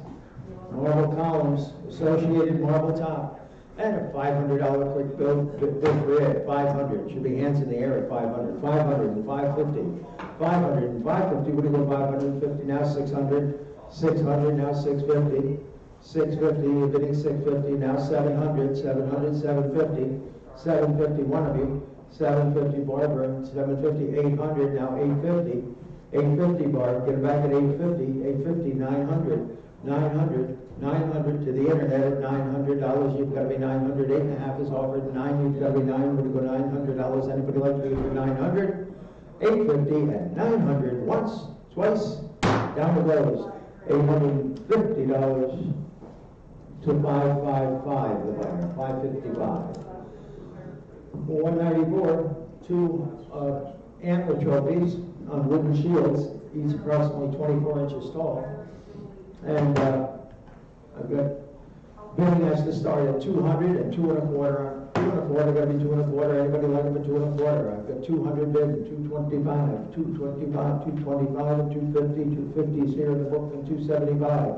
Speaker 1: Marble columns, associated marble top. And a $500 quick bid for it. 500. Should be hands in the air at 500. 500 and 550. 500 and 550. What do you go 550? Now 600. 600. Now 650. 650. You're bidding 650. Now 700. 700. 750. 750. One of you. 750. Barbara. 750. 800. Now 850. 850. Barbara. Get it back at 850. 850. 900. 900. 900 to the internet at $900. You've got to be 900. 8.5 is offered. 9. You've got to be 9. Would you go $900? Anybody like to do for 900? 850 and 900. Once, twice, down it goes. $850 to 555. The buyer. 555. 194. Two antler trophies on wooden shields. Each approximately 24 inches tall. And I've got bidding has to start at 200 and 2 1/4. 2 1/4, got to be 2 1/4. Anybody like it for 2 1/4? I've got 200 bid and 225, 225, 225, and 250. 250 is here in the book, and 275.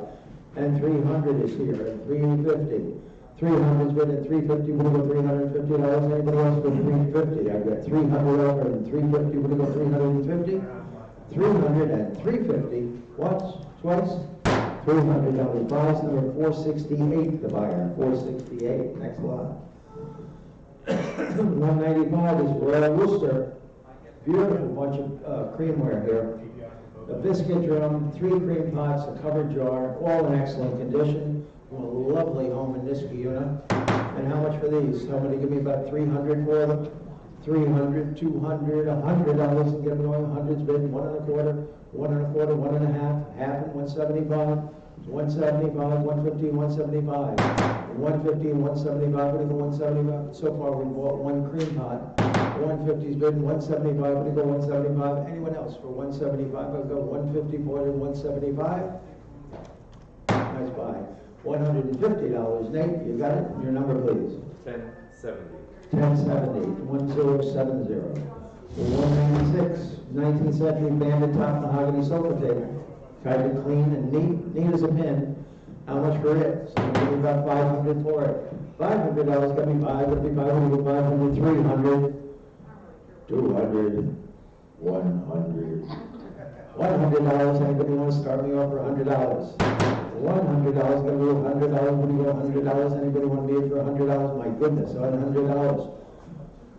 Speaker 1: And 300 is here, and 350. 300 is bid at 350. We'll go $350. Anybody else for 350? I've got 300 over and 350. We'll go 350. 300 and 350. Once, twice. $300 prize, number 468, the buyer, 468, next lot. 195 is Royal Worcester. Beautiful bunch of creamware here. A biscuit drum, 3 cream pots, a covered jar, all in excellent condition. A lovely home in Niskayuna. And how much for these? Somebody give me about 300 for them. 300, 200, $100, and get them going. 100's bid, 1 1/4, 1 1/4, 1 1/2, half and 175, 175, 150, 175, 150, 175, what do you go 175? So far we bought 1 cream pot. 150's bid, 175, what do you go 175? Anyone else for 175? I'll go 150 for it, 175. Nice buy. $150. Nate, you got it? Your number, please.
Speaker 5: 1070.
Speaker 1: 1070, 1070. 196, 19th century banded top mahogany sofa table. Tried to clean and neat as a pin. How much for it? So give me about 500 for it. $500, got me 5, would be 500, 500, 300, 200, 100. $100, anybody want to start me off for $100? $100, gonna be $100, what do you go $100? Anybody want to be it for $100? My goodness, $100.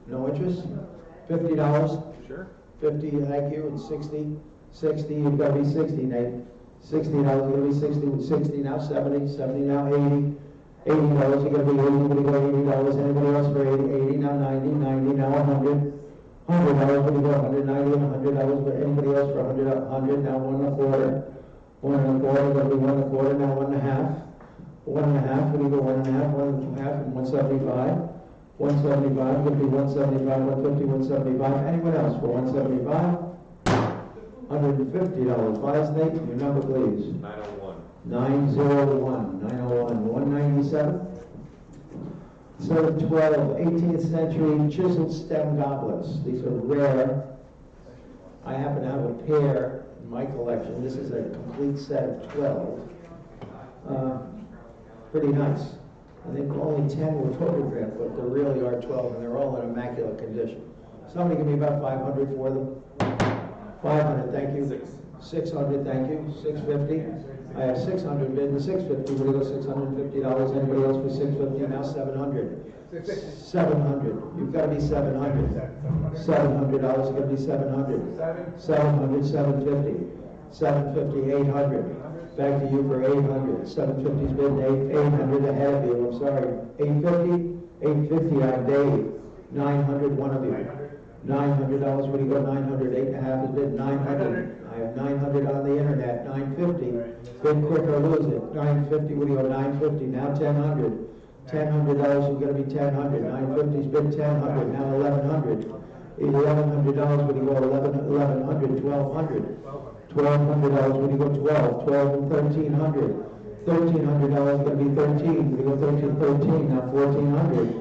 Speaker 1: No interest? $50?
Speaker 5: Sure.
Speaker 1: 50, thank you, and 60, 60, you've got to be 60, Nate. $60, you're going to be 60, with 60 now, 70, 70 now, 80, $80, you're going to be 80, what do you go $80? Anybody else for 80, 80 now, 90, 90 now, 100, $100, what do you go 190 and $100, but anybody else for 100, 100 now, 1 1/4, 1 1/4, going to be 1 1/4 now, 1 1/2, 1 1/2, what do you go 1 1/2, 1 1/2, and 175. 175, could be 175, 150, 175. Anyone else for 175? $150. Vice Nate, your number please.
Speaker 5: 901.
Speaker 1: 901, 901, 197. Set of 12 18th century chiseled stem goblets. These are rare. I happen to have a pair in my collection. This is a complete set of 12. Pretty nice. I think only 10 were photographed, but there really are 12, and they're all in immaculate condition. Somebody give me about 500 for them. 500, thank you. 600, thank you. 650. I have 600 bid and 650. What do you go? $650. Anybody else for 650? Now 700. 700. You've got to be 700. $700 is going to be 700. 700, 750. 750, 800. Back to you for 800. 750's bid 800 ahead of you. I'm sorry. 850. 850 on Dave. 900, one of you. $900, what do you go? 900, 8.5 is bid 900. I have 900 on the internet. 950. Bid quick or lose it. 950, what do you go? 950. Now 1000. $1,000 is going to be 1000. 950's bid 1000. Now 1100. $1,100, what do you go? 1100. 1200. $1,200, what do you go? 12. 12 and 1300. $1,300 is going to be 13. What do you go? 13. Now 1400.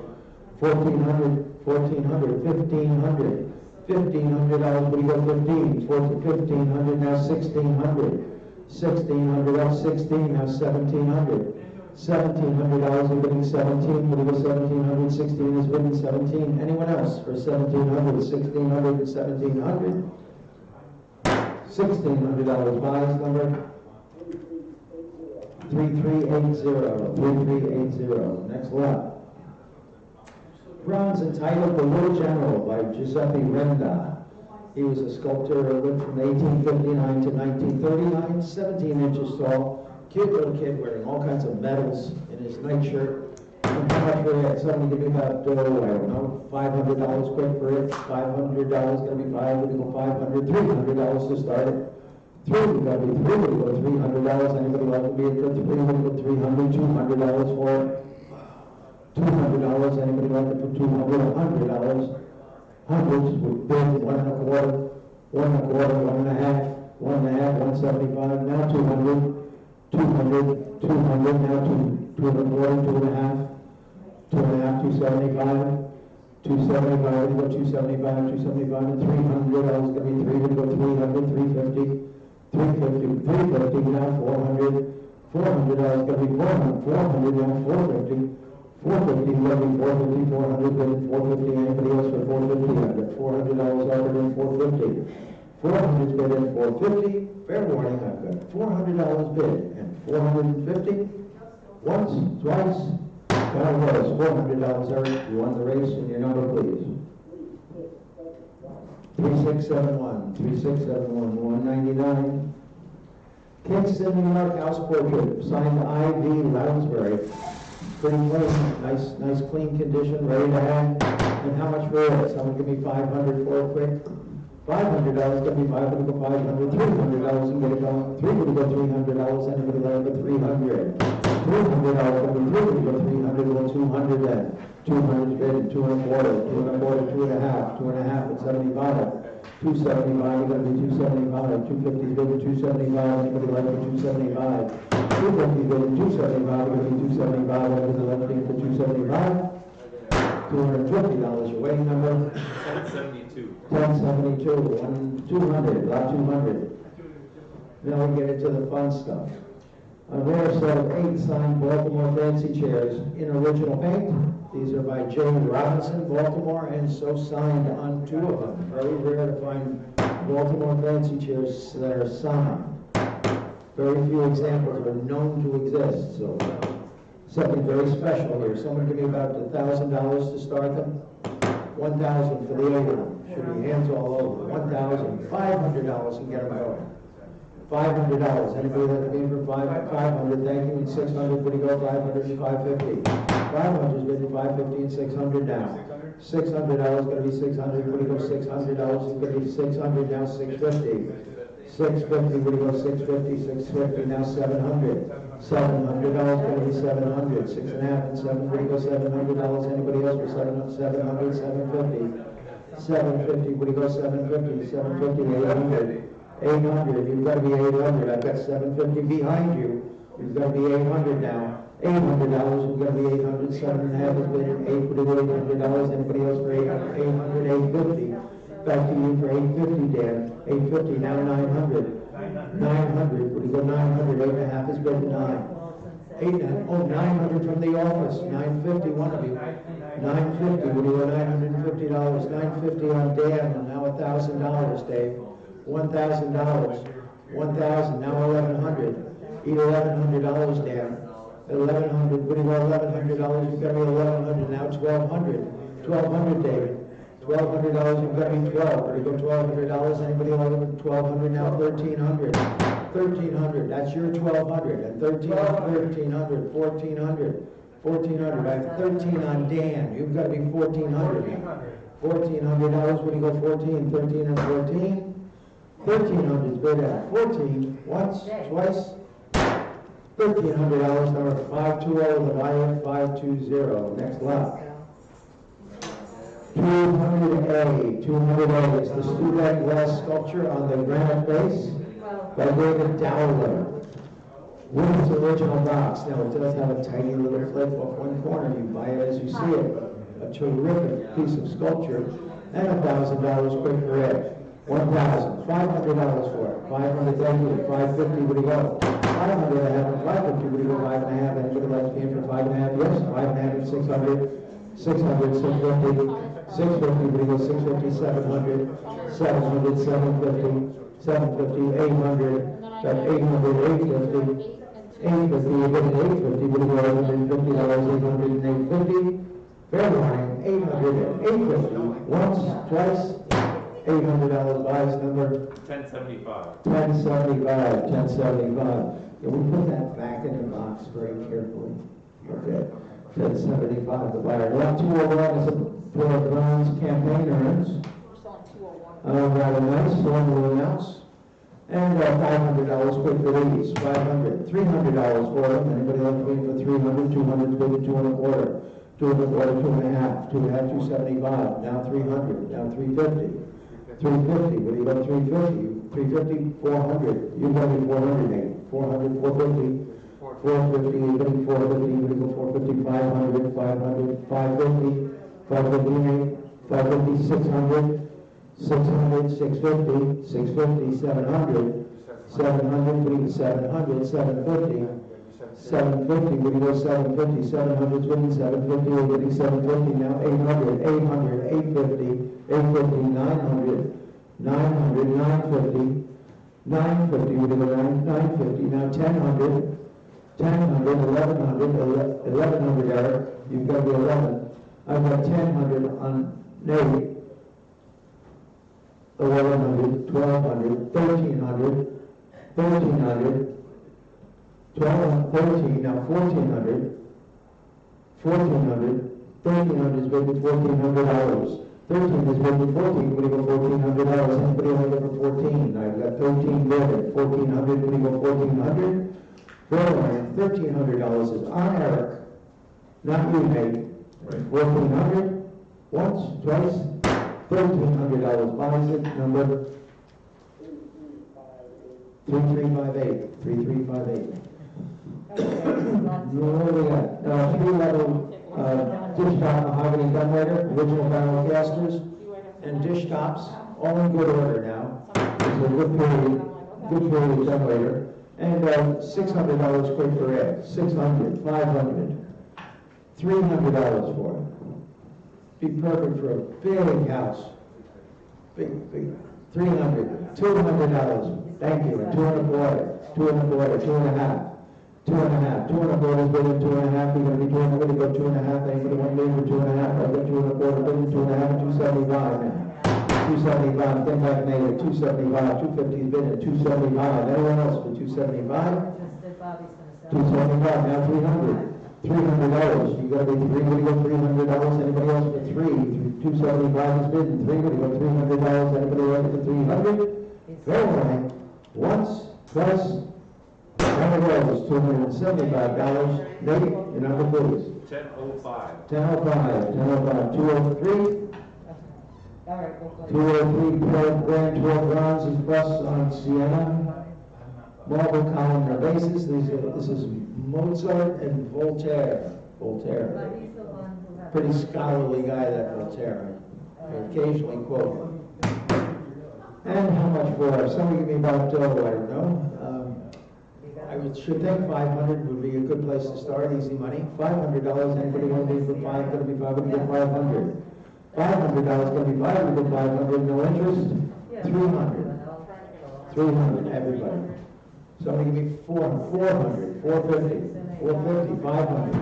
Speaker 1: 1400. 1400, 1500, $1,500, what do you go? 15, 1500, now 1600, 1600, up 16, now 1700, $1,700 is bidding 17, what do you go? 1700, 16 is bidding 17. Anyone else for 1700, 1600, and 1700? $1,600, buys number 3380, 3380. Next lot. Bronze entitled The Little General by Giuseppe Renda. He was a sculptor who lived from 1859 to 1939, 17 inches tall, cute little kid wearing all kinds of medals in his nightshirt. And how much for it? Somebody give me about, I don't know, $500 quick for it. $500 going to be $500, $300 to start it. Three, got to be three, would go $300. Anybody like to be in for three, would go $300, $200 for it. $200, anybody like to put $200, $100, hundreds would bid 1 1/4, 1 1/4, 1 1/2, 1 1/2, 175, now 200, 200, 200, now 2 1/4, 2 1/2, 2 1/2, 275, 275, we go 275, 275, and $300, going to be 3, we go 300, 350, 350, 350, now 400, $400, going to be 400, 400, now 450, 450, going to be 450, 400, bid 450, anybody else for 450? I've got $400 offered in 450. 400's bid at 450. Fair warning, I've got $400 bid and 450. Once, twice, down it was $400, Eric. You won the race, and your number, please. 3671, 3671, 199. Kingston, New York, house portrait, signed I.V. Lounsbury. Pretty clean, nice clean condition, ready to hang. And how much for it? Someone give me $500 for it quick. $500, give me $500, go $500, $300 and get it going. $300, go $300, anybody like it? $300. $300, give me $300, go $300, go $200 then. 200 bid, 2 1/4, 2 1/4, 2 1/2, 2 1/2 at 75. 275, you're going to be 275, 250 bid, 275, anybody like it? 275. 250 bid, 275, you're going to be 275, anybody like it for 275? $250, your weighing number?
Speaker 5: 1072.
Speaker 1: 1072, 200, lot 200. Now we get into the fun stuff. A rare set of 8 signed Baltimore fancy chairs in original paint. These are by J. Robinson, Baltimore, and so signed on 2 of them. Very rare to find Baltimore fancy chairs that are signed. Very few examples are known to exist, so something very special here. Someone give me about $1,000 to start them. $1,000 for the 8 of them. Should be hands all over. $1,000. $500 and get them going. $500. Anybody that can be for 500? Thank you. And 600. Would you go 500 and 550? 500 is bid 550 and 600 now. $600 going to be 600. Would you go $600? It's going to be 600 now. 650. 650. Would you go 650? 650 now. 700. $700 going to be 700. 6 1/2 and 7. Would you go $700? Anybody else for 700? 750. 750. Would you go 750? 750. 800. 800, you've got to be 800. I've got 750 behind you. You've got to be 800 now. $800, you've got to be 800. 7 1/2 has been $800. Anybody else for 800? 800, 850. Back to you for 850, Dan. 850, now 900. 900, would you go 900? 8 1/2 has been 9. 900 from the office. 950, one of you. 950, would you go $950? 950 on Dan, and now $1,000, Dave. $1,000. 1,000, now 1,100. Eat $1,100 down. 1,100, what do you want, $1,100? You've got to be 1,100, now 1,200. 1,200, David. $1,200, you've got to be 12. What do you go, $1,200? Anybody want to 1,200 now? 1,300. 1,300, that's your 1,200. And 1,300, 1,400. 1,400, I have 13 on Dan. You've got to be 1,400 now. $1,400, what do you go, 14? 13 and 14? 1,300 is bid at 14, once, twice. $1,300, number 520, the buyer, 520, next lot. 200A, 200A is the Studebaker glass sculpture on the granite base by David Dowler. Wood's original box. Now it does have a tiny little flip off one corner. You buy it as you see it. A terrific piece of sculpture. And $1,000 quick for it. $1,000. $500 for it. $500, thank you. $550, what do you go? $500, I have it. $550, what do you go? $5.5. Anybody like to be in for $5.5? Yes. $5.5 and $600. $600, $650. $650, what do you go? $650, $700. $700, $750. $750, $800. Got $800, $850. $850, you get an $850, what do you go? $850, $800 and $850. Fair warning, $800 and $850. Once, twice. $800 buys number
Speaker 5: 1075.
Speaker 1: 1075, 1075. Yeah, we put that back in the box very carefully. Okay, 1075, the buyer. Lot 201 is a pair of bronze campaign urns.
Speaker 4: We're selling 201.
Speaker 1: Rather nice, one will announce. And $500 quick for these. $500, $300 for them. Anybody like to wait for $300? $200 quick, $225. $225, $2.5, $2.5, $275. Now $300, now $350. $350, what do you got? $350, $350, $400. You got me $400, Nate. $400, $450. $450, you got me $450. What do you go? $450, $500, $500, $550. $550, Nate. $550, $600. $600, $650, $650, $700, $700, what do you $700, $750, $750, what do you go? $750, $700, what do you $750, we're getting $750 now. $800, $800, $850, $850, $900, $900, $950, $950, what do you go? $950, now $1000, $1,100, $1,100, Eric, you've got to be 11. I've got $1,000 on Nate. $1,100, $1,200, $1,300, $1,300, $13, now $1,400, $1,400, $1,300 is bid with $1,400. 13 is bid with 14, what do you go $1,400? Anybody only go for 14? I've got 13 bid at 1,400, what do you go 1,400? $1,300 is on Eric, not you, Nate. 1,400, once, twice. $1,300 buys it, number 3358. 3358. What do we got? 3-level dish top mahogany dumbwaiter, original barrel casters, and dish tops, all in good order now. It's a good period dumbwaiter. And $600 quick for it. $600, $500, $300 for it. Be perfect for a big house. Big. $300, $200. Thank you. And $225, $225, $2.5, $2.5, $225 is bigger than $2.5. You're going to be $200. What do you go $2.5? Anybody want to bid for $2.5? I've got $225, $2.5, $275 now. $275. Think like Nate. $275. $250 is bid at $275. Anyone else for $275? $275. Now $300. $300. You got to be $3. What do you go $300? Anybody else for $3? $275 is bid and $3. What do you go $300? Anybody else for $300? Very well. Once, twice. $100. $275. Nate, your number please.
Speaker 5: 1005.
Speaker 1: 1005. 1005. 203.
Speaker 7: All right, go for it.
Speaker 1: 203 grand 12 bronze is bust on Sienna. Marble columnar bases. This is Mozart and Voltaire. Voltaire.
Speaker 7: But he's the one who has.
Speaker 1: Pretty scholarly guy, that Voltaire. I occasionally quote him. And how much for? Somebody give me about, I don't know. Should think 500 would be a good place to start, easy money. $500, anybody want to be for 5? Going to be 500, get 500. $500, going to be 500, 500, no interest. 300. 300, everybody. Somebody give me 400, 450, 450, 500.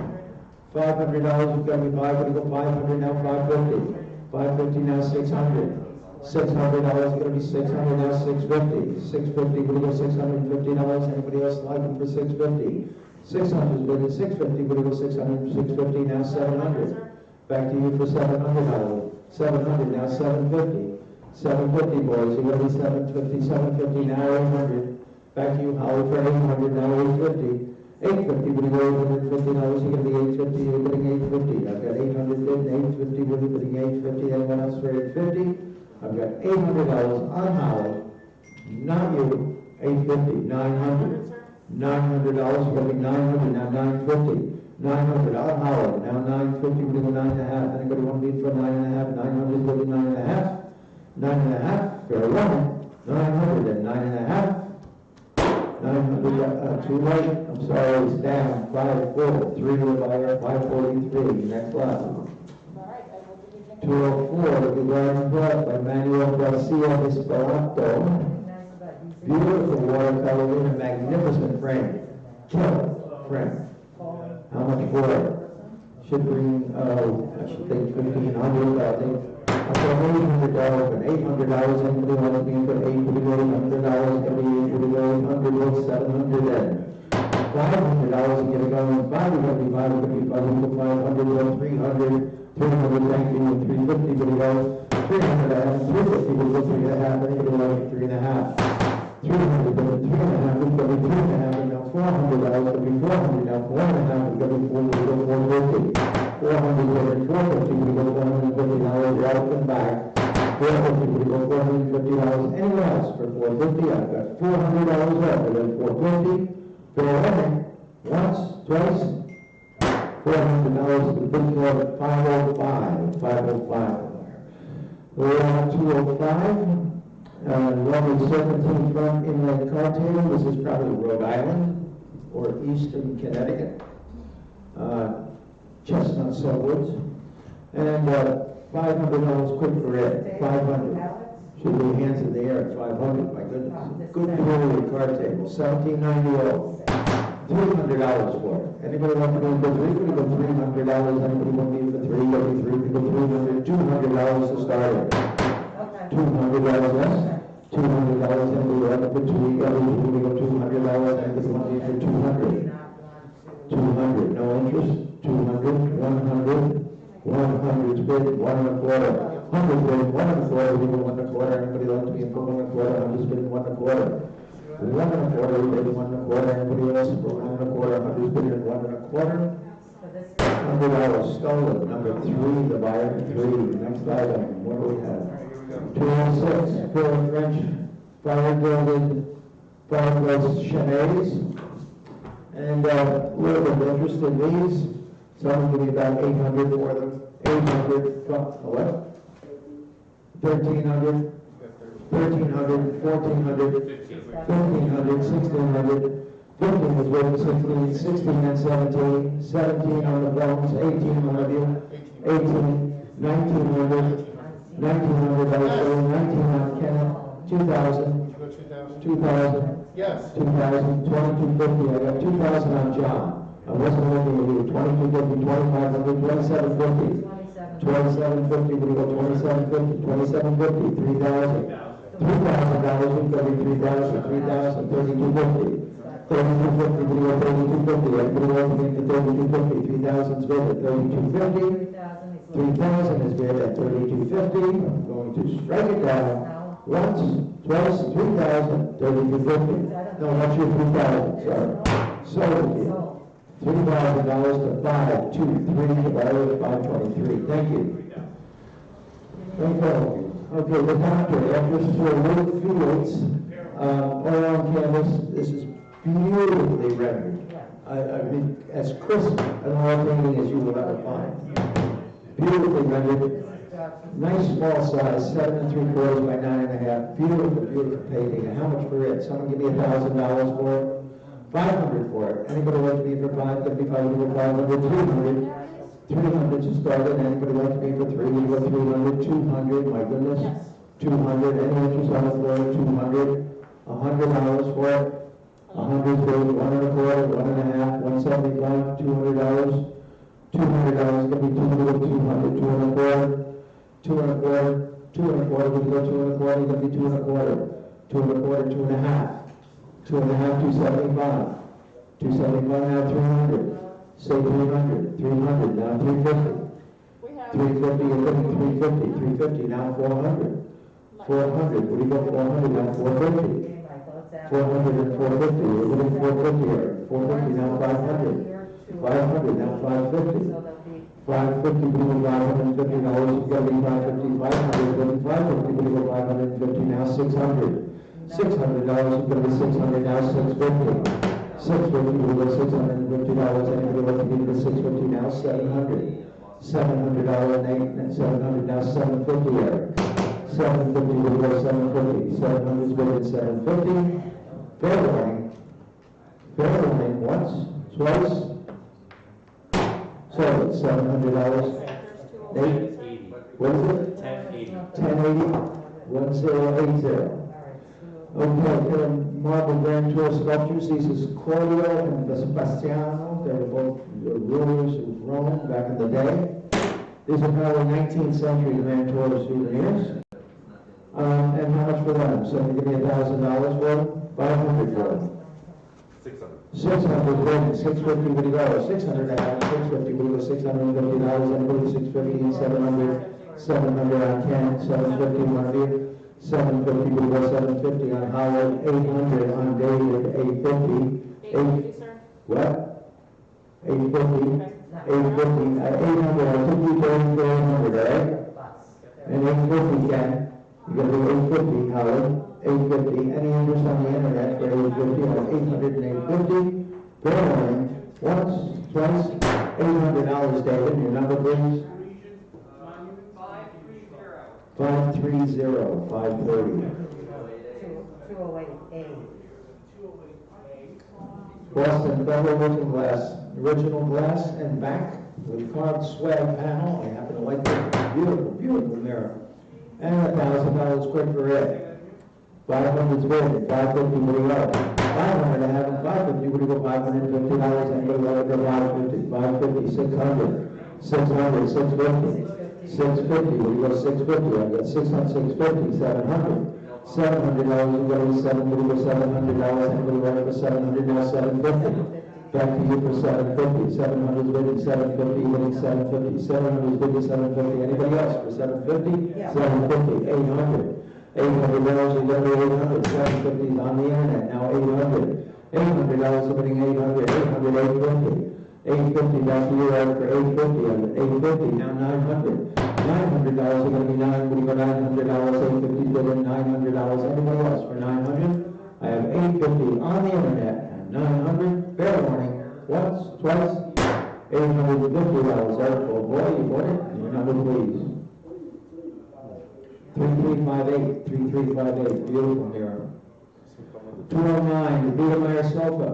Speaker 1: $500, you've got to be 500 now, 550. 550 now, 600. $600, going to be 600 now, 650. 650, going to go $650. Anybody else liking for 650? 600 is bid at 650, going to go 600, 650 now, 700. Back to you for $700. 700 now, 750. 750, boys, you're going to be 750, 750 now, 800. Back to you, Holly, for 800 now, 850. 850, what do you go, $850, you're going to be 850, you're bidding 850. I've got 800 bid, 850, what are you bidding 850, anyone else for 850? I've got $800 on Holly, not you, 850, 900. $900, you're going to be 900, now 950. 900 on Holly, now 950, what do you go, 9.5. Anybody want to bid for 9.5? 900, what do you 9.5? 9.5, fair one. 900 and 9.5. 900, too late. I'm sorry, it's down. 5-4, 3 to the buyer, 543. Next lot.
Speaker 4: All right, I will give you.
Speaker 1: 204, the garden plot by Manuel Garcia Espalato. Beautiful watercolor in a magnificent frame. Killer frame. How much for it? Should bring, I should think $1,500, I think. I've got $800, but $800, anybody want to be for $800, can be $800, $700 then. $500, get it going, $500, $500, $300, thank you, $350, but you go, $300, $350, we'll go 3.5, anybody want 3.5. $300, $3.5, we've got to be $3.5, now $400, it'll be $400, now $4.5, we've got to be $450. 400, 450, we go $450, out and back. 450, we go $450. Anyone else for $450? I've got $400 left. I got $450. $400. Once, twice. $400 to the big floor at 505. 505. We're on 205. Lovely serpentine front inlet car table. This is probably Rhode Island or Eastern Connecticut. Chestnut Subwoods, and $500 quick for it. 500. Should be hands in the air at 500. My goodness, good period card table. 1790. $300 for it. Anybody want to go for $3? We go $300. Anybody want to be for $3? Go $300. $200 to start it. $200 less. $200. Anybody want to put $2? We go $200. Anybody want to be for $200? $200. No interest. 200, 100, 100's bid, 1 1/4. 100 bid, 1 1/4, we go 1 1/4. Anybody like to be in for 1 1/4? 100's bid, 1 1/4. 1 1/4, we bid 1 1/4. Anybody else for 1 1/4? 100's bid at 1 1/4. $100 stolen. Number 3, the buyer 3. Next item, what do we have? 206, Phil French, fire building, fireplace chenets. And a little bit of interest in these. Someone give me about 800 for them. 800, what? 1,300, 1,300, 1,400, 1,500, 1,600. 15 was worth 16, 16 and 17, 17 on the phones, 18 on the view, 18, 1,900, 1,900, 19 on Kenneth, 2,000, 2,000,
Speaker 2: Yes.
Speaker 1: 2,000, 2,250. I got 2,000 on John. I wasn't looking at you. 2,250, 2,500, 2,750. 2,750, we go 2,750, 2,750, 3,000. $3,000, we've got 3,000, 3,000, 3,250. 3,250, we go 3,250. Everybody wants to get to 3,250. 3,000 is bid at 3,250. 3,000 is bid at 3,250. I'm going to strike it down. Once, twice, 3,000, 3,250. No, what's your 3,000? Sorry. Sold you. $3,000 to 5, 2, 3, divided by 523. Thank you. Thank you. Okay, the doctor, after wood fields, all around canvas, this is beautifully rendered. I mean, as crisp an oil painting as you will ever find. Beautifully rendered. Nice small size, 7 3/4 by 9.5. Beautiful, beautiful painting. And how much for it? Someone give me $1,000 for it. 500 for it. Anybody like to be for 550, 500, 500, 300? 300 to start it. Anybody like to be for 3? We go 300, 200. My goodness. 200. Any interest on the floor? 200. $100 for it. 100 bid, 1 1/4, 1 1/2, 175, $200. $200 is gonna be 200, 200, 2 1/4, 2 1/4, 2 1/4, we go 2 1/4, it's gonna be 2 1/4, 2 1/4, 2 1/2, 2 1/2, 275, 275 now 300, say 300, 300 now 350,
Speaker 4: We have.
Speaker 1: 350 is gonna be 350, 350 now 400, 400, what do you got 400 now 450,
Speaker 7: Okay, Michael, it's after.
Speaker 1: 400 and 450, we're getting 450 here, 450 now 500, 500 now 550.
Speaker 7: So they'll be,
Speaker 1: $550, we go $550, it's gonna be $550, $500, $550, we go $550, now $600. $600 is gonna be $600, now $650. $650, we go $650, anybody like to give the $650, now $700. $700, and $700, now $750 here. $750, we go $750, $700 is good at $750. Fair warning, once, twice. So it's $700. Nate, what is it?
Speaker 5: 1080.
Speaker 1: 1080, 1080. Okay, marble grand tour sculptures. These is Claudio and Vespasiano. They were both rulers of Rome back in the day. These are probably 19th century grand tour souvenirs. And how much for them? So give me $1,000 for them? 500 for them. 600 bid, 650, what do you go? 600 now, 650, we go $650, anybody 650 and 700, 700 on Ken, 750, one of you, 750, we go 750 on Howard, 800 on David, 850,
Speaker 4: 850, sir?
Speaker 1: what? 850, 850, 800, I took you to 800, right? And 850, Ken, you gotta do 850, Howard. 850, any interest on the internet for 850, or 800 and 850. Fair warning, once, twice, $800, David, your number please? 530. 530.
Speaker 7: 208A.
Speaker 1: Boston Federal Looking Glass, original glass and back with carved swag panel. I happen to like that beautiful, beautiful mirror. And $1,000 quick for it. 500's bid, 550, what do you go? 500, I have 550, what do you go? $550, anybody want to go 550, 550, 600, 600, 650, 650, what do you go? 650, I've got 600, 650, 700, $700, you go to 7, what do you go? $700, anybody want to go 700, now 750. Back to you for 750, 700's bidding 750, bidding 750, 700's bidding 750, anybody else for 750?
Speaker 7: Yeah.
Speaker 1: 750, 800. $800, you got to 800, 750 on the internet, now 800. $800, bidding 800, 800, 850. 850, back to you, Eric, for 850, 850, now 900. $900, you're going to be 9, what do you go, $900, 850, bidding $900, anybody else for 900? I have 850 on the internet, and 900, fair warning, once, twice, $850, Eric, oh boy, you bought it, and your number please. 3358, beautiful mirror. 209, the Biedermeier sofa.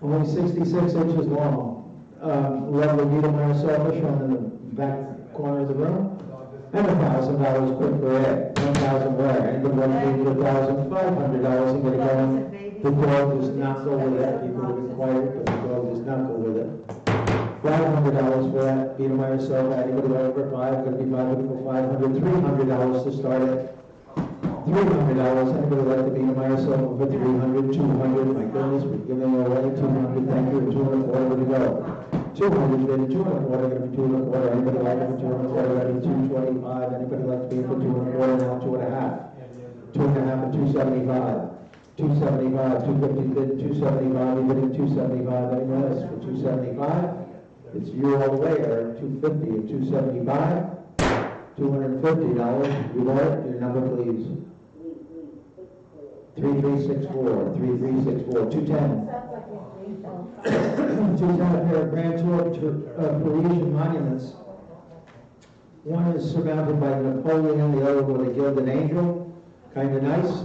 Speaker 1: Only 66 inches long. Lovely Biedermeier sofa shown in the back corner of the room. And $1,000 quick for it. 1,000 where? Anybody want to give you $1,500? I'm going to go in. The dog does not go with it. People have been quiet, but the dog does not go with it. $500 for that Biedermeier sofa. Anybody over 5? Going to be 500 for 500. $300 to start it. $300. Anybody like the Biedermeier sofa for 300? 200. My goodness, we're giving away 200. Thank you. 200. Where would you go? 200. Then 200. Going to be 200. Anybody like it for 200? Going to be 225. Anybody like to be for 200? Now 2.5. 2.5 and 275. 275. 250 bid 275. You bidding 275. Anyone else for 275? It's you all the way, Eric. 250 and 275. $250. You want it? Your number, please. 3364. 3364. 210. 210. A pair of Grand Tour Parisian monuments. One is surrounded by Napoleon. The other with a gilded angel. Kind of nice.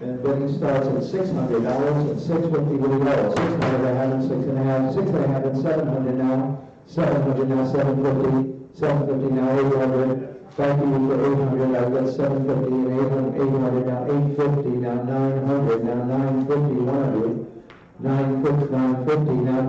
Speaker 1: And bidding starts at $600 and $650 will go. 600 I have it, 6.5, 6 I have it, 700 now, 700 now, 750, 750 now, 800,
Speaker 9: Back to you for 800, I've got 750 and 800, now 850, now 900, now 950, one of you. 950, now 1000, now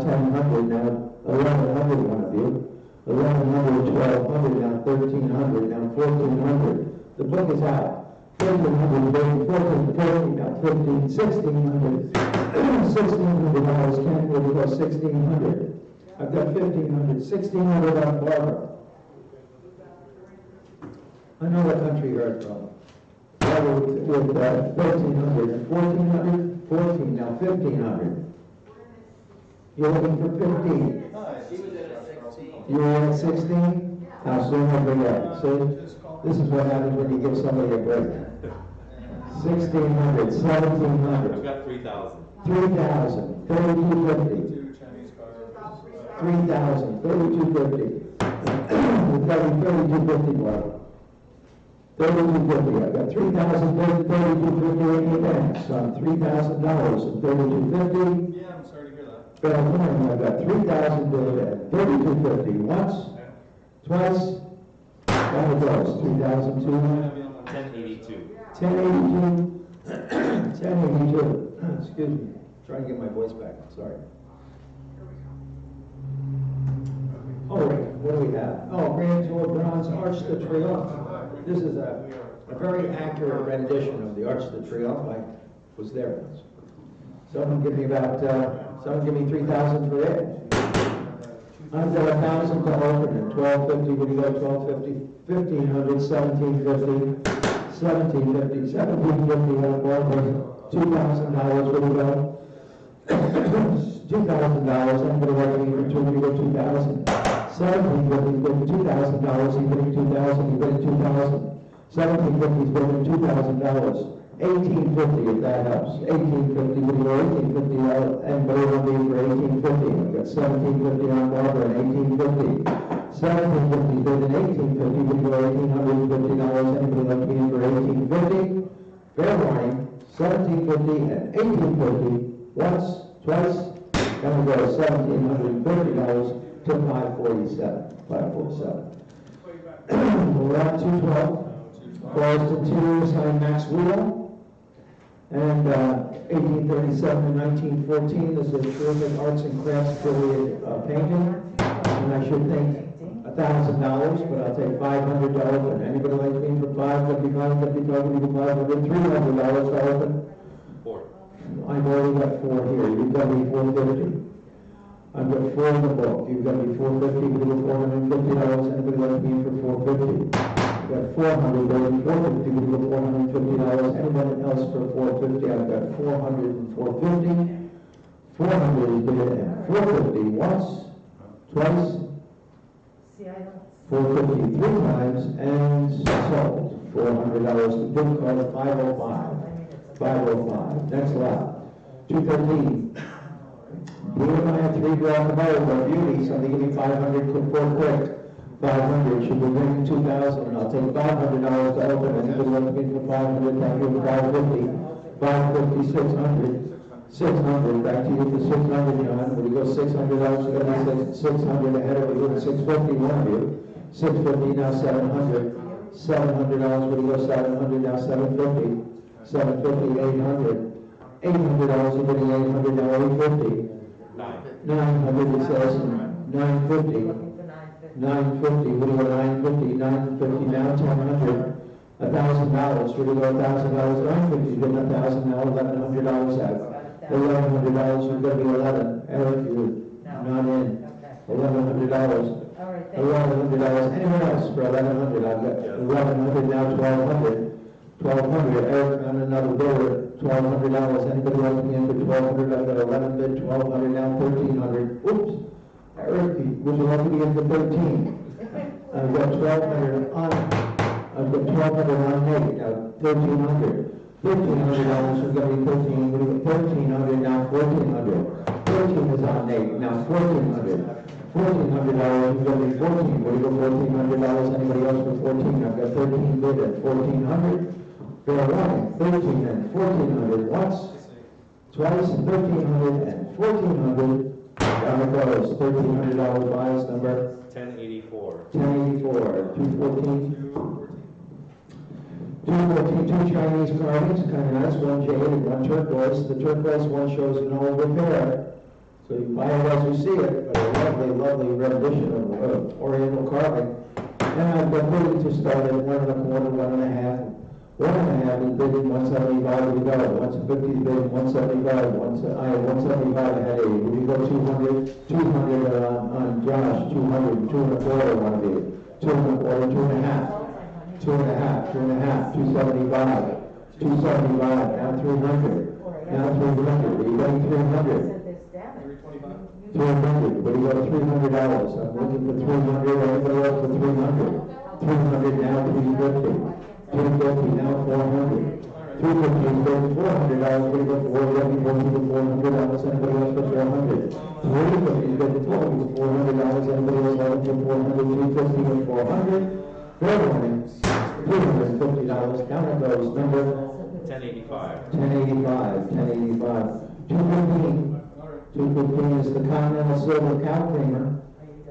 Speaker 9: 1100, one of you. 1100, 1200, now 1300, now 1400. The book is out. 1400, 14, now 15, 1600. $1,600, Ken will go 1600. I've got 1500, 1600 on Barbara. I know what country you're from. With 1300 and 1400, 14, now 1500. You're looking for 15.
Speaker 3: She was at 16.
Speaker 9: You were at 16? How soon have we got? See, this is what happens when you give somebody a break. 1600, 1700.
Speaker 5: I've got 3,000.
Speaker 9: 3,000, 3250. 3,000, 3250. We've got 3250, Barbara. 3250. I've got 3,000, 3250 in your bank. So I'm $3,000 and 3250.
Speaker 3: Yeah, I'm sorry to hear that.
Speaker 9: But I'm wondering, I've got 3,000 dividend, 3250. Once, twice, down it goes. 3,200.
Speaker 5: 1082.
Speaker 9: 1082. 1082. Excuse me. Trying to get my voice back. Sorry. All right, what do we have? Oh, Grand Tour Bronze Arch de Triomphe. This is a very accurate rendition of the Arch de Triomphe. I was there once. Someone give me about, someone give me 3,000 for it. I've got 1,000 to open and 1,250. What do you got? 1,250, 1,500, 1,750, 1,750, 1,750 on board. $2,000. What do you got? $2,000. Anybody like me for 2? You got 2,000. 1,750 is bidding $2,000. He's bidding 2,000. He's bidding 2,000. 1,750 is bidding $2,000. 1,850 if that helps. 1,850 would go 1,850 and below will be for 1,850. I've got 1,750 on Barbara and 1,850. 1,750 bid and 1,850 would go $1,850. Anybody like me for 1,850? Fair warning. 1,750 and 1,850. Once, twice, then we go $1,750 to 547. 547. We're at 212. Closed to 2, signed Max Wheel. And 1837 and 1914, this is a terrific arts and crafts period painting. And I should think $1,000, but I'll take $500. And anybody like me for $550, $500, $300 to open?
Speaker 5: 4.
Speaker 9: I've already got 4 here. You've got me 450. I've got 4 in the book. You've got me 450. We do $450. Anybody like me for 450? I've got 400, baby, 450, we go $450. Anyone else for 450? I've got 400 and 450. 400 is bid and 450 once, twice,
Speaker 7: See, I don't.
Speaker 9: 450 3 times, and sold. $400. The bid card 505. 505. Next lot. 213. Nehemiah 3 draw the bowl, but beauty, so they give me 500 for 4 quick. 500, should we bring 2,000? I'll take $500 to open, and anybody want to bid for 500, thank you, 550, 550, 600, 600, back to you for 600, John, will you go $600, you're going to be 600 ahead of you, 650, one of you, 650, now 700, $700, will you go 700, now 750, 750, 800, $800, you're getting 800, now 850, 900, it says, 950, 950, what do you go 950, 950, now 1,000, $1,000, what do you go 1,000, 950, you're getting 1,000, now $1,100 out. $1,100, you're going to be 11. Eric, you're not in. $1,100.
Speaker 7: All right, thank you.
Speaker 9: $1,100. Anyone else for 1,100? I've got 1,100 now, 1,200. 1,200. Eric on another bidder, $1,200. Anybody want to be in for 1,200? I've got 11 bid, 1,200 now, 1,300. Oops. Eric, would you like to be in for 13? I've got 1,200 on. I've got 1,200 on Nate. Now 1,300. $1,500 is going to be 13. We got 1,300 now. 1,400. 13 is on Nate. Now 1,400. $1,400 is going to be 14. We go $1,400. Anybody else for 14? I've got 13 bid at 1,400. Fair warning. 13 and 1,400 once, twice, 1,300 and 1,400. Down it goes. $1,300 bias number
Speaker 5: 1084.
Speaker 9: 1084. 214. Two Chinese carvings, kind of nice, one jade and one turquoise. The turquoise one shows an old repair, so you buy it as you see it, but a lovely, lovely rendition of oriental carving. And I've got bidding to start at 1 1/4, 1.5. 1.5 is bidding 175 to go. 150 is bidding 175. 175 ahead of you. If you go 200, 200 on Josh, 200, 2 1/4 one of you. 2 1/4, 2.5. 2.5, 2.5, 275, 275, now 300, now 300, are you getting 300? 300, what do you got, $300, I'm looking for 300, anybody else for 300? 300 now, 350, 350 now, 400, 350 is going to $400, what do you got for 400, anybody else for 400? 350 is going to $400, anybody else for 400, 350 and 400, fair warning. $350, down it goes, number
Speaker 5: 1085.
Speaker 9: 1085, 1085. 215. 215 is the Continental Silver Cow Creamer.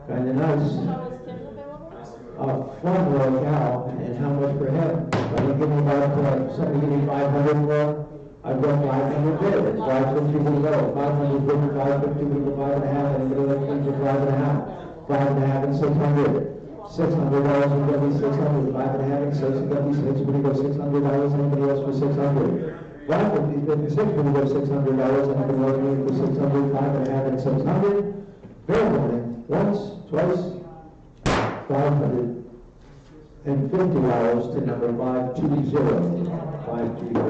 Speaker 9: Kind of nice.
Speaker 4: How is Kim's available?
Speaker 9: Front row cow, and how much per head? Somebody give me about, somebody give me 500 for, I've got 500 bid. It's 550 we go. 500 bid, 550 we go, 5.5, and anybody like me for 5.5. 5.5 and 600. $600 would go be 600, 5.5 and 6 would go be 6, would go $600, anybody else for 600? 550, 56 would go $600, anybody else for 600, 5.5 and 600? Fair warning, once, twice, $550 to number 520, 520.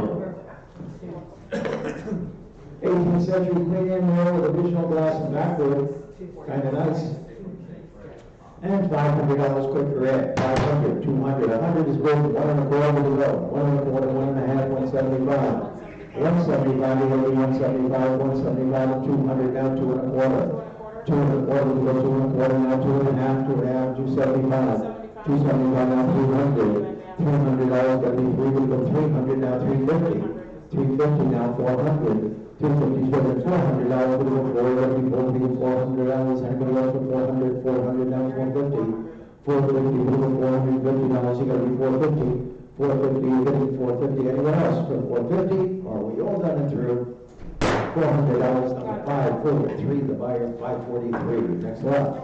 Speaker 9: 18th century clean in mill with additional glass and backwood, kind of nice. And $500 quick for it. 500, 200, 100 is good. 1 1/4 to go. 1 1/4, 1.5, 175. 175 to go. 175, 175, and 200 now 2 1/4. 2 1/4 to go. 2 1/4 now 2.5, 2.5, 275. 275 now 300. $300 got to be 3 to go. 300 now 350. 350 now 400. 250 is better than $400 for the $400, anybody else for 400, 400 now 450, 450 for the $450, you gotta be 450, 450, you're getting 450, anyone else for 450, are we all done and through? $400, number 543, the buyer 543, next lot.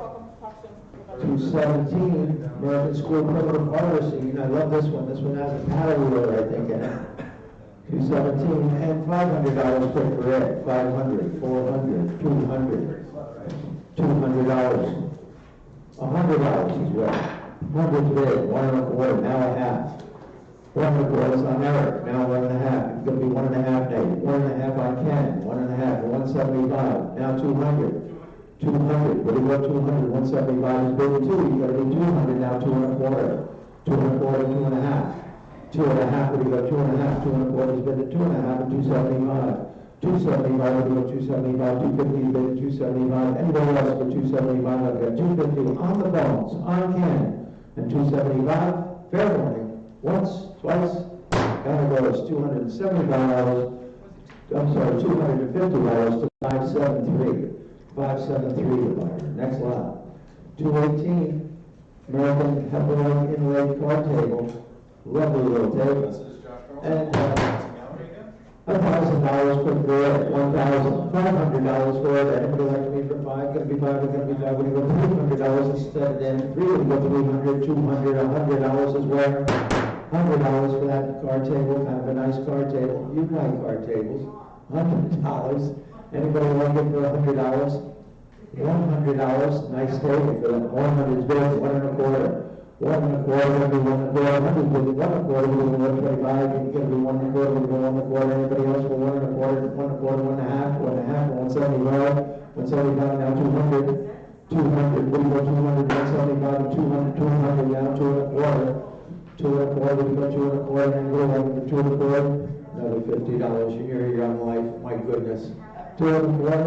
Speaker 9: 217, American School Criminal Pharmacy, I love this one has a paddle wheel, I think, in it. 217 and $500 quick for it. 500, 400, 200, $200, $100 as well. 100 bid, 1 1/4, now a half. 1 1/4 is on Eric, now 1 1/2. It's going to be 1 1/2 Nate. 1 1/2 on Ken. 1 1/2, 175. Now 200. 200. What do you got? 200. 175 is bid 2. You got to be 200 now. 2 1/4. 2 1/4, 2 1/2. 2 1/2, what do you got? 2 1/2, 2 1/4 is bid at 2 1/2 and 275. 275, what do you got? 275, 250 is bid at 275. Anybody else for 275? I've got 250 on the bones, on Ken, and 275. Fair warning. Once, twice, down it goes. $275. I'm sorry, $250 to 573. 573 the buyer. Next lot. 218, American Hepburn inlaid card table. Lovely little table. And $1,000 quick for it. $1,500 for it. Anybody like me for 5? Gonna be 5, gonna be 5. We're gonna go $300 instead of then 3. We're gonna go 300, 200, $100 as well. $100 for that card table. Kind of a nice card table. You like card tables. $100. Anybody like it for $100? $100. Nice table for that. 100 is bid. 1 1/4. 1 1/4, gonna be 1 1/4, 100 will be 1 1/4, will be 125, it's gonna be 1 1/4, will be 1 1/4, anybody else for 1 1/4, 1 1/4, 1 1/2, 1 1/2, 175, 175 now 200, 200, what do you go 200, 175, and 200, 200 now 2 1/4, 2 1/4, we go 2 1/4, and go like for 2 1/4, another $50, you're young life, my goodness, 2 1/4,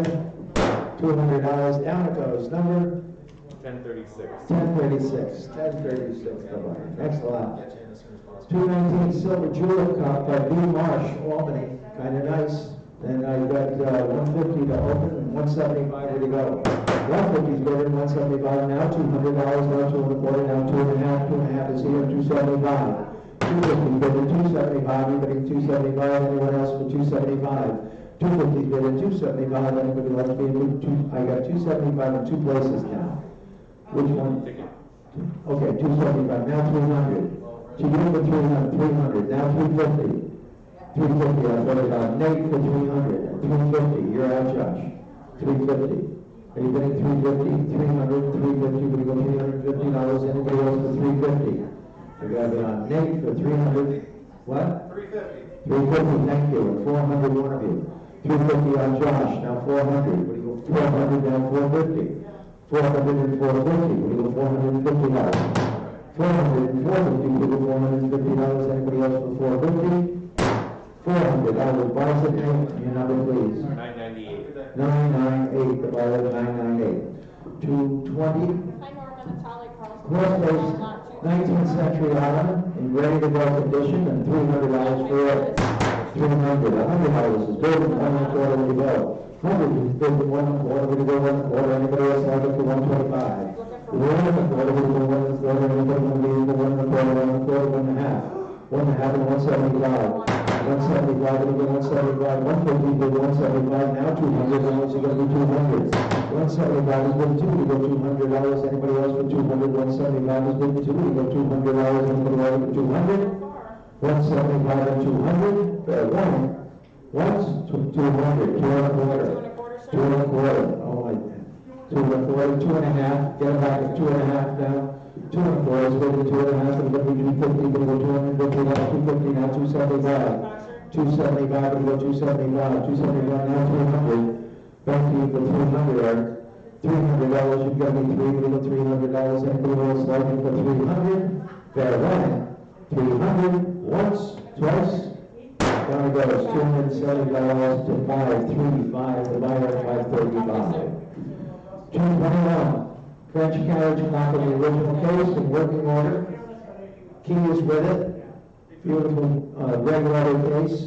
Speaker 9: $200, down it goes, number
Speaker 5: 1036.
Speaker 9: 1036, 1036, the buyer. Next lot. 219 Silver Julep Cup by B. Marsh, Albany. Kind of nice. Then I've got 150 to open and 175 to go. 150 is better than 175 now. $200 now, 2 1/4 now, 2.5, 2.5 is here, 275. 250 bid at 275, you're bidding 275, anyone else for 275? 250 bid at 275, anybody like to be in I got 275 in two places now. Which one? Okay, 275, now 300. She gave for 300, 300, now 350. 350, I thought about Nate for 300, 350, you're out, Josh. 350. Are you bidding 350, 300, 350, would you go $350, anybody else for 350? I got it on Nate for 300, what? 350. 350, thank you, and 400, one of you. 350 on Josh, now 400, what do you go, 400, now 450. 400 and 450, what do you go, $450. 400 and 450, what do you go, $450, anybody else for 450? 400, I will buy it, your number please.
Speaker 5: 998.
Speaker 9: 998, the buyer 998. 220.
Speaker 4: Hi Norman, it's Holly Carlson.
Speaker 9: Cross-base, 19th century island, in ready-to-go condition, and $300 for it. $300, $100 is bid, and 1 quarter to go. 100 is bid, 1 quarter to go, 1 quarter, anybody else like it for 125? 1 quarter to go, 1 quarter, anybody want to be for 1 quarter, 1 quarter, 1.5? 1.5 and 175. 175, it'll be 175, 150, bid 175, now 200, now it's going to be 200. 175 is bid 2, we go $200, anybody else for 200, 175 is bid 2, we go $200, anybody else for 200? 175 and 200, one. Once, 200, 2 and a quarter. 2 and a quarter, oh my, 2 and a quarter, 2.5, get it back at 2.5 now. 2 and a quarter is bid 2.5, and it'll be 250, but it'll go 250, now 250, now 275. 275, it'll go 275, 275, now 300. Back to you for 300, $300, you've got to be 3, it'll go $300, anybody else like it for 300? Fair one. 300, once, twice. Down it goes, $270 to 535, the buyer at 535. 221, French carriage clock in the original case in working order. Key is with it. Beautiful red letter case,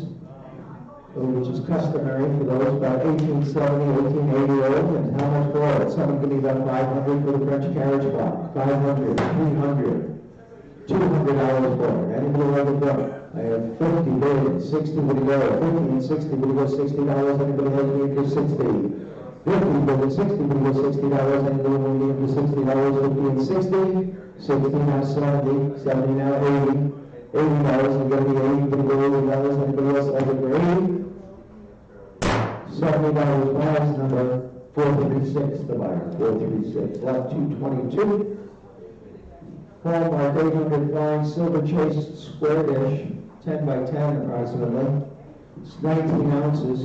Speaker 9: which is customary for those about 1870, 1880 old. And how much for it? Someone give me about 500 for the French carriage clock. 500, 300, $200 for it. Anybody like it go? I have 50 bid, 60 would go, 50 and 60 would go $60, anybody like me for 60? 50 bid and 60 would go $60, anybody like me for $60, 50 and 60, 60 now 70, 70 now 80, $80, and going to be 80, would go $80, anybody else like it for 80? $70 buys number 436, the buyer, 436, lot 222. Hallmark 800 fine silver chased square dish, 10 by 10 approximately. It's 19 ounces.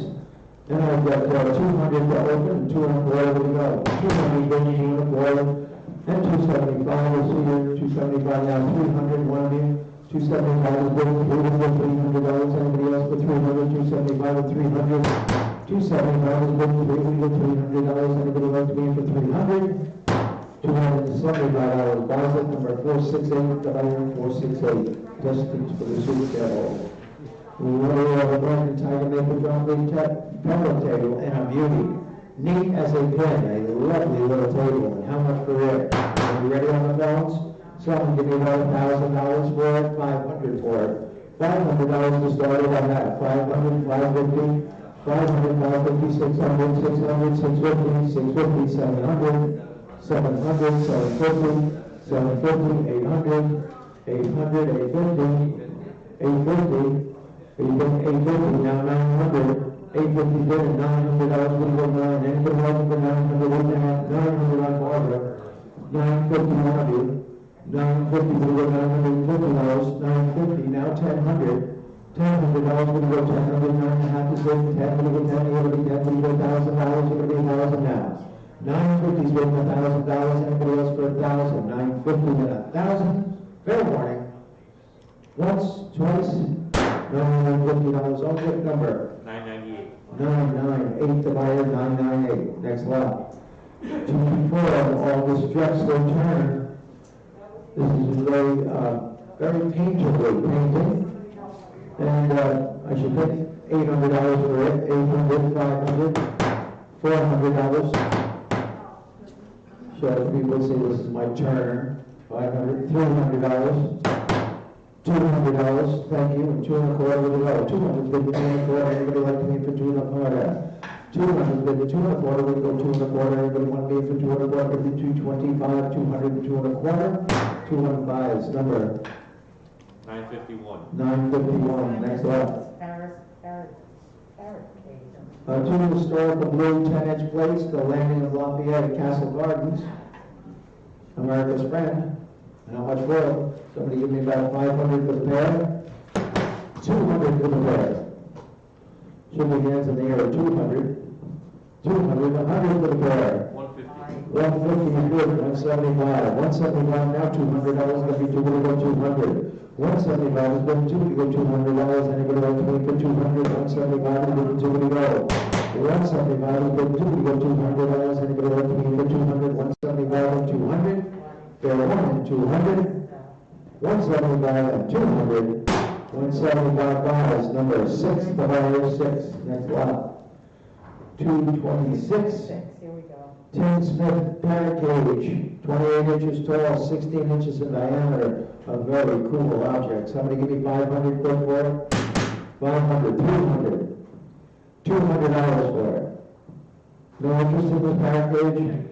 Speaker 9: And I've got 200 to open and 2 and a quarter to go. 200 bid, 2 and a quarter, and 275 is here. 275 now, 300, one of you. 275 is bid, $300, anybody else for 300, 275 and 300. 275 is bid, $300, anybody like to be in for 300. $275 buys it, number 468, the buyer 468, destined for the Super Bowl. We really have a American Tiger Maple Drum Big Pebble table and a beauty. Neat as a pin, a lovely little table. And how much for it? Are you ready on the phones? Someone give me about $1,000 for it, 500 for it. $500 to start it on that. 500, 550, 500, 550, 600, 600, 650, 650, 700. 700, 750, 750, 800, 800, 850, 850, 850, now 900, 850 bid and $900 will go 9, anybody else for 900, 900 on Barbara, 950 one of you, 950 will go $950, 950, now 1,000, $1,000 will go 1000, 9.5 is good, 10 will go 10, will be 10, will go $1,000, will be 1,000 now. 950 is worth $1,000, anybody else for 1,000, 950 and 1,000, fair warning. Once, twice, $950, all good number.
Speaker 5: 998.
Speaker 9: 998, the buyer, 998, next lot. 224, August Drexler Turner. This is very, very painterly painting. And I should pay $800 for it, 800, 500, $400. So people say this is my Turner, $500, $300. $200, thank you, and 2 1/4 with a go. 200 bid, 2 1/4, anybody like to meet for 2 1/4? 200 bid, 2 1/4, we go 2 1/4, anybody want to meet for 2 1/4, bid 225, 200, 2 1/4. 215 is number
Speaker 5: 951.
Speaker 9: 951, next up.
Speaker 7: Barricade.
Speaker 9: Two historical blue 10-inch plates, the landing of Lafayette at Castle Gardens, America's friend. How much for them? Somebody give me about 500 for the pair. 200 for the pair. Should be hands in the air. 200. 200. 100 for the pair.
Speaker 5: 150.
Speaker 9: 150 is good. 175. 175 now. $200 going to be 200. 175 is good. 2 to go $200. Anybody like to make for 200? 175 is good. 2 to go. 175 is good. 2 to go $200. Anybody like to make for 200? 175 and 200. Fair 1 and 200. 175 and 200. 175 buys, number 6, the buyer 6. Next lot. 226.
Speaker 7: Here we go.
Speaker 9: Tim Smith pancake, 28 inches tall, 16 inches in diameter. A very cool object. Somebody give me 500 quick for it. 500, 300. $200 for it. No interest in this package?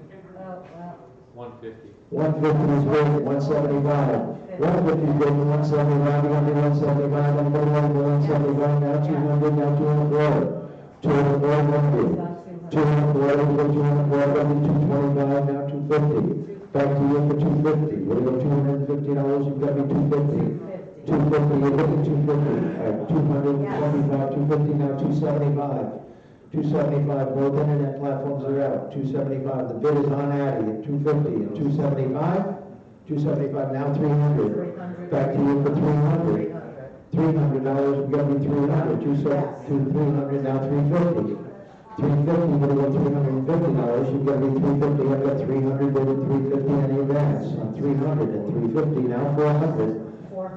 Speaker 5: 150.
Speaker 9: 150 is good, 175. 150 is good, 175, 175, anybody want 175, now 200, now 200. 200, 200, 225, now 250. Back to you for 250. What about $250? You've got me 250. 250, you're looking 250. 225, 250, now 275. 275, both internet platforms are out. 275, the bid is on Addy at 250 and 275. 275, now 300. Back to you for 300. $300, we got me 300. 300, now 350. 350, but about $350, you've got me 350. I've got 300, bid at 350 any advance. On 300 and 350, now 400.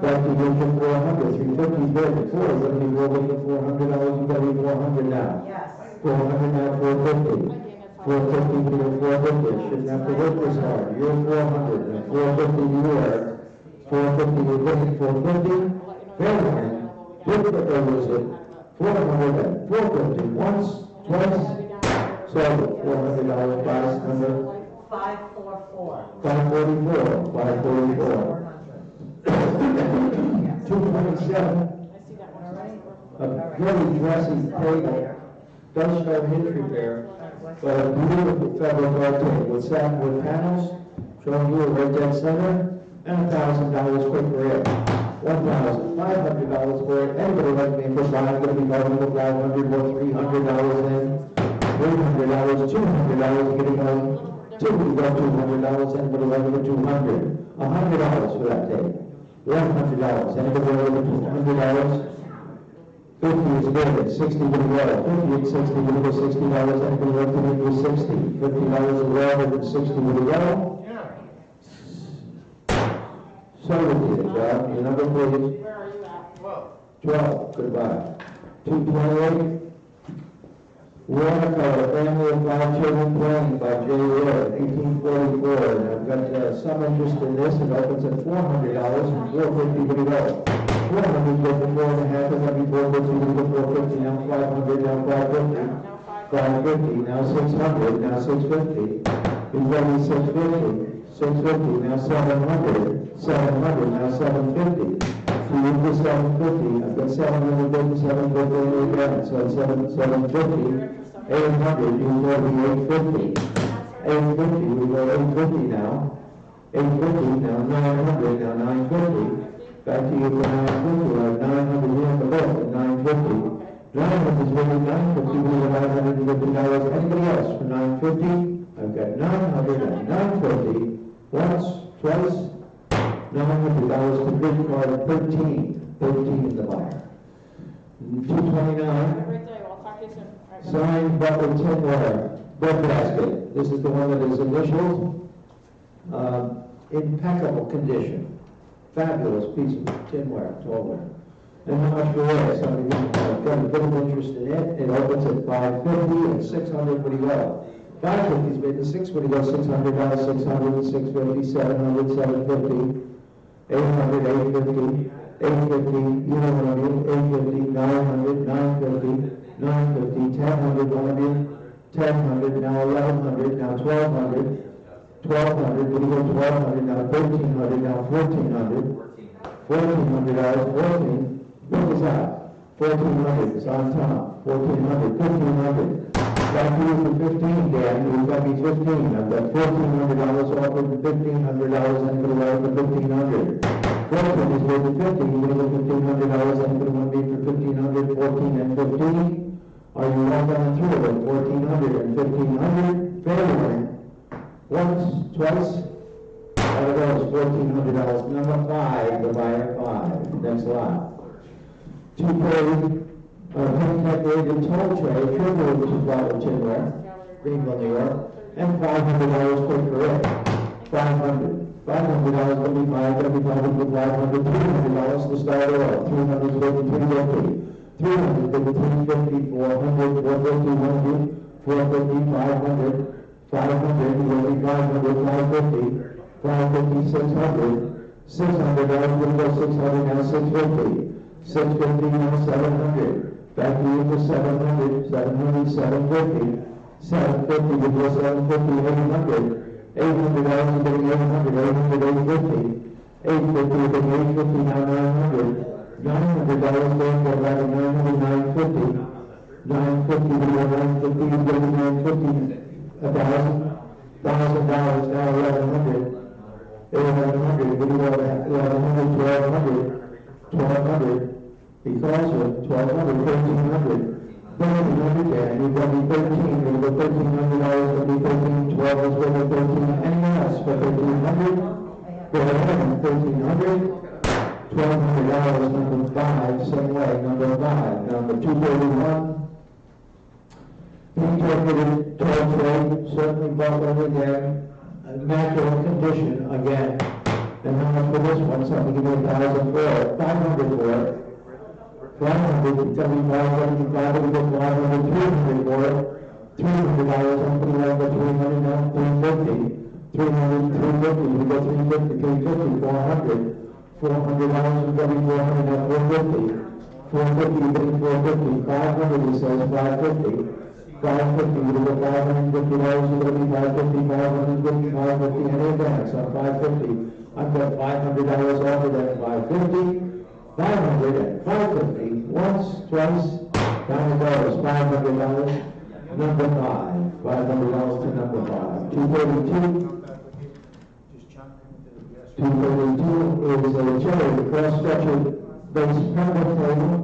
Speaker 9: Back to you for 400. 350 is bid before, you're going to be rolling at $400, you've got me 400 now.
Speaker 6: Yes.
Speaker 9: 400 now, 450. 450 to your 450. Shouldn't have to work this hard. You're 400. And 450 you are. 450 you're looking 450. Fair warning. Good for was it. 400 and 450. Once, twice. So $400 price number
Speaker 6: 544.
Speaker 9: 544. 544. 227. A very dressy table. Does show hinge repair, but a beautiful federal guard table with satin panels, showing you a right dead center, and $1,000 quick for it. $1,500 for it. Anybody like me for buying, going to be going with $500 or $300 in, $300, $200 getting on, $200, anybody like me for $200, $100 for that table, $100, anybody like me for $100. 50 is good, 60 will go. 50 and 60 will go $60, anybody like to make for 60. $50 a roll, and 60 will go. So repeated, Bob, your number please.
Speaker 4: Where are you at?
Speaker 9: 12, goodbye. 228. Watercolor, Family of 5 Children Playing by J. Wood, 1844. And I've got some interest in this. It opens at $400 and $450 will go. 400 go for 4.5, and then before 50 will go 450, now 500, now 550, 550, now 600, now 650, he's ready 650, 650, now 700, 700, now 750, so you do 750, I've got 700, bid 750 again, so 750, 800, you go to 850, 850, we go 850 now, 850, now 900, now 950, back to you for 950, I have 900 here in the book at 950. 900 is really 950, we have $950. Anybody else for 950? I've got 900 and 950. Once, twice, $900 to bid card 13. 13 in the buyer. 229.
Speaker 4: Great day, well, talk to you soon. All right, bye.
Speaker 9: Signed Butler Tinware, breadbasket. This is the one that is initialed. Impeccable condition. Fabulous piece of tinware, tallware. And how much for it? Somebody got a bit of interest in it. It opens at $550 and $600 would he go. $550 is bid, the 6 would he go $600, $600, $650, $700, $750, $800, $850, 850, you know what I mean, 850, 900, 950, 950, 1000, one of you, 1000, now 1100, now 1200, 1200, we go 1200, now 1300, now 1400, $1,400, 14, what is that? 1400 is on top, 1400, 1500. Back to you for 15, Dan, you've got me 15. I've got $1,400 offered for $1,500, I'm gonna write for 1,500. 14 is worth 50, you're gonna go $1,500, I'm gonna want me for 1,500, 14 and 15. Are you all going through it? 1,400 and 1,500, fair warning. Once, twice, out of those $1,400. Number 5, the buyer 5. Next lot. 230, decorated toll tray, triple to flower tinware, Greenville, New York, and $500 quick for it. $500. $500 will be $500, $500, $300 to start it off. $300 will be $350. $300 will be $350, $400, $450, $100, $450, $500. $500 will be $500, $550, $550, $600, $600 will go $600, now $650, $650, now $700. Back to you for $700, $700, $750, $750 will go $750, $800, $800 is getting $800, $800, $850, $850 is getting $850, now $900, $900 going to about $900, $950, $950 will go $950 is getting $950. $1,000 now $1,100, $1,100, we go $1,100, $1,200, because of $1,200, $1,300, $1,300 there, you've got me 13, we'll go $1,300, it'll be 13, 12 is going to 13, anything else for 1,300? Go ahead, 1,300, $1,200, number 5, same way, number 5, number 231. Interpreted toll tray, certainly bought again, immaculate condition again. And how much for this one? Something give me $1,000 for it, $500 for it. $500, $75, $75, we get $500, $300 for it. $300, I'm putting over $300 now, $350. $300, $350, we get $350, $350, $400. $400, we get $400 now, $450. $450, you get $450. $500, he says $550. $550, we go $550, you're going to be $550, $550, $550, any advance on $550. I've got $500 off of that $550, $500 and $550, once, twice, down it goes, $500, number 5, $500 to number 5. 232. 232 is a cherry cross-structured base permanent table.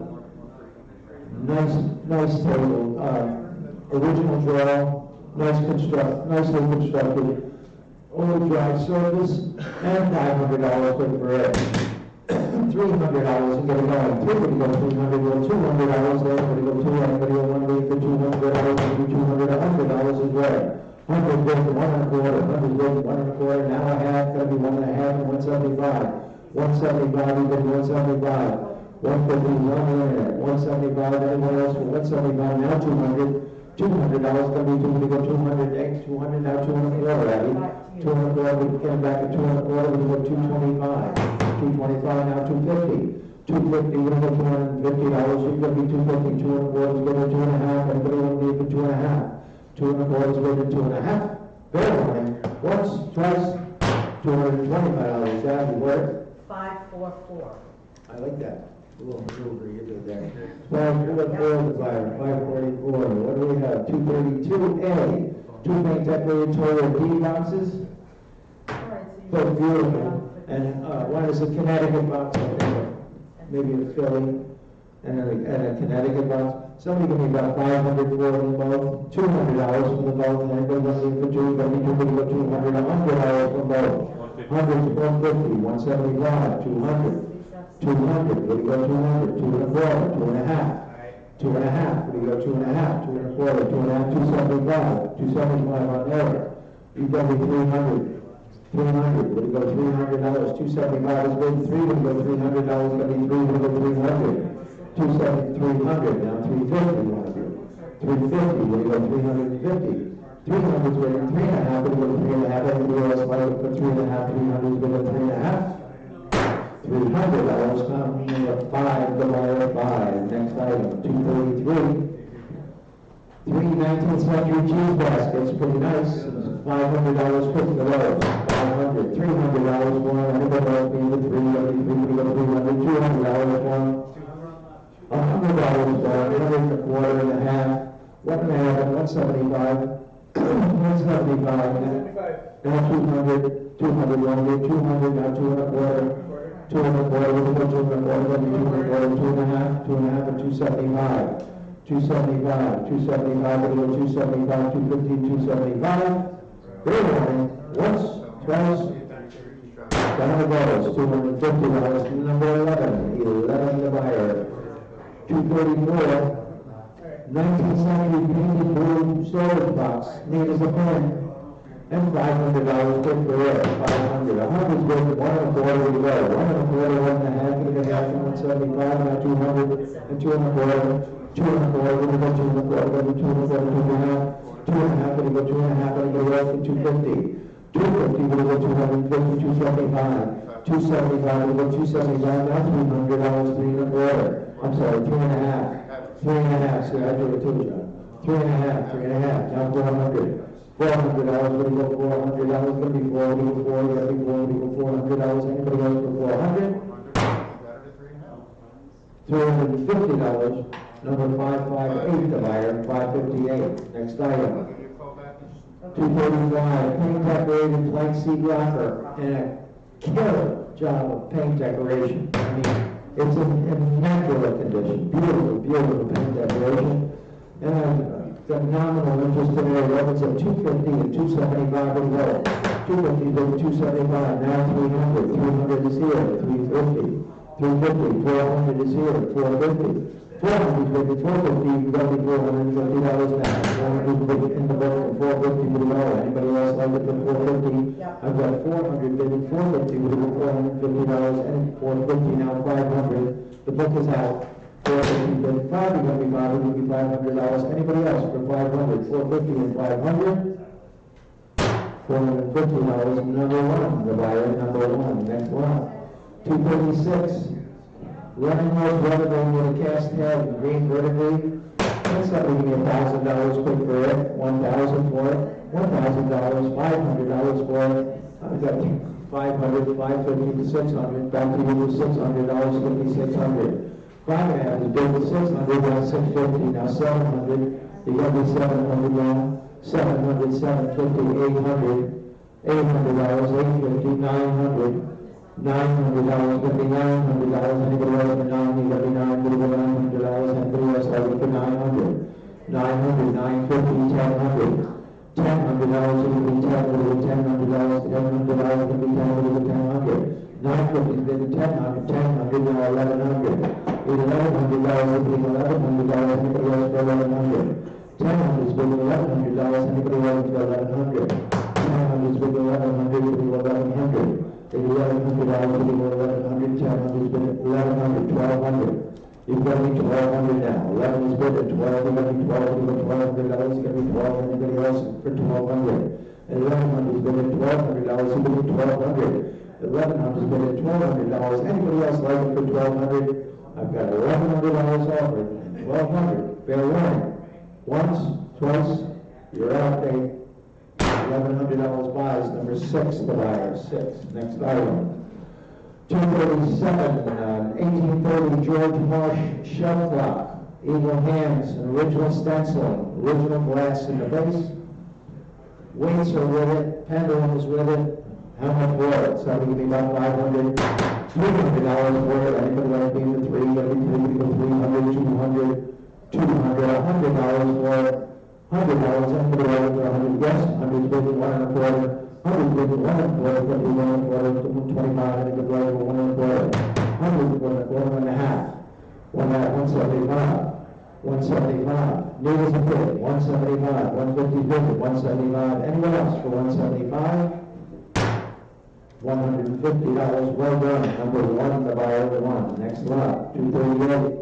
Speaker 9: Nice table. Original draw, nicely constructed, old dry surface, and $500 for it. $300 to get it going. $300 go $300, $200 there, $200 go $200, $1 week for $200, $200, $100 is right. 100 goes to 1 1/4, 100 goes to 1 1/4, now a half, gotta be 1 1/2, and 175. 175, you get 175. 150, 1 there, 175, anyone else for 175, now 200. $200 going to be $200, 200 next, 200 now, 200 Abby. 200, we get back at 200, we go 225. 225 now, 250. 250, we're going to go $250, you're going to be 250, 200, we're going to 2.5, everybody will be for 2.5. 200 is going to 2.5. Very warning. Once, twice, $225, that would work.
Speaker 7: 544.
Speaker 9: I like that. A little maneuver you did there. 544 the buyer, 544. What do we have? 232A. 2 main decorated toilet D boxes. Both beautiful. And one is a Connecticut box, I think. Maybe a Philly and a Connecticut box. Somebody give me about $500 for them both. $200 for the both. And everybody wants to for $200, $100 for both. 100 to 150, 175, 200. 200, we go 200, 2 1/4, 2 1/2, 2 1/2, we go 2 1/2, 2 1/4, 2 1/2, 275, 275 on there. You go me 300, 300, we go $300, 275 is good, 3, we go $300, gonna be 3, we go 300, 270, 300, now 350, one of you. 350, we go 350. 300 is good, 3 1/2, we go 3 1/2, everybody else like it for 3 1/2, 300 is good, 3 1/2. 3 $300, fountain number 5, the buyer 5. Next item, 233. 19th century cheese baskets, pretty nice. $500 put the rows. $500, $300 one. Anybody else being the $300, $200 one. $100 one. $1.25 and a half. $1.50, $175. Now 200, 200, 200, now 2.25. 2.25, we'll go 2.25, 2.25, 2.5, 2.5, and 275. 275, 275, we'll go 275, 250, 275. Very warning. Once, twice, down the goes. $250, number 11. 11 the buyer. 234. 19th century painted blue storage box, neat as a pen. And $500 good for it. 500. 100 good. 1.25 we go. 1.25, 1.5, give it a half, 175, now 200, and 2.25. 2.25, we'll go 2.25, 2.25, 2.5, 2.5, we'll go 2.5, and we'll go 250. 250, we'll go 250, 275. 275, we'll go 275, now $300, 3.25. I'm sorry, 3.5. 3.5, see, I do it too, John. 3.5, 3.5, now 400. $400, we'll go $400, gonna be 4, we'll go 4, gonna be 4, we'll go $400. Anybody else for 400? $350. Number 558, the buyer, 558. Next item. 235, paint decorated plank seat rocker, and a killer job of paint decoration. I mean, it's in immaculate condition. Beautiful, beautiful paint decoration. And a phenomenal interest in their levels of 250 and 275 as well. 250 to 275, now 300. 300 is here, 350. 350, 400 is here, 450. 450, 450, you got to be $450 now. 450 in the book and 450 below. Anybody else like it for 450? I've got 400 bidding, 450 with $450 and 450 now 500. The book is out. 450 bid, 5, you're going to be 5, it'll be $500. Anybody else for 500? 450 and 500. $450, number 1, the buyer, number 1. Next one. 236. Running Rose Weatherman with a cast head, green vertically. That's not giving me $1,000 quick for it. $1,000 for it. $1,000, $500 for it. I've got 500, 550 to 600. Back to you with $600, 5600. 5.5 is big with 600, now 650, now 700. You got me 700 now. 700, 750, 800. $800, 850, 900. $900, gonna be $900. Anybody else for 9? You got me $900, Anybody else like it for 900? 900, 950, 1000. $1000, it'll be 10, it'll be $1000, $1000, it'll be 10, it'll be 1000. 950 is been 1000, 1000, now 1100. $1100, it'll be $1100, anybody else for 1100? 1000 is been $1100, anybody else for 1100? 1000 is been $1100, it'll be 1100. $1,100, $1,100, 1000 is bid at 1,100, 1,200. You've got me 1,200 now. 11 is bid at 12. You've got me 12. You've got $1,200. You've got me 12. Anybody else for 1,200? And 1,100 is bid at $1,200. You've got me 1,200. 1,100 is bid at $1,200. Anybody else like it for 1,200? I've got $1,100 offered. 1,200. Fair warning. Once, twice, you're out, Dave. $1,100 buys, number 6, the buyer, 6. Next item. 237, 1830 George Marsh shelf clock, eagle hands, an original stenciling, original glass in the base. Weights are with it, pendulum is with it. How much for it? So we give me about $500, $300 for it. Anybody like being the 3? Every 300, 200, $100 for it. $100, anybody like for 100? Yes, 100 bid, 1.25. 100 bid, 1.25, 1.25, 25, and a good right for 1.25. 100 for 1.5. 175. 175. New as a bid, 175. 150 bid, 175. Anyone else for 175? $150. Well done. Number 1, the buyer of the 1. Next lot, 238.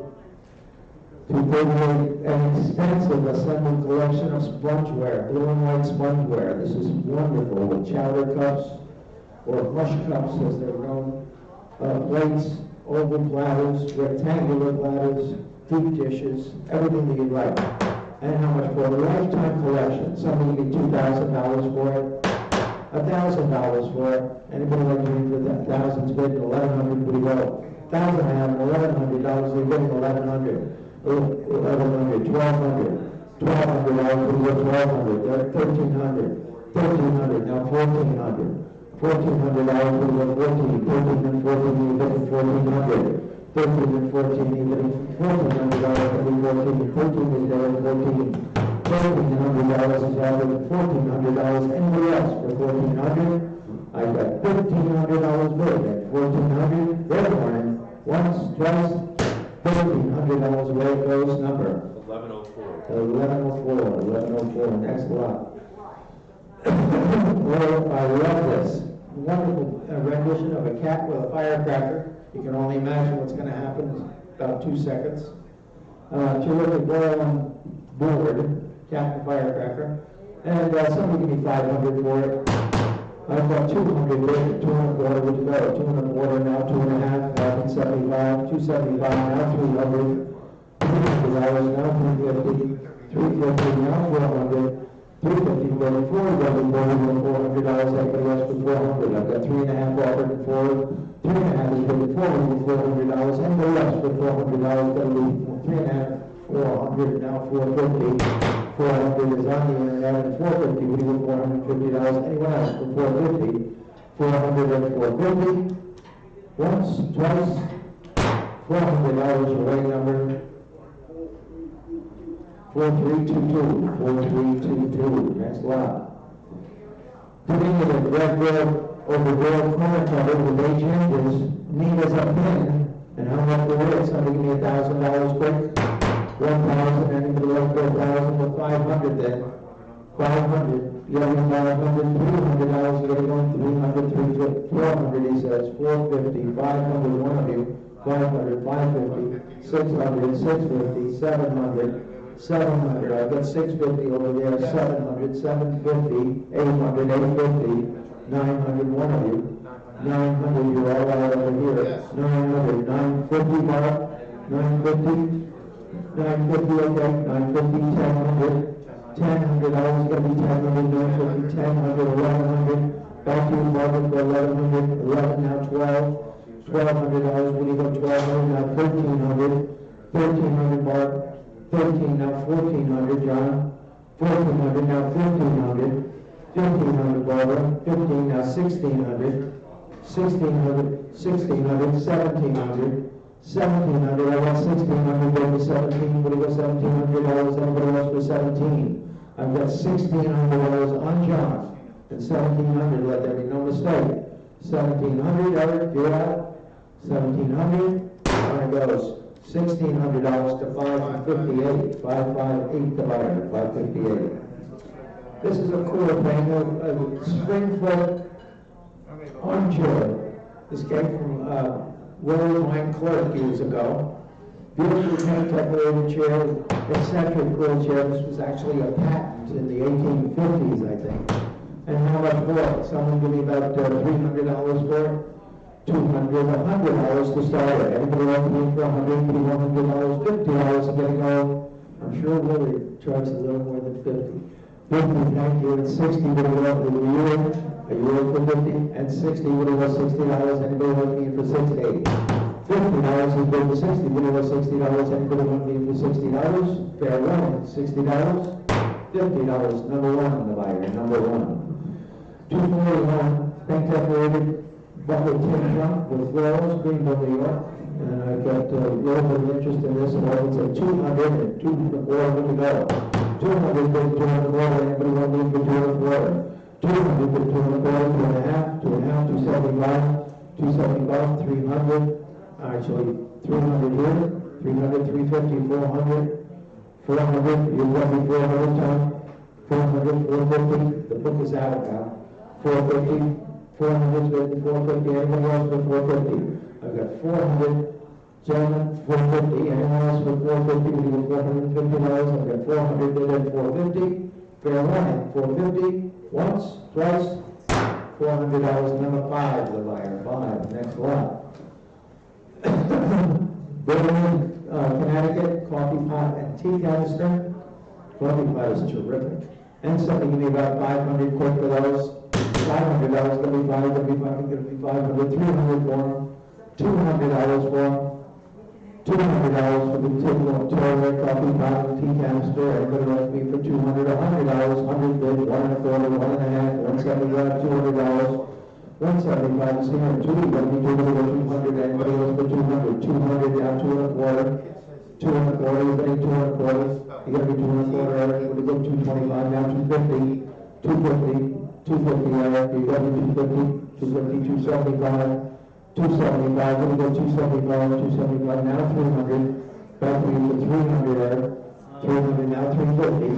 Speaker 9: 238, an extensive assembled collection of spongeware, blue and white spongeware. This is wonderful with chowder cups, or mush cups as they're known. plates, oval platters, rectangular platters, deep dishes, everything that you'd like. And how much for a lifetime collection? Somebody give me $2,000 for it, $1,000 for it. Anybody like to read for that? Thousands bid, $1,100, would you go? $1,000 have $1,100, they're getting $1,100, $1,100, $1,200, $1,200, would you go? $1,200, $1,300, $1,300, now $1,400. $1,400 would you go? 14, 13 and 14, you're getting $1,400. 13 and 14, you're getting $1,400, every 14, 13 is there, 14. $1,300 is average, $1,400, anybody else for $1,400? I got $1,500 bid at $1,400, red one, once, twice, $1,300 where it goes, number?
Speaker 5: 1104.
Speaker 9: 1104, next lot. Well, I love this wonderful rendition of a cat with a firecracker. You can only imagine what's going to happen in about 2 seconds. Terrific oil on board, cat and firecracker. And somebody give me $500 for it. I've got 200 bid, 225 would go. 225 now, 2.5, now 275, 275 now, 300. $300 now, 350, 350 now, 400. 350 for $400, $400, everybody else for $400. I've got 3.5 offered and 3.5 is bid $400, anybody else for $400, that'll be 3.5, 400, now 450. 400 is on the internet, and 450, we do $450, anyone else for 450. 400 and 450. Once, twice, $400 away number. 4322, 4322, next lot. Doing it in red grill over grill corner cover with 8 hinges, neat as a pin, and how much for it? Somebody give me $1,000 quick. 1,000, anybody like for 1,000 with 500 then? 500, you have $500, $300, you gotta go in 300, 350, 400, he says, 450, 500, one of you, 500, 550, 600, 650, 700, 700, I've got 650 over there, 700, 750, 800, 850, 900, one of you, 900, you're all out over here, 900, 950, Mark, 950, 950, okay, 950, 1000, $1,000, gonna be 1000, 950, 1000, 1100, back to you, Margaret, for 1100, 11, now 12, $1,200, when you go 1200, now 1300, 1300, Mark, 13, now 1400, John, 1400, now 1500, 1500, Barbara, 15, now 1600, 1600, 1600, 1700, 1700, I got 1600, go to 17, what do you go, $1,700, anybody else for 17? I've got $1,600 on John, and 1700, let there be no mistake. 1700, Eric, you're out, 1700, there it goes. $1,600 to 558, 558 to buyer, 558. This is a cool thing, a spring-foot armchair. This came from Willie, my clerk, years ago. Beautiful hand-decorated chair, eccentric cool chair. This was actually a patent in the 1850s, I think. And how much for it? Someone give me about $300 for it? $200, $100 to start it. Everybody wants me for $100, $100, $50 to get it going. I'm sure Willie charges a little more than 50. 50, thank you, and 60 would have went with a euro for 50, and 60 would have went $60. Anybody want me for 60? $50 is good for 60, would have went $60. Anybody want me for $60? Fair one, $60. $50, number one in the buyer, number one. 241, bank decorated. Butler tin trunk with florals, Greenville, New York, and I got a little bit of interest in this, and I would say 200 and 204, good to go. 200 for 204, anybody want me for 204? 200 for 204, 2.5, 2.5, 275, 275, 300, actually 300 here, 300, 350, 400, 400, you want me 400, Tom? 400, 450, the book is out now, 450. 400, 450, anyone else for 450? I've got 400, gentlemen, 450, anyone else for 450? We do $450, I've got 400 bid at 450, fair warning, 450, once, twice, $400, number 5, the buyer, 5, next lot. Berlin, Connecticut, coffee pot and tea canister. Coffee pot is terrific. And something give me about 500 quick for those. $500 gonna be 500, gonna be 500, 300 for them, $200 for them. $200 for the typical toilet, coffee pot, and tea canister, and put it on me for $200, $100, 100 bid, 1 1/4, 1 1/2, 175, $200, 175 is here, 2, you're gonna be doing it for 200, anybody else for 200, 200 down, 2 1/4, 2 1/4, you're getting 2 1/4, you're gonna be 2 1/4, Eric, we're going to go 225, down 250, 250, 250, Eric, you're gonna be 250, 250, 275, 275, we're going to go 275, 275, now 300, back to you for 300, Eric, 300, now 350,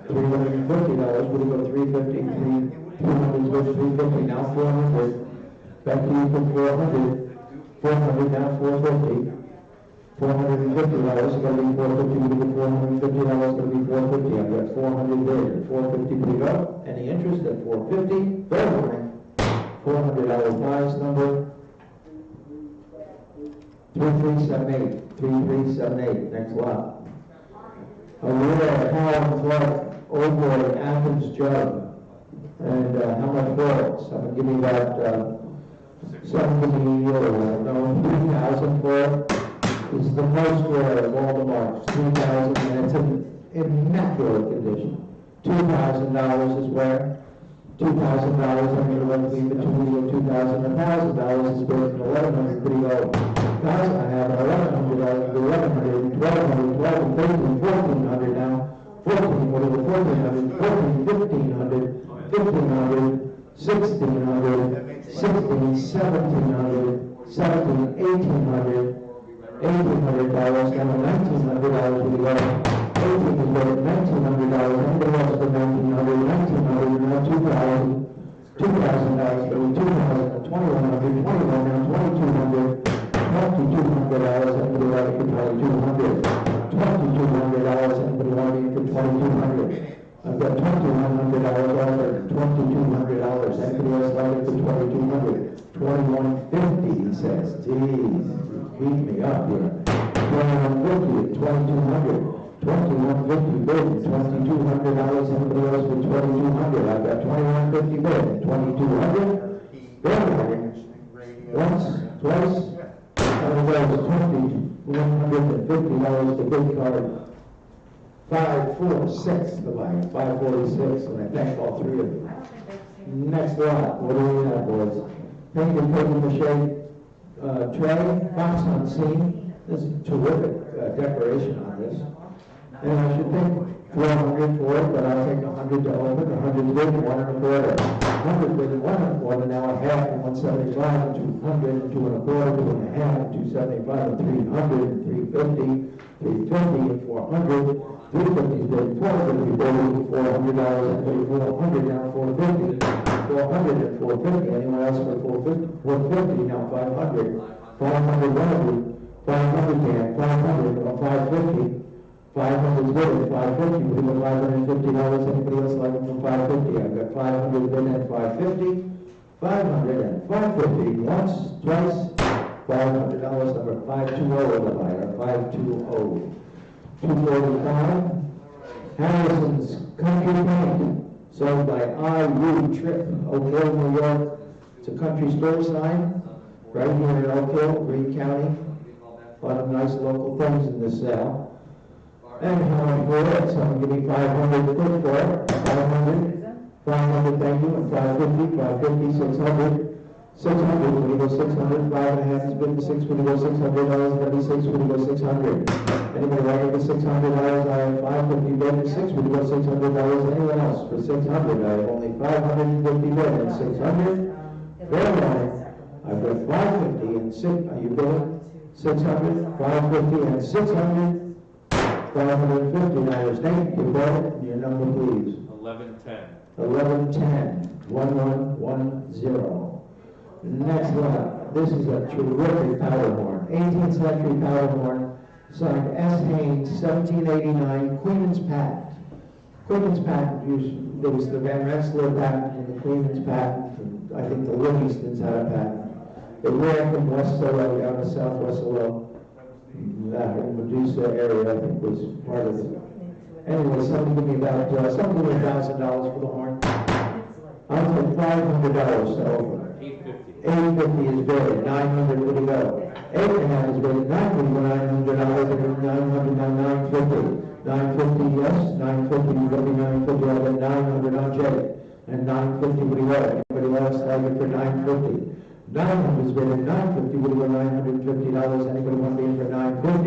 Speaker 9: $350, we're going to go 350, 300 is good, 350, now 400, back to you for 400, 400, now 450, $450 is going to be 450, we're going to go $450 is going to be 450, I've got 400 there, 450 put up, any interest at 450, third warning, $400 prize number 3378, next lot. Aurora, Howard, Clark, Old Boy, Athens, Jug. And how much for it? Someone give me about, someone give me, I don't know, 3,000 for it. This is the most rare of all the marks, 3,000, and it's in immaculate condition. $2,000 is where? $2,000, I'm going to run me between $2,000 and $1,000 is worth $1,100 pretty low. $1,000 I have $1,100, $1,100, $1,200, $1,200, $1,300, $1,400 now. $1,400, whatever, $1,400, $1,400, $1,500, $1,600, $1,600, $1,700, $1,700, $1,800, $1,800, now $1,900 we go. $1,800, $1,900, anybody else for $1,900, $1,900, now $2,000, $2,000, $2,000, $2,100, $2,100, now $2,200, $2,200, anybody else for $2,200, $2,200, anybody want for $2,200. I've got $2,100 offered, $2,200, anybody else like it for $2,200, $2,150, he says, geez, beat me up here. $2,150, $2,200. $2,150 bid, $2,200, anybody else for $2,200? I've got $2,150 bid, $2,200. Once, twice, $2,150 the bid card. 546 the buy, 546, and I thank all three of you. Next lot, what do we have, boys? Painted paper mache tray, box on scene. This is terrific decoration on this. And I should think 400 for it, but I'll take 100 to open, 100 to bid, 1 1/4. 100 bid, 1 1/4, now a half, and 175, 200, 2 1/4, 2 1/2, 275, 300, 350, 350, and 400. 350 bid, 450 bid, $400, and 400, now 450, 400 and 450, anyone else for 450? 450, now 500, 500, 100, 500 can, 500, 550. 500 bid, 550, we go $550, anybody else like it for 550? I've got 500 bid and 550, 500 and 550, once, twice, $500, number 520 the buyer, 520. 245, Harrison's Country Paint, sold by I.U. Tripp, Oak Hill, New York. It's a country store sign, right here in Oak Hill, Greene County. A lot of nice local things in this sale. And how much for it? Someone give me 500 quick for it. 500, 500, thank you, and 550, 550, 600, 600, when you go 600, 5 1/2 is bid, 6 when you go $600, that'd be 6 when you go 600. Anybody want to $600? I have 550 bid, 6 when you go $600. Anyone else for 600? I have only 550 bid and 600. Very well. I've got 550 and 6. Are you billing? 600, 550 and 600. $550. Thank you, Bill. Your number, please.
Speaker 5: 1110.
Speaker 9: 1110. 1110. Next lot. This is a terrific powder horn. 18th century powder horn. Signed S. Haynes, 1789. Queen's patent. Queen's patent. There was the Van Rensselaer patent and the Queen's patent. And I think the Livingstons had a patent. It ran from West Solo down to Southwest Solo. That Medusa area, I think, was part of it. Anyway, somebody give me about, somebody give me $1,000 for the horn. I'll take $500, so. $850 is bid, $900 would go. 8.5 is bid, $900, $950. $950, yes, $950, would be $950, I'll get $900 on Jay. And $950 would go. Anybody else like it for $950? 900 is bid, $950 would go $950. Anybody want to be in for $950?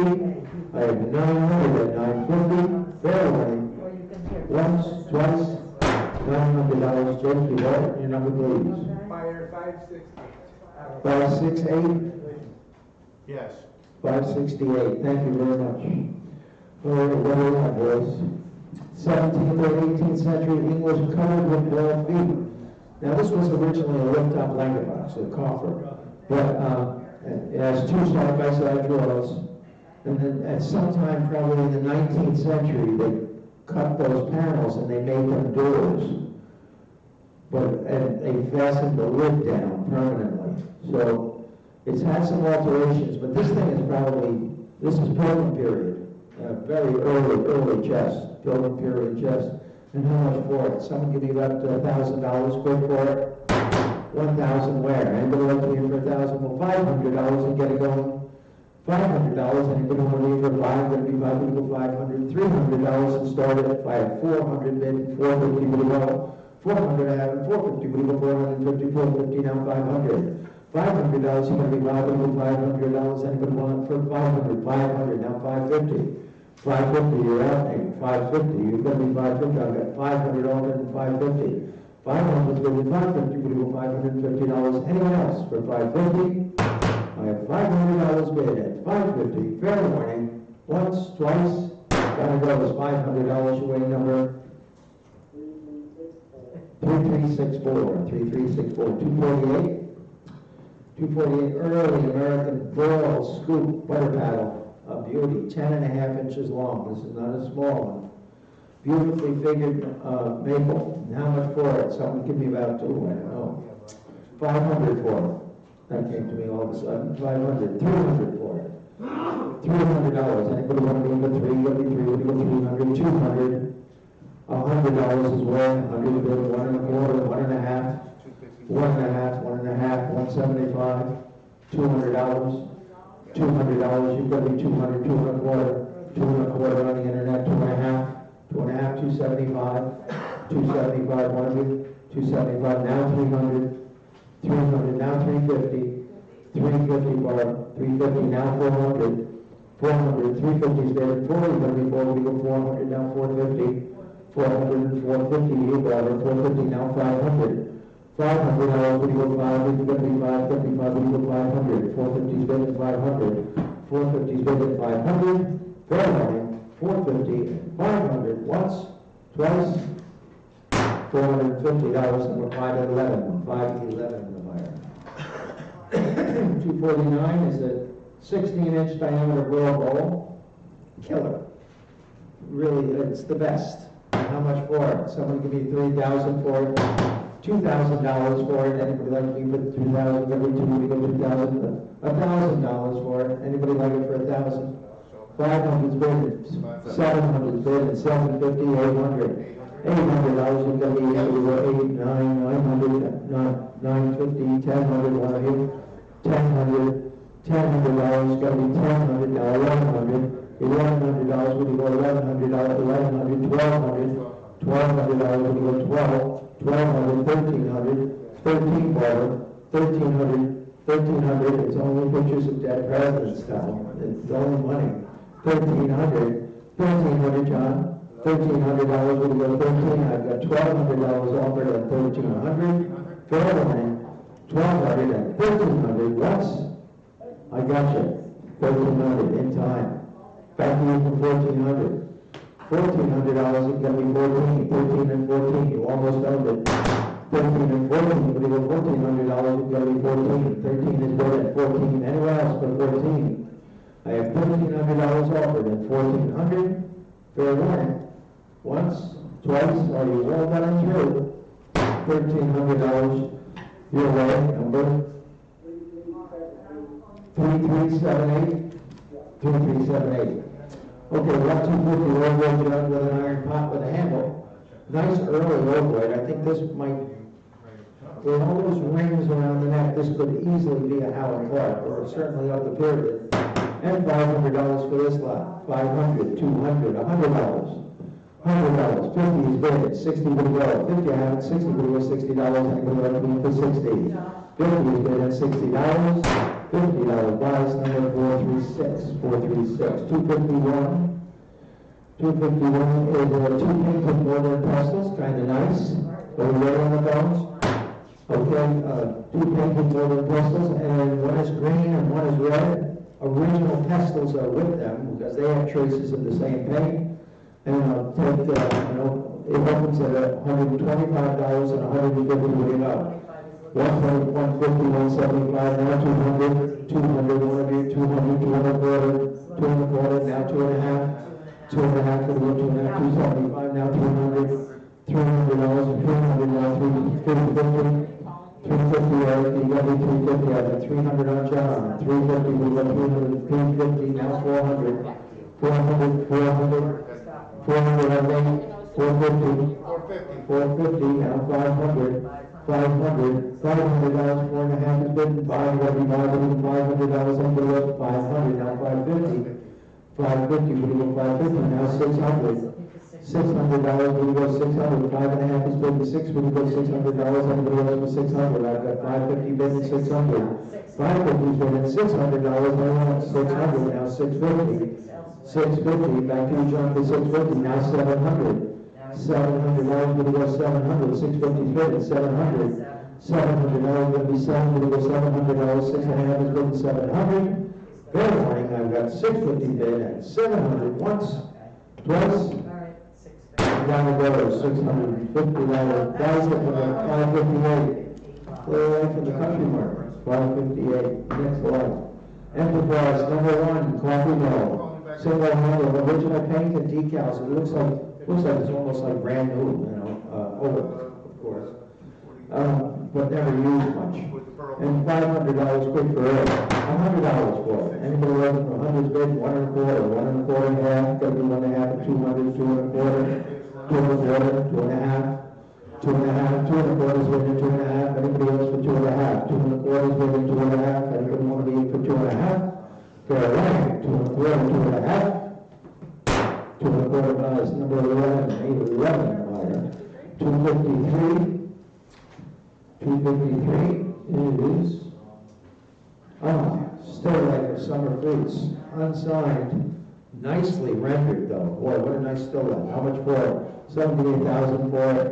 Speaker 9: I have 900 at $950. Fair warning. Once, twice, $900. Jake, you want your number, please?
Speaker 8: Fire 560.
Speaker 9: 568?
Speaker 2: Yes.
Speaker 9: 568. Thank you very much. All right, what do we have, boys? 17th or 18th century English covered with gold feet. Now, this was originally a lift-up blanket box, a coffer, but it has two side-by-side drawers. And then at some time, probably in the 19th century, they cut those panels and they made them doors. And they fastened the lid down permanently. So it's had some alterations, but this thing is probably, this is Pilgrim period. Very early chest, Pilgrim period chest. And how much for it? Someone give me about $1,000 quick for it. $1,000 where? Anybody like to hear for $1,000? Well, $500 and get it going. $500. Anybody want to leave for $500? Going to be $500. $300 and start it. If I have 400 bid, 450 would go. 400 I have, 450 would go. 450, 450 now 500. $500 you're going to be $500. Anybody want for 500? 500 now 550. 550 you're out there. 550 you're going to be 550. I've got 500 offered and 550. 500 is going to be 550. Would go $550. Anyone else for 550? I have $500 bid at 550. Fair warning. Once, twice. Gotta go is $500. Your way number 3364. 3364. 248. 248. Early American Boil Scoop Butter Paddle. A beauty. 10.5 inches long. This is not a small one. Beautifully figured maple. And how much for it? Someone give me about two. I don't know. 500 for it. That came to me all of a sudden. 500. 300 for it. $300. Anybody want to go for 3? Let me 3. Let me go 300. 200. $100 is where? 100 bid. 1 1/4. 1 1/2. 1 1/2. 1 1/2. 175. $200. $200. You've got to be 200. 2 1/4. 2 1/4 on the internet. 2 1/2. 2 1/2. 275. 275. 100. 275. Now 300. 300, now 350, 350 bar, 350, now 400, 400, 350 is there, 40 is going to be 40, we go 400, now 450, 400 and 450, you bar, 450, now 500, $500, we go 5, we go 5, 55, we go 500, 450 is bid at 500, 450 is bid at 500, fair warning, 450, 500, once, twice, $450, and we're 5 at 11, 5 at 11. 249 is a 16-inch diameter grill bowl. Killer. Really, it's the best. How much for it? Someone give me $3,000 for it. $2,000 for it. Anybody like me for $2,000? Every 2 we go $2,000. $1,000 for it. Anybody like it for $1,000? 500's bid. 700's bid. And 750, 800. $800 is going to be 8, 9, 900, 950, 1,000, 100, 1,000, $1,000 is going to be 1,000 now 1,100. $1,100 would go $1,100, $1,100, $1,200, $1,200 would go 12, $1,200, $1,300, 13 border, $1,300, $1,300. It's only pictures of dead presidents now. It's only money. $1,300, $1,300, John. $1,300 would go 13. I've got $1,200 offered at 1,300. Fair warning. 1,200 and 1,300. Once. I got you. 1,300 in time. Back to you for 1,400. $1,400 is going to be 14. 13 and 14. You almost owned it. 13 and 14. If you go $1,400, it's going to be 14. 13 is good at 14. Anywhere else but 14. I have $1,300 offered at 1,400. Fair warning. Once, twice, or you won't let it through. $1,300. Your way, number 3378. 3378. Okay, we got 250 roll weight jug with an iron pot with a handle. Nice early roll weight. I think this might, with all those rings around the neck, this could easily be a Howard Clark, or certainly of the period. And $500 for this lot. $500, $200, $100. $100, 50 is bid, 60 will go, 50 I have it, 60 will go, $60, anybody like me for 60. 50 is bid at $60, $50 buys number 436, 436, 251. 251 is a 2 painted mortar and pestles, kind of nice. Are we ready on the bones? Okay, 2 painted mortar and pestles, and one is green and one is red. Original pestles are with them because they have traces of the same paint. And I'll take, it opens at $125 and $150 will go. 150, 175, now 200, 200, one of you, 200, 200, 200, now 2.5, 2.5 for the 2.5, 275, now 200, $300 and 300 now 350, 350, you got me 350, I have 300 on John, 350, we got 300, 350, now 400, 400, 400. 400 I think, 450, 450, now 500, 500, $500, 4.5 is bid, 500, $500 under up, 500, now 550, 550, we go 550, now 600, $600, we go 600, 5.5 is bid, 6, we go $600, under up for 600, I've got 550 bid and 600, 550 is bid and $600, I want 600, now 650. 650, back to you, John, for 650, now 700. $700, we're going to go 700, 650 bid at 700. $700, we're going to be 700, we're going to go $700, 6.5 is bid at 700. Fair warning, I've got 650 bid at 700 once, twice. Down the road, $650, guys, at 558. Clear away from the country market, 558, next line. Enterprise, number 1, coffee mill. Single handle, original paint and decals. It looks like it's almost like brand new, old, of course, but never used much. And $500 quick for it. $100 for it. Anybody looking for 100 bid? 1 1/4, 1 1/4.5. Got to be 1 1/2, 200, 2 1/4, 2 1/4, 2 1/2, 2 1/2, 2 1/4 is within 2 1/2. Anybody else for 2 1/2? 2 1/4 is within 2 1/2. Anybody want to be for 2 1/2? Fair right, 2 1/4, 2 1/2. 2 1/4 buys number 11, 811 buyer. 253. 253 is, still like a summer fruits, unsigned, nicely rendered though. Boy, what a nice still life. How much for it? 78,000 for it.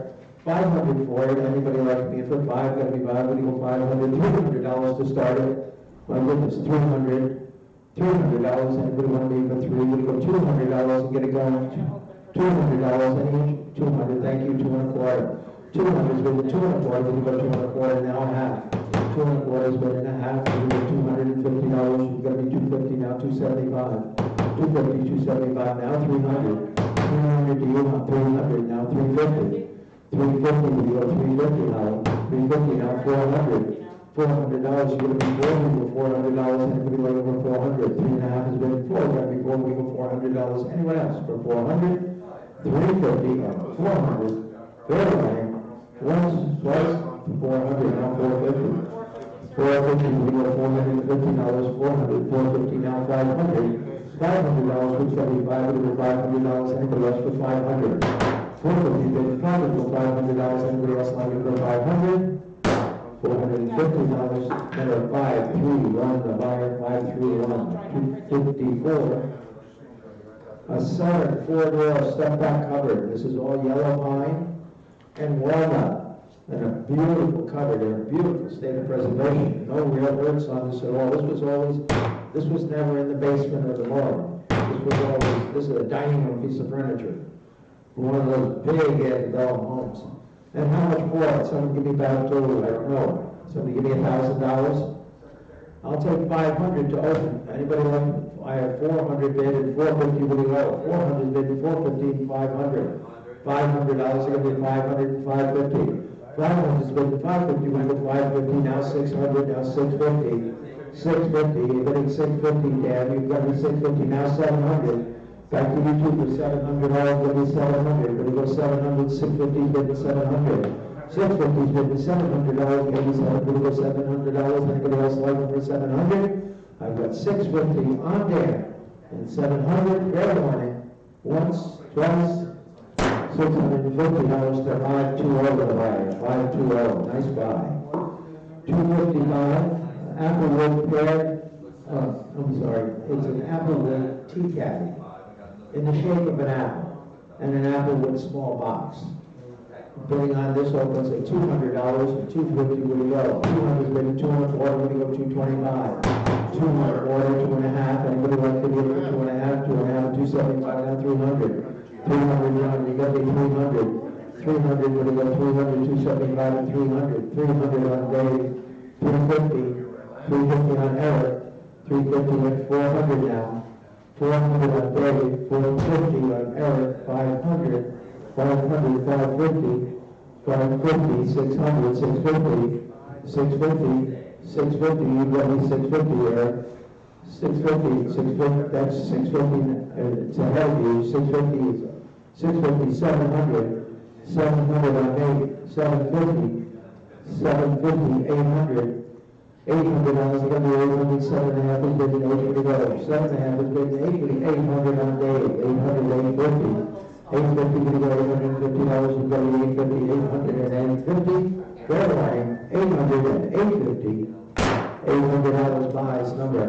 Speaker 9: 500 for it. Anybody like me for 5? Gotta be 5. What do you go 500? $300 to start it. My goodness, 300. $300. Anybody want to be for 3? We go $200 and get it going. $200 any each. 200. Thank you. 2 1/4. 200 is with 2 1/4. We go 2 1/4 now half. 2 1/4 is with a half. We go $250. You've got to be 250 now. 275. 250. 275 now. 300. 300 to you on 300 now. 350. 350 we go 350 now. 350 now. 400. $400, you're going to be $400, anybody looking for 400, 3.5 is bid 4, got to be 4, we go $400, anyone else for 400, 350, and 400, fair line, once, twice, 400, now 450, 450, we go $450, 400, 450, now 500, $500, which got to be 500, $500, anybody else for 500, 450 bid, 500 for $500, anybody else looking for 500, $450, number 531, the buyer 531, 254. A Southern 4-door step-back cupboard. This is all yellow pine and walnut. And a beautiful cupboard in a beautiful state of preservation. No real works on this at all. This was never in the basement or the morgue. This is a dining room piece of furniture. One of those big antebellum homes. And how much for it? Someone give me back to, I don't know. Somebody give me $1,000. I'll take 500 to open. Anybody like? I have 400 bid and 450 will go. 400 bid and 450 and 500. $500. I give me 500 and 550. 500 is bid and 550 will go 550. Now 600. Now 650. 650, you're getting 650, Dan, you've got me 650, now 700. Back to you two for $700, give me 700, gonna go 700, 650, bid 700. 650's bid $700, maybe 700, go $700, anybody else like it for 700? I've got 650 on there, and 700, fair warning, once, twice, $650 to 520 the buyer, 520, nice buy. 255, Applewood pear, I'm sorry, it's an Applewood tea caddy in the shape of an apple, and an Applewood small box. Bidding on this opens at $200, and 250 would go. 200 bidding, 240 would go 225. 200 order, 2.5. Anybody like to bid for 2.5? 2.5, 275, now 300. 300 John, you got me 300. 300 would go 300, 275, and 300. 300 on Dave. 350. 350 on Eric. 350 at 400 now. 400 on Dave. 450 on Eric. 500. 500, 550, 550, 600, 650, 650, 650, you got me 650 there. 650, 650, that's 650, it's ahead of you, 650, 650, 700, 700 on 8, 750, 750, 800, 800 on this, again, 800, 7.5 is bid, 800 to go, 7.5 is bid, 800 on Dave, 800, 850. 850 to go, $850, you've got 850, 800 and 850. Fair warning, 800 and 850. $800 buys number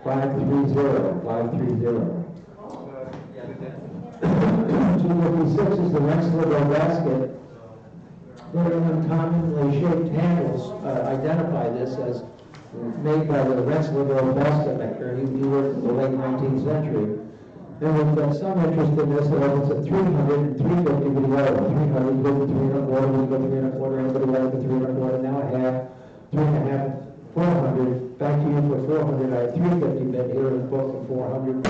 Speaker 9: 530. 530. 256 is the next little basket. Very uncommonly shaped handles identify this as made by the Rensselaerville basket maker. He worked in the late 19th century. And we've got some interest in this, that opens at 300 and 350 would go. 300 would go 3.25, would go 3.25, anybody like the 3.25, now a half, 3.5, 400. Back to you for 400. I have 350 bid here in the book for 400.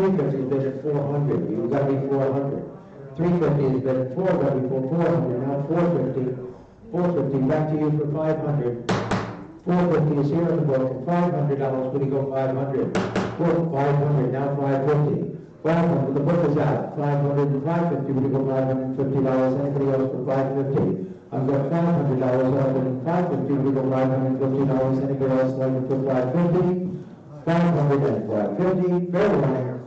Speaker 9: 350 bid at 400. You've got me 400. 350 is bid at 400 for 400. Now 450. 450. Back to you for 500. 450 is here in the book at $500. Would he go 500? 500. Now 550. 500, the book is out, 500 and 550, we go $550, anybody else for 550? I've got $500 off and 550, we go $550, anybody else like it for 550? 500 and 550, fair warning.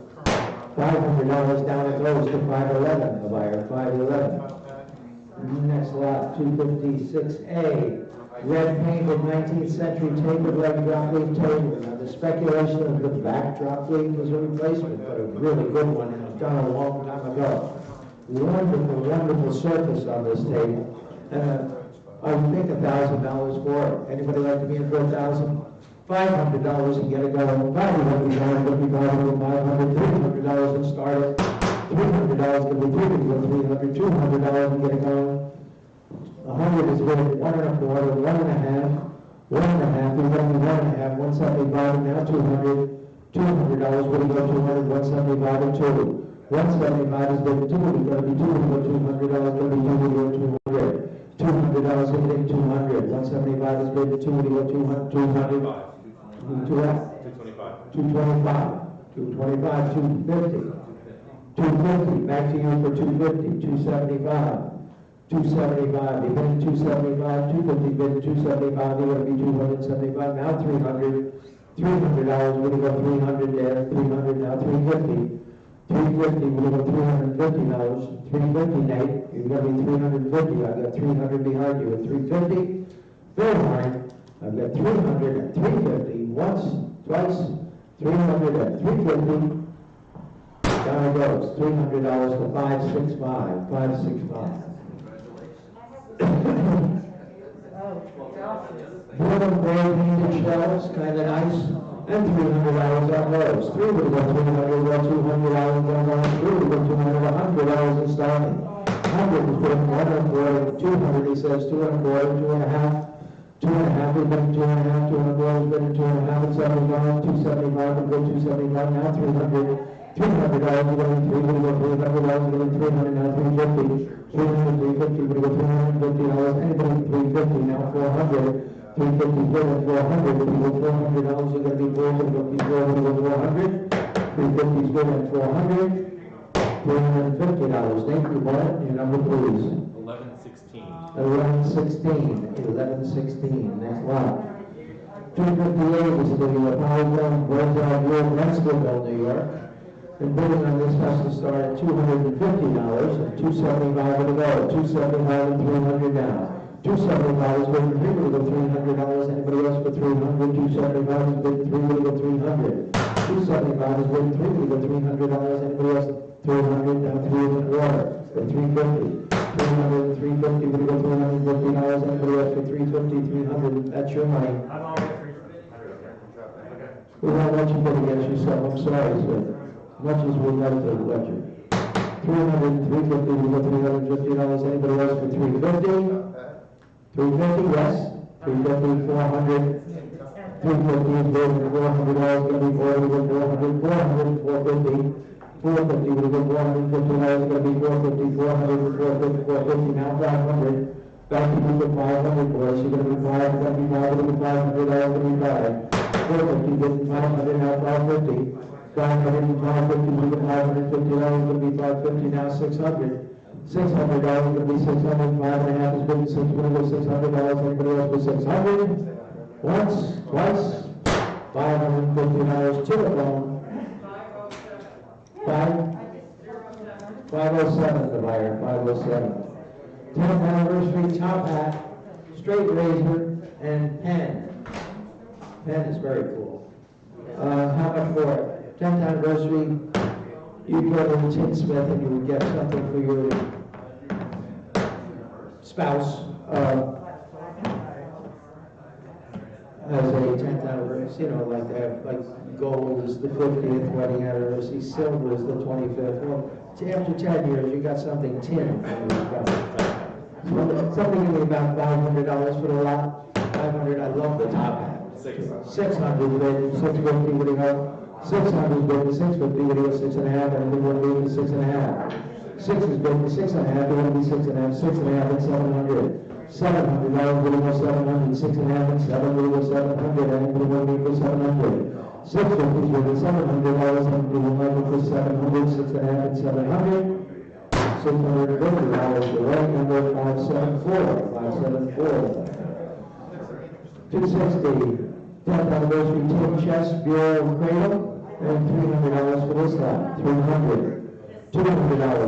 Speaker 9: $500 down it goes to 511, the buyer, 511. Next lot, 256A. Red painted 19th century tapered leg drop leaf table. Now the speculation of the back drop leaf was a replacement, but a really good one, and it was done a long time ago. Wonderful, wonderful surface on this table. I think $1,000 for it. Anybody like to be in for $1,000? $500 and get it going. $500, $500, $300 and start it. $300 can be $300, $200 and get it going. 100 is good, 1.25, 1.5, 1.5, we're going to be 1.5, 175, and now 200. $200, what do you go 200, 175 and 2. 175 is good, 2, we're going to be 2, we go $200, going to be 2, we go 200. $200 is good, 200, 175 is good, 2, we go 200, 200. 225. 225, 250. 250, back to you for 250, 275. 275, they bid 275, 250 bid 275, they're going to be 275, now 300. $300, we're going to go 300 there, 300 now, 350. 350, we're going to go $350. 350, Nate, you're going to be 350, I've got 300 behind you at 350. Fair warning, I've got 300 and 350, once, twice, 300 and 350. Down it goes, $300 to 565, 565. Bottom gray painted shells, kind of nice, and $300 on those. 3 would go $300, $200 on 3 would go $200, $100 installment. 100 is putting 1.25, 200 he says 2.25, 2.5, 2.5 is been 2.5, 200 is been 2.5, and 75, 275 would go 275, now 300. $300 is going 3 would go $300, going 300 now 350. 300, 350 would go $350, anybody 350 now 400. 350 bid at 400, we go $400, are gonna be four, we go 400. 350 bid at 400. $350. Thank you, Bart. Your number, please.
Speaker 5: 1116.
Speaker 9: 1116. Next lot. 258 is the Polygon Roselle Road, Rensselaerville, New York. The bidding on this has to start at $250 and $275 to go. $275 and $300 now. $275 is bidding 3, we go $300. Anybody else for $300? $275 is bidding 3, we go $300. $275 is bidding 3, we go $300. Anybody else? $300 down 3 in the water for $350. $300 and $350, we go $350. Anybody else for $350, $300? That's your money.
Speaker 5: I'm all right.
Speaker 9: We won't let you bid against yourself. I'm sorry, sir. Much as we'd love to let you. $300 and $350, we go $350. Anybody else for $350? $350, yes. $350, $400. $350 is bid for $400. Gonna be $400, we go $400. $400, $450. $450, we go $450, gonna be $450, $400, $450, $450, now $500. Back to you for $500, boys, you're gonna be $500, gonna be $500, $500, gonna be $500. $450, getting $500, now $550. $500 and $550, we go $550, gonna be $550, now $600. $600, gonna be $600, 5.5 is bid, $600, we're gonna go $600, anybody else for $600? Once, twice, $550 to the phone. 507, the buyer, 507. 10th anniversary top hat, straight razor, and pen. Pen is very cool. How much for it? 10th anniversary, you go to Tinsmith and you would get something for your spouse as a 10th anniversary, you know, like they have, like gold is the 50th wedding anniversary, silver is the 25th. Well, after 10 years, you got something tin. Something in about $500 for the lot. $500, I love the top hat. 600 bid, 650, what do you have? 600 bid, 650, what do you have? 6.5, and we want to be 6.5. 6 is bid, 6.5, we want to be 6.5, 6.5 and 700. $700, we want 700, 6.5 and 7, we want 700, and we want to be for 700. 650 is bid, $700, and we want to be for 700, 6.5 and 700. $650, the right number 574, 574. 260, 10th anniversary tin chest, bureau, cradle, and $300 for this lot. $300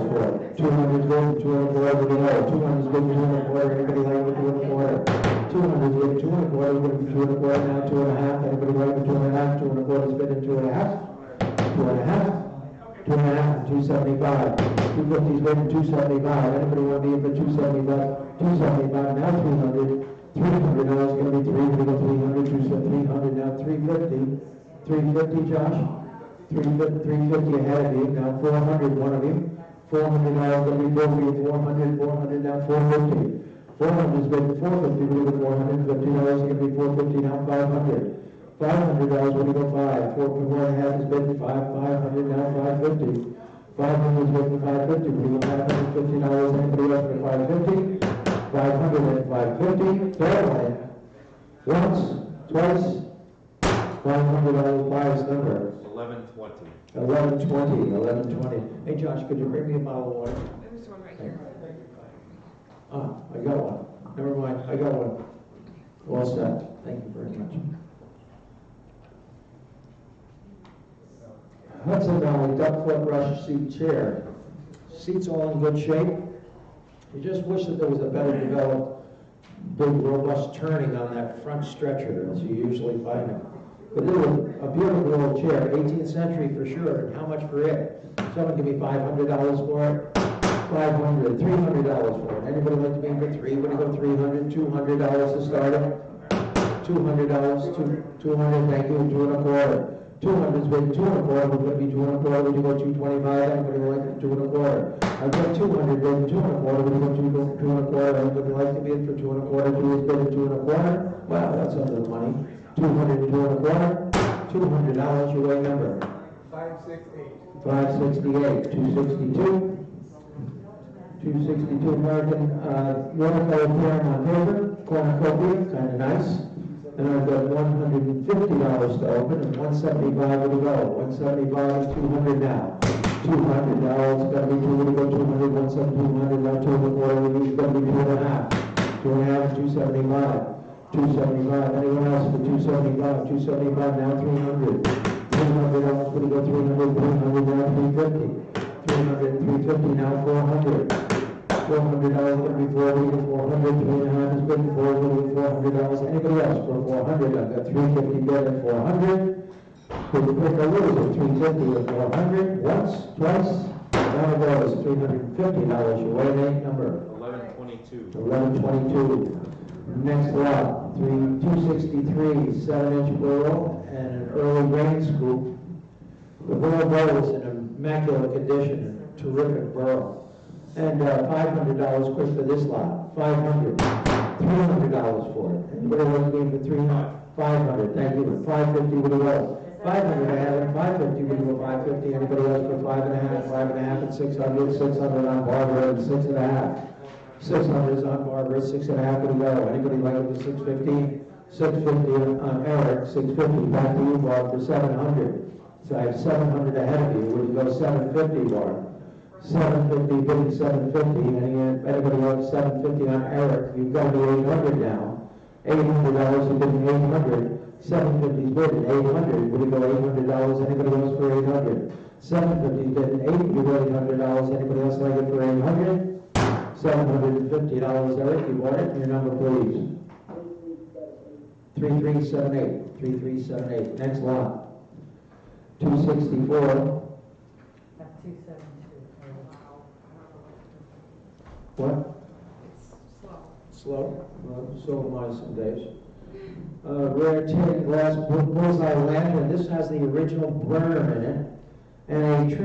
Speaker 9: for it. 200 is good, 200 for everybody else. 200 is good, 200 for everybody like with 200 for it. 200 is good, 200 for everybody, 200 for it now, 2.5. Everybody like with 2.5, 200 for it is good, and 2.5. 2.5. 2.5 and 275. 250 is good, 275. Anybody want to be in for 275? 275 now 300. $300 is going to be 300, 300 now 350. 350, Josh. 350 ahead of you. Now 400, one of you. $400 going to be 400, 400 now 450. 400 is good, 450, we go 400. $50 is going to be 450 now 500. $500 when you go 5. 4.5 is bid 500 now 550. 500 is bid 550. We go $550. Anybody else for 550? 500 and 550. Third one. Once, twice. $500 buys number.
Speaker 5: 1120.
Speaker 9: 1120. 1120. Hey Josh, could you bring me a bottle of water?
Speaker 4: There's one right here.
Speaker 9: Ah, I got one. Never mind, I got one. All set. Thank you very much. Hudson Valley duckfoot rush seat chair. Seats all in good shape. You just wish that there was a better developed, big, robust turning on that front stretcher as you usually find it. But it is a beautiful old chair, 18th century for sure. And how much for it? Someone give me $500 for it. $500, $300 for it. Anybody like to be in for 3? Would you go $300, $200 to start it? $200, $200, thank you, 2.25. 200 is bid, 2.25, we're going to be 2.25, would you go 225, anybody like it, 2.25? I've got 200 bid, 2.25, would you go 2.25, anybody like to bid for 2.25, 2 is bid at 2.25? Wow, that's under the money. 200, 2.25, $200, your way number.
Speaker 2: 568.
Speaker 9: 568, 262. 262 American watercolor pen on paper, cornucopia, kind of nice. And I've got $150 to open and $175 to go. 175 and 200 now. $200, gotta be 2 to go, 200, 170, 200, now 2 and a quarter, gotta be 2 and a half. 2 and a half, 275. 275, anyone else for 275? 275, now 300. $300, gonna go 300, 300, now 350. 300, 350, now 400. $400 gonna be 40 to 400, 3 and a half is good, $400. Anybody else for 400? I've got 350 bid at 400. Could you pick a loser? 350 or 400? Once, twice? Down it goes. $350. Your way name number?
Speaker 5: 1122.
Speaker 9: 1122. Next lot, 263, 7-inch burrow and an early grain scoop. The burrow is in immaculate condition, a terrific burrow. And $500 quick for this lot. $500. $300 for it. Anybody want to give for $300? $500. Thank you. $550 would go. $500 I have it. $550 would go. $550. Anybody else for $5.5? $5.5 and $600. $600 on Barbara and $6.5. $600 is on Barbara. $6.5 would go. Anybody like it for $650? $650 on Eric. $650 back to you, Barb, for $700. So I have $700 ahead of you. Would you go $750, Barb? $750, bidding $750. Anybody wants $750 on Eric? You've got to be $800 now. $800, you're bidding $800. $750 bidding $800. Would you go $800? Anybody else for $800? $750 bidding $800. You go $800. Anybody else like it for $800? $750, Eric. You bought it. Your number, please. 3378. 3378. Next lot. 264.
Speaker 7: That's 272.
Speaker 9: What? Slow. Well, so am I some days. Rare tin glass bullseye lantern. This has the original burner in it, and a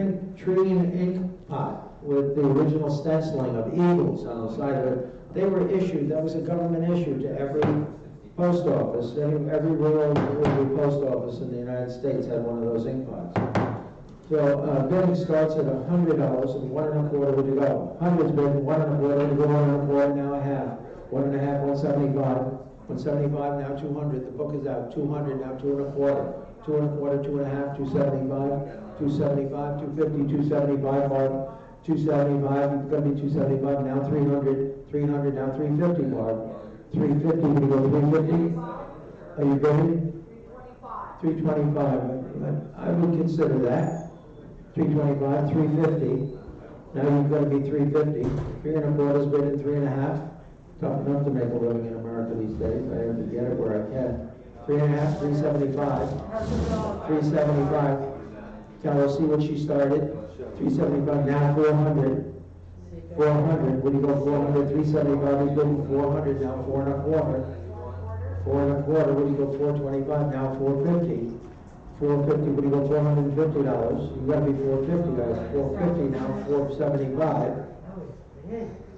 Speaker 9: Trine ink pot with the original stenciling of eagles on the side of it. They were issued. That was a government issue to every post office. Every rural post office in the United States had one of those ink pots. So bidding starts at $100 and $1.25 would you go. 100's bid, $1.25 to go, $1.25 now a half. $1.5, $175. $175 now 200. The book is out. 200 now 2.25. 2.25, 2.5, 275, 275, 250, 275, Barb. 275, it's going to be 275 now 300. 300 now 350, Barb. 350, we go 350. Are you bidding? 325. I would consider that. 325, 350. Now you've got to be 350. 3.25 is bidding 3.5. Tough enough to make a living in America these days. I have to get it where I can. 3.5, 375. 375. Tell her, see what she started. 375, now 400. 400, what do you go 400? 375 is bidding 400, now 4.25. 4.25, what do you go 425, now 450. 450, what do you go $450? You gotta be 450, guys. 450 now 475.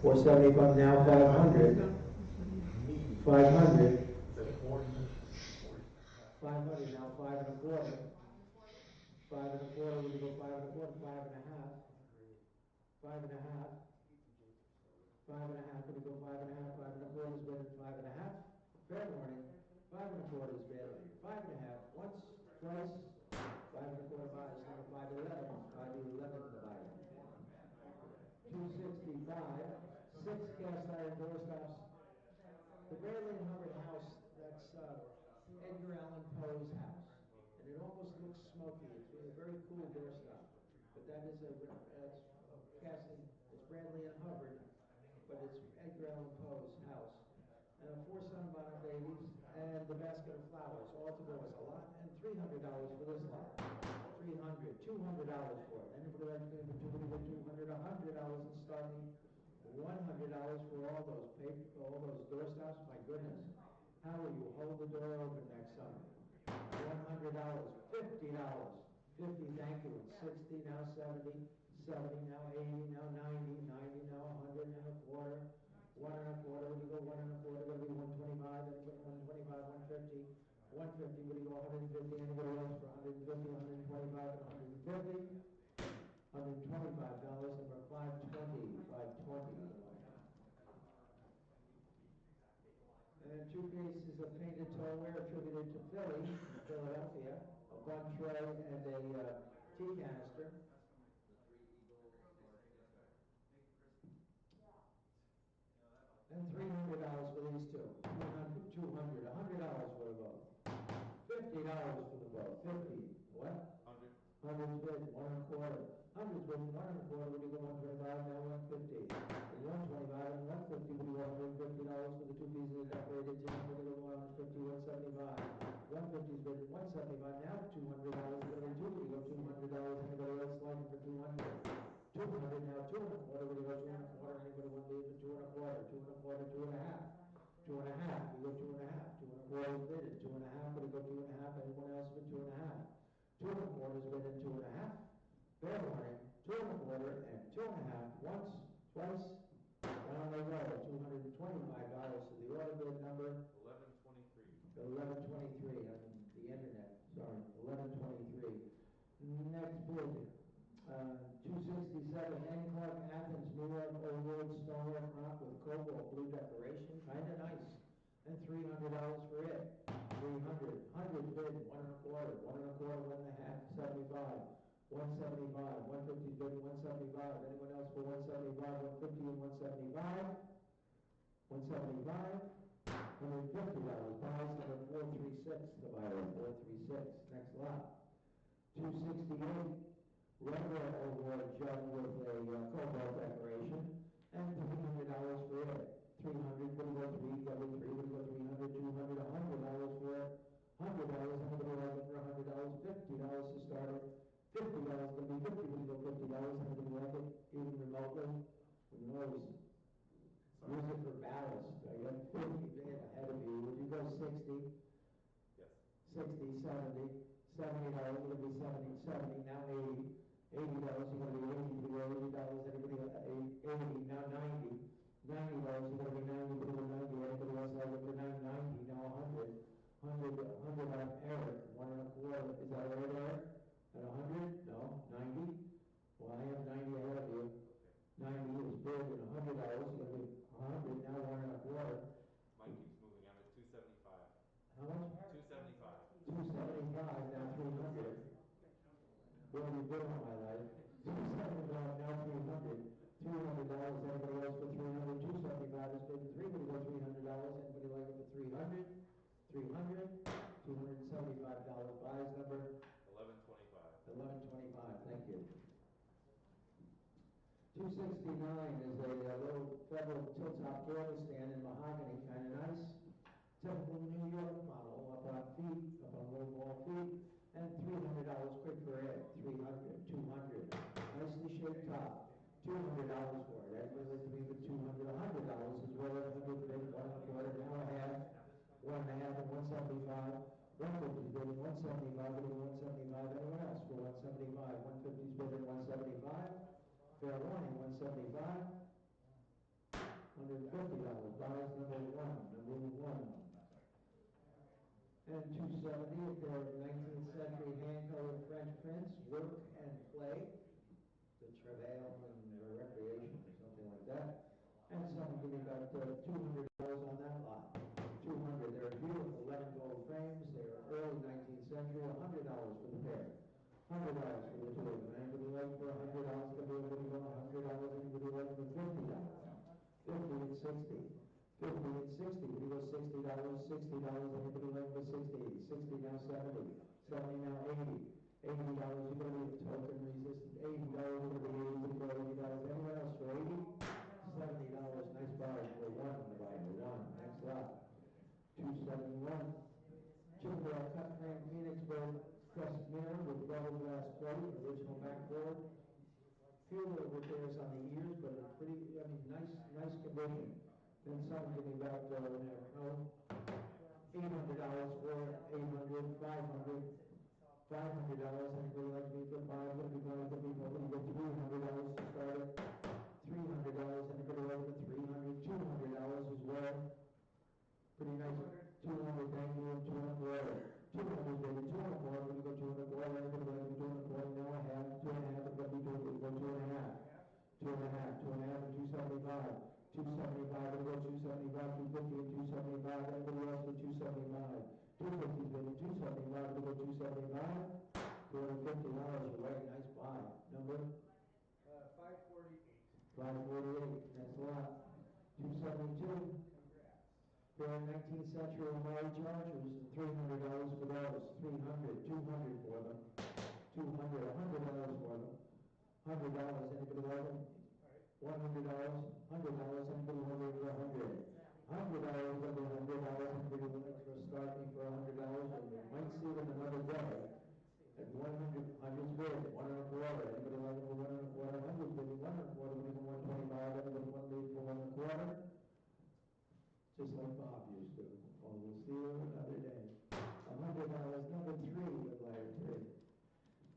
Speaker 9: 475 now 500. 500. 500 now 5.25. 5.25, what do you go 5.25? 5.5. 5.5. 5.5, what do you go 5.5? 5.25 is bidding 5.5. Fair warning. 5.25 is bidding 5.5. Once, twice. 5.25 buys number 511. 511 the buyer. 265. 6 cast iron doorstops. The Bradley and Hubbard house, that's Edgar Allan Poe's house. And it almost looks smoky. It's a very cool doorstop. But that is it's casting, it's Bradley and Hubbard, but it's Edgar Allan Poe's house. 4 sunbonnet babies and the basket of flowers. All to go as a lot, and $300 for this lot. $300, $200 for it. Anybody like to pay for $200, $100 in starting, $100 for all those paper, all those doorstops. My goodness, how will you hold the door open next summer? $100, $50, 50. Thank you. 60 now 70, 70 now 80 now 90, 90 now 100 and a quarter. 1.25, when you go 1.25, it'll be 125, then you go 125, 150, 150, when you go 150, anybody else for 150, 125, and 150, $125, number 520, 520. And 2 pieces of painted towelware attributed to Philadelphia, a bun tray and a tea canister.
Speaker 3: The three eagles,
Speaker 9: And $300 for these two. 200, $100 for the boat. $50 for the boat. 50. What?
Speaker 5: 100.
Speaker 9: 100's bid, 1 1/4. 100's bid, 1 1/4. What do you go 125 now? 150. And 125 and 150. What do you want? $150 for the 2 pieces of decorated tin. What do you go 150? 175. 150's bid, 175. Now $200. What do you do? What do you go $200? Anybody else like it for 200? 200 now, 2 1/4, what do you go 2 1/4, anybody want to leave it 2 1/4, 2 1/4, 2 1/2, 2 1/2, we go 2 1/2, 2 1/4 is bid, 2 1/2, what do you go 2 1/2, anyone else for 2 1/2, 2 1/4 is bid, 2 1/2, fair warning, 2 1/4 and 2 1/2, once, twice, down they go, $225 to the order bid number
Speaker 5: 1123.
Speaker 9: 1123 on the internet, sorry, 1123. Next bid. 267 N Clark, Athens, New York, Old World stonework rock with cobalt blue decoration, kind of nice. And $300 for it. 300, 100 bid, 1 1/4, 1 1/4, 1 1/2, 75, 175, 150 bid, 175. Anyone else for 175, 150 and 175? 175, $150. Buys number 436, the buyer 436. Next lot. 268. Rembrandt Award jug with a cobalt decoration, and $300 for it. 300, what do you go 3, double 3, what do you go 300, 200, $100 for it. $100, anybody like it for $100, $50 to start it. $50 going to be 50, what do you go $50, anybody like it, even remotely? Who knows? Use it for ballast. I got 50 bid ahead of you. Would you go 60?
Speaker 5: Yes.
Speaker 9: 60, 70, $70, it'll be 70, 70, now 80. $80, you're going to be 80, you're going to $80, everybody 80, now 90. $90, you're going to be 90, you're going to 90, everybody else like it for 90, now 100. 100 on Eric, 1 1/4, is that right, Eric? At 100? No, 90? Well, I have 90 ahead of you. 90 is big, and $100, you're going to be 100, now 1 1/4.
Speaker 5: Mine keeps moving, I'm at 275.
Speaker 9: How much?
Speaker 5: 275.
Speaker 9: 275, now 300. What have you been on my life? 275, now 300. $300, anybody else for 300? 275 is bid, and 3, would you go $300? Anybody like it for 300? 300, $275. Buys number
Speaker 5: 1125.
Speaker 9: 1125. Thank you. 269 is a little Federal tilt-top boiler stand in mahogany, kind of nice. Typical New York model, up on feet, up on low ball feet, and $300 quick for it. 300, 200, nicely shaped top. $200 for it. Everybody like to be for 200, $100 is well, 100 bid, 1 1/4, now a half, 1 1/2, and 175. 150 bid, 175, 175. Anyone else for 175? 150 is bid at 175. Fair warning, 175. $150. Buys number 1. And 270, a pair of 19th century hand-colored French prints, work and play. The travail and recreation or something like that. And someone giving about $200 on that lot. 200. They're beautiful 11 gold frames. They're early 19th century. $100 for the pair. $100 for the two of them. Anybody like for $100? Could be anybody want $100? Anybody like for $50? 50 and 60. 50 and 60. We go $60. $60. Anybody like for 60? 60 now 70. 70 now 80. $80, you're going to be token resistant. $80, you're going to be 80, you're going to go $80. Anyone else for 80? $70, nice buy for 1 on the buy for 1. Next lot. 271. Chippewa cut frame Phoenixburg crest mirror with double glass plate, original backboard. Few little repairs on the ears, but a pretty, nice condition. Then someone give me about, $800 for it, 800, 500. $500, anybody like me for 5? What do you want to be for? $300 to start it. $300, anybody like for 300? $200 as well. Pretty nice. 200, thank you, and 200. 200, baby, 200, we go 200, anybody like for 200? Now I have 2.5, it's going to be 2, we go 2.5. 2.5, 2.5, and 275. 275, we'll go 275, 250 and 275, anybody else for 275? 250 bidding, 275, we'll go 275, $250, right, nice buy. Number?
Speaker 8: 548.
Speaker 9: 548, next lot. 272. Pair of 19th century Amari Chargers, $300 for those. 300, 200 for them. 200, $100 for them. $100, anybody love them? $100, $100, anybody want to go $100? $100, $100, anybody willing to start me for $100? And you might see them another day. At 100, 100's bid, 1 1/4. Anybody like it for 1 1/4? 100's bid, 1 1/4, maybe 125. Anybody want to leave for 1 1/4? Just like Bob used to. Oh, we'll see you another day. $100, number 3, with buyer 3.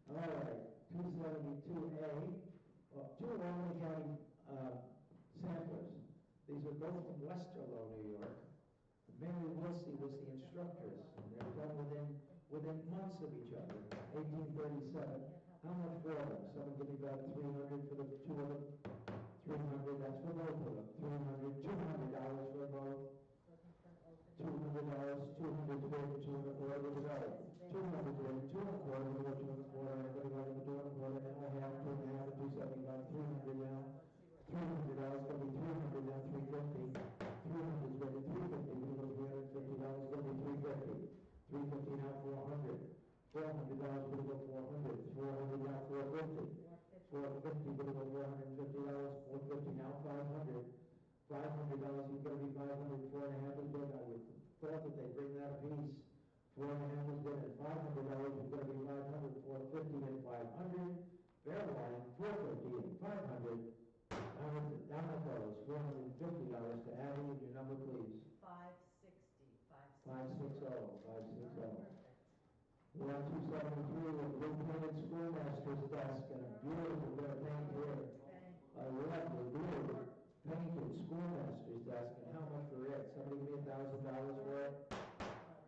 Speaker 9: All right, 272A. Two Albany County samplers. These are both from Westerlo, New York. Mary Wilsey was the instructors. They're done within months of each other. 1837. How much for them? Someone give me about 300 for the two of them. 300. That's for both of them. 300. $200 for both. $200. 200 to go. 200 for everybody. 200 to go. 2 1/4 to go. 2 1/4. Everybody want to do 1 1/4. Now I have 2 1/2 and 275. 300 now. $300 going to be 300 now. 350. 300 is going to be 350. We go $350 going to be 350. 350 now. 400. $400 going to go 400. 400 now. 450. 450 going to go $450. 450 now. 500. $500 is going to be 500. 4 1/2 is good. I would thought that they bring that a piece. 4 1/2 is good. And $500 is going to be 500. 450 and 500. Fairline 450 and 500. Down it goes. $450 to Abby, and your number, please.
Speaker 6: 560.
Speaker 9: 560. 560. We're on 273 with blue painted schoolmaster's desk and a beautiful bit of paint here. A lovely, beautiful painted schoolmaster's desk. And how much for it? Somebody give me $1,000 for it?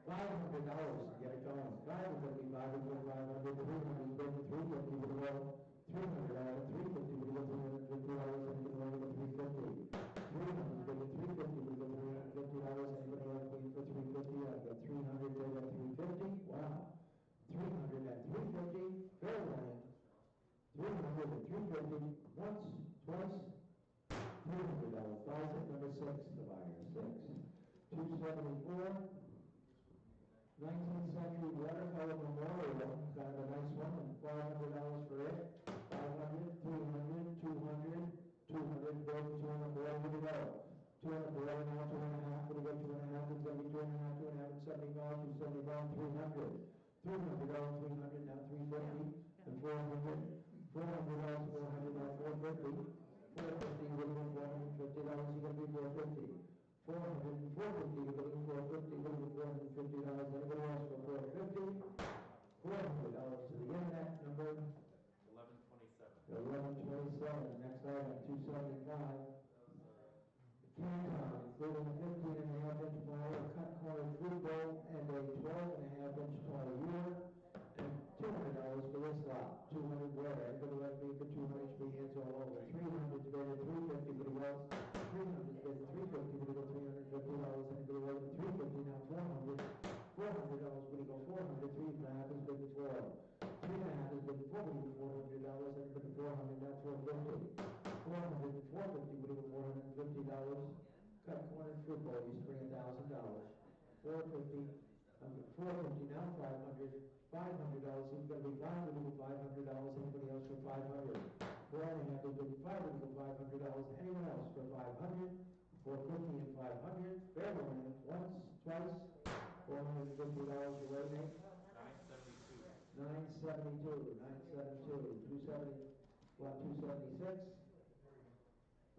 Speaker 9: $500 to get it going. 500 would be 500, 500, 300, 350 would go. $300, 350 would go $350, and you can go 350. 300 would go 350 would go $350, and you can go for 350. I've got 300 there at 350. Wow. 300 at 350. Fair warning. 300 at 350. Once, twice. $300. Buys it number 6, the buyer. 6. 274. 19th century watercolor memorial, kind of a nice one, and $500 for it. 500, 300, 200, 200, go 200, wherever we go. 200, wherever now, 2 1/2, we go 2 1/2, it's going to be 2 1/2, 2 1/2, 75, 275, 300. $300, 300, now 350, and 400. $400, 400, now 450. 450, you're going to be $450, you're going to be 450. 400 and 450, you're going to be 450, you're going to be $450. Anybody else for 450? $400 to the internet, number
Speaker 5: 1127.
Speaker 9: 1127. Next item, 275. Canton, including a 15.5-inch flower, cut corner fruit bowl, and a 12.5-inch tall ewer, and $200 for this lot. 200 where? Everybody like me for 200 should be hands all over. 300 to go to 350, but he was 300 to go to 350, but he go $350. Anybody like it? 350 now. 400. $400, but he go 400. 3 1/2 is good for 3 1/2 is good for $400. Anybody 400 now. 450. 400 and 450 would have $450. Cut corner fruit bowl used to bring $1,000. 450. 450 now. 500. $500. He's going to be 500 to $500. Anybody else for 500? 4 1/2 is good. 500 to $500. Anyone else for 500? 450 and 500. Fair warning. Once, twice. $450. You ready, Nate?
Speaker 5: 972.
Speaker 9: 972. 270. What? 276.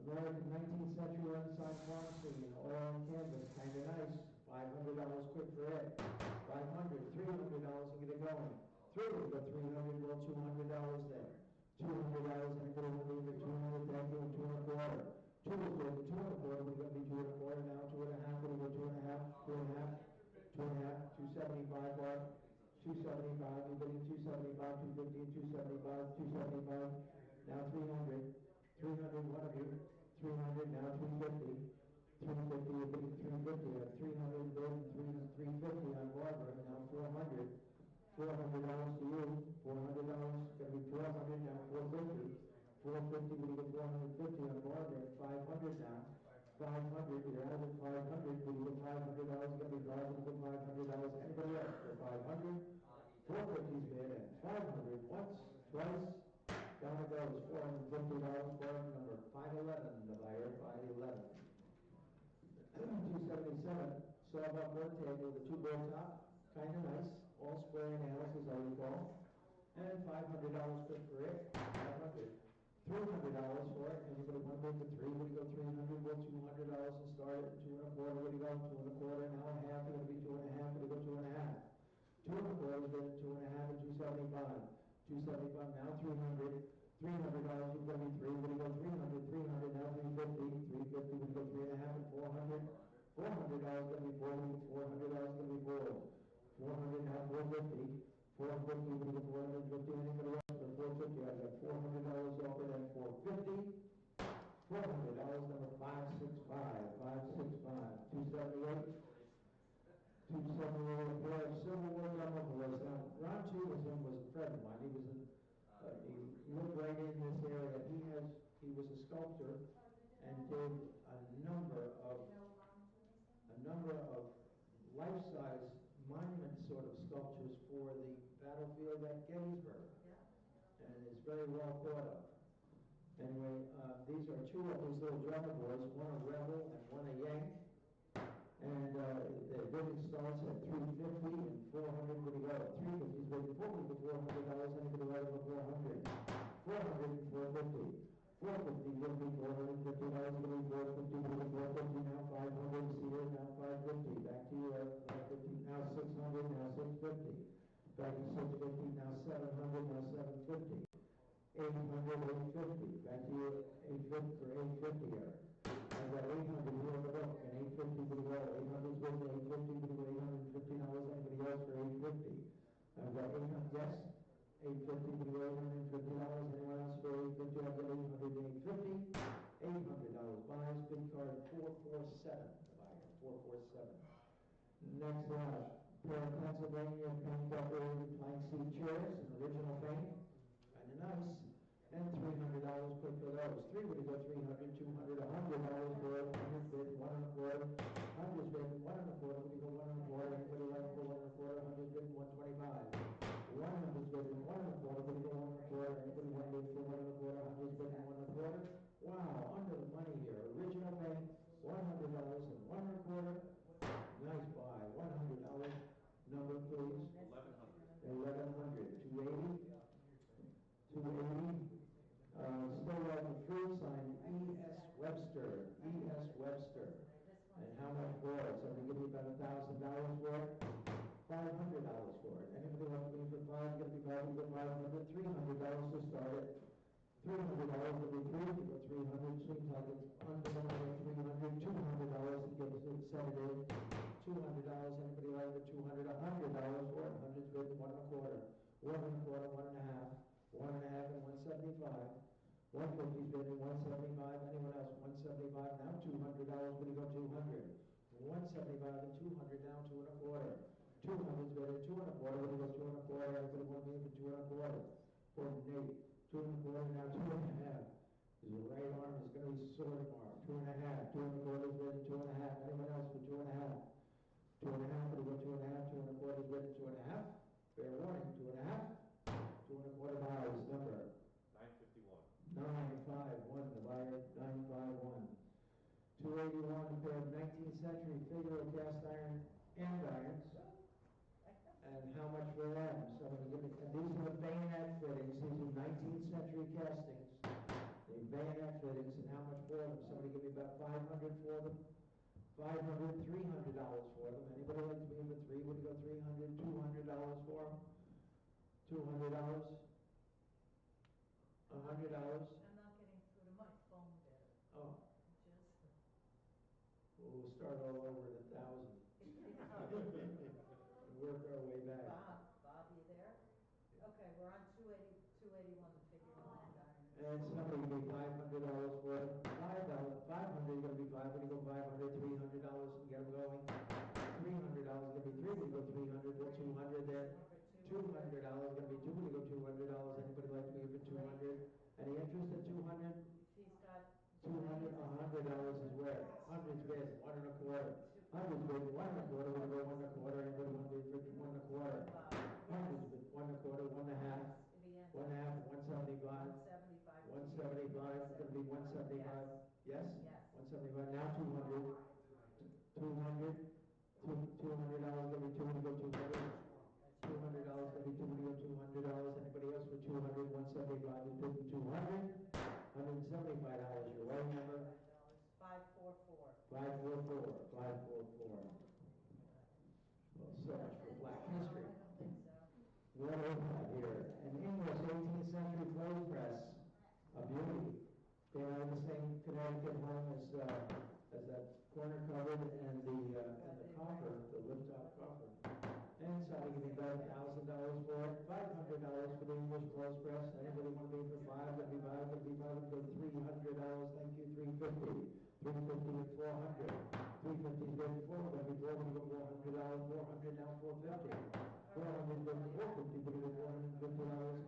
Speaker 9: American 19th century Renaissance pharmacy in oil and canvas, kind of nice. $500 quick for it. 500, $300 and get it going. 300, 300, well, $200 there. $200, anybody want to leave it? 200, thank you, 2 1/4. 2 1/4, 2 1/4, we're going to be 2 1/4 now. 2 1/2, we're going to go 2 1/2, 2 1/2, 2 1/2, 275, Bob. 275, you're getting 275, 250, 275, 275. Now 300. 300, one of you. 300, now 350. $400 to you, $400, gonna be 400 now, 450. 450, we get 450 on the market, 500 now. 500, you're out of 500, we get $500, gonna be 500, anybody else for 500? 450's bid, and 500, once, twice, down it goes, $450 for number 511, the buyer, 511. 277, sawbuck wood table with a 2-board top, kind of nice, all square nails as I recall, and $500 for it, 500. $300 for it, anybody want to bid for 3, would you go 300, well, $200 and start at 2 1/4, would you go 2 1/4, now a half, it's gonna be 2 1/2, would you go 2 1/2. 2 1/4 is bid 2 1/2 and 275. 275, now 300. $300 is gonna be 3, would you go 300, 300, now 350, 350, would you go 3 1/2 and 400. $400 is gonna be 4, $400 is gonna be 4. 400, now 450. 450, would you go 450, anybody else for 450, I've got $400 off of that 450. $400, number 565, 565, 278. 278, a pair of Civil War drummer boys. Now, Ron Cheeverson was a friend of mine. He was he lived right in this area. He was a sculptor and did a number of life-size monument sort of sculptures for the battlefield at Gettysburg. And it's very well thought of. Anyway, these are two of these little drummer boys, one a Rebel and one a Yank. And the bidding starts at $350 and $400 would go. $350 is bidding $400, anybody right over $400. $400 and $450. $450 would be $450, would be $450, would be $450, now $500, see here, now $550. Back to you, $550, now $600, now $650. Back to $650, now $700, now $750. $800, $850. Back to you, $850 for $850 here. I've got $800 here in the book, and $850 would go. $800 is good, $850 would go, $850, anybody else for $850. I've got $800, yes? $850 would go, $850, anyone else for $850? I've got $800, $850. $800 buys, bid card 447, the buyer, 447. Next lot, pair of Pennsylvania paint decorated plank seat chairs, an original paint, kind of nice. And $300 put for those. 3 would go 300, 200, $100 for it, 100 bid, 1 1/4, 100 bid, 1 1/4, would go 1 1/4, anybody like for 1 1/4, 100 bid, 125. 100 bid, 1 1/4, would go 1 1/4, anybody want bid for 1 1/4, 100 bid, 1 1/4. Wow, under the money here. Original paint, $100 and 1 1/4. Nice buy, $100. Number please.
Speaker 5: 1100.
Speaker 9: 1100, 280. 280. Still on the fruit sign, E.S. Webster, E.S. Webster. And how much for it? Somebody give me about $1,000 for it? $500 for it. Anybody want to be for 5? Give me 5, give $500, $300 to start it. $300 would be 3, you go 300, seems like it's under the money, $300, $200 to get it set it in. $200, anybody like the $200, $100 for it, 100's bid, 1 1/4, 1 1/4, 1 1/2. 1 1/2 and 175. 150's bidding 175. Anyone else? 175. Now $200. Would you go 200? 175 and 200 now 2 1/4. 200's bidding 2 1/4. Would you go 2 1/4? Everybody want me for 2 1/4. 408. 2 1/4 now 2 1/2. His right arm is going to be sword mark. 2 1/2. 2 1/4 is bidding 2 1/2. Anyone else for 2 1/2? 2 1/2. Would you go 2 1/2? 2 1/4 is bidding 2 1/2. Fair warning. 2 1/2. 2 1/4 buys, number
Speaker 5: 951.
Speaker 9: 951, the buyer, 951. 281, a pair of 19th century figure of cast iron andirons. And how much for them? Somebody give me, and these are the bayonet fittings, these are 19th century castings. The bayonet fittings, and how much for them? Somebody give me about 500 for them. 500, $300 for them. Anybody like to be in for 3? Would you go 300, $200 for them? $200, $100.
Speaker 6: I'm not getting through to my phone there.
Speaker 9: Oh,
Speaker 6: Just.
Speaker 9: we'll start all over at 1,000. Work our way back.
Speaker 6: Bob, you there? Okay, we're on 281, the figure of land iron.
Speaker 9: And somebody give me $500 for it. $500, you're going to be 5. When you go 500, $300 and get them going. $300, going to be 3. We go 300, well, 200 then. $200, gonna be two, we go $200, anybody like to give it 200? Any interest at 200?
Speaker 6: He's got.
Speaker 9: 200, $100 is where? Hundreds bid, 1 1/4. Hundreds bid, 1 1/4, we'll go 1 1/4, anybody want to bid for 1 1/4? Hundreds bid, 1 1/4, 1 1/2, 1 1/2, 175.
Speaker 6: 175.
Speaker 9: 175, gonna be 175, yes?
Speaker 6: Yes.
Speaker 9: 175, now 200, 200, $200, gonna be 2, we go 200. $200, gonna be 2, we go $200, anybody else for 200, 175, we bid for 200. $175, your right number?
Speaker 6: 544.
Speaker 9: 544, 544. Well, so much for Black history.
Speaker 6: I don't think so.
Speaker 9: What do we have here? An English 18th century clothes press, a beauty. Came out of the same Connecticut home as that corner cupboard and the coffer, the lift-up coffer. And so we give about $1,000 for it, $500 for the English clothes press. Anybody want to be for 5? That'd be 5. That'd be 5. That'd go $300. Thank you. $350. $350 and $400. $350 is good. $400. That'd be $400. $400. $400 now. $450. $400 goes to $450. But it's $450.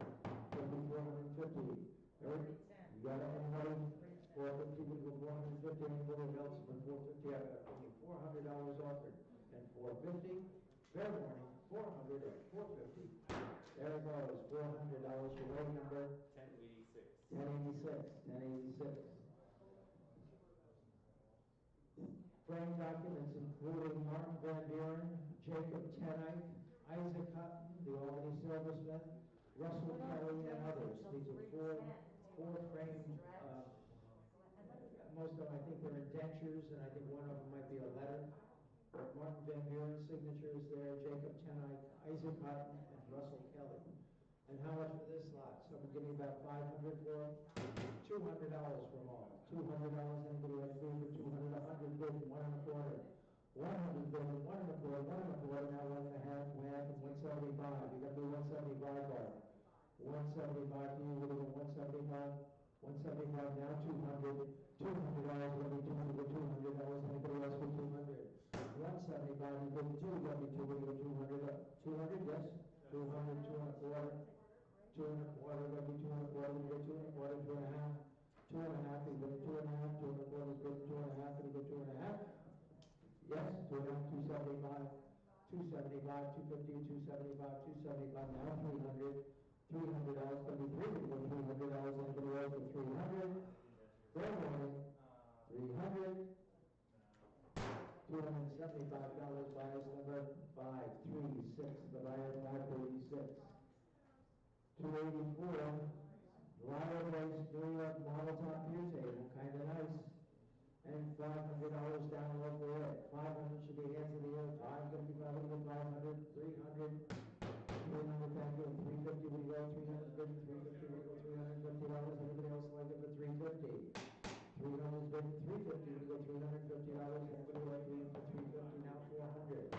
Speaker 9: That'd be $450. Eric, you got it? Anybody? $450 would go $450. Anybody else for $450? I've got only $400 offered and $450. Fair warning, $400 and $450. There it goes, $400 for road number
Speaker 5: 1086.
Speaker 9: 1086. 1086. Frame documents including Martin Van Buren, Jacob Tenite, Isaac Hutton, the Albany silversmith, Russell Kelly, and others. These are four framed. Most of them, I think, they're indentures, and I think one of them might be a letter. Martin Van Buren's signature is there, Jacob Tenite, Isaac Hutton, and Russell Kelly. And how much for this lot? Someone give me about $500 for it? $200 from all. $200, anybody like to bid for 200? 100 bid, 1 1/4. 100 bid, 1 1/4, 1 1/4, now 1 1/2, and 175. You got to do 175 for it. 175 to you, we're going to 175. 175 now, 200. $200, we'll be 200, $200. Anybody else for 200? 175, you bid 2, we'll be 2, we'll go 200. 200, yes? 200, 2 1/4. 2 1/4, we'll be 2 1/4, we'll go 2 1/4, 2 1/2. 2 1/2, we bid 2 1/2, 2 1/4, we bid 2 1/2, we go 2 1/2. Yes, 2 1/2, 275. 275, 250, 275, 275, now 300. $300, going to be 3, we go $300, anybody else for 300? Fair warning, 300. $275, buyer's number 536, the buyer 536. 284, Liar Place, New York model top beer table, kind of nice. And $500 down low for it. 500 should be hands in the air. 555, 500, 300. 300, thank you, 350, we go 350, 350, we go $350. Anybody else like it for 350? 300 is bid 350, we go $350. Anybody like it for 350? Now 400.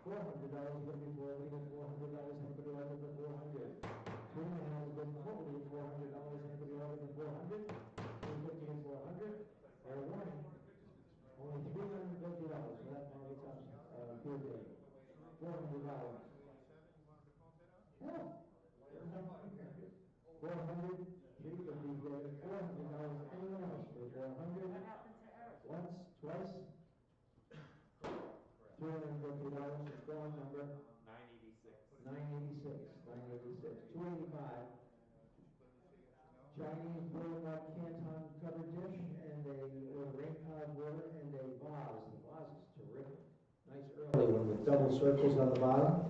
Speaker 9: $400 is going to be 4, we go $400. Anybody like it for 400? 3 1/2 is bid 4, we go $400. Anybody like it for 400? 350 and 400. Fair warning. Only $350 for that marble top beer table. $400. Yeah. 400, 350, $400. Anyone else for 400?
Speaker 6: What happened to Eric?
Speaker 9: Once, twice. $350. It's going number
Speaker 5: 986.
Speaker 9: 986. 986. 285. Chinese blue Canton covered dish and a rain cloud water and a vase. The vase is terrific. Nice early one with double circles on the bottom.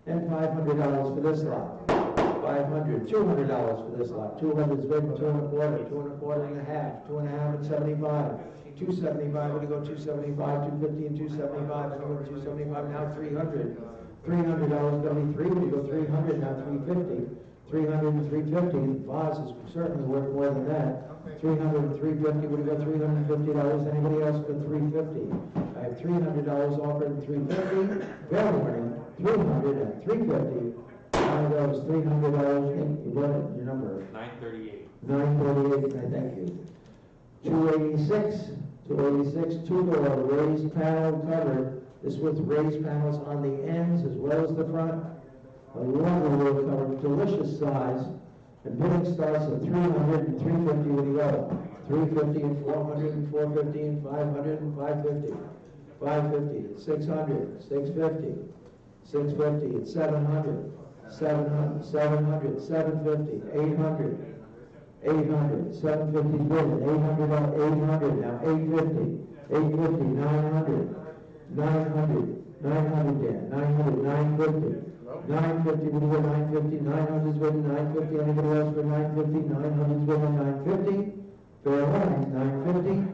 Speaker 9: And $500 for this lot. $500, $200 for this lot. 200 is bid, 2 1/4, 2 1/4 and a half, 2 1/2 and 75. 275, we're going to go 275, 250 and 275, and we're going to 275, now 300. $300 going to be 3, we go 300, now 350. 300 and 350, the vase is certainly worth more than that. 300 and 350, we're going to go $350. Anybody else for 350? I have $300 offered and 350. Fair warning, 300 and 350. One of those $300. You got it, your number?
Speaker 5: 938.
Speaker 9: 938, I thank you. 286, 286, two-door raised panel cover. This with raised panels on the ends as well as the front. A lovely little color, delicious size. And bidding starts at 300 and 350 when you go. 350 and 400 and 450 and 500 and 550. 550 at 600, 650. 650 at 700. 700, 700, 750, 800. 800, 750 bidding, 800 on 800, now 850, 850, 900, 900, 900 Dan, 900, 950, 950, we go 950, 900 is bidding, 950, anybody else for 950, 900 is bidding, 950, fair line, 950,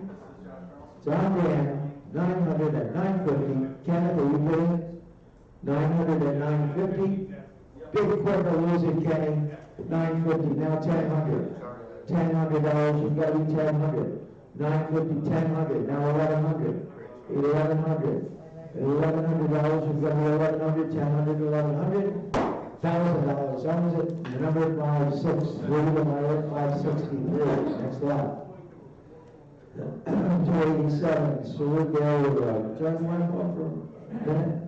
Speaker 9: John Dan, 900 at 950, Kenneth, are you bidding? 900 at 950, big quicker losing Kenny, 950, now 1000. $1,000, you've got to be 1000. 950, 1000, now 1100. 1100. $1,100, you've got to be 1100, 1000, 1100. $1,000. Owns it. The number 56. We're going to buy it 563. Next lot. 287. Salute Area Road. John, you want to go for a minute?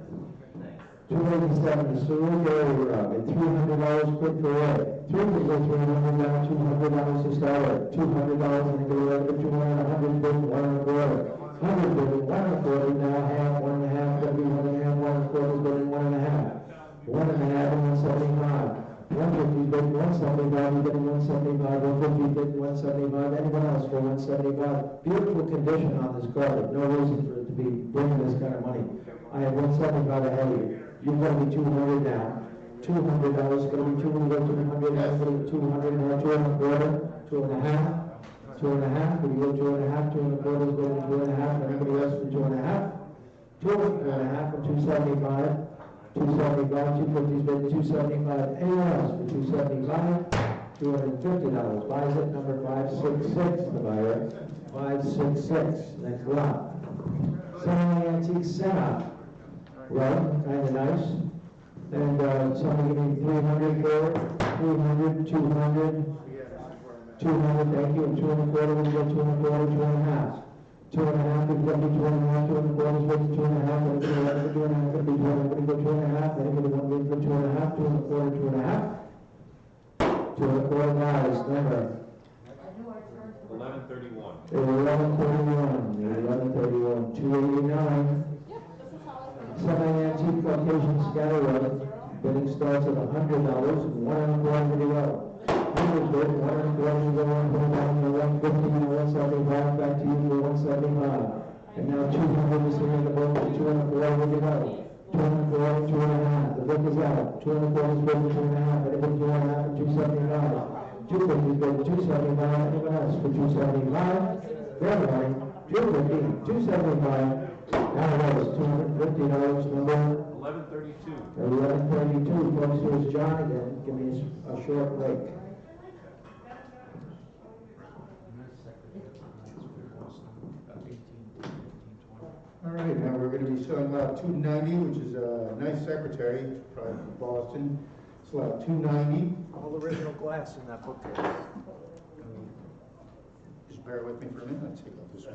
Speaker 9: 287. Salute Area Road. At $300 quick for it. 300 down, $200 to start at $200 and then go over to 100 bid, 1 100 bid, 1 now half, 1 1/2, that'd be 1 1/2, 1 1/4 bidding 1 1/2. 1 1/2 and 175. 150 bid, 175, you're getting 175, 150 bid, 175, anyone else for 175. Beautiful condition on this carpet, no reason for it to be bringing this kind of money. I have 175 ahead of you. You've got to be 200 now. $200 is going to be 200, 200, that's going to be 200, now 2 1/4, 2 1/2, 2 1/2, we go 2 1/2, 2 1/4 is going to be 2 1/2, anybody else for 2 1/2, 2 1/2 for 275, 275, 250 is bid 275, anyone else for 275, $250, buys it number 566, the buyer, 566, next lot. Semi-antique setup, well, kind of nice. And somebody give me 300 for it, 300, 200, 200, thank you, and 2 1/4, we go 2 1/4, 2 1/2. 2 1/2, we've got to be 2 1/2, 2 1/4 is with 2 1/2, and 2 1/2, 2 1/2, going to be 2 1/2, we go 2 1/2, anybody want to bid for 2 1/2, 2 1/4, 2 1/2. 2 1/4 guys, number.
Speaker 5: 1131.
Speaker 9: 1131, 289. Semi-antique Caucasian scatterwood, bidding starts at $100, 1 1/4 to go. 100 bid, 1 1/4 to go, 150, 175, back to you for 175. And now 200 is here in the book, 2 1/4 to go. 2 1/4, 2 1/2, the book is out. 2 1/4 is bid, 2 1/2, anybody 2 1/2 for 275. 250 is bid, 275, anyone else for 275? Fair line, 250, 275. Now that was $250, number
Speaker 5: 1132.
Speaker 9: 1132. Folks, here's John again. Give me a short break.
Speaker 2: All right, now we're going to be selling lot 290, which is a nice secretary, probably from Boston. It's lot 290.
Speaker 8: All original glass in that bookcase.
Speaker 2: Just bear with me for a minute. Let's take off this one.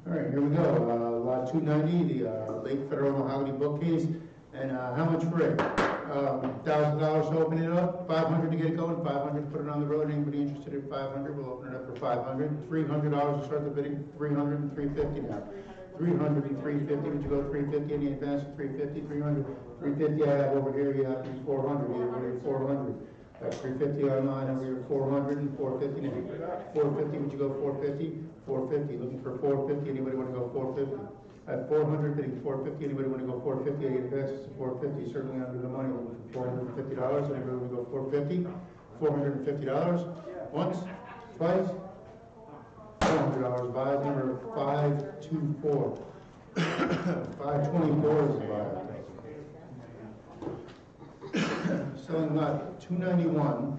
Speaker 2: All right, here we go. Lot 290, the late Federal Mahogany bookcase. And how much for it? $1,000 to open it up, $500 to get it going, $500 to put it on the road. Anybody interested in $500? We'll open it up for $500. $300 to start the bidding, $300 and $350 now. $300 and $350. Would you go $350 in the advance of $350? $300, $350 I have over here. You have to be $400. You're $400. $350 online over here. $400 and $450 now. $450. Would you go $450? $450. Looking for $450. Anybody want to go $450? At $400, bidding $450. Anybody want to go $450? I advances to $450. Certainly under the money. Looking for $450. Anybody want to go $450? $450. Once, twice. $400 buys. Number 524. 524 is the buy. Selling lot 291.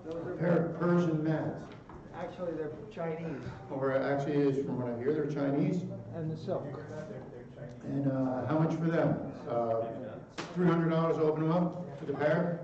Speaker 2: A pair of Persian mats.
Speaker 8: Actually, they're Chinese.
Speaker 2: Or actually is, from what I hear, they're Chinese.
Speaker 8: And the silk.
Speaker 2: And how much for them? $300 to open them up for the pair.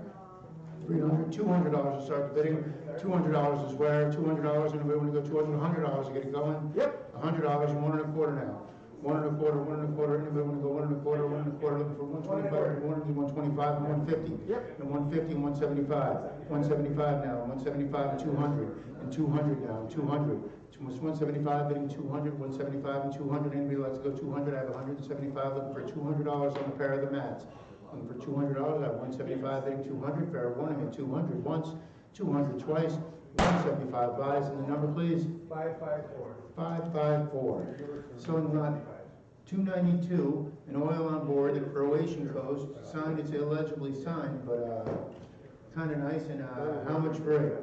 Speaker 2: $300, $200 to start the bidding. $200 is where. $200. Anybody want to go $200? $100 to get it going.
Speaker 8: Yep.
Speaker 2: $100 and 1 1/4 now. 1 1/4, 1 1/4. Anybody want to go 1 1/4, 1 1/4? Looking for 125, 125 and 150. Yep. And 150 and 175. 175 now. 175 and 200. And 200 now. 200. 175 bidding 200. 175 and 200. Anybody like to go 200? I have 175 looking for $200 on a pair of the mats. Looking for $200. I have 175 bidding 200. Fair warning at 200 once, 200 twice. 175 buys, and the number please?
Speaker 8: 554.
Speaker 2: 554. So in lot 292, an oil on board, the Croatian coast, signed, it's illegibly signed, but kind of nice, and how much for it?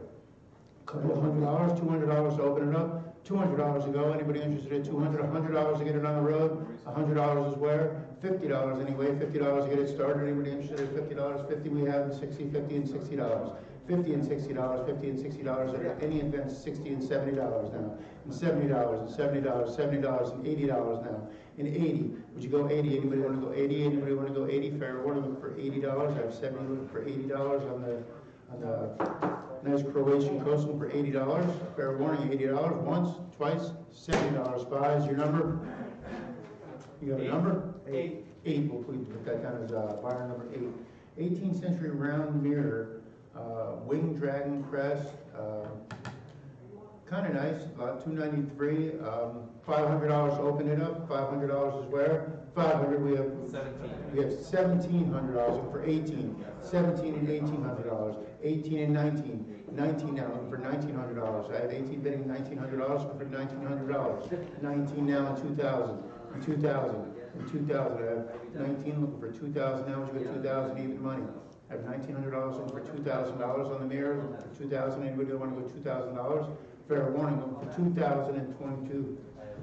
Speaker 2: Couple of $100, $200 to open it up, $200 to go, anybody interested at $200, $100 to get it on the road, $100 is where? $50 anyway, $50 to get it started, anybody interested at $50, 50 we have, and 60, 50 and $60. 50 and $60, 50 and $60 at any event, 60 and $70 now, and $70 and $70, $70 and $80 now, and 80. Would you go 80? Anybody want to go 80? Anybody want to go 80? Fair warning, look for $80. I have 70 looking for $80 on the nice Croatian coastal for $80. Fair warning, $80 once, twice, $70 buys. Your number? You got a number? 8. 8. We'll put that down as buyer number 8. 18th century round mirror. Wing dragon crest, kind of nice, about $293, $500 to open it up, $500 is where? 500 we have 17. We have $1,700 for 18, 17 and $1,800, 18 and 19, 19 now looking for $1,900. I have 18 bidding $1,900 looking for $1,900, 19 now and 2,000, and 2,000, and 2,000. I have 19 looking for 2,000 now. Would you get 2,000 even money? I have $1,900 looking for $2,000 on the mirror. Looking for 2,000. Anybody want to go $2,000? Fair warning. Looking for 2,022.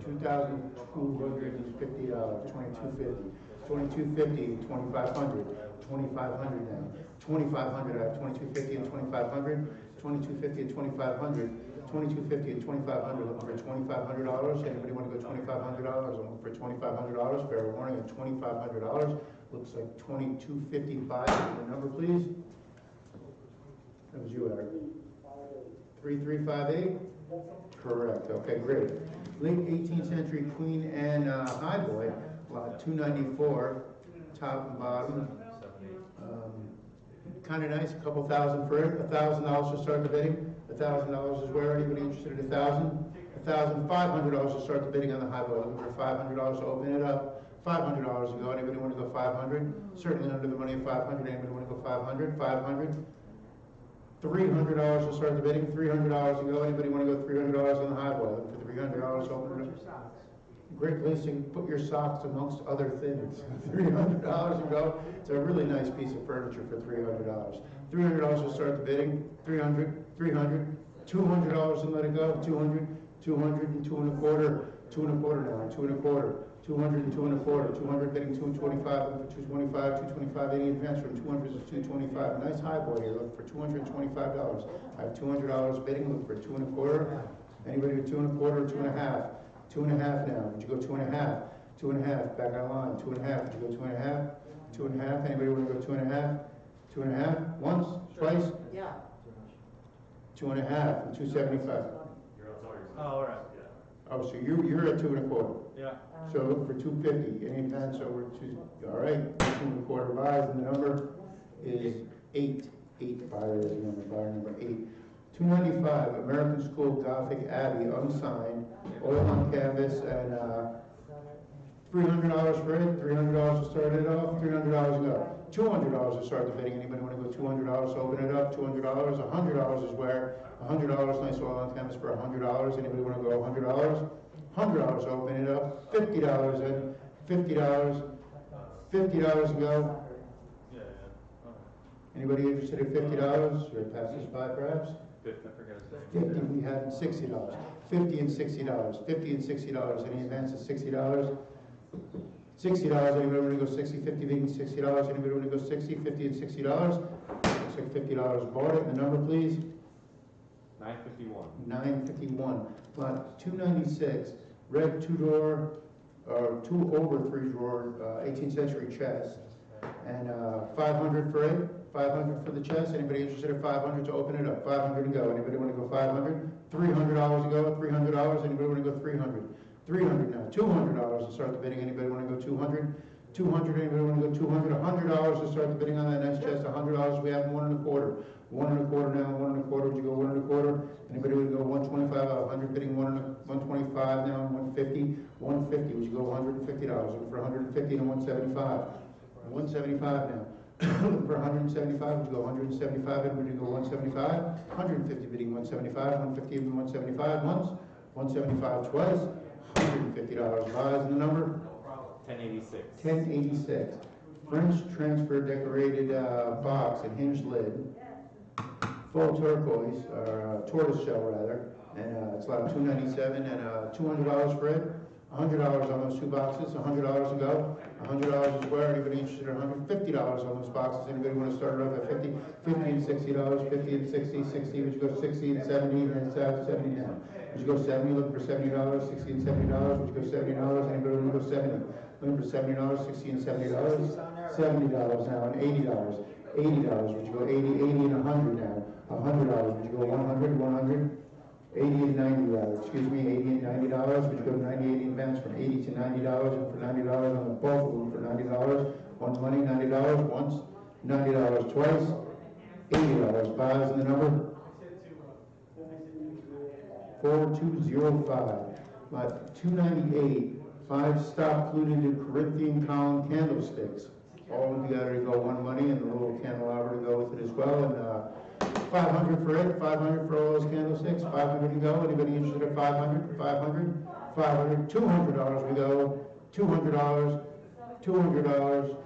Speaker 2: $2,250. 2,250. 2,250. 2,500. 2,500 now. 2,500. I have 2,250 and 2,500. 2,250 and 2,500. 2,250 and 2,500. Looking for $2,500. Anybody want to go $2,500? I'm looking for $2,500. Fair warning at $2,500. Looks like 2255. The number, please. That was you, Eric. 3358? Correct. Okay, great. Late 18th century Queen Anne High Boy, lot 294, top and bottom. Kind of nice, a couple thousand for it. $1,000 to start the bidding. $1,000 is where? Anybody interested at 1,000? $1,500 to start the bidding on the High Boy. Looking for $500 to open it up. $500 to go. Anybody want to go 500? Certainly under the money of 500. Anybody want to go 500? 500. $300 to start the bidding. $300 to go. Anybody want to go $300 on the High Boy? Looking for $300 to open it up. Great place to put your socks amongst other things. $300 to go. It's a really nice piece of furniture for $300. $300 to start the bidding. 300. 300. $200 and let it go. 200. 200 and 2 1/4. 2 1/4 now. 2 1/4. 200 and 2 1/4, 200 bidding 225, looking for 225, 225, any advance from 200 is 225. Nice high boy here, looking for $225. I have $200 bidding, looking for 2 1/4. Anybody with 2 1/4 or 2 1/2? 2 1/2 now. Would you go 2 1/2? 2 1/2, back on line. 2 1/2. Would you go 2 1/2? 2 1/2. Anybody want to go 2 1/2? 2 1/2. Once, twice.
Speaker 6: Yeah.
Speaker 2: 2 1/2 and 275.
Speaker 8: Oh, all right.
Speaker 2: Oh, so you're at 2 1/4.
Speaker 8: Yeah.
Speaker 2: So look for 250, any advance over to, all right, 2 1/4 buys, and the number is 8. 8 buyer is the number, buyer number 8. 295, American School Gothic Abbey, unsigned, oil on canvas, and $300 for it, $300 to start it off, $300 to go. $200 to start the bidding. Anybody want to go $200 to open it up? $200, $100 is where, $100, nice oil on canvas for $100. Anybody want to go $100? $100 to open it up, $50 in, $50, $50 to go.
Speaker 8: Yeah.
Speaker 2: Anybody interested in $50? Should I pass this by perhaps? 50, we had $60. 50 and $60. 50 and $60. Any advance of $60? $60. Anybody want to go 60? 50 being $60. Anybody want to go 60? 50 and $60? Looks like $50 bought it. The number, please.
Speaker 5: 951.
Speaker 2: 951. Lot 296. Red 2-door, 2 over 3 drawer, 18th century chest, and 500 for it. 500 for the chest. Anybody interested in 500 to open it up? 500 to go. Anybody want to go 500? $300 to go. $300. Anybody want to go 300? $300 now, $200 to start the bidding. Anybody want to go 200? 200, anybody want to go 200? $100 to start the bidding on that nice chest. $100 we have 125. 125 now, 125. Would you go 125? Anybody would go 125? 100 bidding 125 now, 150. 150. Would you go $150? Looking for 150 and 175. 175 now. Looking for 175. Would you go 175? Everybody go 175. 150 bidding 175. 150 and 175 once. 175 twice. $150 buys in the number.
Speaker 5: 1086.
Speaker 2: 1086. French transfer decorated box and hinged lid. Full turquoise, or tortoise shell rather. And it's about $297 and $200 for it. $100 on those two boxes. $100 to go. $100 a square. Anybody interested in $150 on those boxes? Anybody want to start it off at 50? 50 and $60. 50 and 60. 60. Would you go 60 and 70? And it's out 70 now. Would you go 70? Looking for $70. 60 and $70. Would you go $70? Anybody want to go 70? Looking for $70, 60 and $70. $70 now and $80. $80. Would you go 80, 80 and 100 now? $100. Would you go 100, 100? 80 and 90 rather. Excuse me, 80 and $90. Would you go 90, 80 advance from 80 to $90 and for $90 on the both of them for $90. One money, $90 once, $90 twice, $80 buys in the number 4205. 298. 5 stop fluted Corinthian column candlesticks. All together to go one money and the little candelabra to go with it as well. And 500 for it, 500 for all those candlesticks, 500 to go. Anybody interested at 500? 500? 500, $200 we go, $200, $200,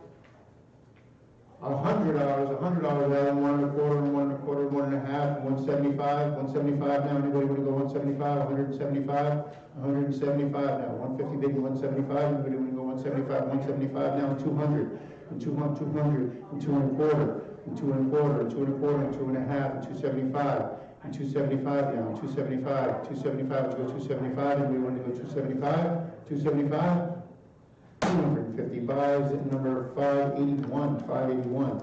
Speaker 2: $100, $100 and 1 1/4 and 1 1/4, 1 1/2, 175, 175 now. Anybody want to go 175? 175, 175 now. 150 big, 175. Anybody want to go 175? 175 now. 200 and 200, 200 and 2 1/4 and 2 1/4 and 2 1/4 and 2 1/2 and 275 and 275 now. 275, 275. Would you go 275? Anybody want to go 275? 275. 250 buys at number 581, 581.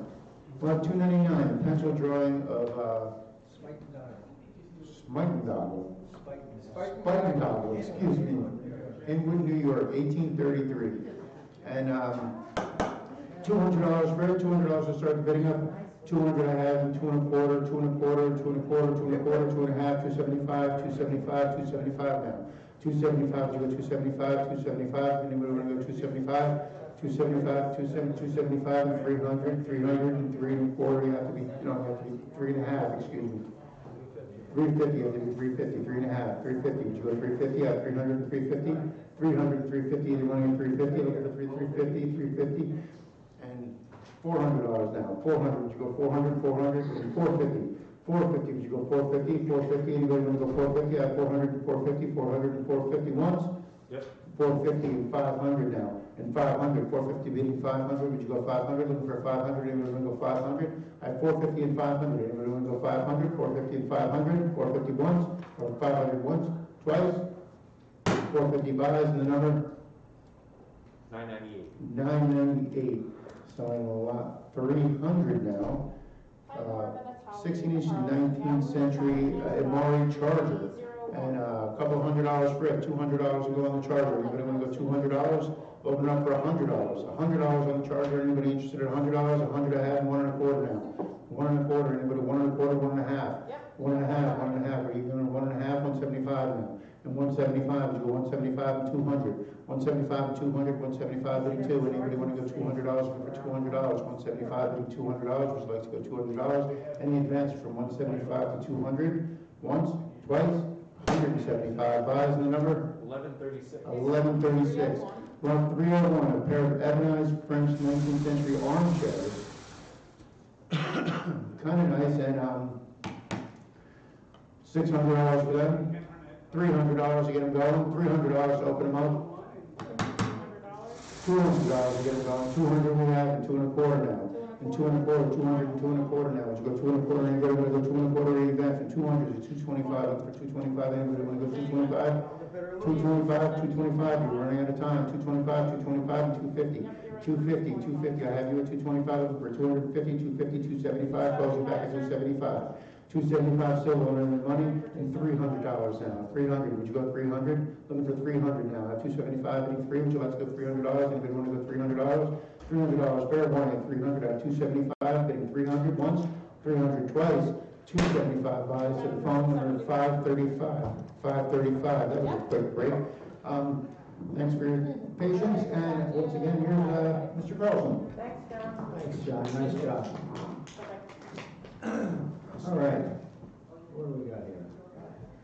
Speaker 2: Well, 299, pencil drawing of Spikendoggle, excuse me, Inwood, New York, 1833. And $200 for it, $200 to start the bidding up. 200 I have, and 2 1/4, 2 1/4, 2 1/4, 2 1/4, 2 1/2, 275, 275, 275 now. 275, you go 275, 275, anybody want to go 275? 275, 275, and 300, 300, and 3 1/4, you have to be, you have to be 3 1/2, excuse me. 350, you have to be 350, 3 1/2, 350, would you go 350? I have 300 and 350, 300 and 350, you want to go 350, look at the 350, 350, and $400 now. 400, would you go 400, 400, and 450. 450, would you go 450, 450, anybody want to go 450? I have 400 and 450, 400 and 450 once.
Speaker 5: Yep.
Speaker 2: 450 and 500 now. And 500, 450 bidding 500, would you go 500? Looking for 500, anybody want to go 500? I have 450 and 500, anybody want to go 500? 450 and 500, 450 once, or 500 once, twice. 450 buys and the number?
Speaker 5: 998.
Speaker 2: 998. Selling a lot. 300 now. 16-inch 19th century Amari Charger, and a couple $100 for it. $200 to go on the Charger. Anybody want to go $200? Open up for $100. $100 on the Charger. Anybody interested in $100? 100 I have, 1 1/4 now. 1 1/4. Anybody 1 1/4, 1 1/2. 1 1/2, 1 1/2. Are you going 1 1/2? 175 now. And 175. Would you go 175 and 200? 175 and 200. 175 bidding 2. Anybody want to go $200? For $200. 175 bidding $200. Would you like to go $200? Any advance from 175 to 200? Once, twice, 175 buys in the number
Speaker 5: 1136.
Speaker 2: 1136. Well, 301, a pair of ebonized French 19th century armchairs. Kind of nice, and $600 for them. $300 to get them going. $300 to open them up. $200 to get them going. 200 we have, and 2 1/4 now. And 2 1/4, 200, and 2 1/4 now. Would you go 2 1/4? Anybody want to go 2 1/4? Advance from 200 to 225. Look for 225. Anybody want to go 225? 225, 225. You're running out of time. 225, 225, and 250. 250, 250. I have you at 225. Looking for 250, 250, 275. Close it back at 275. 275 still owing the money, and $300 now. 300, would you go 300? Looking for 300 now. 275, hitting 3, would you like to go $300? Anybody want to go $300? $300, fair warning at 300 at 275, hitting 300 once, 300 twice, 275 buys to the phone number 535. 535, that was a quick break. Thanks for your patience, and once again, here's Mr. Carlson.
Speaker 6: Thanks, John.
Speaker 9: Thanks, John, nice job. All right, what do we got here?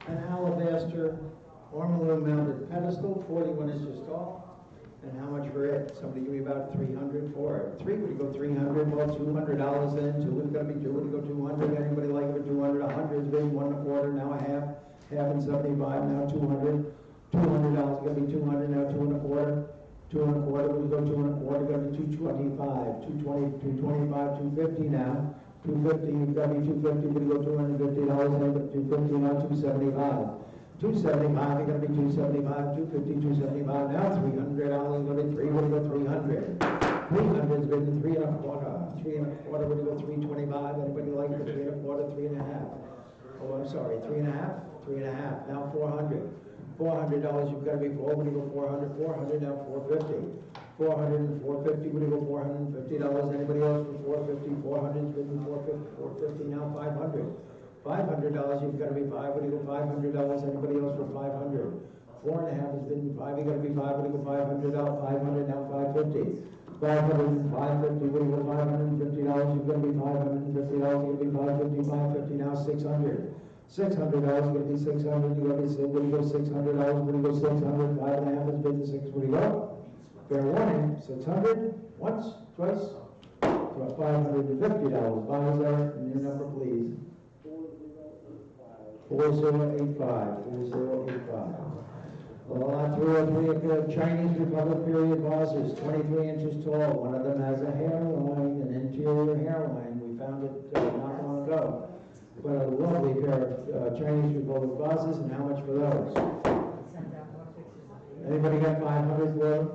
Speaker 9: An alabaster ormolu mounted pedestal, 41 inches tall. And how much for it? Somebody give me about 300 for it. Three, would you go 300? Well, $200 in, two is gonna be two, would you go 200? Anybody like it for 200? 100's been 1 1/4, now a half. Half and 75, now 200. $200 gonna be 200, now 2 1/4. 2 1/4, would you go 2 1/4? Gonna be 225. 220, 225, 250 now. 250, you've got to be 250, would you go $250, and 250, now 275. 275, you're going to be 275, 250, 275, now $300, going to be 3, would you go 300? 300's been 3 1/4, 3 1/4, would you go 325, anybody like it for 3 1/4, 3 1/2? Oh, I'm sorry, 3 1/2, 3 1/2, now 400. $400, you've got to be 4, would you go 400, 400, now 450. 400 and 450, would you go $450? Anybody else for 450? 400's been 450, 450, now 500. $500, you've got to be 5, would you go $500? Anybody else for 500? 4 1/2 has been 5, you got to be 5, would you go $500? 500, now 550. 500 and 550, would you go $550? You've got to be $550, you're going to be 550, 550, now 600. $600, going to be 600, you're going to be, would you go $600? Would you go 600? 5 1/2 has been 6, would you go? Fair warning, 600, once, twice, for $550. Buys there, and your number, please. 4085, 4085. Well, lot 303 of the Chinese Republic period vases, 23 inches tall. One of them has a hairline, an interior hairline. We found it not long ago. But a lovely pair of Chinese Republic vases, and how much for those? Anybody got 500 for them?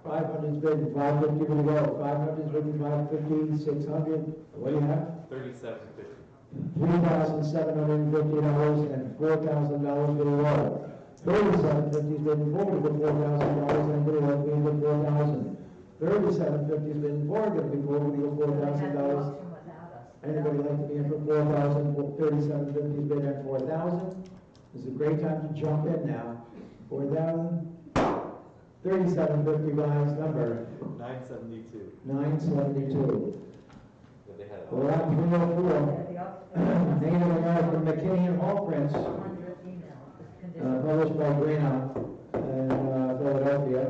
Speaker 9: 500's bid, 550, where to go? 500's bid, 550, 600. What do you have?
Speaker 5: $3,750.
Speaker 9: $3,750 and $4,000 for the water. $3,750's bid, 4 to $4,000. Anybody like me with 4,000? $3,750's bid, 4 to be 4 to $4,000. Anybody like to be in for 4,000? $3,750's bid at 4,000. This is a great time to jump in now. 4,000. 3750 buys number
Speaker 5: 972.
Speaker 9: 972.
Speaker 5: But they had
Speaker 9: Lot 304. Native American McKinney and Hall prints, published by Grano in Philadelphia,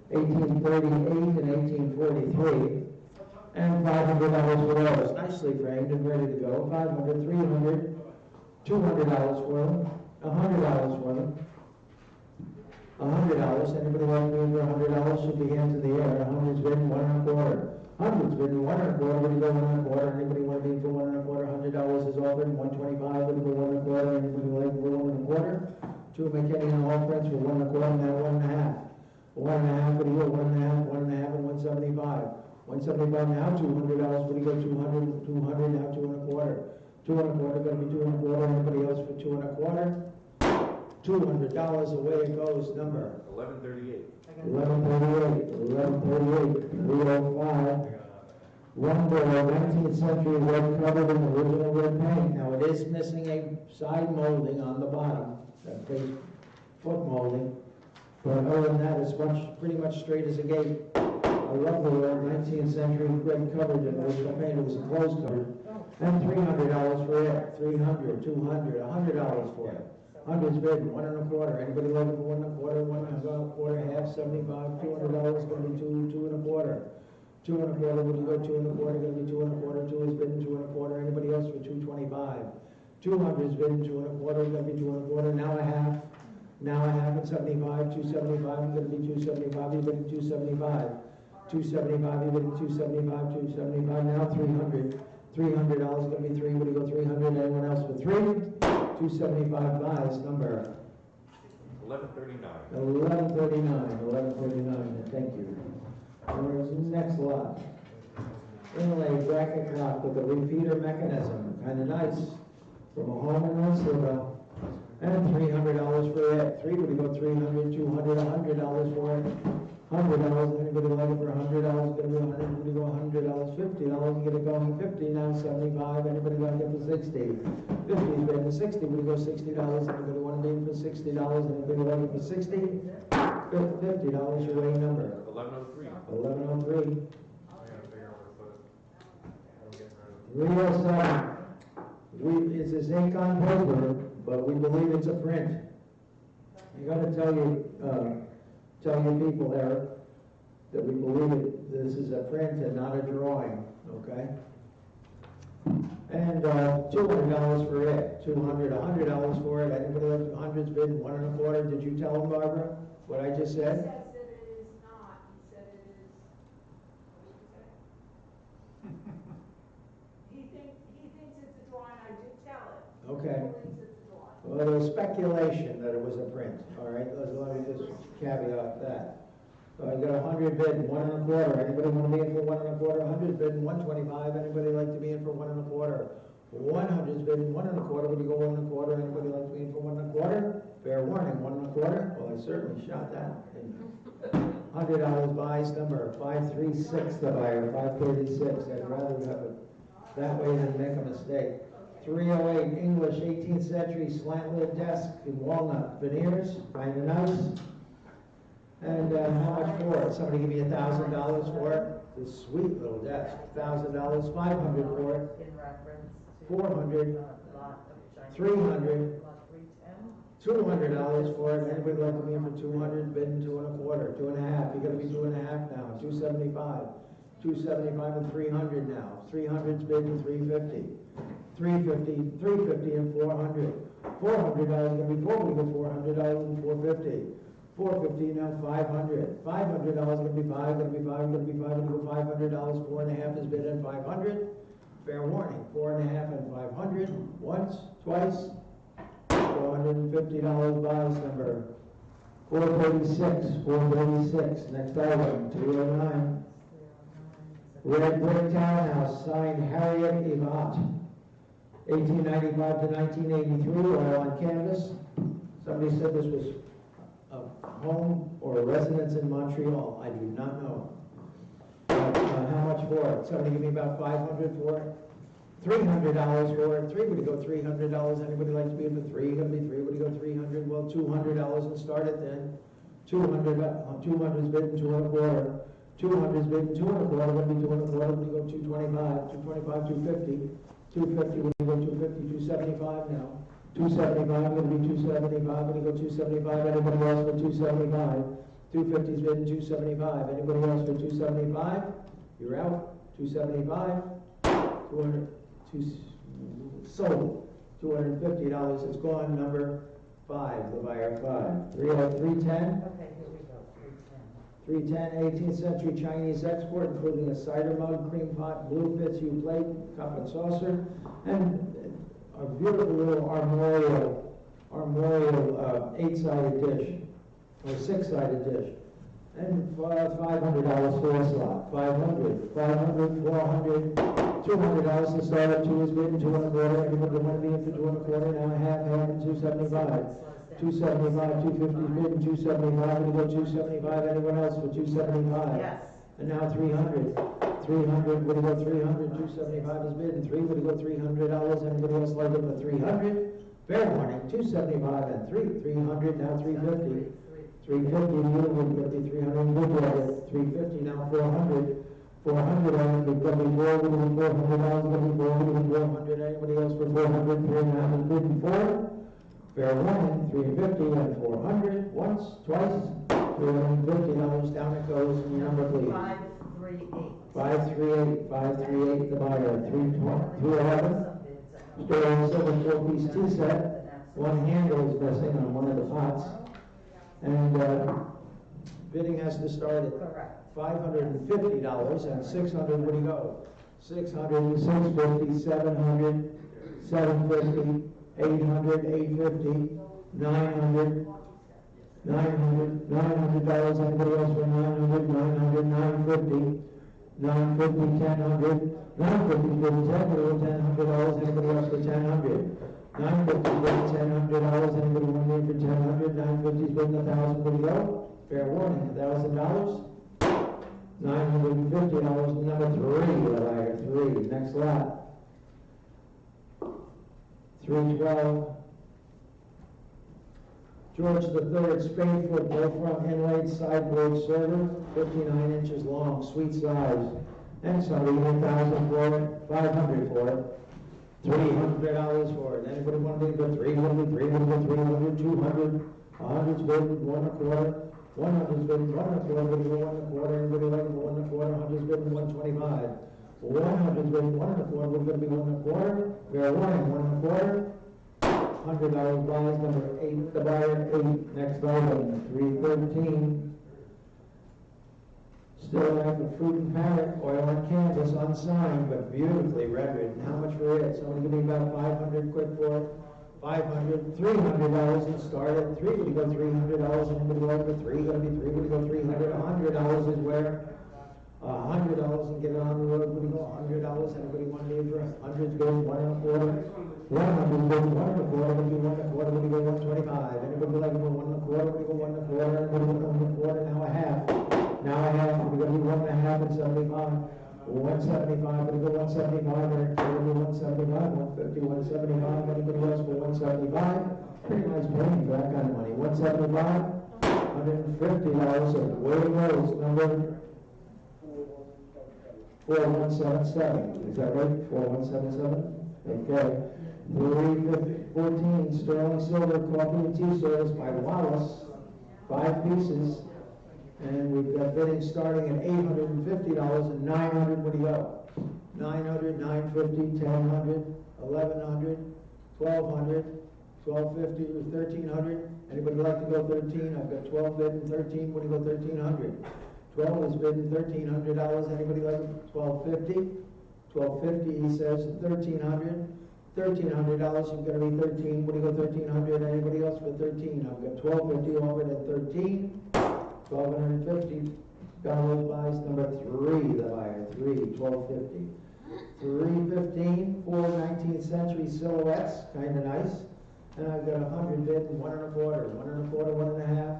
Speaker 9: 1838 and 1843. And $500 for those. Nicely framed and ready to go. 500, 300, $200 for them, $100 for them. $100. Anybody like me for $100? Should be hands in the air. 100's been 1 1/4. 100's been 1 1/4. Would you go 1 1/4? Anybody want to be for 1 1/4? $100 is offered. 125. Would you go 1 1/4? Anybody like for 1 1/4? Two McKinney and Hall prints for 1 1/4. Now 1 1/2. 1 1/2. Would you go 1 1/2? 1 1/2 and 175. 175 now. $200. Would you go 200? 200 now. 2 1/4. 2 1/4 going to be 2 1/4. Anybody else for 2 1/4? $200 away it goes. Number
Speaker 5: 1138.
Speaker 9: 1138, 1138, 305. One door, 19th century red covered in original red paint. Now it is missing a side molding on the bottom, that face foot molding. But other than that, it's pretty much straight as a gate. A lovely old 19th century red covered in original paint. It was a closed cover. And $300 for it. 300, 200, $100 for it. 100's bid, 1 1/4. Anybody like it for 1 1/4? 1 1/4, half, 75, $200 going to be 2 1/4. 2 1/4, would you go 2 1/4? Going to be 2 1/4. 2 is bid, 2 1/4. Anybody else for 225? 200's bid, 2 1/4. Going to be 2 1/4. Now a half. Now a half at 75. 275. Going to be 275. You're bidding 275. 275. You're bidding 275. 275. Now 300. $300 going to be 3. Would you go 300? Anyone else for 3? 275 buys number
Speaker 5: 1139.
Speaker 9: 1139. 1139. Thank you. Where's the next lot? inlay bracket clock with a repeater mechanism, kinda nice, from a home in Rensselaer. And $300 for it. Three would go $300, $200, $100 for it. $100, anybody like it for $100, gonna be $100, anybody go $100, $50, you get it going 50, now 75, anybody like it for 60. 50 is better than 60, we go $60, anybody want to be for $60, anybody like it for 60? $50, your winning number.
Speaker 5: 1103.
Speaker 9: 1103.
Speaker 5: I gotta figure out where to put it. I'm getting rid of it.
Speaker 9: 307. It's this ink on paper, but we believe it's a print. You gotta tell your people there that we believe this is a print and not a drawing, okay? And $200 for it, $100 for it. Anybody left hundreds bid 1 1/4? Did you tell them, Barbara, what I just said?
Speaker 4: He says that it is not, he said it is, what did he say? He thinks it's a drawing, I did tell him.
Speaker 9: Okay.
Speaker 4: He believes it's a drawing.
Speaker 9: Well, there was speculation that it was a print, all right? Let me just caveat that. You got 100 bid, 1 1/4. Anybody want to be in for 1 1/4? 100 bid, 125. Anybody like to be in for 1 1/4? 100's bid, 1 1/4. Would you go 1 1/4? Anybody like to be in for 1 1/4? Fair warning, 1 1/4. Well, I certainly shot that. $100 buys number 536. The buyer 536. I'd rather have it that way than make a mistake. 308 English 18th century slant lid desk in walnut veneers, kind of nice. And how much for it? Somebody give me $1,000 for it? This sweet little desk. $1,000, $500 for it.
Speaker 7: In reference to.
Speaker 9: $400,
Speaker 7: Lot of Chinese.
Speaker 9: $300,
Speaker 7: Lot 310.
Speaker 9: $200 for it. Anybody like to be in for 200? Bidding 2 1/4, 2 1/2. You got to be 2 1/2 now. 275, 275 and 300 now. 300's bidding 350, 350, 350 and 400. $400 gonna be $400 and 450. 450 now 500. $500 gonna be five, gonna be five, gonna be five, gonna go $500. 4 1/2 is bid at 500. Fair warning, 4 1/2 and 500. Once, twice. $450 buys number 436. 436. Next item, 209. Red brick townhouse, signed Harriet Evat. 1895 to 1983, all on canvas. Somebody said this was a home or a residence in Montreal. I do not know. But, how much for it? Somebody give me about 500 for it. $300 for it. Three, would you go $300? Anybody like to be in for three? Gonna be three. Would you go 300? Well, $200 and start it then. 200's bidding 2 1/4. 200's bidding 2 1/4. Gonna be 2 1/4. Would you go 225? 225, 250. 250, would you go 250? 275 now. 275, gonna be 275. Would you go 275? Anybody else for 275? 250's bidding 275. Anybody else for 275? You're out. 275. 200. Sold. $250. It's gone. Number 5. The buyer 5. 310.
Speaker 7: Okay, here we go, 310.
Speaker 9: 310, 18th century Chinese export, including a cider mug, cream pot, blue Fitzhugh plate, cup and saucer, and a beautiful little armorial 8-sided dish, or 6-sided dish. And $500 for a slot. 500, 400, $200 to start at 2 is bidding 2 1/4. Anybody want to be in for 2 1/4? Now half, and 275. 275, 250 bidding 275. Gonna go 275. Anyone else for 275?
Speaker 6: Yes.
Speaker 9: And now 300. 300, would you go 300? 275 is bidding 3. Would you go $300? Anybody else like it for 300? Fair warning, 275 and 300, now 350. 350, you would going to be 300, good at it. 350, now 400. 400, and we're going to be $400, going to be $400. Anybody else for 400? 3.5 is bidding 4. Fair warning, 350 and 400. Once, twice, $350. Down it goes. Number, please.
Speaker 6: 538.
Speaker 9: 538, 538, the buyer. 311. Sterling silver 4-piece tea set. One handle is missing on one of the pots. And bidding has to start at $550 and 600. Where do you go? 600, 650, 700, 750, 800, 850, 900, $900. Anybody else for 900, 900, 950, 950, 1000, 950 bid 10, we'll go $1,000, anybody else for 1000? 950 bid $1,000, anybody want to bid for 1000? 950 bid 1,000, would you go? Fair warning, $1,000. $950, number 3, Liar, 3, next lot. 312. George III, Spadefoot, Bullfront inlaid sideboard server, 59 inches long, sweet size. And somebody, 1,000 for it, 500 for it, $300 for it. Anybody want to bid for 300, 300, 300, 200, 100's bid, 1 1/4, 100's bid, 1 1/4, would you go 1 1/4, anybody like 1 1/4, 100's bid, 125. 100's bid, 1 1/4, we're going to be 1 1/4, we are warning, 1 1/4. $100 buys, number 8, the buyer, 8, next item, 313. Still have the fruit and parrot, oil and canvas, unsigned, but beautifully rendered. And how much for it? Someone give me about 500 quick for it. 500, $300 and start at 3, would you go $300, anybody like for 3, gonna be 3, would you go 300, $100 is where? $100 and get it on the road, would you go $100, anybody want to leave for 100's good, 1 1/4. 100's good, 1 1/4, would you 1 1/4, would you go 125, anybody like for 1 1/4, would you go 1 1/4, anybody want 1 1/4, now a half. Now I have, we're going to be 1 1/2 and 75. 175, we're going to go 175, we're going to be 175, 150, 175, anybody else for 175? Pretty nice paying for that kind of money. 175, $150, so way goes number 4177. Is that right? 4177? Okay. 314, sterling silver, coffee and tea service by Wallace, 5 pieces. And we've got bidding starting at $850 and 900, what do you go? 900, 950, 1000, 1100, 1200, 1250, or 1300. Anybody like to go 13? I've got 12 bid and 13, what do you go 1300? 12 is bidding $1,300, anybody like 1250? 1250, he says 1300. $1,300, you've got to be 13, what do you go 1300? Anybody else for 13? I've got 1250 offered at 13. $1,250 buys number 3, the buyer, 3, 1250. 315, 4 19th century silhouettes, kind of nice. And I've got 100 bid and 1 1/4, 1 1/4, 1 1/2.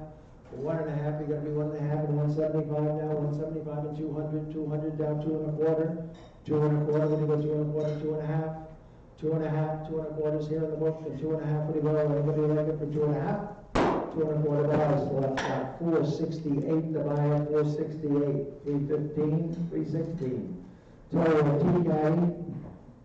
Speaker 9: 1 1/2, you're going to be 1 1/2 and 175 now, 175 and 200, 200 down 2 1/4, 2 1/4, when you go 2 1/4, 2 1/2, 2 1/2, 2 1/4 here in the book, and 2 1/2, what do you go, anybody like it for 2 1/2? 2 1/4 buys, left 468, the buyer, 468, 315, 316. Total TK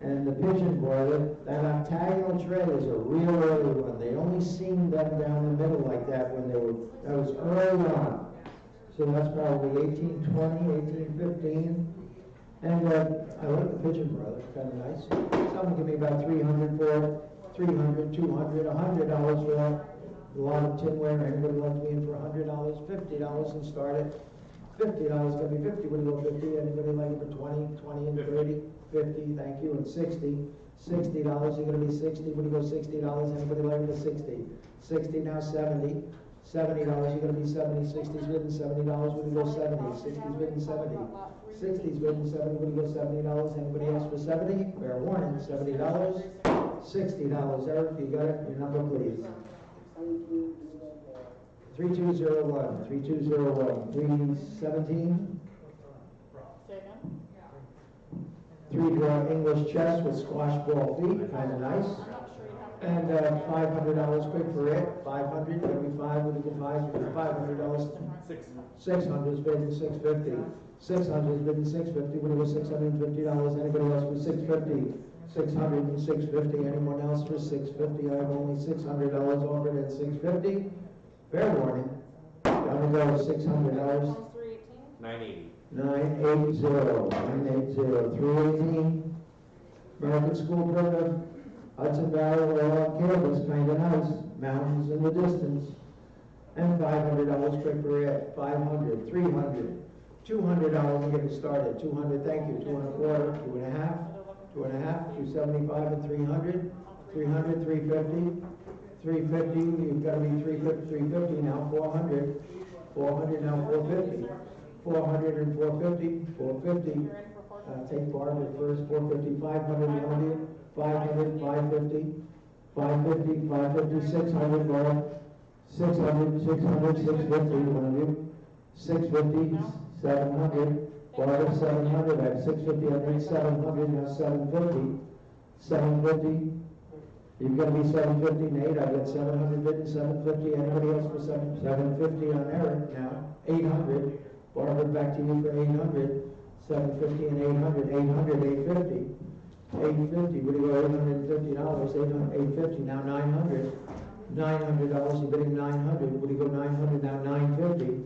Speaker 9: and the pigeon boiler, that octagonal tray is a real early one. They only seen them down the middle like that when they were, that was early on. So that's probably 1820, 1815. And I like the pigeon boiler, kind of nice. Someone give me about 300 for it, 300, 200, $100 for it. A lot of tinware, anybody like me in for $100, $50 and start it. $50, gonna be 50, when you go 50, anybody like it for 20, 20 and 30, 50, thank you, and 60. $60, you're gonna be 60, when you go $60, anybody like it for 60. 60 now 70. $70, you're gonna be 70, 60's bidding $70, when you go 70, 60's bidding 70. 60's bidding 70, when you go $70, anybody else for 70? Fair warning, $70. $60, Eric, you got it, your number please. 3201, 3201, 317.
Speaker 4: Say again?
Speaker 9: 3-draw English chess with squash ball feet, kind of nice.
Speaker 4: I'm not sure you have.
Speaker 9: And $500 quick for it. 500, every 5 with the 5, $500. 600's bidding 650. 600's bidding 650. What was $650? Anybody else for 650? 600 and 650. Anyone else for 650? I have only $600 offered at 650. Fair warning. Down we go, $600.
Speaker 5: 980.
Speaker 9: 980, 980, 318. American School Primitive, Hudson Valley, oil on canvas, kind of nice. Mountains in the distance. And $500 quick for it. 500, 300, $200 to get it started. 200, thank you. 2 1/4, 2 1/2, 2 1/2, 275 and 300, 300, 350. 350, you've got to be 350 now, 400, 400 now, 450, 400 and 450, 450.
Speaker 4: You're in for 450.
Speaker 9: Take Barbara first, 450, 500, one of you, 500, 550, 550, 550, 600, Laura, 600, 600, 650, one of you, 650, 700, Barbara, 700, I have 650, I need 700, now 750, 750, you've got to be 750, Nate, I got 700 bid and 750, anybody else for 750 on Eric now, 800, Barbara, back to you for 800, 750 and 800, 800, 850, 850, what do you go, $850, 850, now 900, $900, you're bidding 900, what do you go, 900, now 950,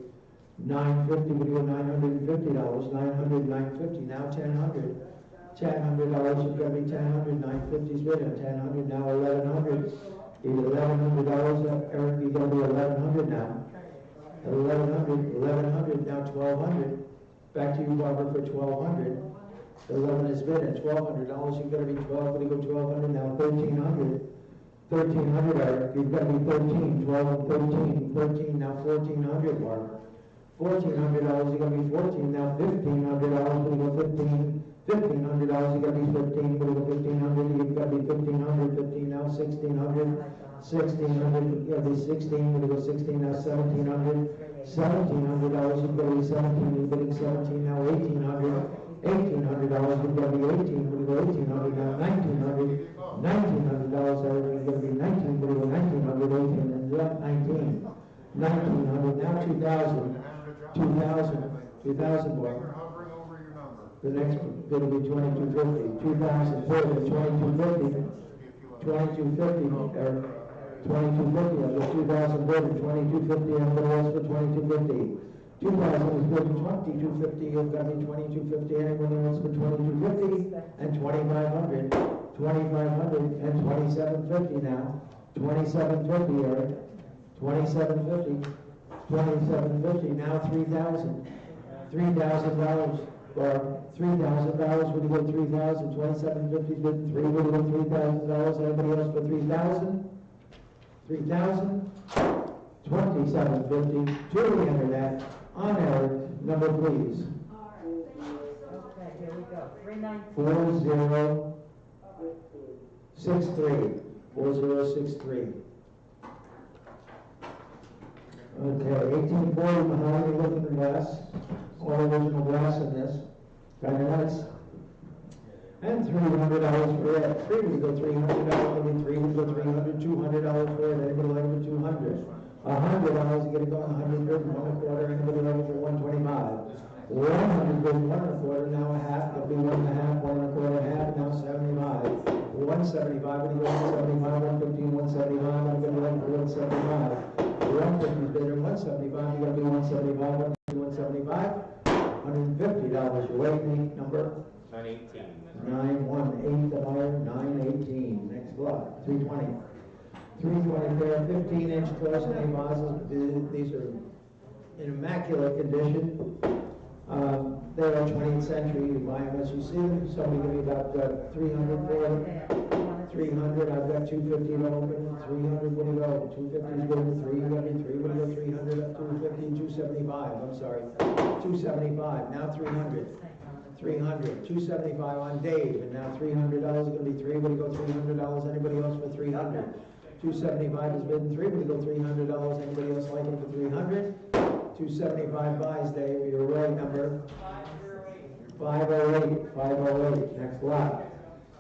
Speaker 9: 950, what do you go, $950, 900, 950, now 1000, $1,000, you've got to be 1000, 950 is bidding, 1000, now 1100, either $1,100, Eric, you got to be 1100 now, 1100, now 1200, back to you, Barbara, for 1200, 11 is bidding, $1,200, you've got to be 12, what do you go, 1200, now 1300, 1300, Eric, you've got to be 13, 12 and 13, 13, now 1400, Barbara, $1,400, you got to be 14, now $1,500, what do you go, 15, $1,500, you got to be 15, what do you go, 1500, you've got to be 1500, 15, now 1600, 1600, you got to be 16, what do you go, 16, now 1700, $1,700, you've got to be 17, you're bidding 17, now 1800, $1,800, you've got to be 18, what do you go, 1800, now 1900, $1,900, you've got to be 19, what do you go, 1900, 18, and 19, 1900, now 2000, 2000, boy. The next bid will be 2250, 2000, 2250, 2250, Eric, 2250, I've got 2000 bid, 2250, everybody else for 2250. 2000 is bid, 2250, you've got me 2250, anyone else for 2250, and 2500, 2500, and 2750 now, 2750, Eric, 2750, 2750, now 3000, $3,000, or $3,000, would you go 3,000, 2750 bid 3, would you go $3,000, anybody else for 3,000? 3,000, 2750, Julie enter that, on Eric, number please.
Speaker 7: Okay, here we go. 319.
Speaker 9: 4063, 4063. Okay, 1840 mahogany looking glass, all original glass in this, kind of nice. And $300 for it. 3 would go $300, maybe 3 would go $300, $200 for it. Anybody like it for $200? $100, you get it going 100 bid, 1 1/4. Anybody like it for 125? 100 bid, 1 1/4. Now a half. It'll be 1 1/2, 1 1/4, half. Now 75. 175. When you go 175, 115, 175. Anybody like it for 175? 150 bid, 175. You got to be 175, 175. $150. Your weight, Nate, number?
Speaker 5: 918.
Speaker 9: 918, the buyer, 918. Next block, 320. 320 pair, 15-inch porcelain vases. These are in immaculate condition. They are 20th century. You buy them as you see them. Somebody give me about 300 for them. 300. I've got 250 to open. 300. What do you go? 250 is good. 3. You got me 3. What do you go? 300 up 250. 275. I'm sorry. 275. Now 300. 300, 275 on Dave, and now $300 is going to be 3. Would you go $300? Anybody else for 300? 275 is bid 3. Would you go $300? Anybody else like it for 300? 275 buys, Dave. Your right number? 508. 508. Next lot.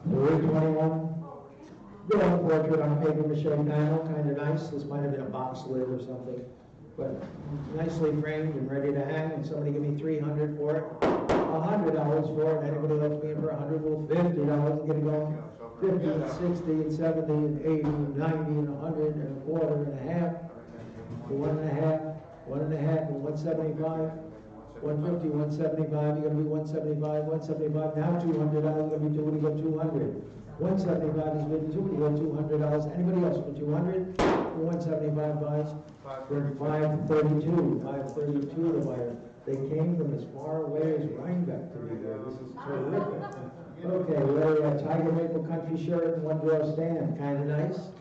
Speaker 9: 321. Good old portrait on paper mache panel, kind of nice. This might have been a box lid or something, but nicely framed and ready to hang. And somebody give me 300 for it. $100 for it. Anybody else being for 100? Well, $50 to get it going. 50 and 60 and 70 and 80 and 90 and 100 and a quarter and a half. 1 1/2, 1 1/2 and 175. 150, 175. You're gonna be 175, 175. Now $200. You're gonna be 2. What do you go 200? 175 is bid 2. You go $200. Anybody else for 200? 175 buys. 532. 532 the buyer. They came from as far away as Rhinebeck to be here. This is terrific. Okay, well, Tiger Maple Country shirt and 1 drawer stand. Kind of nice.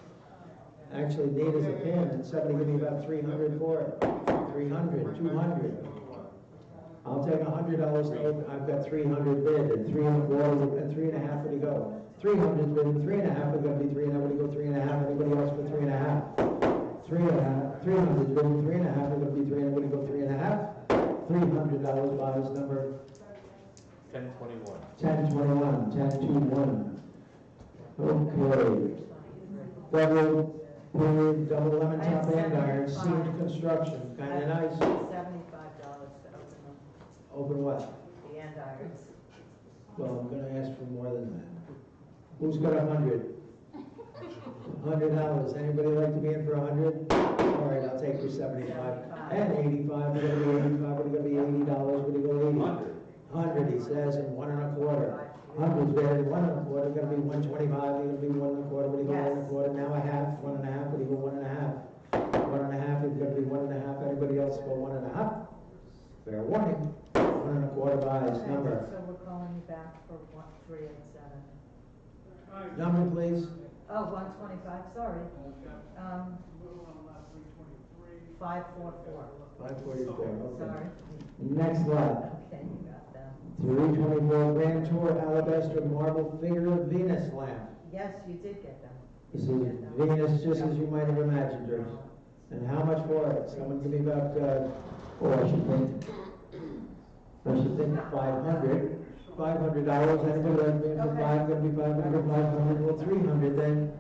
Speaker 9: Actually, neat as a pin. And somebody give me about 300 for it. 300, 200. $100. I'll take $100 to open, I've got 300 bid, and 3 and a quarter, and 3 and a half, would you go? 300 bid, and 3 and a half, would be 3 and a half, would you go 3 and a half, anybody else for 3 and a half? 3 and a half, 300 bid, and 3 and a half, would be 3 and would you go 3 and a half? $300 buys number
Speaker 5: 1021.
Speaker 9: 1021, 1021. Okay. Double lemon top andiron, seamed construction, kind of nice.
Speaker 7: $75 to open them,
Speaker 9: Open what?
Speaker 7: the andirons.
Speaker 9: Well, I'm gonna ask for more than that. Who's got 100? $100. Anybody like to be in for 100? All right, I'll take your 75. And 85, we're gonna be 85, we're gonna be $80, we're gonna go 80. 100, he says, and 1 and a quarter. 100's better than 1 and a quarter, gonna be 125, you're gonna be 1 and a quarter, what do you go 1 and a quarter? Now a half, 1 and a half, what do you go 1 and a half? 1 and a half, it's gonna be 1 and a half, anybody else go 1 and a half? Fair warning, 1 and a quarter buys,
Speaker 7: Okay,
Speaker 9: number.
Speaker 7: so we're calling you back for 387.
Speaker 9: Number, please.
Speaker 7: Oh, 125, sorry. 544.
Speaker 9: 544, okay.
Speaker 7: Sorry.
Speaker 9: Next lot.
Speaker 7: Okay, you got that.
Speaker 9: 324 Grand Tour Alabaster Marble Figure of Venus lamp.
Speaker 7: Yes, you did get them.
Speaker 9: This is Venus, just as you might have imagined her. And how much for it? Someone give me about, I should think 500. $500. Anybody like me for 5? Gonna be 500, 500. Well, 300 then.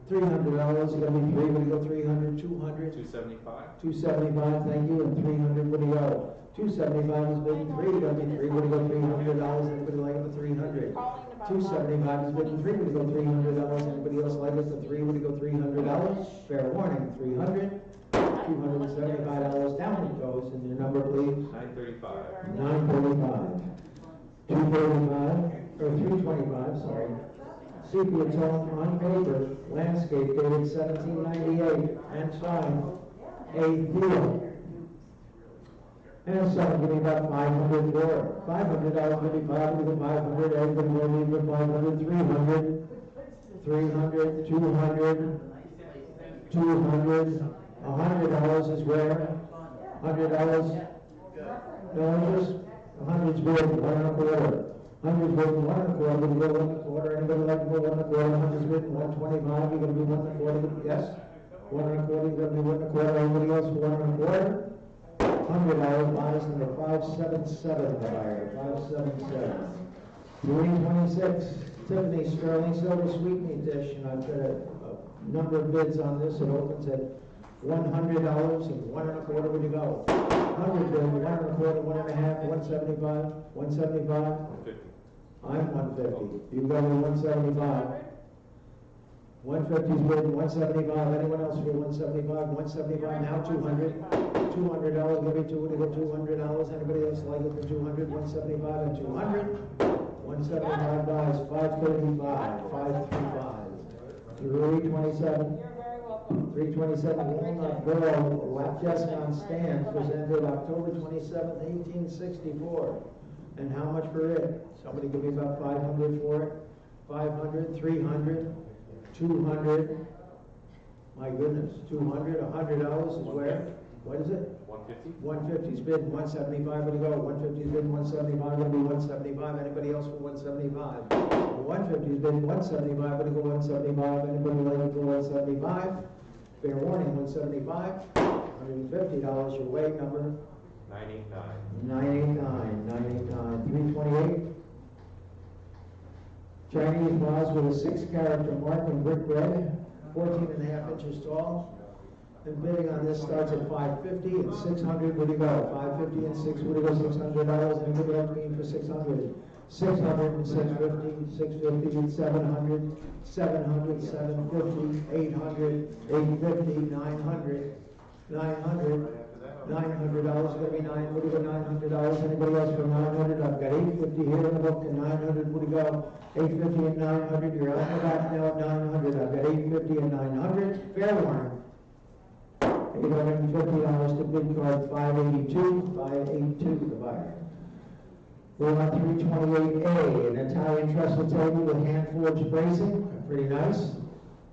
Speaker 9: $300. It's gonna be 3. What do you go? 300, 200.
Speaker 5: 275.
Speaker 9: 275. Thank you. And 300. What do you go? 275 is bidding 3. Gonna be 3. What do you go? $300. Anybody like it for 300? 275 is bidding 3. What do you go? $300. Anybody else like it for 3? What do you go? $300. Fair warning. 300. $275 down it goes. And your number, please.
Speaker 5: 935.
Speaker 9: 935. 235, or 325, sorry. Sepia tone on paper, landscape dated 1798, and signed, A. Deal. And someone give me about 500 for it. $500 would be 500, everybody will leave with 500, 300, 300, 200, 200, $100 is where? $100, no interest? 100's worth 1 and a quarter. 100's worth 1 and a quarter. Would you go 1 and a quarter? Anybody like to go 1 and a quarter? 100's worth 125. You're gonna be 1 and a quarter. Yes? 1 and a quarter. You're gonna be 1 and a quarter. Anybody else for 1 and a quarter? $100 buys number 577. The buyer 577. 326. Tiffany Sterling Silver Sweetmeat Dish, and I've got a number of bids on this. It opens at $100 and 1 and a quarter. Would you go? 100 bid, 1 and a quarter, 1 and a half, 175, 175.
Speaker 5: 150.
Speaker 9: I'm 150. You got me 175. 150's bid, 175. Anyone else for 175? 175 now 200. $200. Give me $200. Anybody else like it for 200? 175 and 200. 175 buys 535. 535. 327. 327 Walnut Grove, Lap Desk on Stand, presented October 27th, 1864. And how much for it? Somebody give me about 500 for it. 500, 300, 200. My goodness, 200, $100 is where? What is it?
Speaker 5: 150.
Speaker 9: 150's bid, 175, what do you go? 150's bid, 175, gonna be 175. Anybody else for 175? 150's bid, 175, gonna go 175. Anybody like to go 175? Fair warning, 175. $150 your way, number
Speaker 5: 989.
Speaker 9: 989, 989, 328. Chinese vase with a 6-character mark in brick red, 14.5 inches tall. And bidding on this starts at $550 and $600. Where do you go? $550 and $600. Where do you go? $600. Anybody else being for $600? $600 and $650, $650, $700, $700, $750, $800, $850, $900, $900, $900. Gonna be $900. What do you go? $900. Anybody else for $900? I've got $850 here in the book and $900. What do you go? $850 and $900. You're out the back now at $900. I've got $850 and $900. Fair warning. $850 to bid card 582, 582 the buyer. We're on 328A, an Italian trestle table with hand-forged bracing, pretty nice.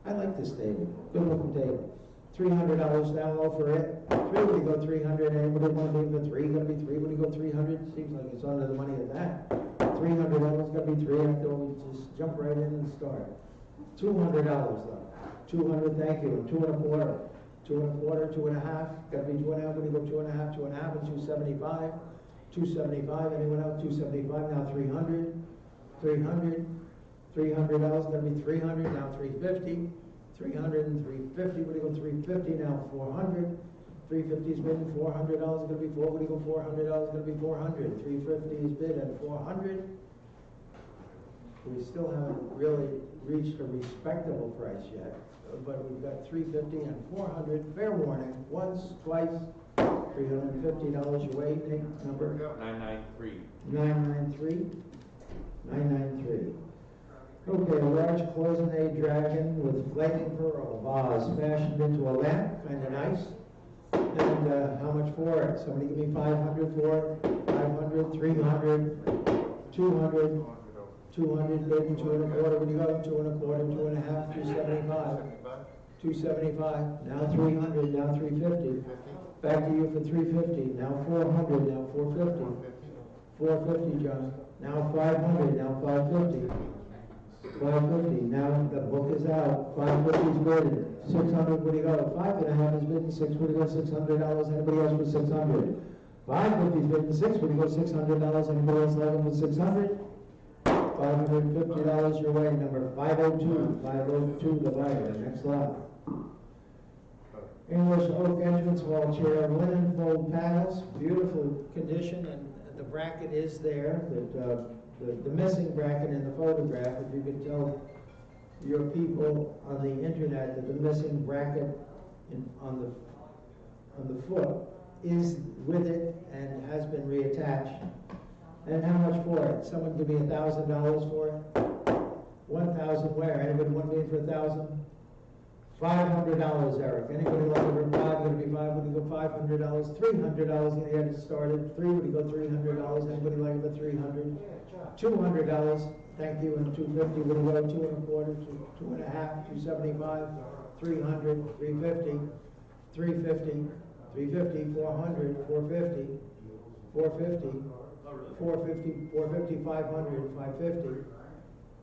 Speaker 9: I like this table, good looking table. $300 down low for it. 3, would he go 300? Anybody want to be for 3? Gonna be 3, would he go 300? Seems like it's under the money at that. $300, gonna be 3, after we just jump right in and start. $200 though. 200, thank you, and 2 1/4. 2 1/4, 2 1/2, gotta be 2 1/2, would he go 2 1/2, 2 1/2, and 275. 275, anyone else? 275, now 300. 300. $300, gonna be 300, now 350. 300 and 350, would he go 350, now 400. 350 is bid, and $400 gonna be 4, would he go $400, gonna be 400. 350 is bid at 400. We still haven't really reached a respectable price yet, but we've got 350 and 400. Fair warning, once, twice, $350 your way, Nick, number?
Speaker 5: 993.
Speaker 9: 993. 993. Okay, a large cloisonne dragon with flaming pearl vase fashioned into a lamp, kind of nice. And how much for it? Somebody give me 500 for it. 500, 300, 200, 200, bid, and 2 1/4. What do you go? 2 1/4, 2 1/2, 275. 275. Now 300. Now 350. Back to you for 350. Now 400. Now 450. 450, John. Now 500. Now 550. 550. Now the book is out. 550 is bid. 600. What do you go? 5 1/2 is bid. 6. What do you go? $600. Anybody else for 600? 550 is bid. 6. What do you go? $600. Anybody else like them with 600? $550 your way. Number 502. 502. The buyer. Next lot. English oak entrance hall chair, linen fold panels, beautiful condition, and the bracket is there. The missing bracket in the photograph, if you could tell your people on the internet that the missing bracket on the foot is with it and has been reattached. And how much for it? Someone give me $1,000 for it? 1,000 where? Anybody want to be in for 1,000? $500, Eric. Anybody like over 5? Would it be 5? Would you go $500? $300 and get it started. 3, would you go $300? Anybody like over 300? $200. Thank you. And 250. Would you go 2 1/4, 2 1/2, 275, 300, 350, 350, 350, 400, 450, 450, 450, 450, 500, 550.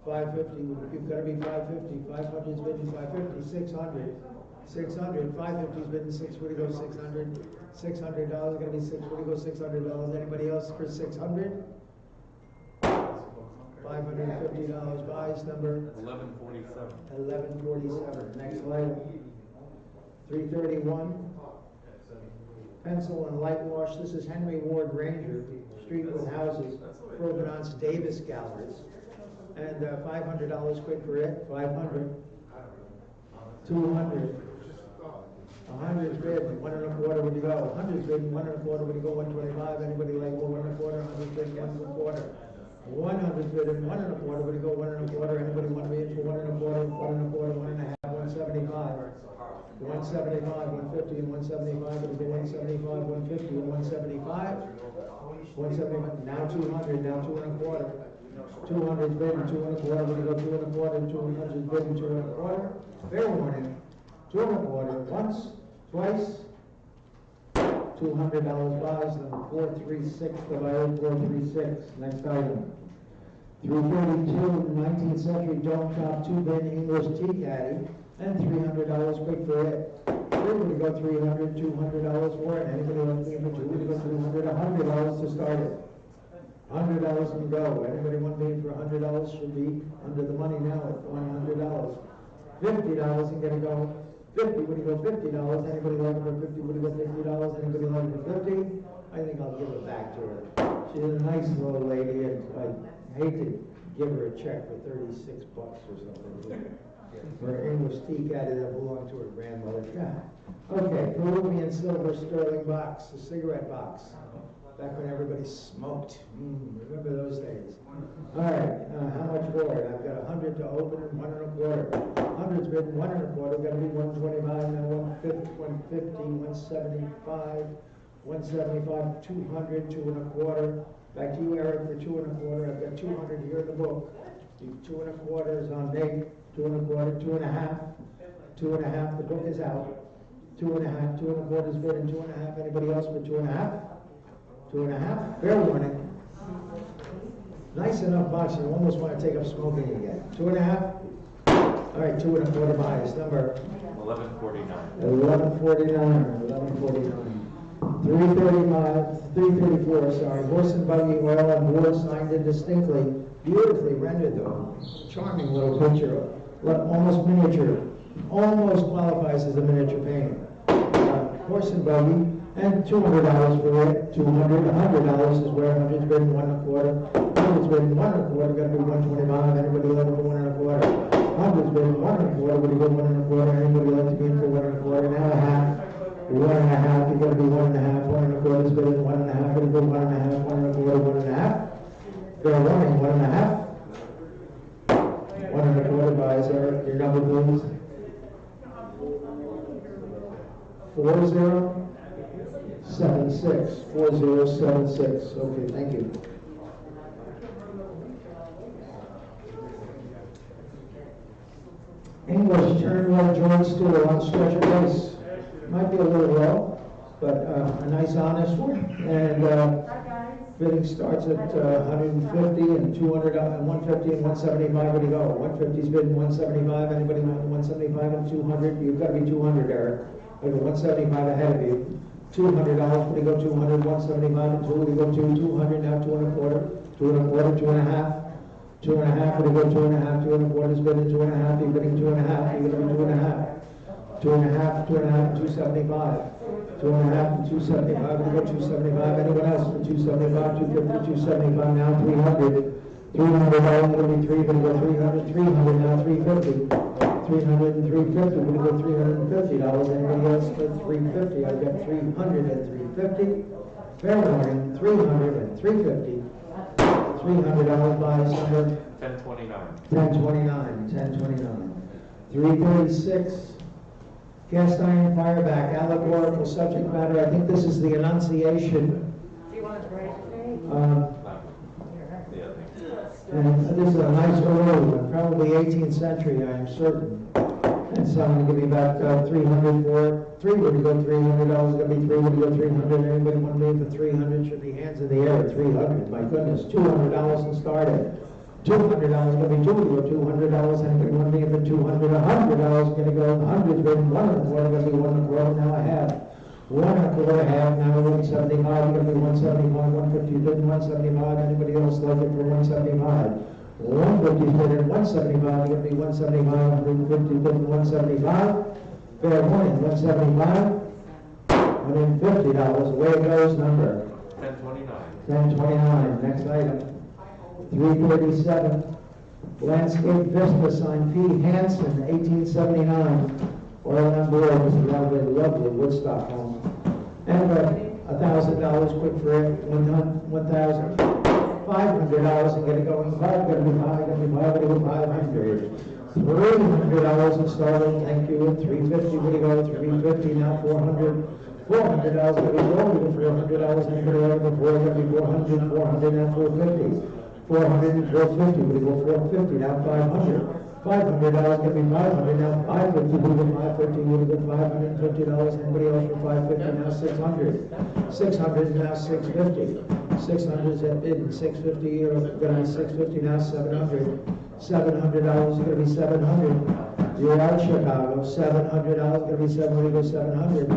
Speaker 9: 550, you've got to be 550, 500 is bid 550, 600, 600, 550 is bid 6, would you go 600, $600, going to be 6, would you go $600, anybody else for 600? $550 buys number?
Speaker 5: 1147.
Speaker 9: 1147, next item. 331, pencil and light wash, this is Henry Ward Ranger, street with houses, Provenance Davis Galleries. And $500 quick for it, 500, 200, 100's bid, 1 1/4, would you go? 100's bid, 1 1/4, would you go? 125, anybody like 1 1/4, 100's bid, 1 1/4. 100's bid, 1 1/4, would you go? 1 1/4, anybody want to be in for 1 1/4, 1 1/4, 1 1/2, 175. 175, 150, and 175, would you go 175, 150, and 175? 175, now 200, now 2 1/4. 200 bid and 2 1/4, would you go 2 1/4, 200 bid and 2 1/4? Fair warning, 2 1/4, once, twice, $200 buys, number 436, the buyer 436, next item. 332, 19th century dome top 2-bin English tea caddy, and $300 quick for it. Here would you go $300, $200 for it, anybody want to be for 2, would you go $300, $100 to start it. $100 and go. Anybody want to be for $100 should be under the money now at $100. $50 and get it going. 50, would you go $50? Anybody like it for 50? Would you go $50? Anybody like it for 50? I think I'll give it back to her. She's a nice little lady, and I hate to give her a check for 36 bucks or something for an English tea caddy that belonged to her grandmother. Yeah. Okay, Peruvian silver sterling box, a cigarette box. Back when everybody smoked. Remember those days. All right, how much for it? I've got 100 to open and 1 1/4. 100's bid 1 1/4. Got to be 125, now 150, 175, 175, 200, 2 1/4. Back to you, Eric, for 2 1/4. I've got 200 here in the book. 2 1/4 is on Nate. 2 1/4, 2 1/2, 2 1/2. The book is out. 2 and a half, 2 1/4 bid, and 2 and a half. Anybody else for 2 and a half? 2 and a half, fair warning. Nice enough box, you almost want to take up smoking again. 2 and a half? All right, 2 1/4 buys, number
Speaker 5: 1149.
Speaker 9: 1149, 1149. 334, sorry. Horse and buggy, oil on board, signed indistinctly. Beautifully rendered though. Charming little picture. Almost miniature. Almost qualifies as a miniature painting. Horse and buggy, and $200 for it. $100 is where 100's been 1 1/4. 100's been 1 1/4, gotta be 125. Anybody like to go 1 1/4? 100's been 1 1/4, would you go 1 1/4? Anybody like to be in for 1 1/4? Now a half. 1 and a half, you gotta be 1 and a half. 1 1/4's been 1 and a half, gotta be 1 and a half. 1 1/4, 1 and a half. Fair warning, 1 and a half. 1 1/4 buys, Eric, your number please. 4076. 4076. Okay, thank you. English Turnwell joint stool on stretcher base. Might be a little low, but a nice honest one. And bidding starts at 150 and 200 and 150 and 175. Where do you go? 150's bidding 175. Anybody want 175 and 200? You've got to be 200, Eric. I got 175 ahead of you. $200. Would you go 200? 175 and 2. Would you go 200 now? 2 1/4. 2 1/4. 2 and a half. 2 and a half. Would you go 2 and a half? 2 1/4 is bidding 2 and a half. You're bidding 2 and a half. You're going to be 2 and a half. 2 and a half. 2 and a half. 275. 2 and a half and 275. Would you go 275? Anyone else for 275? 250. 275 now. 300. $300 going to be 3. Would you go 300? 300 now. 350. 300 and 350. Would you go $350? Anybody else for 350? I've got 300 and 350. Fair warning. 300 and 350. $300 buys number
Speaker 5: 1029.
Speaker 9: 1029. 1029. 336. Cast iron fireback, allegorical subject matter. I think this is the Annunciation.
Speaker 6: Do you want to break it?
Speaker 9: And this is a nice early one, probably 18th century, I am certain. And someone give me about 300 for it. 3, would you go $300? Gonna be 3, would you go 300? Anybody want to be for 300? Should be hands in the air at 300. My goodness, $200 to start it. $200 gonna be 2, would you go $200? Anybody want to be for 200? $100 gonna go 100's been 1 1/4, gonna be 1 1/4. Now I have 1 1/4 half. Now 175. Gonna be 175. 150 bid 175. Anybody else like it for 175? 150 bid at 175. Gonna be 175. 150 bid 175. Fair warning. 175. $150. Away it goes. Number
Speaker 5: 1029.
Speaker 9: 1029. Next item. 337. Landscape Vista, signed P. Hansen, 1879. Oil on board was a lovely, lovely Woodstock home. And $1,000 quick for it. $1,500 and get it going. 5, gonna be 5, gonna be 5, gonna be 500. $300 installed. Thank you. 350. Where do you go? 350 now. 400. $400 gonna be $400. Anybody over before? Gonna be 400. 400 now. 450. 400 and 450, would you go 450, now 500. $500 gonna be 500, now 550, would you go 550, would you go $550, anybody else for 550, now 600. 600, now 650. 600 is at bid, 650, you're gonna be 650, now 700. $700 is gonna be 700. You're out Chicago, $700 gonna be 7, would you go 700.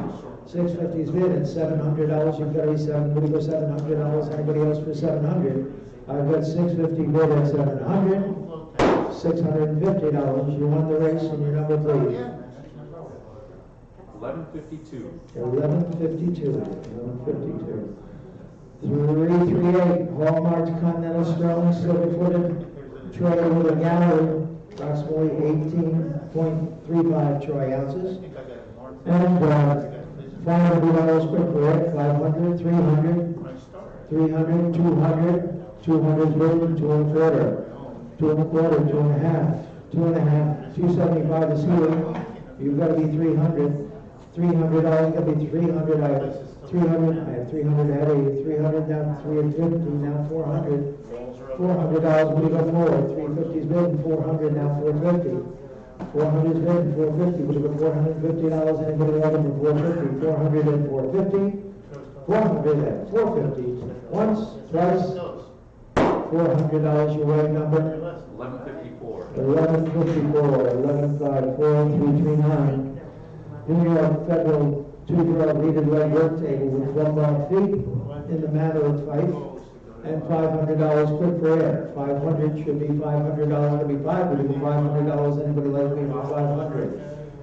Speaker 9: 650 is bid, and $700, you've gotta be 7, would you go $700, anybody else for 700? I've got 650 bid at 700, $650. You won the race, and your number, please.
Speaker 5: 1152.
Speaker 9: 1152. 1152. 338. Hallmark Continental Sterling silver-footed tray with a gallery, approximately 18.35 troy ounces, and $500 quick for it. 500, 300, 300, 200. 200 bid, 2 1/4, 2 1/4, 2 and a half, 2 and a half, 275 is here. You've got to be 300. $300 got to be 300. I have 300 ahead of you. 300 now, 350 now, 400. $400 we go forward. 350 is bid, and 400 now, 450. 400 is bid, 450, we go $450, anybody like it for 450, 400 and 450, 400 and 450, once, twice, $400, your right number,
Speaker 5: 1154.
Speaker 9: 1154, 1154, 339, New York Federal two-drawer readed red work table with 1 bar feet in the manner of Fife, and $500 quick for air. 500 should be $500, should be $500, anybody like me for 500?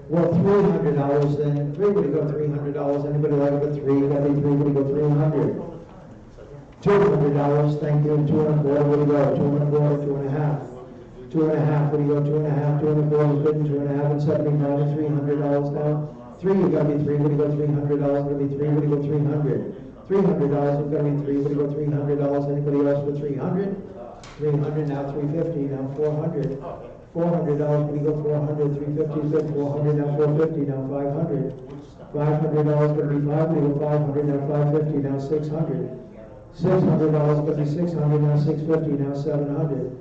Speaker 9: Well, $300 then, 3 would go $300, anybody like it for 3, that'd be 3 would go 300. $200, thank you, 2 and a quarter, would go, 2 and a quarter, 2 and a half. 2 and a half, would go 2 and a half, 2 and a quarter, is good, 2 and a half, and 79, $300 now. 3, you gotta be 3, would go $300, would be 3, would go 300. $300, it's gonna be 3, would go $300, anybody else for 300? 300, now 350, now 400. $400, would go 400, 350 is good, 400, now 450, now 500. $500, gonna be 5, would go 500, now 550, now 600. $600, gonna be 600, now 650, now 700.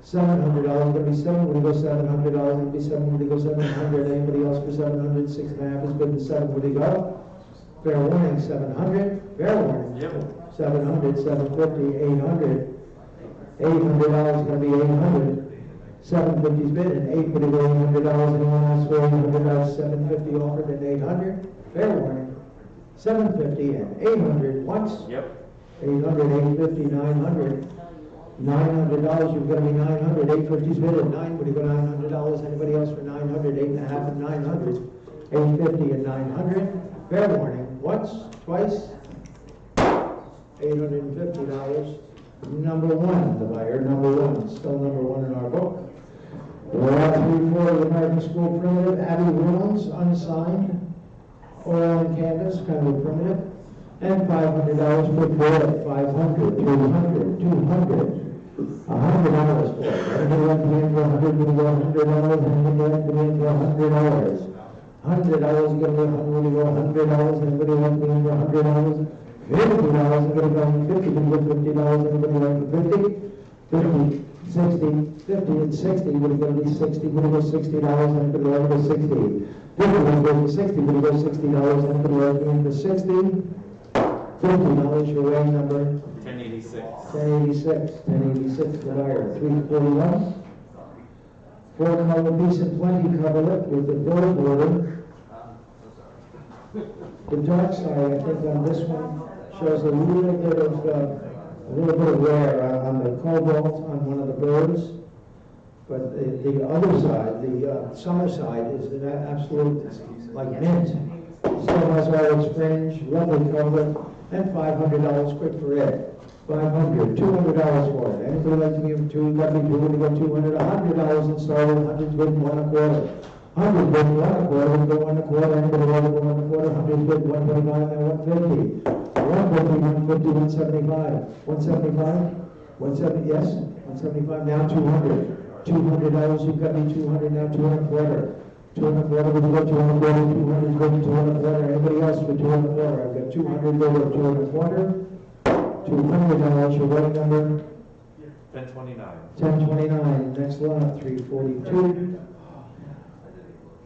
Speaker 9: $700, gonna be 7, would go $700, gonna be 7, would go 700, anybody else for 700? 6 and a half is good, the 7, would go? Fair warning, 700, fair warning.
Speaker 5: Yep.
Speaker 9: 700, 750, 800. $800 gonna be 800. 750's bid, and 8 would go $800, anyone else for $800? 750 offered at 800, fair warning. 750 and 800, once.
Speaker 5: Yep.
Speaker 9: 800, 850, 900. $900, you've got to be 900. 850's bid at 9. Would you go $900? Anybody else for 900? 8 and a half and 900. 850 and 900. Fair warning. Once, twice. $850. Number 1, the buyer. Number 1. Still number 1 in our book. We're at 3/4 of the American School primitive. Abby Williams, unsigned. Oil and canvas, kind of a primitive. And $500 for it. 500, 200, 200. $100 for it. Everybody went to me for $100, we go $100, everybody went to me for $100. $100, you gotta go $100, we go $100, everybody went to me for $100. $50, you gotta go $50, we go $50, everybody went for $50. 50, 60, 50 and 60, would it gonna be 60, would it go $60, everybody went for 60. 50, would it go for 60, would it go $60, everybody went for 60. $50, your weighing number.
Speaker 5: 1086.
Speaker 9: 1086, 1086 the buyer, 341. 4-color piece and plenty coverlet with the gold border. The dark side, I think on this one, shows a little bit of wear on the cobalt on one of the birds. But the other side, the summer side, is an absolute, like mint. Still has all its fringe, lovely coverlet, and $500 quick for it. 500, $200 for it. Anybody like to give 2, got me 2, to go 200, $100 installed, 100's bid 1 1/4. 100 bid 1 1/4, we go 1 1/4, anybody like to go 1 1/4, 100 bid 125 and 150. 150, 150, 175. 175? 170, yes, 175, now 200. $200, you've got me 200, now 2 1/4. 2 1/4, we go 2 1/4, 200 bid 2 1/4, anybody else for 2 1/4? I've got 200 bid at 2 1/4. $200, your right number?
Speaker 5: 1029.
Speaker 9: 1029, next lot, 342.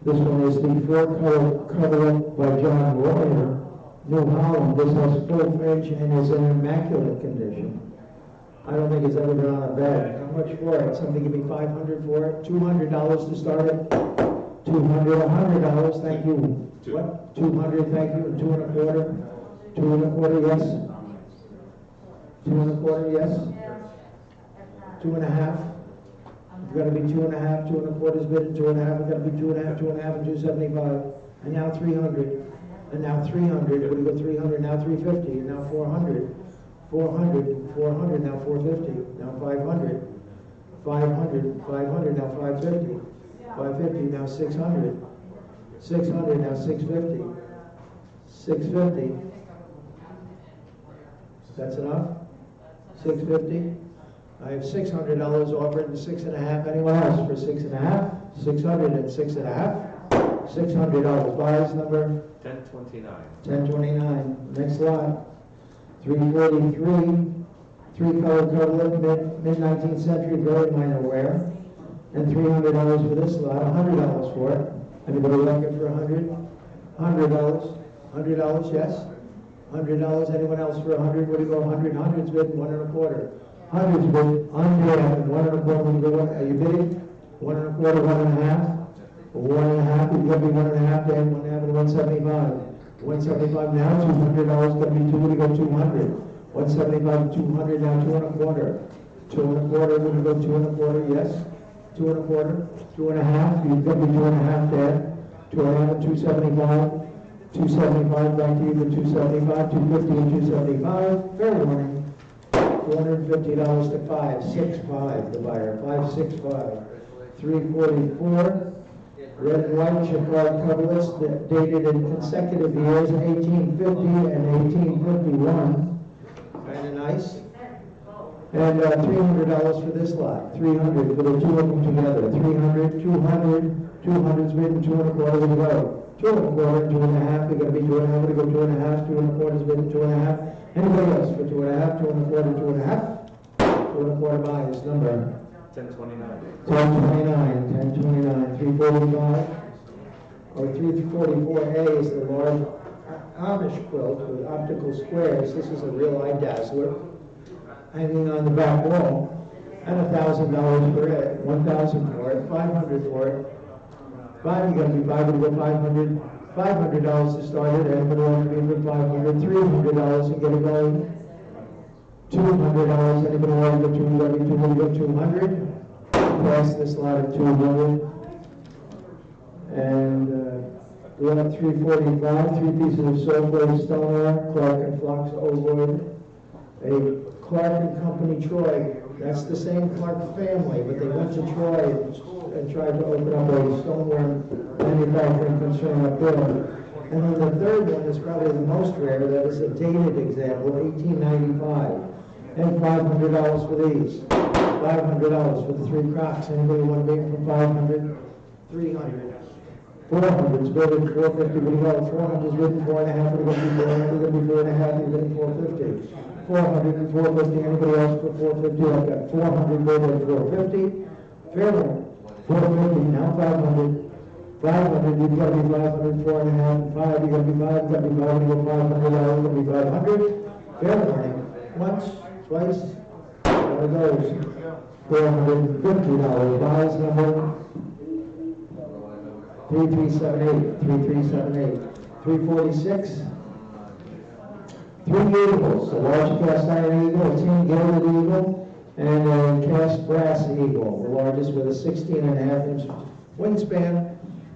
Speaker 9: This one is the 4-color coverlet by John Royer, New Holland. This has full fringe and is in immaculate condition. I don't think it's ever been on a bed. How much for it? Somebody give me 500 for it? $200 to start it? 200, $100, thank you. What? 200, thank you, and 2 1/4? 2 1/4, yes? 2 1/4, yes? 2 and a half? It's gotta be 2 and a half, 2 1/4's bid, 2 and a half, it's gotta be 2 and a half, 2 and a half, and 275. And now 300, and now 300, what do you go 300, now 350, and now 400. 400, 400, now 450, now 500. 500, 500, now 550. 550, now 600. 600, now 650. 650. That's enough? 650. I have $600 offered and 6 and a half. Anyone else for 6 and a half? 600 and 6 and a half. $600. Buyer's number?
Speaker 5: 1029.
Speaker 9: 1029. Next lot. 343. 3-color coverlet, mid-19th century, very minor wear. And $300 for this lot, $100 for it. Anybody like it for $100? $100? $100, yes? $100, anyone else for $100? What do you go, 100? 100's bid, 1 1/4. 100's bid, unbid, and 1 1/4, when you go, are you bidding? 1 1/4, 1 1/2? 1 1/2, it's gonna be 1 1/2, Dan, 1 1/2, and 175. 175 now, $200, gonna be 2, what do you go, 200? 175, 200, now 2 1/4. 2 1/4, when you go 2 1/4, yes? 2 1/4, 2 1/2, you've got to be 2 1/2 there. 2 1/2, 275, 275, back to you for 275, 250 and 275. Fair warning. $450 to 565, the buyer, 565. 344. Red and white chipboard coverlets that dated in consecutive years, 1850 and 1851. Kind of nice. And $300 for this lot. 300 for the two of them together. 300, 200, 200's bid, 2 1/4 to go. 2 1/4, 2 1/2. We're going to be 2 1/2. We go 2 1/2. 2 1/4's bid, 2 1/2. Anybody else for 2 1/2? 2 1/4, 2 1/2. 2 1/4 buys number
Speaker 5: 1029.
Speaker 9: 1029, 1029, 345, or 344A is the large Amish quilt with optical squares. This is a real eye dazzler, hanging on the back wall, and $1,000 for it, $1,000 for it, $500 for it. Five, you gotta be 5, we'll go 500, $500 to start it, and we'll only be for 500, $300 to get it going. $200, anybody want to go 200, we'll go 200. Pass this lot at 200. And we have 345, 3 pieces of softwood stoneware, Clark and Fox old wood. A Clark and Company Troy, that's the same Clark family, but they went to Troy and tried to open up a stoneware manufacturing concern up there. And then the third one is probably the most rare, that is a dated example, 1895. And $500 for these. $500 for the 3 crocks. Anybody want to make them for 500? 300. 400's bid at 450. We go 400's bid 4 1/2. We're going to be 400. We're going to be 4 1/2. We're going to be 450. 400 and 450. Anybody else for 450? I've got 400 bid at 450. Fair one. 450. Now 500. 500. You've got to be 500. 4 1/2 and 5. You've got to be 5. You've got to be 5. You've got $500. You're going to be 500. Fair warning. Once, twice. There it goes. $450. Buys number 3378. 3378. 346. 3 eagles. A large cast iron eagle, a tin gilded eagle, and a cast brass eagle. The largest with a 16.5-inch wingspan.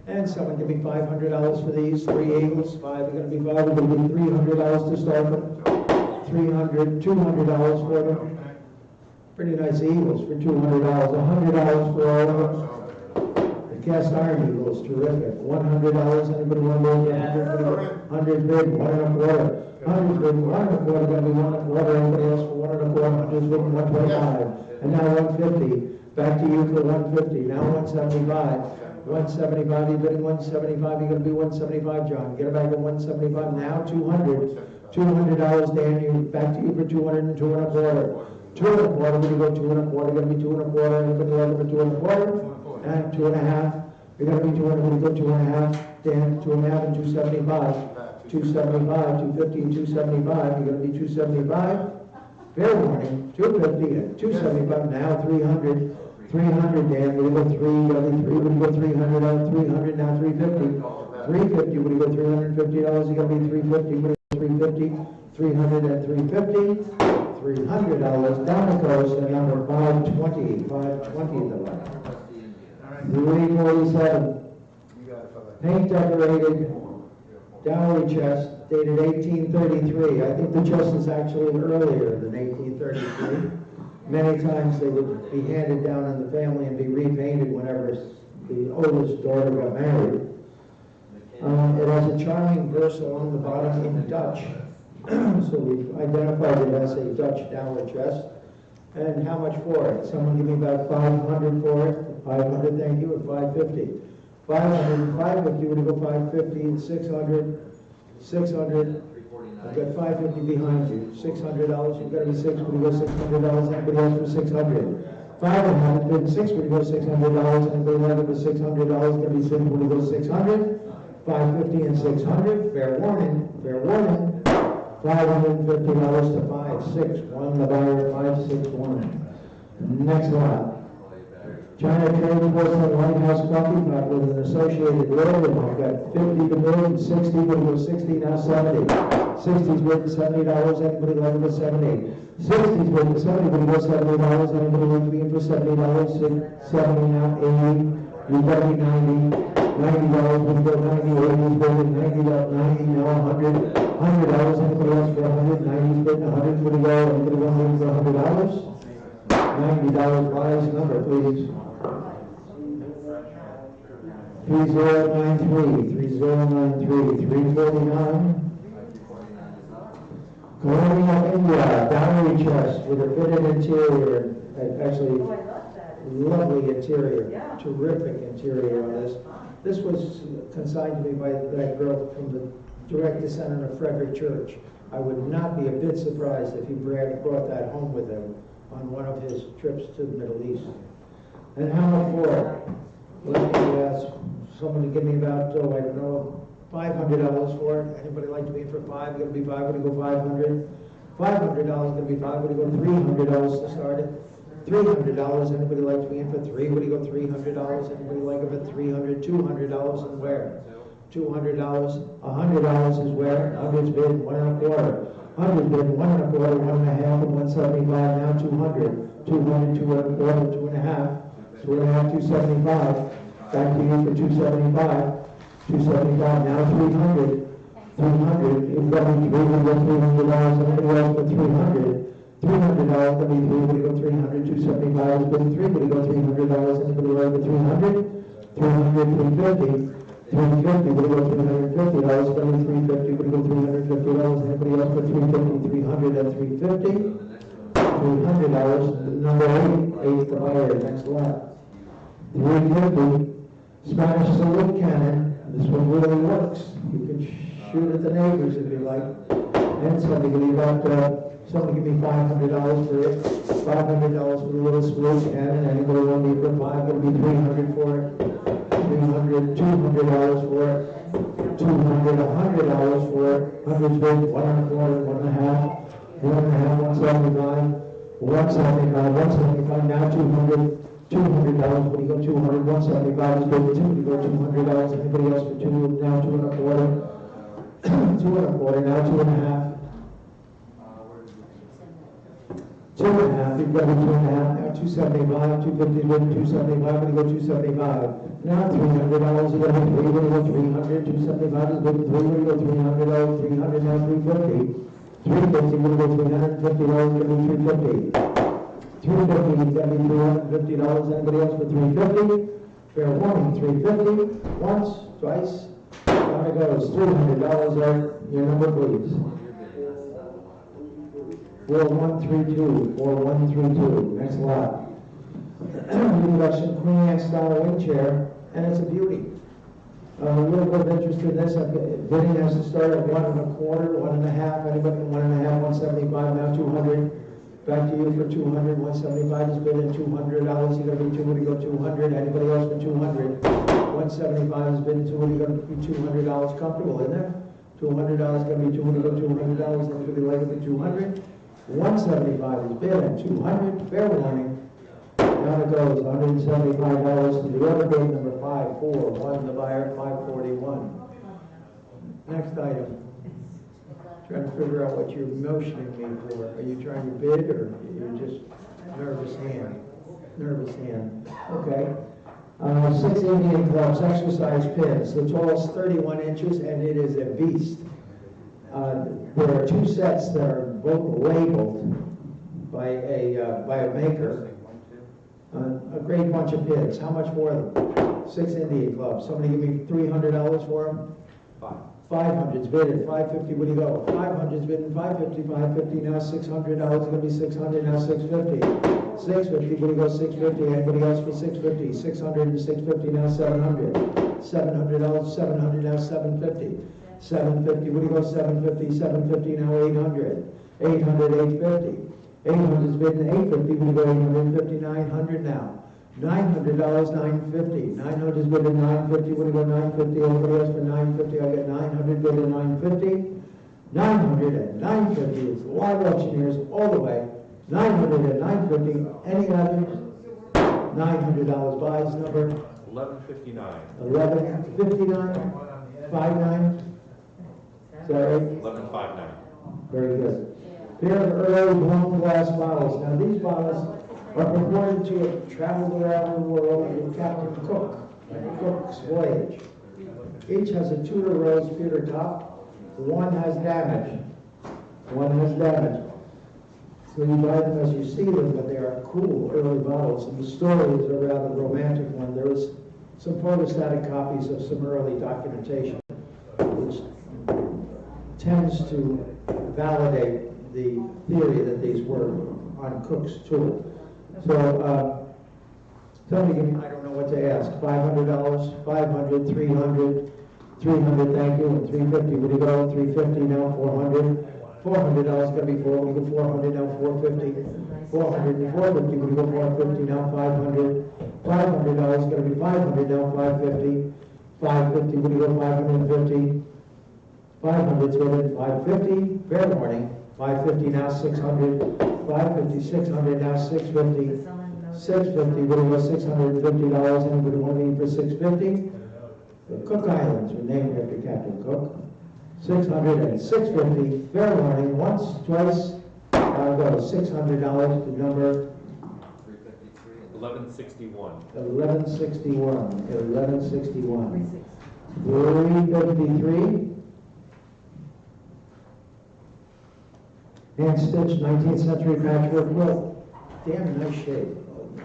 Speaker 9: And someone give me $500 for these 3 eagles. 5 are going to be 5. We're going to be $300 to start them. 300, $200 for them. Pretty nice eagles for $200. $100 for all of them. The cast iron eagle is terrific. $100. Anybody want to go 100 bid, 1 1/4. 100 bid, 1 1/4. Going to be 1 1/4. Anybody else for 1 1/4? 100 bid, 125. And now 150. Back to you for 150. Now 175. 175. You're bidding 175. You're going to be 175, John. Get it back at 175. Now 200. $200, Dan. You back to you for 200 and 2 1/4. 2 1/4, we're going to go 2 1/4, going to be 2 1/4, and we're going to go 2 1/4, and 2 1/2. You're going to be 200, we're going to go 2 1/2, Dan, 2 1/2 and 275. 275, 250 and 275, you're going to be 275. Fair warning, 250 and 275, now 300. 300, Dan, we're going to go 3, we're going to go 300, now 300, now 350. 350, we're going to go $350, you're going to be 350, we're going to go 350, 300 and 350. $300. Down it goes to number 520. 520 the one. 347. Paint decorated dowry chest dated 1833. I think the chest is actually earlier than 1833. Many times they would be handed down in the family and be repainted whenever the oldest daughter got married. It has a charming verse along the bottom in Dutch. So we've identified it as a Dutch dowry chest. And how much for it? Someone give me about 500 for it. 500, thank you, at 550. 500, 550, we're going to go 550 and 600. 600. I've got 550 behind you. $600, you've got to be 6. We're going to go $600. Anybody else for 600? 5.5, bid 6, would go $600, anybody like it for $600, gonna be 6, would go 600, 550 and 600, fair warning, $550 to 561, the buyer 561. Next lot. China Trade Porcelain White House Coffee Pot with an associated railroad. I've got 50 to bid, 60, would go 60, now 70. 60's bid $70, anybody like it for 70. 60's bid 70, would go $70, anybody like me for $70, 70 now 80, you got me 90, $90 would go 90, 80's bid 90, now 100, $100, anybody else for 100, 90's bid 100, would go, anybody want for $100? $90 prize number, please. 3093, 349. Colonial India, dowry chest with a fitted interior, actually,
Speaker 6: Oh, I love that.
Speaker 9: lovely interior,
Speaker 6: Yeah.
Speaker 9: terrific interior on this. This was consigned to me by that girl from the direct descendant of Frederick Church. I would not be a bit surprised if he brought that home with him on one of his trips to the Middle East. And how much for it? Let me ask someone to give me about, I don't know, $500 for it. Anybody like to be in for 5? Gonna be 5, would go 500? $500, gonna be 5, would go $300 to start it? $300, anybody like to be in for 3? Would go $300? Anybody like it for 300? $200 and where? $200, $100 is where? 100's bid 1.25. 100 bid 1.25, 1.5, and 175. Now 200, 200, 2.25, 2.5, 2.5, 275. Back to you for 275. 275. Now 300, 300. You've got me 3, we go $300. Anybody else for 300? $300, that'd be 3, we go 300, 275 is bid 3, we go $300, anybody like for 300? 300, 350, 350, we go $350, that'd be 350, we go $350, anybody else for 350, 300 and 350? $300, number 8 the buyer, next lot. 350, Spanish salute cannon, this one really works, you can shoot at the neighbors if you like, and somebody can leave out, somebody give me $500 for it. $500 for the little salute cannon. Anybody want me for 5? It'll be $300 for it. $300, $200 for it. $200, $100 for it. 100's bid 1.25, 1.5, 1.5, 175, 175. Now 200. $200, when you go 200, 175 is bid 2, you go $200. Anybody else for 2? Now 2.25. 2.25, now 2.5. 2.5, you've got a 2.5, now 275, 250, 275, when you go 275. Now $300, you got a 3, when you go 300, 275 is bid 3, when you go $300, 300, now 350. 350, when you go $350, gonna be 350. 350, gonna be $350, anybody else for 350? Fair warning, 350, once, twice, down it goes, $300, your number please. 4132, 4132, next lot. We've got some Queen Anne style wing chair, and it's a beauty. A little bit of interest in this, bidding has to start at 1.25, 1.5, anybody in 1.5, 175, now 200. Back to you for 200, 175 is bid at $200, you gotta be 2, when you go 200, anybody else for 200. 175 is bid 2, when you gotta be $200, comfortable, isn't it? $200, gonna be 2, when you go $200, anybody like it for 200? 175 is bid at 200, fair warning. Down it goes, $175 to the other bid, number 541, the buyer, 541. Next item. Trying to figure out what you're motioning me for. Are you trying to bid, or you're just nervous hand? Nervous hand. Okay. 6 Indian clubs, exercise pins. The tallest 31 inches, and it is a beast. There are 2 sets that are both labeled by a maker. A great bunch of pins. How much for them? 6 Indian clubs. Somebody give me $300 for them? 500's bid at 550. What do you go? 500's bid at 550. 550 now $600. It's gonna be 600 now 650. 650. What do you go? 650. Anybody else for 650? 600 and 650 now 700. $700. 700 now 750. 750. What do you go? 750. 750 now 800. 800. 850. 800's bidding 850, we go 850, 900 now. $900, 950. 900's bidding 950, we go 950, everybody else for 950, I get 900 bidding 950. 900 and 950 is live auctioneers all the way. 900 and 950, any others? $900 buys number
Speaker 5: 1159.
Speaker 9: 1159, 59. Is that right?
Speaker 5: 1159.
Speaker 9: Very good. Pair of early blown glass bottles. Now these bottles are purported to have traveled around the world with Captain Cook, on Cook's voyage. Each has a Tudor rose pewter top. One has damage. One has damage. So you buy them as you see them, but they are cool early bottles. And the story is a rather romantic one. There is some photostatic copies of some early documentation, which tends to validate the theory that these were on Cook's tour. So, somebody give me, I don't know what to ask, $500, 500, 300, 300, thank you, and 350, would you go, 350, now 400, $400 gonna be 4, we go 400, now 450, 400 and 450, would you go 450, now 500, $500 gonna be 500, now 550, 550, would you go 550, 500's bidding 550, fair warning, 550 now 600, 550, 600 now 650, 650, would it go $650, anybody want to leave for 650? The Cook Islands were named after Captain Cook. 600 and 650, fair warning, once, twice, I'll go $600 to number
Speaker 5: 1161.
Speaker 9: 1161, 1161. 353. Hand stitched 19th century patchwork quilt. Damn nice shape.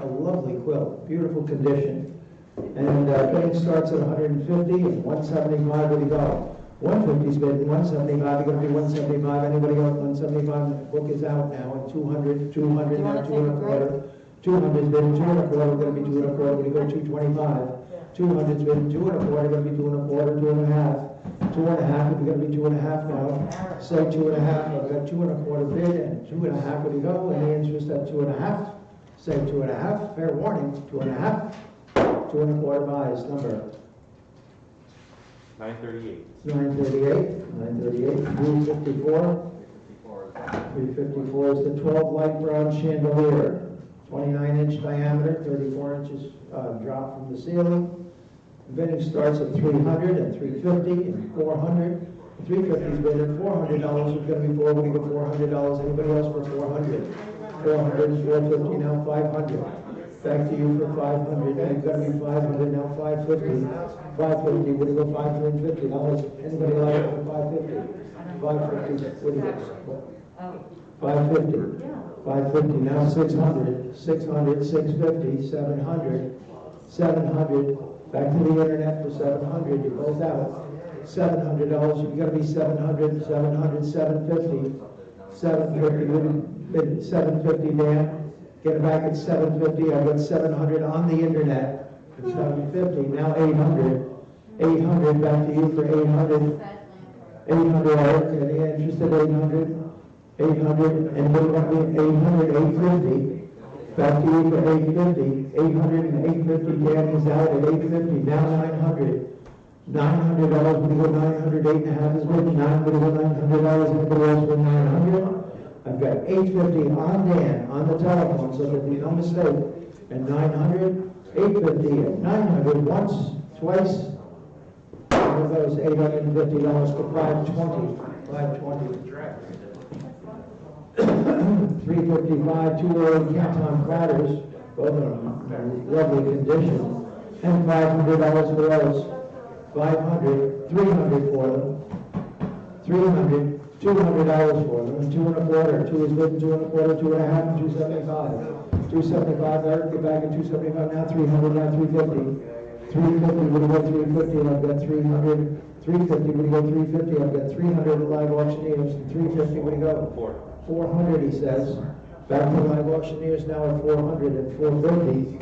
Speaker 9: A lovely quilt. Beautiful condition. And bidding starts at 150 and 175. Where do you go? 150's bidding 175. You're going to be 175. Anybody else? 175. The book is out now. And 200. 200 now. 2 and a quarter. 200's bidding 2 and a quarter. We're going to be 2 and a quarter. We're going to go 225. 200's bidding 2 and a quarter. Going to be 2 and a quarter. 2 and a half. 2 and a half, we're going to be 2 and a half now. Say 2 and a half, I've got 2 and a quarter bid and 2 and a half, where do you go? Any interest at 2 and a half? Say 2 and a half, fair warning, 2 and a half. 2 and a quarter buys, number
Speaker 5: 938.
Speaker 9: 938, 354. 354 is the 12 light brown chandelier, 29-inch diameter, 34 inches drop from the ceiling. The bidding starts at 300 and 350 and 400. 350's bidding $400 is going to be 4. When you go $400, anybody else for 400? 400 and 450, now 500. Back to you for 500. Now you've got to be 500, now 550. 550, would you go $550? Anybody like it for 550? 550, what do you get? 550. 550, now 600. 600, 650, 700. 700. Back to the internet for 700, you both out. $700, you've got to be 700, 700, 750. 750, 750, Dan. Get it back at 750, I've got 700 on the internet for 750, now 800. 800, back to you for 800. 800, Eric, any interest at 800? 800, and what about 800, 850? Back to you for 850, 800 and 850, Dan is out at 850, now 900. $900, we go 900, 8.5 is bid, 9, we go $900, anybody else for 900? I've got 850 on Dan, on the telephone, so there'll be no mistake, and 900, 850, and 900, once, twice, one of those $850 for 520, 520. 355, 2 early Canton platters, both of them in lovely condition, and $500 for those. 500, 300 for them. 300, $200 for them, and 2 and a quarter. 2 is bid, 2 and a quarter, 2 and a half, and 275. 275, Eric, get back at 275 now. 300 now, 350. 350, would you go 350? I've got 300. 350, would you go 350? I've got 300 live auctioneers. 350, would you go? 400, he says. Back to live auctioneers now at 400 and 450.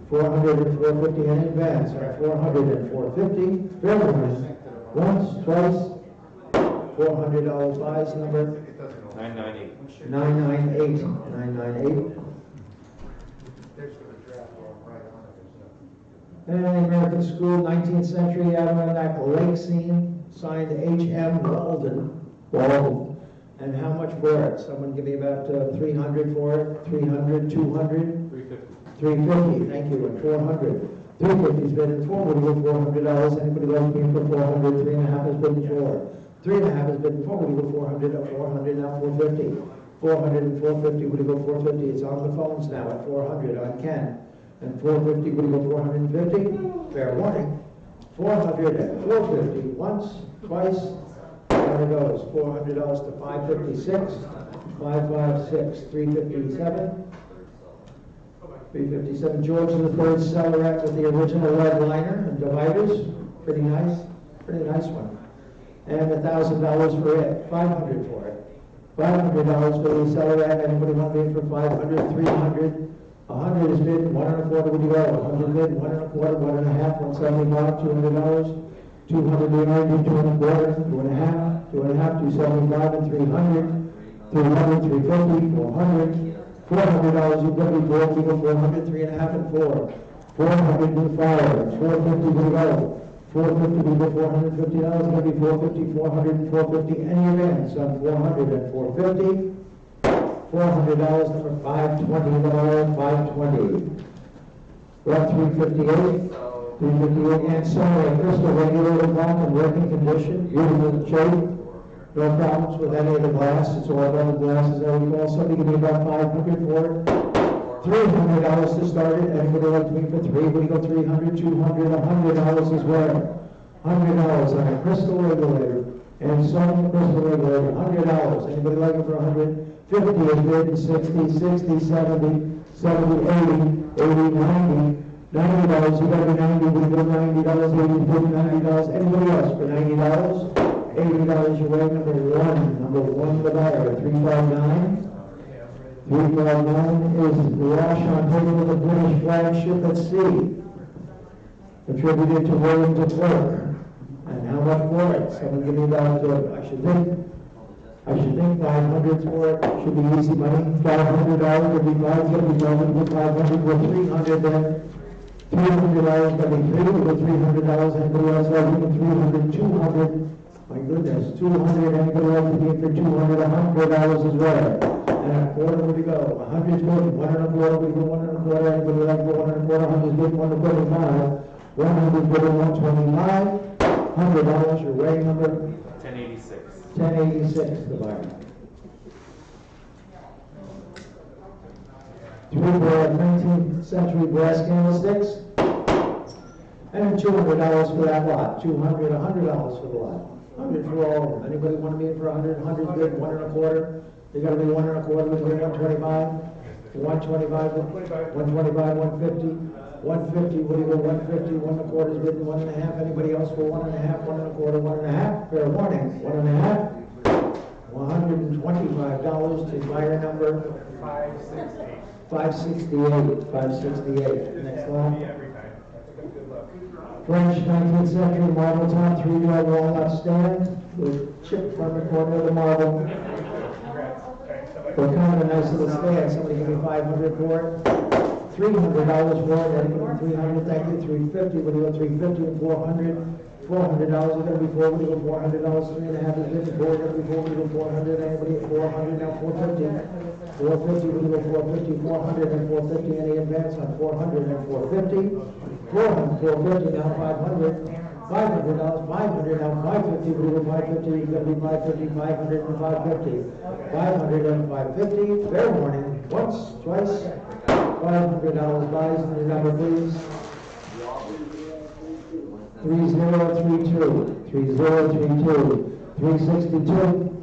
Speaker 9: 400 and 450 in advance. 400 and 450. Fair warning. Once, twice. $400 buys, number
Speaker 5: 998.
Speaker 9: 998. 998.
Speaker 2: There's the draft one right on it.
Speaker 9: And the American School, 19th century Adirondack lake scene, signed H.M. Walden. And how much for it? Someone give me about 300 for it? 300, 200?
Speaker 5: 350.
Speaker 9: 350, thank you, and 400. 350 is bid in four, would you go $400? Anybody like me for 400? 3.5 is bid in four. 3.5 is bid in four, would you go 400? At 400, now 450. 400 and 450, would you go 450? It's on the phones now at 400 on Ken. And 450, would you go 450? Fair warning. 400 and 450, once, twice, there it goes. $400 to 556, 556, 357. 357, George III Cellaret with the original lead liner and dividers. Pretty nice one. And $1,000 for it, 500 for it. $500 for the Cellaret. Anybody want to bid for 500, 300? 100 is bid, 1.25, would you go? 100 bid, 1.25, 1.5, 175, $200. 200, 200, 2.25, 2.5, 2.5, 275, and 300. 300, 350, 400. $400, you've got to be broke, you go 400, 3.5, and 4. 400 and 5, 450 we go. 450 we go, $450, it's going to be 450, 400, and 450, any events on 400 and 450. $400, number 520, 520. We're at 358. 358, and sorry, crystal regulated lock in working condition, beautiful shape. No problems with any of the glass, it's all about the glass, as I recall. Somebody give me about 500 for it. $300 to start it. Anybody like to be for 3? Would you go 300, 200, $100 as well. $100 on a crystal regulator. And some crystal regulator, $100. Anybody like it for 100? 50 is bid, 60, 60, 70, 70, 80, 80, 90. $90, you got to be 90, we go $90, 80, 50, $90. Anybody else for $90? $80 your way, number one, the buyer, 359. 359 is the wash on paper with the British flagship at sea, attributed to William de Klerk. And how much for it? Someone give me about, I should think 500 for it. Should be easy money. $500 would be 550, 500 with 300 then. $300 going to be 3, we go $300. Anybody else like it? 300, 200. My goodness, 200. Anybody else to be for 200? $100 as well. And a quarter would we go? 100 is good. 1.25 would go 1.25. Anybody like for 1.25? 100 is good. 1.25. 100 good. 125. $100 your way number.
Speaker 5: 1086.
Speaker 9: 1086 the buyer. 3 19th century brass candlesticks. And $200 for that lot. $200, $100 for the lot. 100 for all of them. Anybody want to be in for 100? 100 good. 1.25. You got to be 1.25. We're going 125. 125. 125. 150. 150. What do you go? 150. 1.25 is bid. 1.5. Anybody else for 1.5? 1.25. 1.5. Fair warning. 1.5. $125 to buyer number 568. 568. 568. Next one. French 19th century marble top 3-door walnut stand with chip from the corner of the marble. For kind of a nice little stand. Somebody give me 500 for it. $300 for it. Anybody 300? Thank you. 350. What do you go? 350 and 400. $400 is going to be 4. What do you go? $400. 3.5 is good. 4 is going to be 4. What do you go? 400. Anybody at 400? Now 450. 450. What do you go? 450. 400 and 450. Any advance on 400 and 450? 400, 450. Now 500. $500. 500 now 550. What do you go? 550. It's going to be 550. 500 and 550. 500 and 550. Fair warning. Once, twice. $500 buys. Your number, please. 3032. 3032. 362.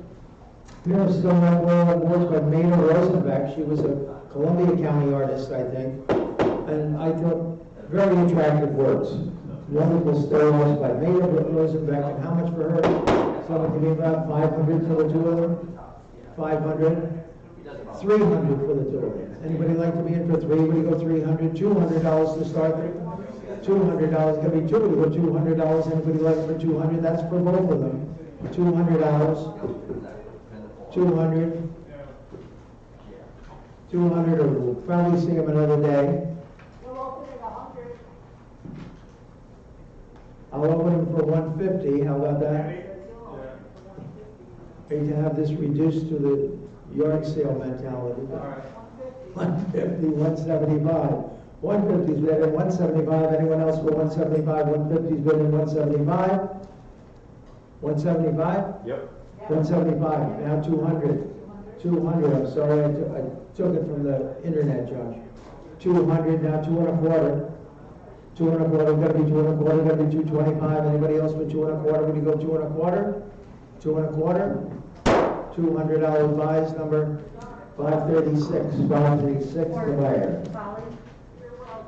Speaker 9: Here's still not one awards by Maida Rosenbeck. She was a Columbia County artist, I think. And I thought very attractive works. Wonderful stories by Maida Rosenbeck. And how much for her? Someone can be about 500 for the two of them? 500? 300 for the two of them. Anybody like to be in for 3? We go 300. $200 to start there. $200. It's going to be 2. We go $200. Anybody like for 200? That's for both of them. $200, 200, 200, or we'll probably see them another day. I'll open them for 150, how about that? Hate to have this reduced to the yard sale mentality. 150, 175. 150's bid in 175, anyone else for 175? 150's bid in 175. 175?
Speaker 5: Yep.
Speaker 9: 175, now 200. 200, I'm sorry, I took it from the internet, Josh. 200, now 2 and a quarter. 2 and a quarter, gotta be 2 and a quarter, gotta be 225. Anybody else for 2 and a quarter? Would you go 2 and a quarter? 2 and a quarter? $200 buys, number 536, 536 the buyer.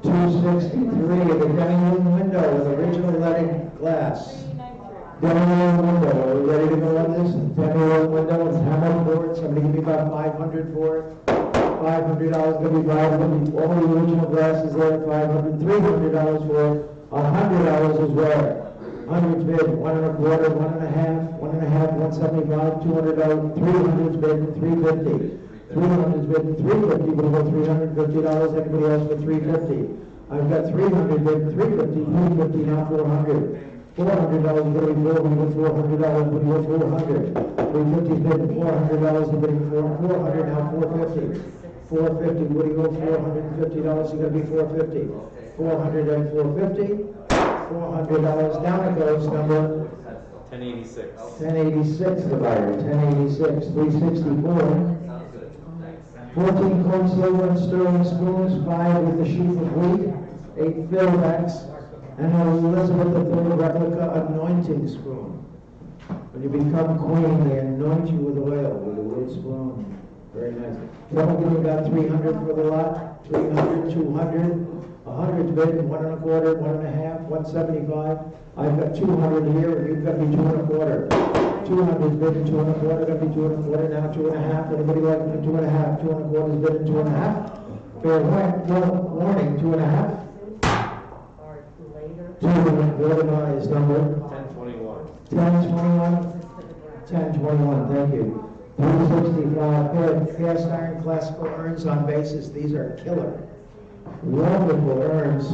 Speaker 9: 263, the dining room window with original leaded glass. Dining room window, are we ready to go on this? Dining room window, it's hammered for it, somebody give me about 500 for it. $500 gonna be 500, all the original glass is there, 500, $300 for it, $100 is rare. 100's bid, 1 and a quarter, 1 and a half, 1 and a half, 175, $200, 300's bid, 350. 300's bid, 350, we'll go $350, anybody else for 350? I've got 300 bid, 350, 350, now 400. $400 gonna be 4, we go $400, we go 400. 350's bid, $400, we're bidding 400, now 450. 450, what do you go, $450, you're gonna be 450. 400 and 450. $400, down it goes, number
Speaker 5: 1086.
Speaker 9: 1086, the buyer, 1086, 364. 14 cold silver and sterling spoons, 5 with the sheaf of wheat, 8 fillbacks, and an Elizabeth III replica anointing spoon. When you become queen, they anoint you with oil with a wood spoon. Very nice. Probably we got 300 for the lot, 300, 200. 100's bid, 1 and a quarter, 1 and a half, 175. I've got 200 here, and you've got to be 2 and a quarter. 200's bid, 2 and a quarter, got to be 2 and a quarter, now 2 and a half. Anybody like me? 2 and a half, 2 and a quarter's bid, 2 and a half. Fair warning, 2 and a half. 2 and a quarter is number
Speaker 5: 1021.
Speaker 9: 1021. 1021, thank you. 365 pair of cast iron classical urns on basis. These are killer. Wonderful urns.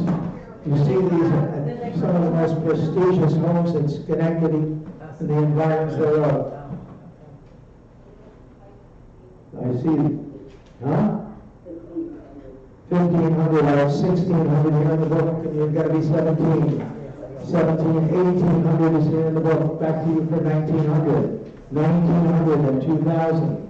Speaker 9: You see these at some of the most prestigious homes in Schenectady and the environs thereof. I see, huh? 1,500 or 1,600 here in the book, and you've got to be 17. 1,1800 is here in the book. Back to you for 1,900. 1,900 and 2,000.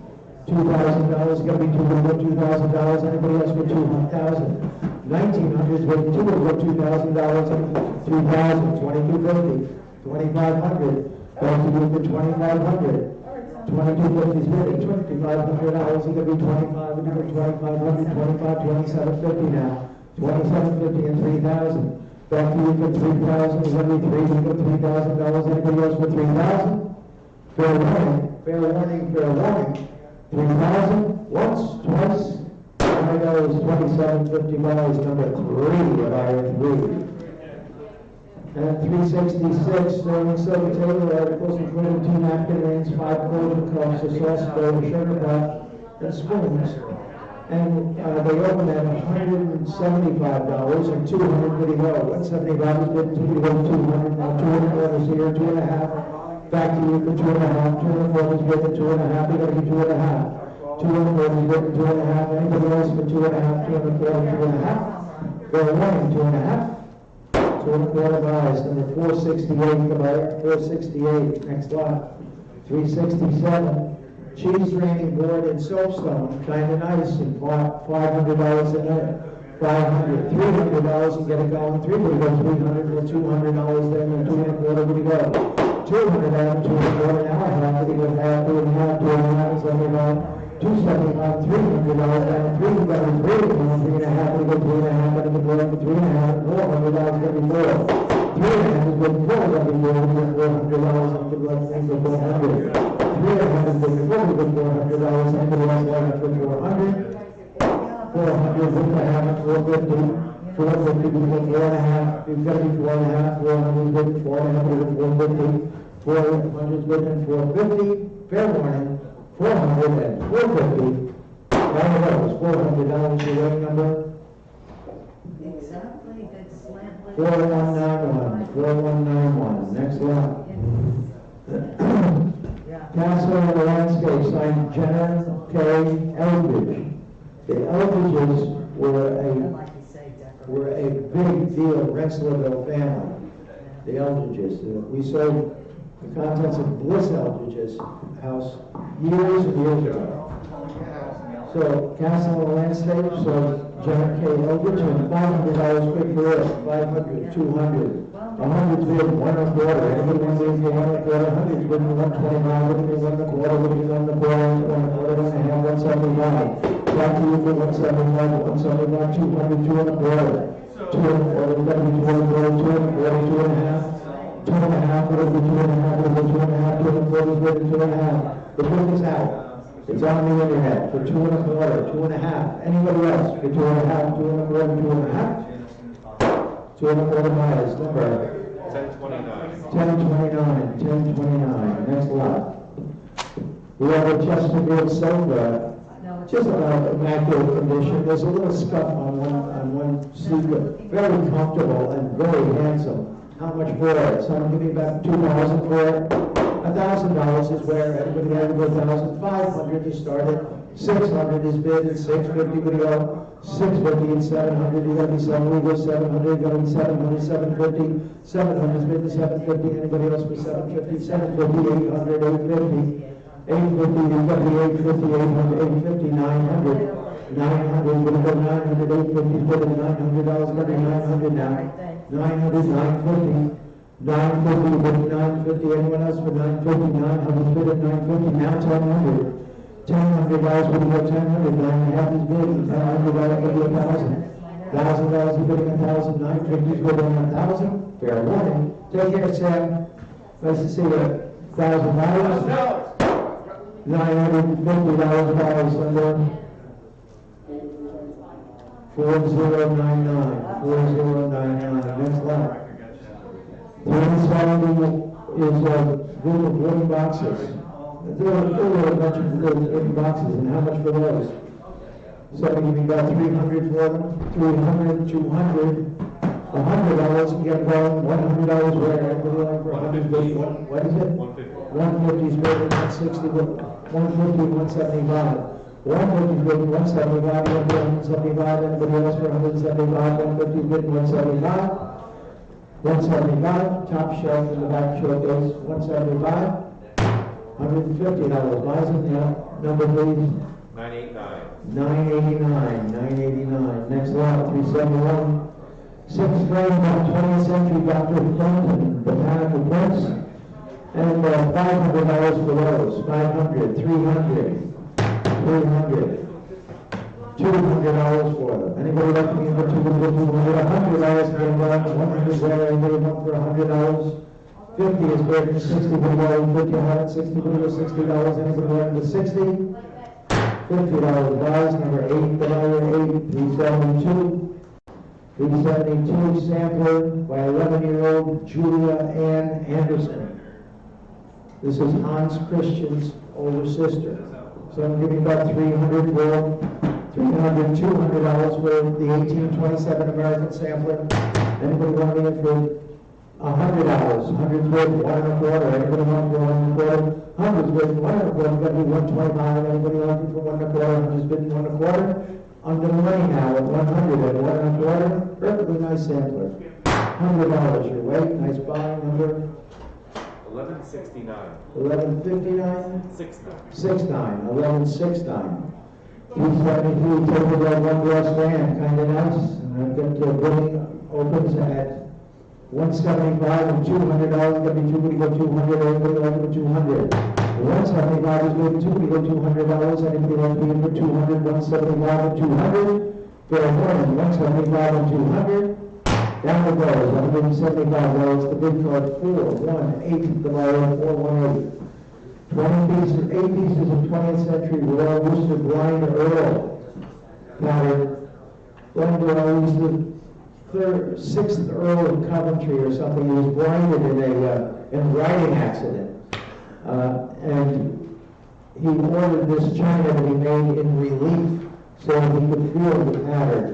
Speaker 9: $2,000 got to be $2,000. Anybody else with 2,000? 1,900 is with $2,000 and 3,000. 2,250. 2,500. Back to you for 2,500. 2,250 is bidding. $2,500. You got to be 25. We got 2,500. 25. 2,750 now. 2,750 and 3,000. Back to you for 3,000. Is every 3? We got $3,000. Anybody else for 3,000? Fair warning. Fair warning. Fair warning. 3,000, once, twice, there goes $2,750, number 3, buyer 3. And 366, sterling silver table articles, including 2 napkin rings, 5 golden cups, a sauce bowl, a sugar pot, and spoons. And they open at $175, and 200 did he go? 175 is bid, 200, now 200 is here, 2.5. Back to you for 2.5. 2 is bid at 2.5. You got to be 2.5. 2 is bid at 2.5. Anybody else for 2.5? 2 2.5. Fair warning, 2.5. 2.25 buys. Number 468, the buyer. 468. Next lot. 367. Cheese draining board and soapstone. Kind of nice. And $500 in there. $500. $300 and get it going. 300 with $200 there. And 2.25 would go. 200 down, 200 an hour, half, we would have 2.5, 2.5, 75, 275, $300 down, 300, 3.5, we go 3.5, and we go up to 3.5, $400 every 4. 3.5 is good, 4 every 4, we get $400, and we go up to 400. 3.5 is good, 4, we get $400, and we go up to 400. 400, we can have it, 450. 450, we get 4.5, you've got to be 4.5, 400, 4.5, 450, 400's bid in 450, fair warning, 400 and 450. Down the road, $400 your rate number.
Speaker 6: Exactly, good slant.
Speaker 9: 4191, 4191, next lot.
Speaker 6: Yeah.
Speaker 9: Castle on the landscape, signed Jenner K. Eldridge. The Eldridges
Speaker 6: Like you say, decorative.
Speaker 9: were a big deal Rensselaerville family. The Eldridges. We sold the contents of Bliss Eldridge's house years and years ago. So Castle on the landscape, so Jenner K. Eldridge, and $500 quick for it, 500, 200. 100's bid, 1 1/4. Anybody want to bid for 1 1/4? 100's bid, 125. Looking at 1 1/4, looking at 1 1/4, 1 1/4, 1 1/2, 175. Back to you for 175, 175, 200, 2 1/4. 2 1/4, we've got to be 2 1/4, 2 1/4, 2 1/2. 2 1/2, it'll be 2 1/2, it'll be 2 1/2, 2 1/4's bid, 2 1/2. The book is out. It's on the internet for 2 1/4, 2 1/2. Anybody else for 2 1/2, 2 1/4, 2 1/2? 2 1/4 miles, number
Speaker 5: 1029.
Speaker 9: 1029, 1029, next lot. We have a Chesterfield sofa, just about immaculate condition. There's a little scuff on one seat, but very comfortable and very handsome. How much for it? Someone give me about $2,000 for it? $1,000 is where everybody had to go 1,500 to start it. 600 is bid at 650, we go 650 and 700, you gotta be 700, we go 700, you gotta be 700, 750, 700 is bid to 750, anybody else for 750, 750, 800, 850, 850, you gotta be 850, 800, 850, 900, 900, we go 900, 850, bid at $900, gotta be 900 now, 900, 950, 950, bid at 950, anyone else for 950, 900, bid at 950, now 1000. $1,000 would be 1000, 9.5 is bid, $1,000 would be 1,000. $1,000 is bidding 1,000, 950 is bidding 1,000. Fair warning. Take care, Sam. Nice to see you. $1,000. $950 under 4099. 4099. Next lot. 370 is a group of wooden boxes. There were a bunch of little boxes, and how much for those? Somebody give me about 300 for them, 300, 200, $100 to get going, $100 where, everybody like for 150, what is it?
Speaker 5: 150.
Speaker 9: 150 is better than 160, 150, 175. 150 is good, 175, 175, anybody else for 175, 150 is good, 175. 175, top shelf in the back showcase, 175. $150. Liza, number please.
Speaker 5: 989.
Speaker 9: 989, 989. Next lot, 371. 6th grade, 20th century Dr. Clinton, botanical prints. And $500 for those. 500, 300, 300. $200 for them. Anybody like to give for $200, $100 for them? 100 there, anybody want for $100? 50 is greater than 60, $50, 160, $60, anybody want to 60? $50 buys, number 8, $8, 372. 372 sampler by 11-year-old Julia Ann Anderson. This is Hans Christian's older sister. So I'm giving about 300 for $300, $200 for the 1827 American sampler. Anybody want me in for $100, 100's worth 1 1/4. Anybody want for 1 1/4? 100's worth 1 1/4. Got to be 125. Anybody want for 1 1/4? 100's bid 1 1/4. Under the money now at 100 at 1 1/4. Perfectly nice sampler. $100 your weight. Nice buy number.
Speaker 5: 1169.
Speaker 9: 1159.
Speaker 5: 69.
Speaker 9: 69. 1169. 373. Taking that one glass van. Kind of nice. And I've got the bidding opens at 175 and $200. Got to be 2. We go 200. Everybody like for 200. 175 is good. 2. We go $200. Anybody like to be in for 200? 175 and 200. Fair warning. 175 and 200. Down it goes. $175. The big card 418. The buyer 418. 20 pieces, 8 pieces of 20th century Royal Worcester blind Earl. Pattern. Blind Earl is the 6th Earl of Coventry or something. He was blinded in a in riding accident. And he ordered this china to be made in relief so he could feel the pattern.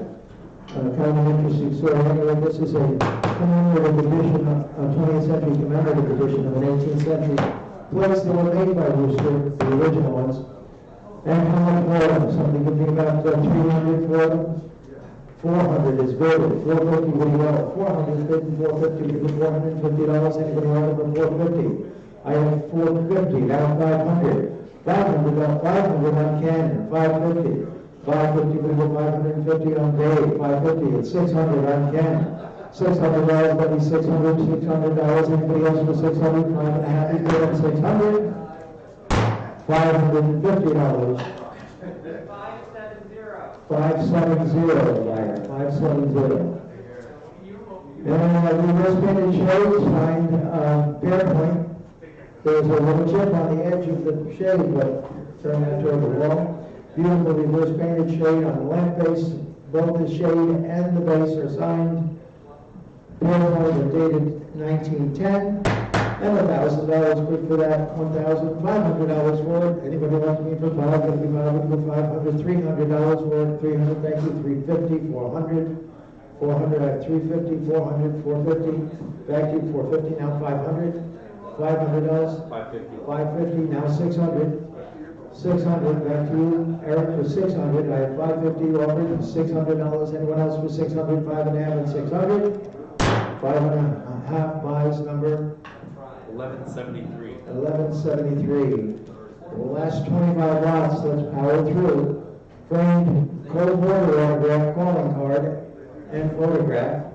Speaker 9: Kind of an interesting story. Anyway, this is a commemorative edition, a 20th century commemorative edition of an 18th century plates that were made by Rooster, the original ones. And how much for them? Somebody could think about 300 for them. 400 is good. 450 would be well. 450, 450, $450. Anybody want it for 450? I have 450, now 500. 500 on Cannon, 550. 550, we go 550 on Dave, 550, it's 600 on Cannon. $600, that'd be $600. Anybody else for 600? 5.5, you pay them 600. $550. 570, buyer, 570. And we just painted shades, find Pearpoint. There's a little chip on the edge of the shade, but turn that toward the wall. Beautiful reverse painted shade on the lamp base. Both the shade and the base are signed. Pearpoint are dated 1910. And $1,000 quick for that. $1,500 for it. Anybody want to be for $500? $500, $300 for it. $300, thank you. $350, $400. $400, I have $350, $400, $450. Back to you, $450, now $500. $500. $550, now $600. $600, back to you, Eric, for $600. I have $550 offered, $600. Anyone else for $600? $5.5 and $600. $5.5 buys number
Speaker 5: 1173.
Speaker 9: 1173. The last 25 lots, let's power through. Framed Cole Porter autograph calling card and photograph.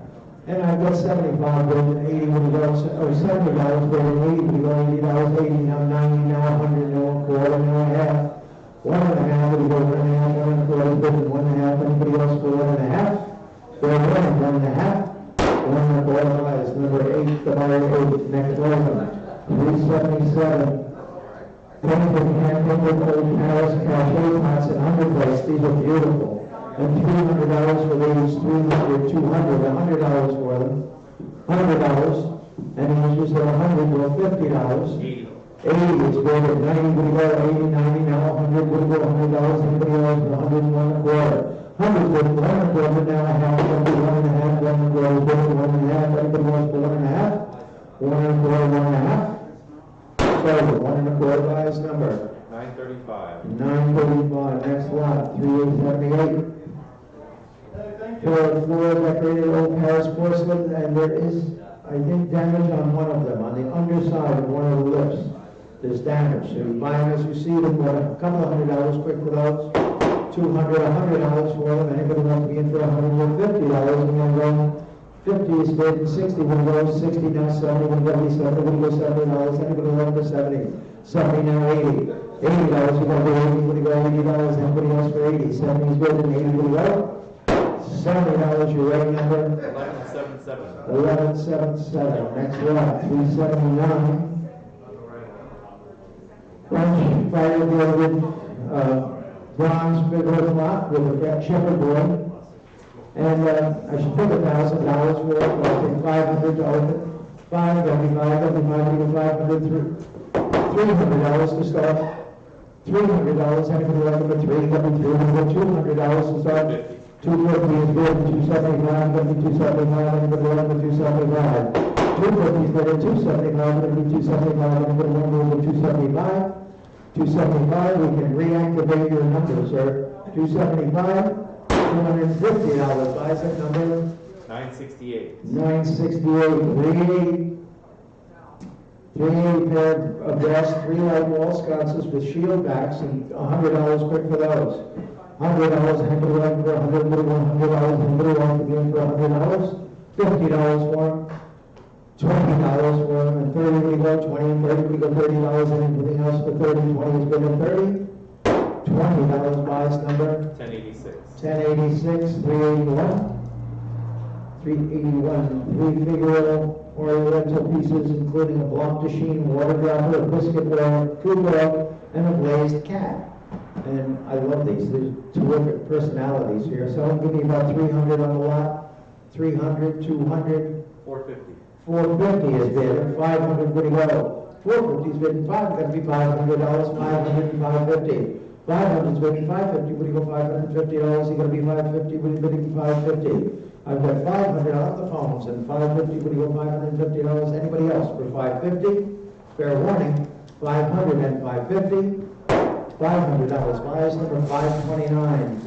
Speaker 9: And I've got 75 bids, 80 would go, or $70 bid, and 80 would go, $80, 80, now 90, now 100, now a quarter, now a half. 1.5 would go, 1.5, 1.25 bid, and 1.5. Anybody else for 1.5? Go ahead, 1.5. 1.25 buys, number 8, the buyer 8, next one. 377. Painted hand-painted old Paris cachet pots and underplates, these are beautiful. And $300 for these, $300, $200, $100 for them, $100, and he uses their $100 or $50. 80 is good at 90, would go 80, 90, now 100, would go $100, anybody else for 101 a quarter. 100 would go 1 quarter, now a half, 1.5, 1 quarter, 1.5, anybody else for 1.5? 1 quarter, 1.5. So 1 quarter buys number
Speaker 5: 935.
Speaker 9: 935, next lot, 3878. For decorated old Paris porcelain, and there is, I think, damage on one of them, on the underside of one of the lips. There's damage. So you buy them as you see them, what, a couple of $100 quick for those. $200, $100 for them. Anybody want to be in for $150? And then going 50 is bid, 60 will go, 60 now 70, will go 70, will go $70. Anybody want for 70? 70 now 80. $80 you go to 80, will go $80. Anybody else for 80? 70 is bid, and 80 will go. $70, your rating number?
Speaker 5: 1177.
Speaker 9: 1177. Next lot, 379. French fire gilded bronze big earth lot with a checkerboard. And I should pick $1,000 for it, but I think $500, $500 $300 to start. $300, anybody like number 3, $300, $200 to start. 250 is bid, 275, 275, anybody like number 275. 250 is bid, 275, 275, anybody like number 275. 275, we can reactivate your number, sir. 275. $250 buys that number.
Speaker 5: 968.
Speaker 9: 968. 380 pair of brass 3-light wall sconces with shield backs, and $100 quick for those. $100, anybody like for $100, $100, anybody want to be in for $100? $50 for them. $20 for them, and 30 we go, 20 and 30 we go, $30, and anything else for 30, 20 is good at 30. $20 buys number.
Speaker 5: 1086.
Speaker 9: 1086, 381. 381, 3 figural oriental pieces, including a block de sheen, water dropper, a biscuit roll, food roll, and a glazed cat. And I love these. There's terrific personalities here. So give me about 300 on the lot. 300, 200.
Speaker 5: 450.
Speaker 9: 450 is bid, 500, what do you go? 450 is bid, gonna be $500, 500 and 550. 500 is bidding 550, what do you go, $550, you're gonna be 550, what are you bidding 550? I've got 500 on the phones, and 550, what do you go, $550, anybody else for 550? Fair warning, 500 and 550. $500, bias number 529,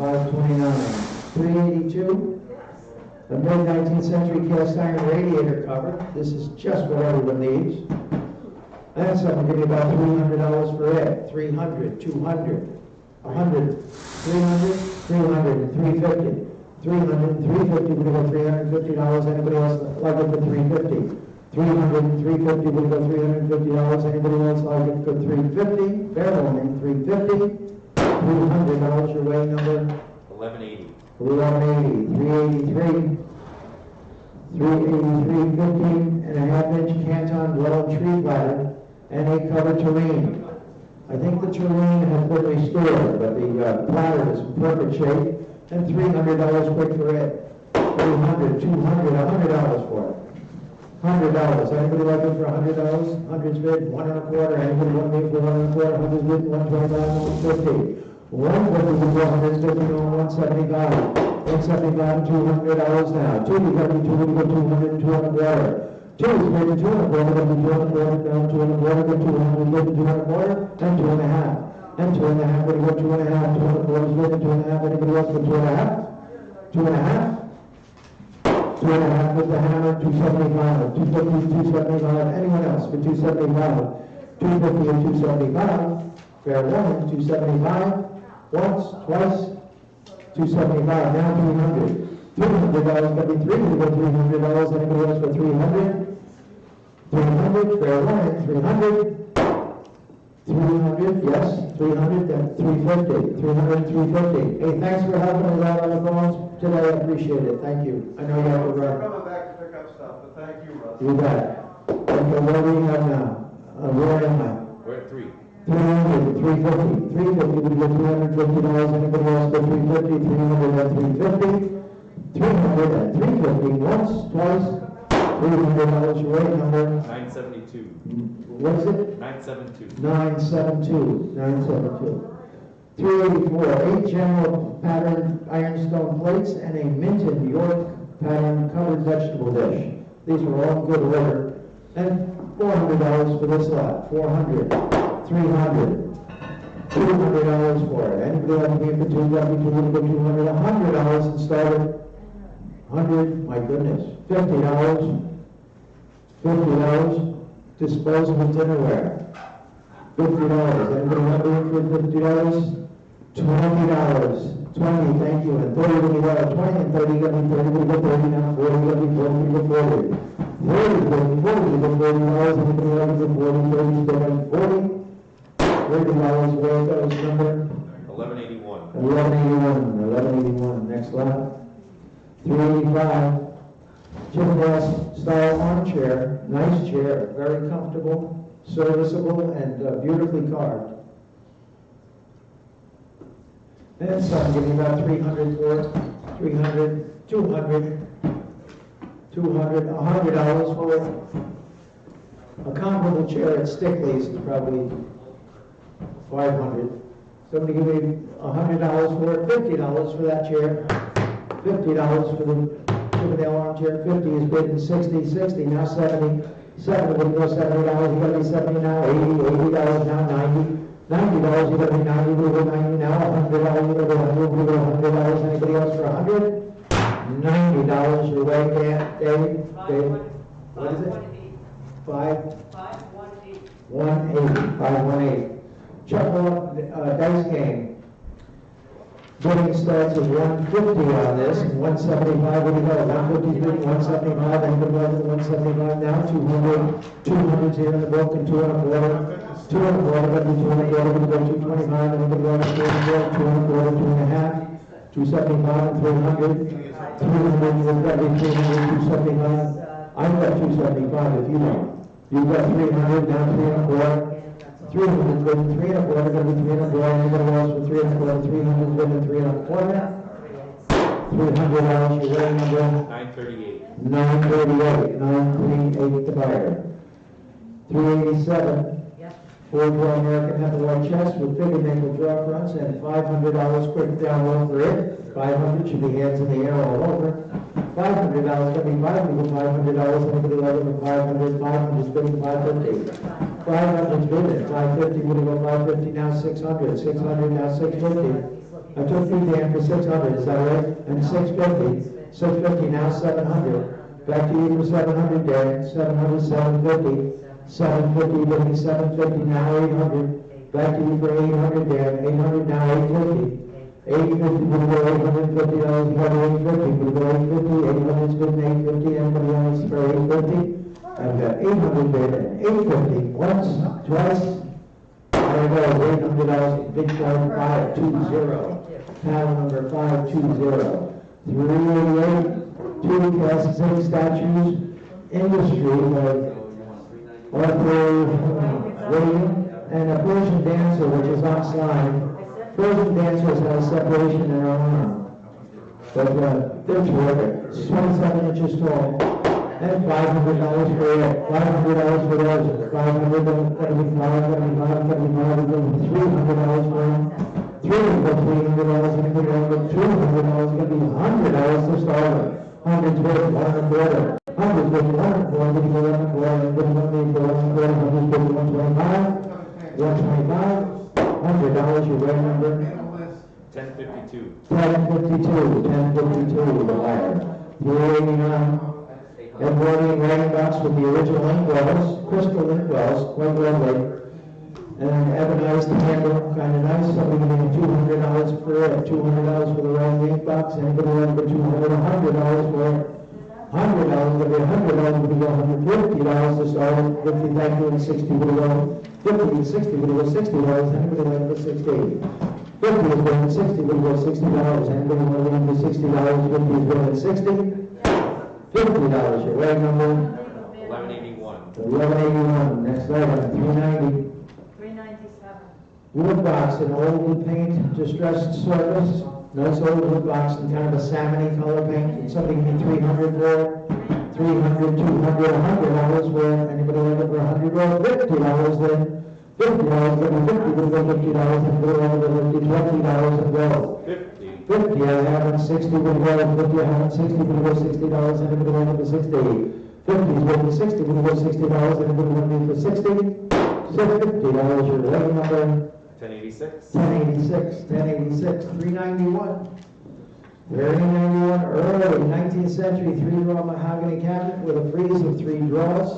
Speaker 9: 382. The mid-19th century cast iron radiator cover. This is just what everyone needs. And someone give me about $300 for it. 300, 200, 100, 300, 300, and 350. 300, 350, we're going to go $350. Anybody else like it for 350? 300 and 350, we'll go $350. Anybody else like it for 350? Fair warning, 350. $300, your way number?
Speaker 5: 1180.
Speaker 9: 1180, 383. 383, 15.5-inch Canton dwelling tree ladder and a covered tureen. I think the tureen has been restored, but the ladder is in perfect shape. And $300 quick for it. 300, 200, $100 for it. $100. Anybody like it for $100? 100's bid, 1 1/4. Anybody want me for 1 1/4? 100's bid, 125, 150. 150 for 150, 175. 175 and $200 now. 2 is going to be 200, 200, 200. 2 is bid, 200, going to be 200, down 200, 200, bid, 200, and 2.5. And 2.5, what do you want, 2.5? 200 is bid, 2.5. Anybody else for 2.5? 2.5? 2.5 with the hammer, 275, 250, 275. Anyone else for 275? 250 and 275. Fair warning, 275. Once, twice, 275. Now 300. $300 going to be 300. $300. Anybody else for 300? 300. Fair warning, 300. 300, yes, 300, then 350, 300, 350. Hey, thanks for helping us out on the phones today, I appreciate it, thank you. I know you have to
Speaker 2: We're
Speaker 9: run.
Speaker 2: coming back to pick up stuff, but thank you, Russ.
Speaker 9: You got it. Okay, what do we have now? Where am I?
Speaker 5: We're at 3.
Speaker 9: 300, 350, 350, we get $350, anybody else for 350, 300 and 350, 300 and 350, once, twice, $300, your rate number.
Speaker 5: 972.
Speaker 9: What is it?
Speaker 5: 972.
Speaker 9: 972, 972. 384, 8 general pattern ironstone plates and a minted York pattern covered vegetable dish. These were all good order. And $400 for this lot. 400, 300, $200 for it. Anybody like to be for 200, 200, $100 and started. 100, my goodness. $50, $50. Disposable dinnerware. $50. Anybody want to do it for $50? $20. 20, thank you. And 30, when you got 20 and 30, you got to be 30, we got 30 now. 40, you got to be 40, we got 40. 40, you got to be 40, you got $40. Anybody want to do 40, 30, you got to be 40. $30, where goes number?
Speaker 5: 1181.
Speaker 9: 1181. Next lot. 385. Chip desk style armchair, nice chair, very comfortable, serviceable, and beautifully carved. And some give me about 300 for it, 300, 200, 200, $100 for it. A comparable chair at Stickley's is probably 500. Somebody give me $100 for it, $50 for that chair, $50 for the Chippendale armchair. 50 is bid in 60, 60, now 70. 70 would go $70, you gotta be 70 now, 80, $80 now, 90. $90, you gotta be 90, we'll go 90 now, $100, you gotta go 100, we'll go $100. Anybody else for 100? $90 your way, Dave. What is it? 518. Chuckle dice game. Bidding starts with 150 on this, and 175, what do you got? 150 bidding, 175, anybody like the 175 now? 200, 200's here in the book, and 2 1/4. 2 1/4, but the 2 1/4, we're going to go 225, anybody want to 2 1/4, 2 1/4, 2.5, 275, and 300. 300, you've got to be 300, 275. I've got 275 if you want. You've got 300, now 3 1/4. 300 bid, 3 1/4, going to be 3 1/4. Anybody else for 3 1/4? 300 bid and 3 1/4. $300 your way number.
Speaker 5: 938.
Speaker 9: 938, 938 the buyer. 387,
Speaker 7: Yep.
Speaker 9: Ford Pro American Hepalite chest with figure nickel draw fronts and $500 quick download for it. 500 should be hands in the air all over. $500 going to be $500, anybody like it for 500, 500 is bidding 550. 500 is bidding, 550 would go 550, now 600, 600 now 650. I took you Dan for 600, is that right? And 650, 650 now 700. Back to you for 700, Dan, 700, 750. 750, bidding 750, now 800. Back to you for 800, Dan, 800 now 850. 850 would go $850, you got 850, would go 850, 800 is bidding 850, anybody else for 850? I've got 800 bid and 850, once, twice. There goes $800, big time 520. Panel number 520. 388, two cast zinc statues, industry of Arthur William, and a Persian dancer which is on slide. Persian dancers have a separation in their arm. But they're terrific. 27 inches tall. And $500 for it. $500 for those. $500, $75, $75, $300 for them. $300, anybody want $200, going to be $100 to start with. 100's worth $1.25. 100's worth $1.25, $125, your red number?
Speaker 5: 1052.
Speaker 9: 1052, the buyer. 389, embroidery writing box with the original inkwells, crystal inkwells, quite lovely. And ebonized handle, kind of nice. Somebody giving $200 for it, $200 for the round ink box. Anybody want to $200, $100 for it? $100 would be $100 would be $150 to start with. 50, thank you, and 60 would go 50 and 60 would go $60. Anybody want to 60? 50 is better 60 would go $60. Anybody want to $60? 50 is better 60. $50. Your right number?
Speaker 5: 1181.
Speaker 9: 1181. Next item, 390.
Speaker 6: 397.
Speaker 9: Wood box in old paint, distressed surface. Nice old wood box in kind of a salmon-y color paint. And somebody give me 300 for it. 300, 200, $100 for it. Anybody want it for $100? Well, $50 then. $50, give me 50, we'll go $50. Anybody want it for $20 and go?
Speaker 5: 50.
Speaker 9: 50, I have it. 60 would go. 50, I have it. 60 would go $60. Anybody want it for 60? 50 is worth 60 would go $60. Anybody want me for 60? $50, your late number?
Speaker 5: 1086.
Speaker 9: 1086, 1086, 391. 391, early 19th century, 3-drawer mahogany cabinet with a frieze of 3 drawers.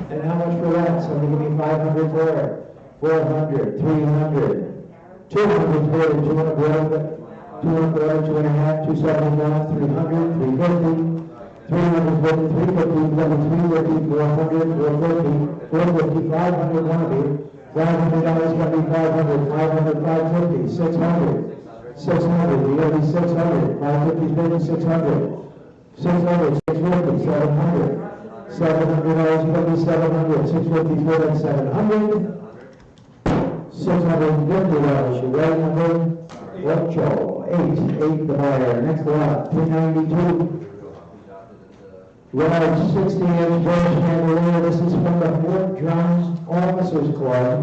Speaker 9: And how much for that? Somebody give me 500 for it. 400, 300, 200 for it, 200 for it, 200 for it, 2.5, 275, 300, 350. 300 for it, 350, 350, 400, 450, 450, 500, one of you. $500 going to be 500, 500, 550, 600, 600, the other 600, 550 is bigger, 600, 600, 650, 700, $700 going to be 700, 650 is bigger than 700, $650, your right number, Ocho, 8 the buyer, next lot, 392. Large 60-inch British chandelier. This is from the Fort Drums Officers Club.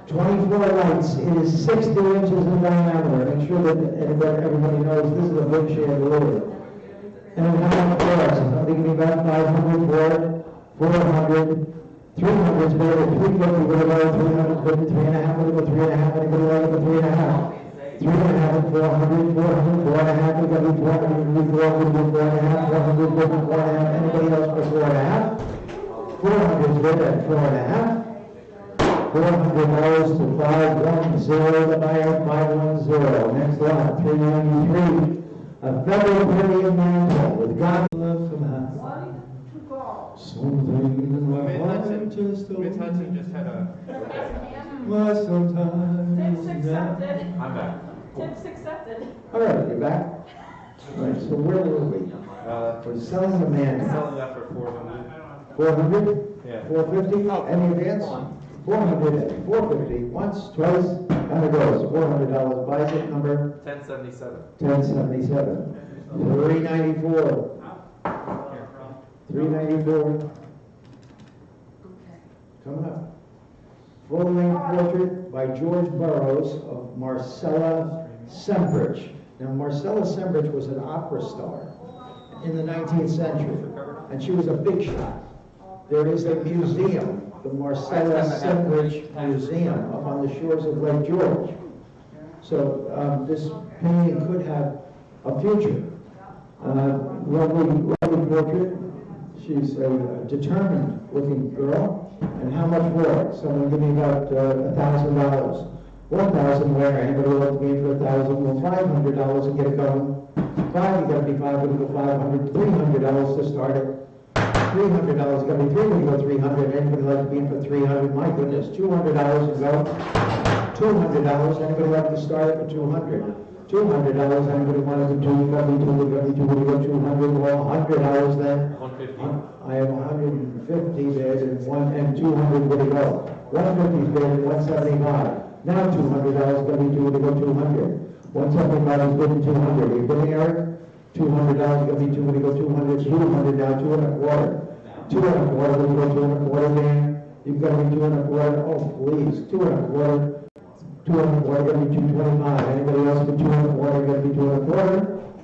Speaker 9: 24 lights. It is 60 inches in diameter. Make sure that everybody knows this is a big chandelier. And how much for us? Somebody give me about 500 for it. 400. 300 is better. 350 would have gone 300. 3.5 would have gone 3.5. Anybody want it for 3.5? 3.5 and 400, 400, 4.5, we got to be 400, we go 4.5, 400, 4.5, anybody else for 4.5? 400 is good at 4.5. $400 to 510, the buyer 510. Next lot, 393. A federal premium mantle with God love from us. Something in my heart just
Speaker 5: Mid-Hudson just had a...
Speaker 9: well, sometimes.
Speaker 4: Tips accepted.
Speaker 5: I'm back.
Speaker 4: Tips accepted.
Speaker 9: All right, you're back. All right, so where were we? We're selling the man.
Speaker 5: Selling that for 400.
Speaker 9: 400?
Speaker 5: Yeah.
Speaker 9: 450? Any advance? 400, 450, once, twice, and it goes. $400. Buys it number?
Speaker 5: 1077.
Speaker 9: 1077. 394. $394. Coming up. Full-length portrait by George Burroughs of Marcella Sembridge. Now, Marcella Sembridge was an opera star in the 19th century, and she was a big shot. There is a museum, the Marcella Sembridge Museum, up on the shores of Lake George. So this painting could have a future. Lovely portrait. She's a determined-looking girl. And how much for it? Someone give me about $1,000. 1,000 where? Anybody want to be for 1,000? Well, $500 and get it going. Five, you got to be $500, go $500. $300 to start it. $300, got to be $300, go $300. Anybody like to be in for $300? My goodness, $200 and go. $200. Anybody like to start it for $200? $200. Anybody want to do $200? Go $200. Well, $100 then. I have 150 bids and 200 would go. 150 bid and 175. Now $200 going to be due to go 200. 175 is bid and 200. Are you bidding, Eric? $200 going to be due to go 200. 200 now, 2 1/4. 2 1/4 will go 2 1/4, Dan. You've got to be 2 1/4. Oh, please. 2 1/4. 2 1/4 going to be 225. Anybody else for 2 1/4 going to be 2 1/4?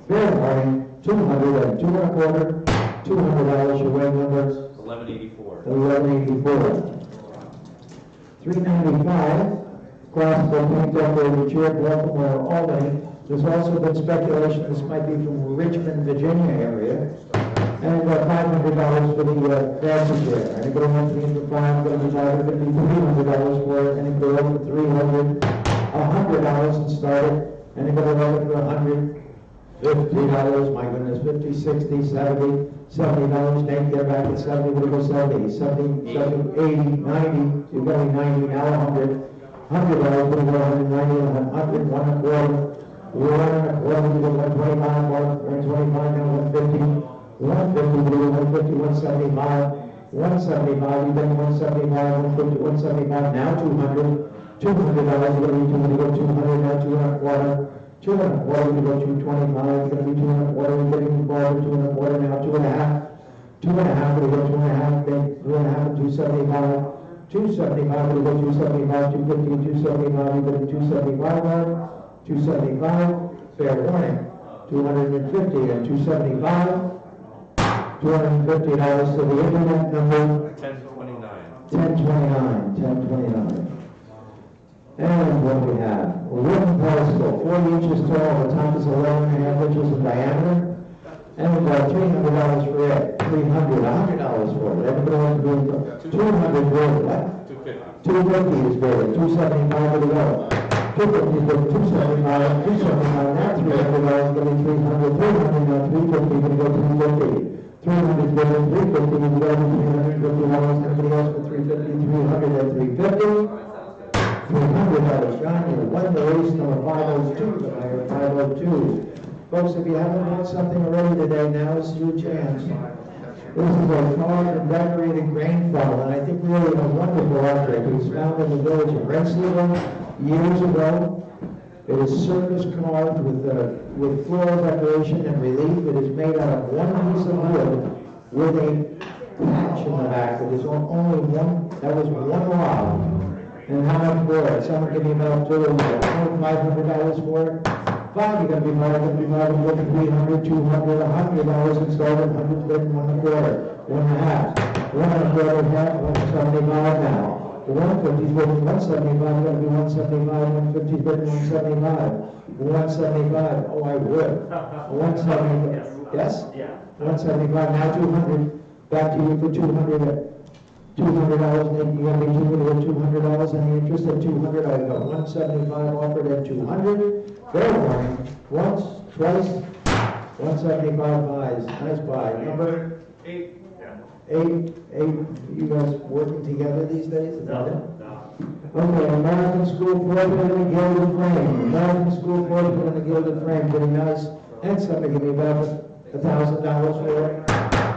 Speaker 9: Fair warning. 200 and 2 1/4. $200 your way numbers.
Speaker 5: 1184.
Speaker 9: 1184. $395. Classical paint decorated chair, Baltimore, Albany. There's also been speculation this might be from Richmond, Virginia area. And $500 for the fancy chair. Anybody want to be in for $500? $300 for it. Anybody else for $300? $100 and start it. Anybody want it for $100? $50, my goodness, 50, 60, 70, $70, then get back at 70, we'll go 70, 70, 70, 80, 90, you've got to be 90, now $100, $100, we'll go 190, 100, 1 1/4, 1 1/4, we'll go 125, 125, now 150, 150, we'll go 150, 175, 175, you've done 175, 150, 175, now $200, $200, you're going to be 200, now 2 1/4, 2 1/4, you go 225, you're going to be 2 1/4, you're getting forward, 2 1/4, now 2 1/2, 2 1/2, we go 2 1/2, then 2 1/2 and 275, 275, we go 275, 250, 275, you go 275, 275, fair warning, 250 and 275, $250 to the internet number,
Speaker 5: 1029.
Speaker 9: 1029. And what we have, a wooden pedestal, 40 inches tall, the top is 11.5 inches in diameter, and $300 for it, $300, $100 for it. Everybody wants to do $200 for it, what? 250 is for it, 275 to go. 250 is for it, 275, 275, now $300 going to be 300, 300 now, 350 going to go 350. 300 for it, 350 is going to be $350, everybody else for 350, 300 and 350. $300, John, you won the race number 502, but I heard 502. Folks, if you haven't won something already today, now is your chance. This is a carved and decorated grain funnel, and I think really a wonderful object. It was found in the village of Rensselaer years ago. It is surface carved with floral decoration and relief. It is made out of one piece of wood with a patch in the back. It is only one, that was one log. And how much for it? Someone give me about $500 for it? Five, you're going to be $500, 300, 200, $100 installed, 100 bid, 1 1/4, 1 1/2, 1 1/4, half, 175 now. 150 bid, 175, going to be 175, 150 bid, 175, 175. Oh, I would. 175. Yes? Yeah. 175. Now 200. Back to you for 200. $200, then you got to be $200, any interest at 200, I got 175 offered at 200. Fair warning, once, twice, 175 buys, nice buy. Number 8. 8, you guys working together these days? Is that it? No. Okay, American School Portrait in a Gilded Frame. American School Portrait in a Gilded Frame, pretty nice. And somebody give me about $1,000 for it.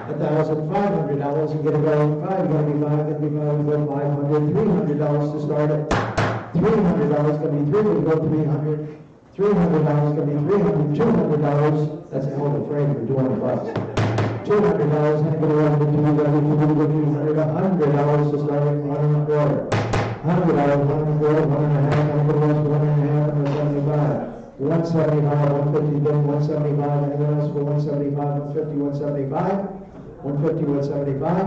Speaker 9: $1,500 and get it going. Five, going to be $500, $300 to start it. $300 going to be $300, go $300. $300 going to be $300, $200. That's a hell of a frame for $200. $200 $200, anybody want to do $200, $100 to start at 1 1/4. $100, 1 1/4, 1 1/2, anybody wants for 1 1/2, 175. 175, 150 bid, 175, anyone else for 175, 150, 175, 150, 175,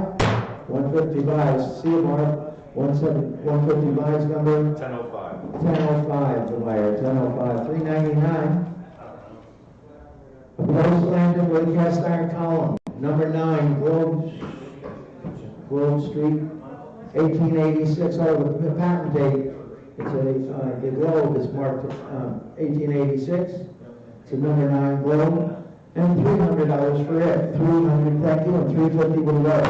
Speaker 9: 150 buys, CMR, 150 buys number
Speaker 5: 1005.
Speaker 9: 1005, the buyer, 1005, 399. A post landing with cast iron column, number 9, Globe Street, 1886, oh, the patent date, it's the Globe is marked 1886, it's a number 9 Globe, and $300 for it, 300, thank you, and 350 will go,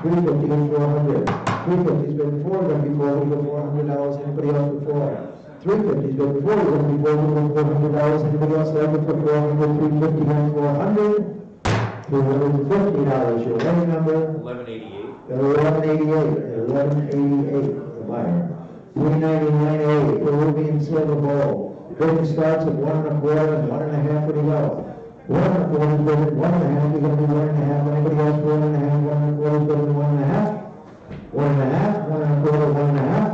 Speaker 9: 350 and 400, 350's been before, but before we go $400, anybody else before? 350's been before, we go $400, anybody else like it for 400, 350 and 400, $350, your ready number?
Speaker 5: 1188.
Speaker 9: 1188, the buyer. 399.8, Peruvian silver bowl. Bidding starts at 1 1/4 and 1 1/2 for the go. 1 1/4 is bidding, 1 1/2, you're going to be 1 1/2. Anybody else for 1 1/2? 1 1/4 is bidding 1 1/2. 1 1/2, 1 1/4, 1 1/2.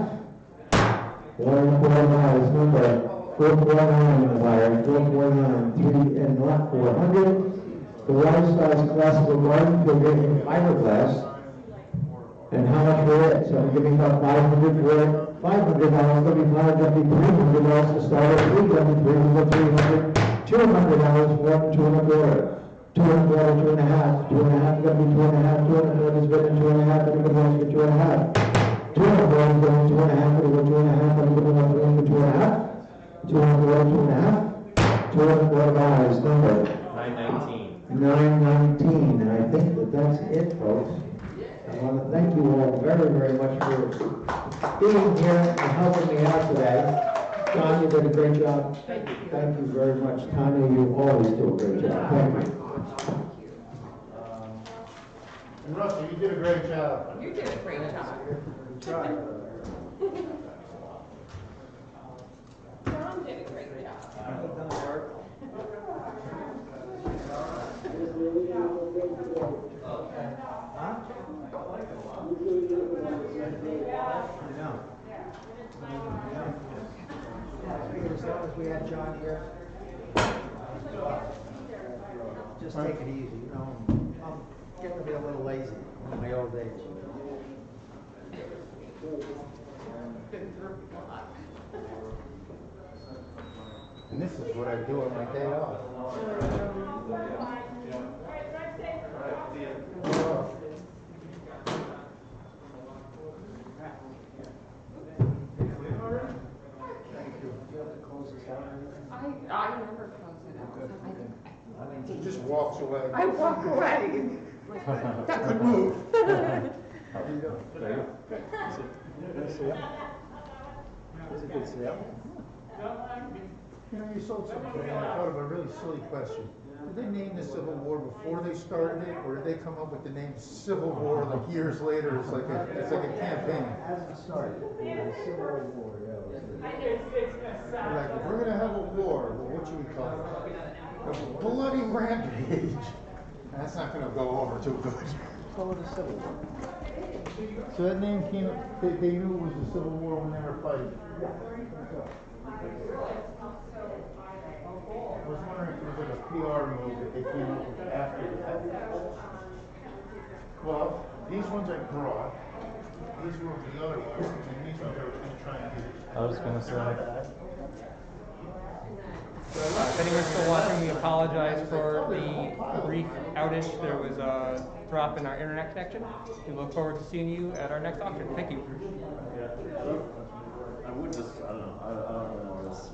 Speaker 9: 1 1/4 buys number 449 in the buyer, 449, 3 and lot 400. The large size classical garden figure in fiberglass. And how much for it? So I'm giving about 500 for it. $500, $35, $300 to start at 300, 300, $200 for it, 2 1/4. 2 1/4, 2 1/2, 2 1/2, going to be 2 1/2, 2 1/4 is bidding 2 1/2, anybody wants for 2 1/2. 2 1/4 is bidding 2 1/2, anybody wants 2 1/2, anybody wants for 2 1/2. 2 1/4, 2 1/2. 2 1/4 buys, number
Speaker 5: 919.
Speaker 9: 919, and I think that's it, folks. I want to thank you all very, very much for being here and helping me out today. John, you did a great job. Thank you very much. Tanya, you always do a great job. Thank you.
Speaker 2: And Russell, you did a great job.
Speaker 4: You did a great job.
Speaker 2: Try.
Speaker 4: John did a great job.
Speaker 8: As long as we had John here, just take it easy, you know. I'm getting to be a little lazy in my old age.
Speaker 2: And this is what I do on my day off.
Speaker 4: I never close it out.
Speaker 2: He just walks away.
Speaker 4: I walk away.
Speaker 2: Good move. You know, you sold something, and I thought of a really silly question. Did they name the Civil War before they started it, or did they come up with the name Civil War like years later? It's like a campaign.
Speaker 8: Hasn't started. The Civil War,
Speaker 2: They're like, if we're gonna have a war, well, what should we call it? A bloody rampage. That's not gonna go over too good. Call it a Civil War. So that name came. They knew it was the Civil War when they were fighting. I was wondering if it was like a PR move that they came up with after the fact. Well, these ones I brought. These were the other ones, and these ones I was going to try and get.
Speaker 10: I was going to say. If anyone's still watching, we apologize for the brief outage. There was a drop in our internet connection. We look forward to seeing you at our next auction. Thank you.
Speaker 11: I would just, I don't know, I don't know this.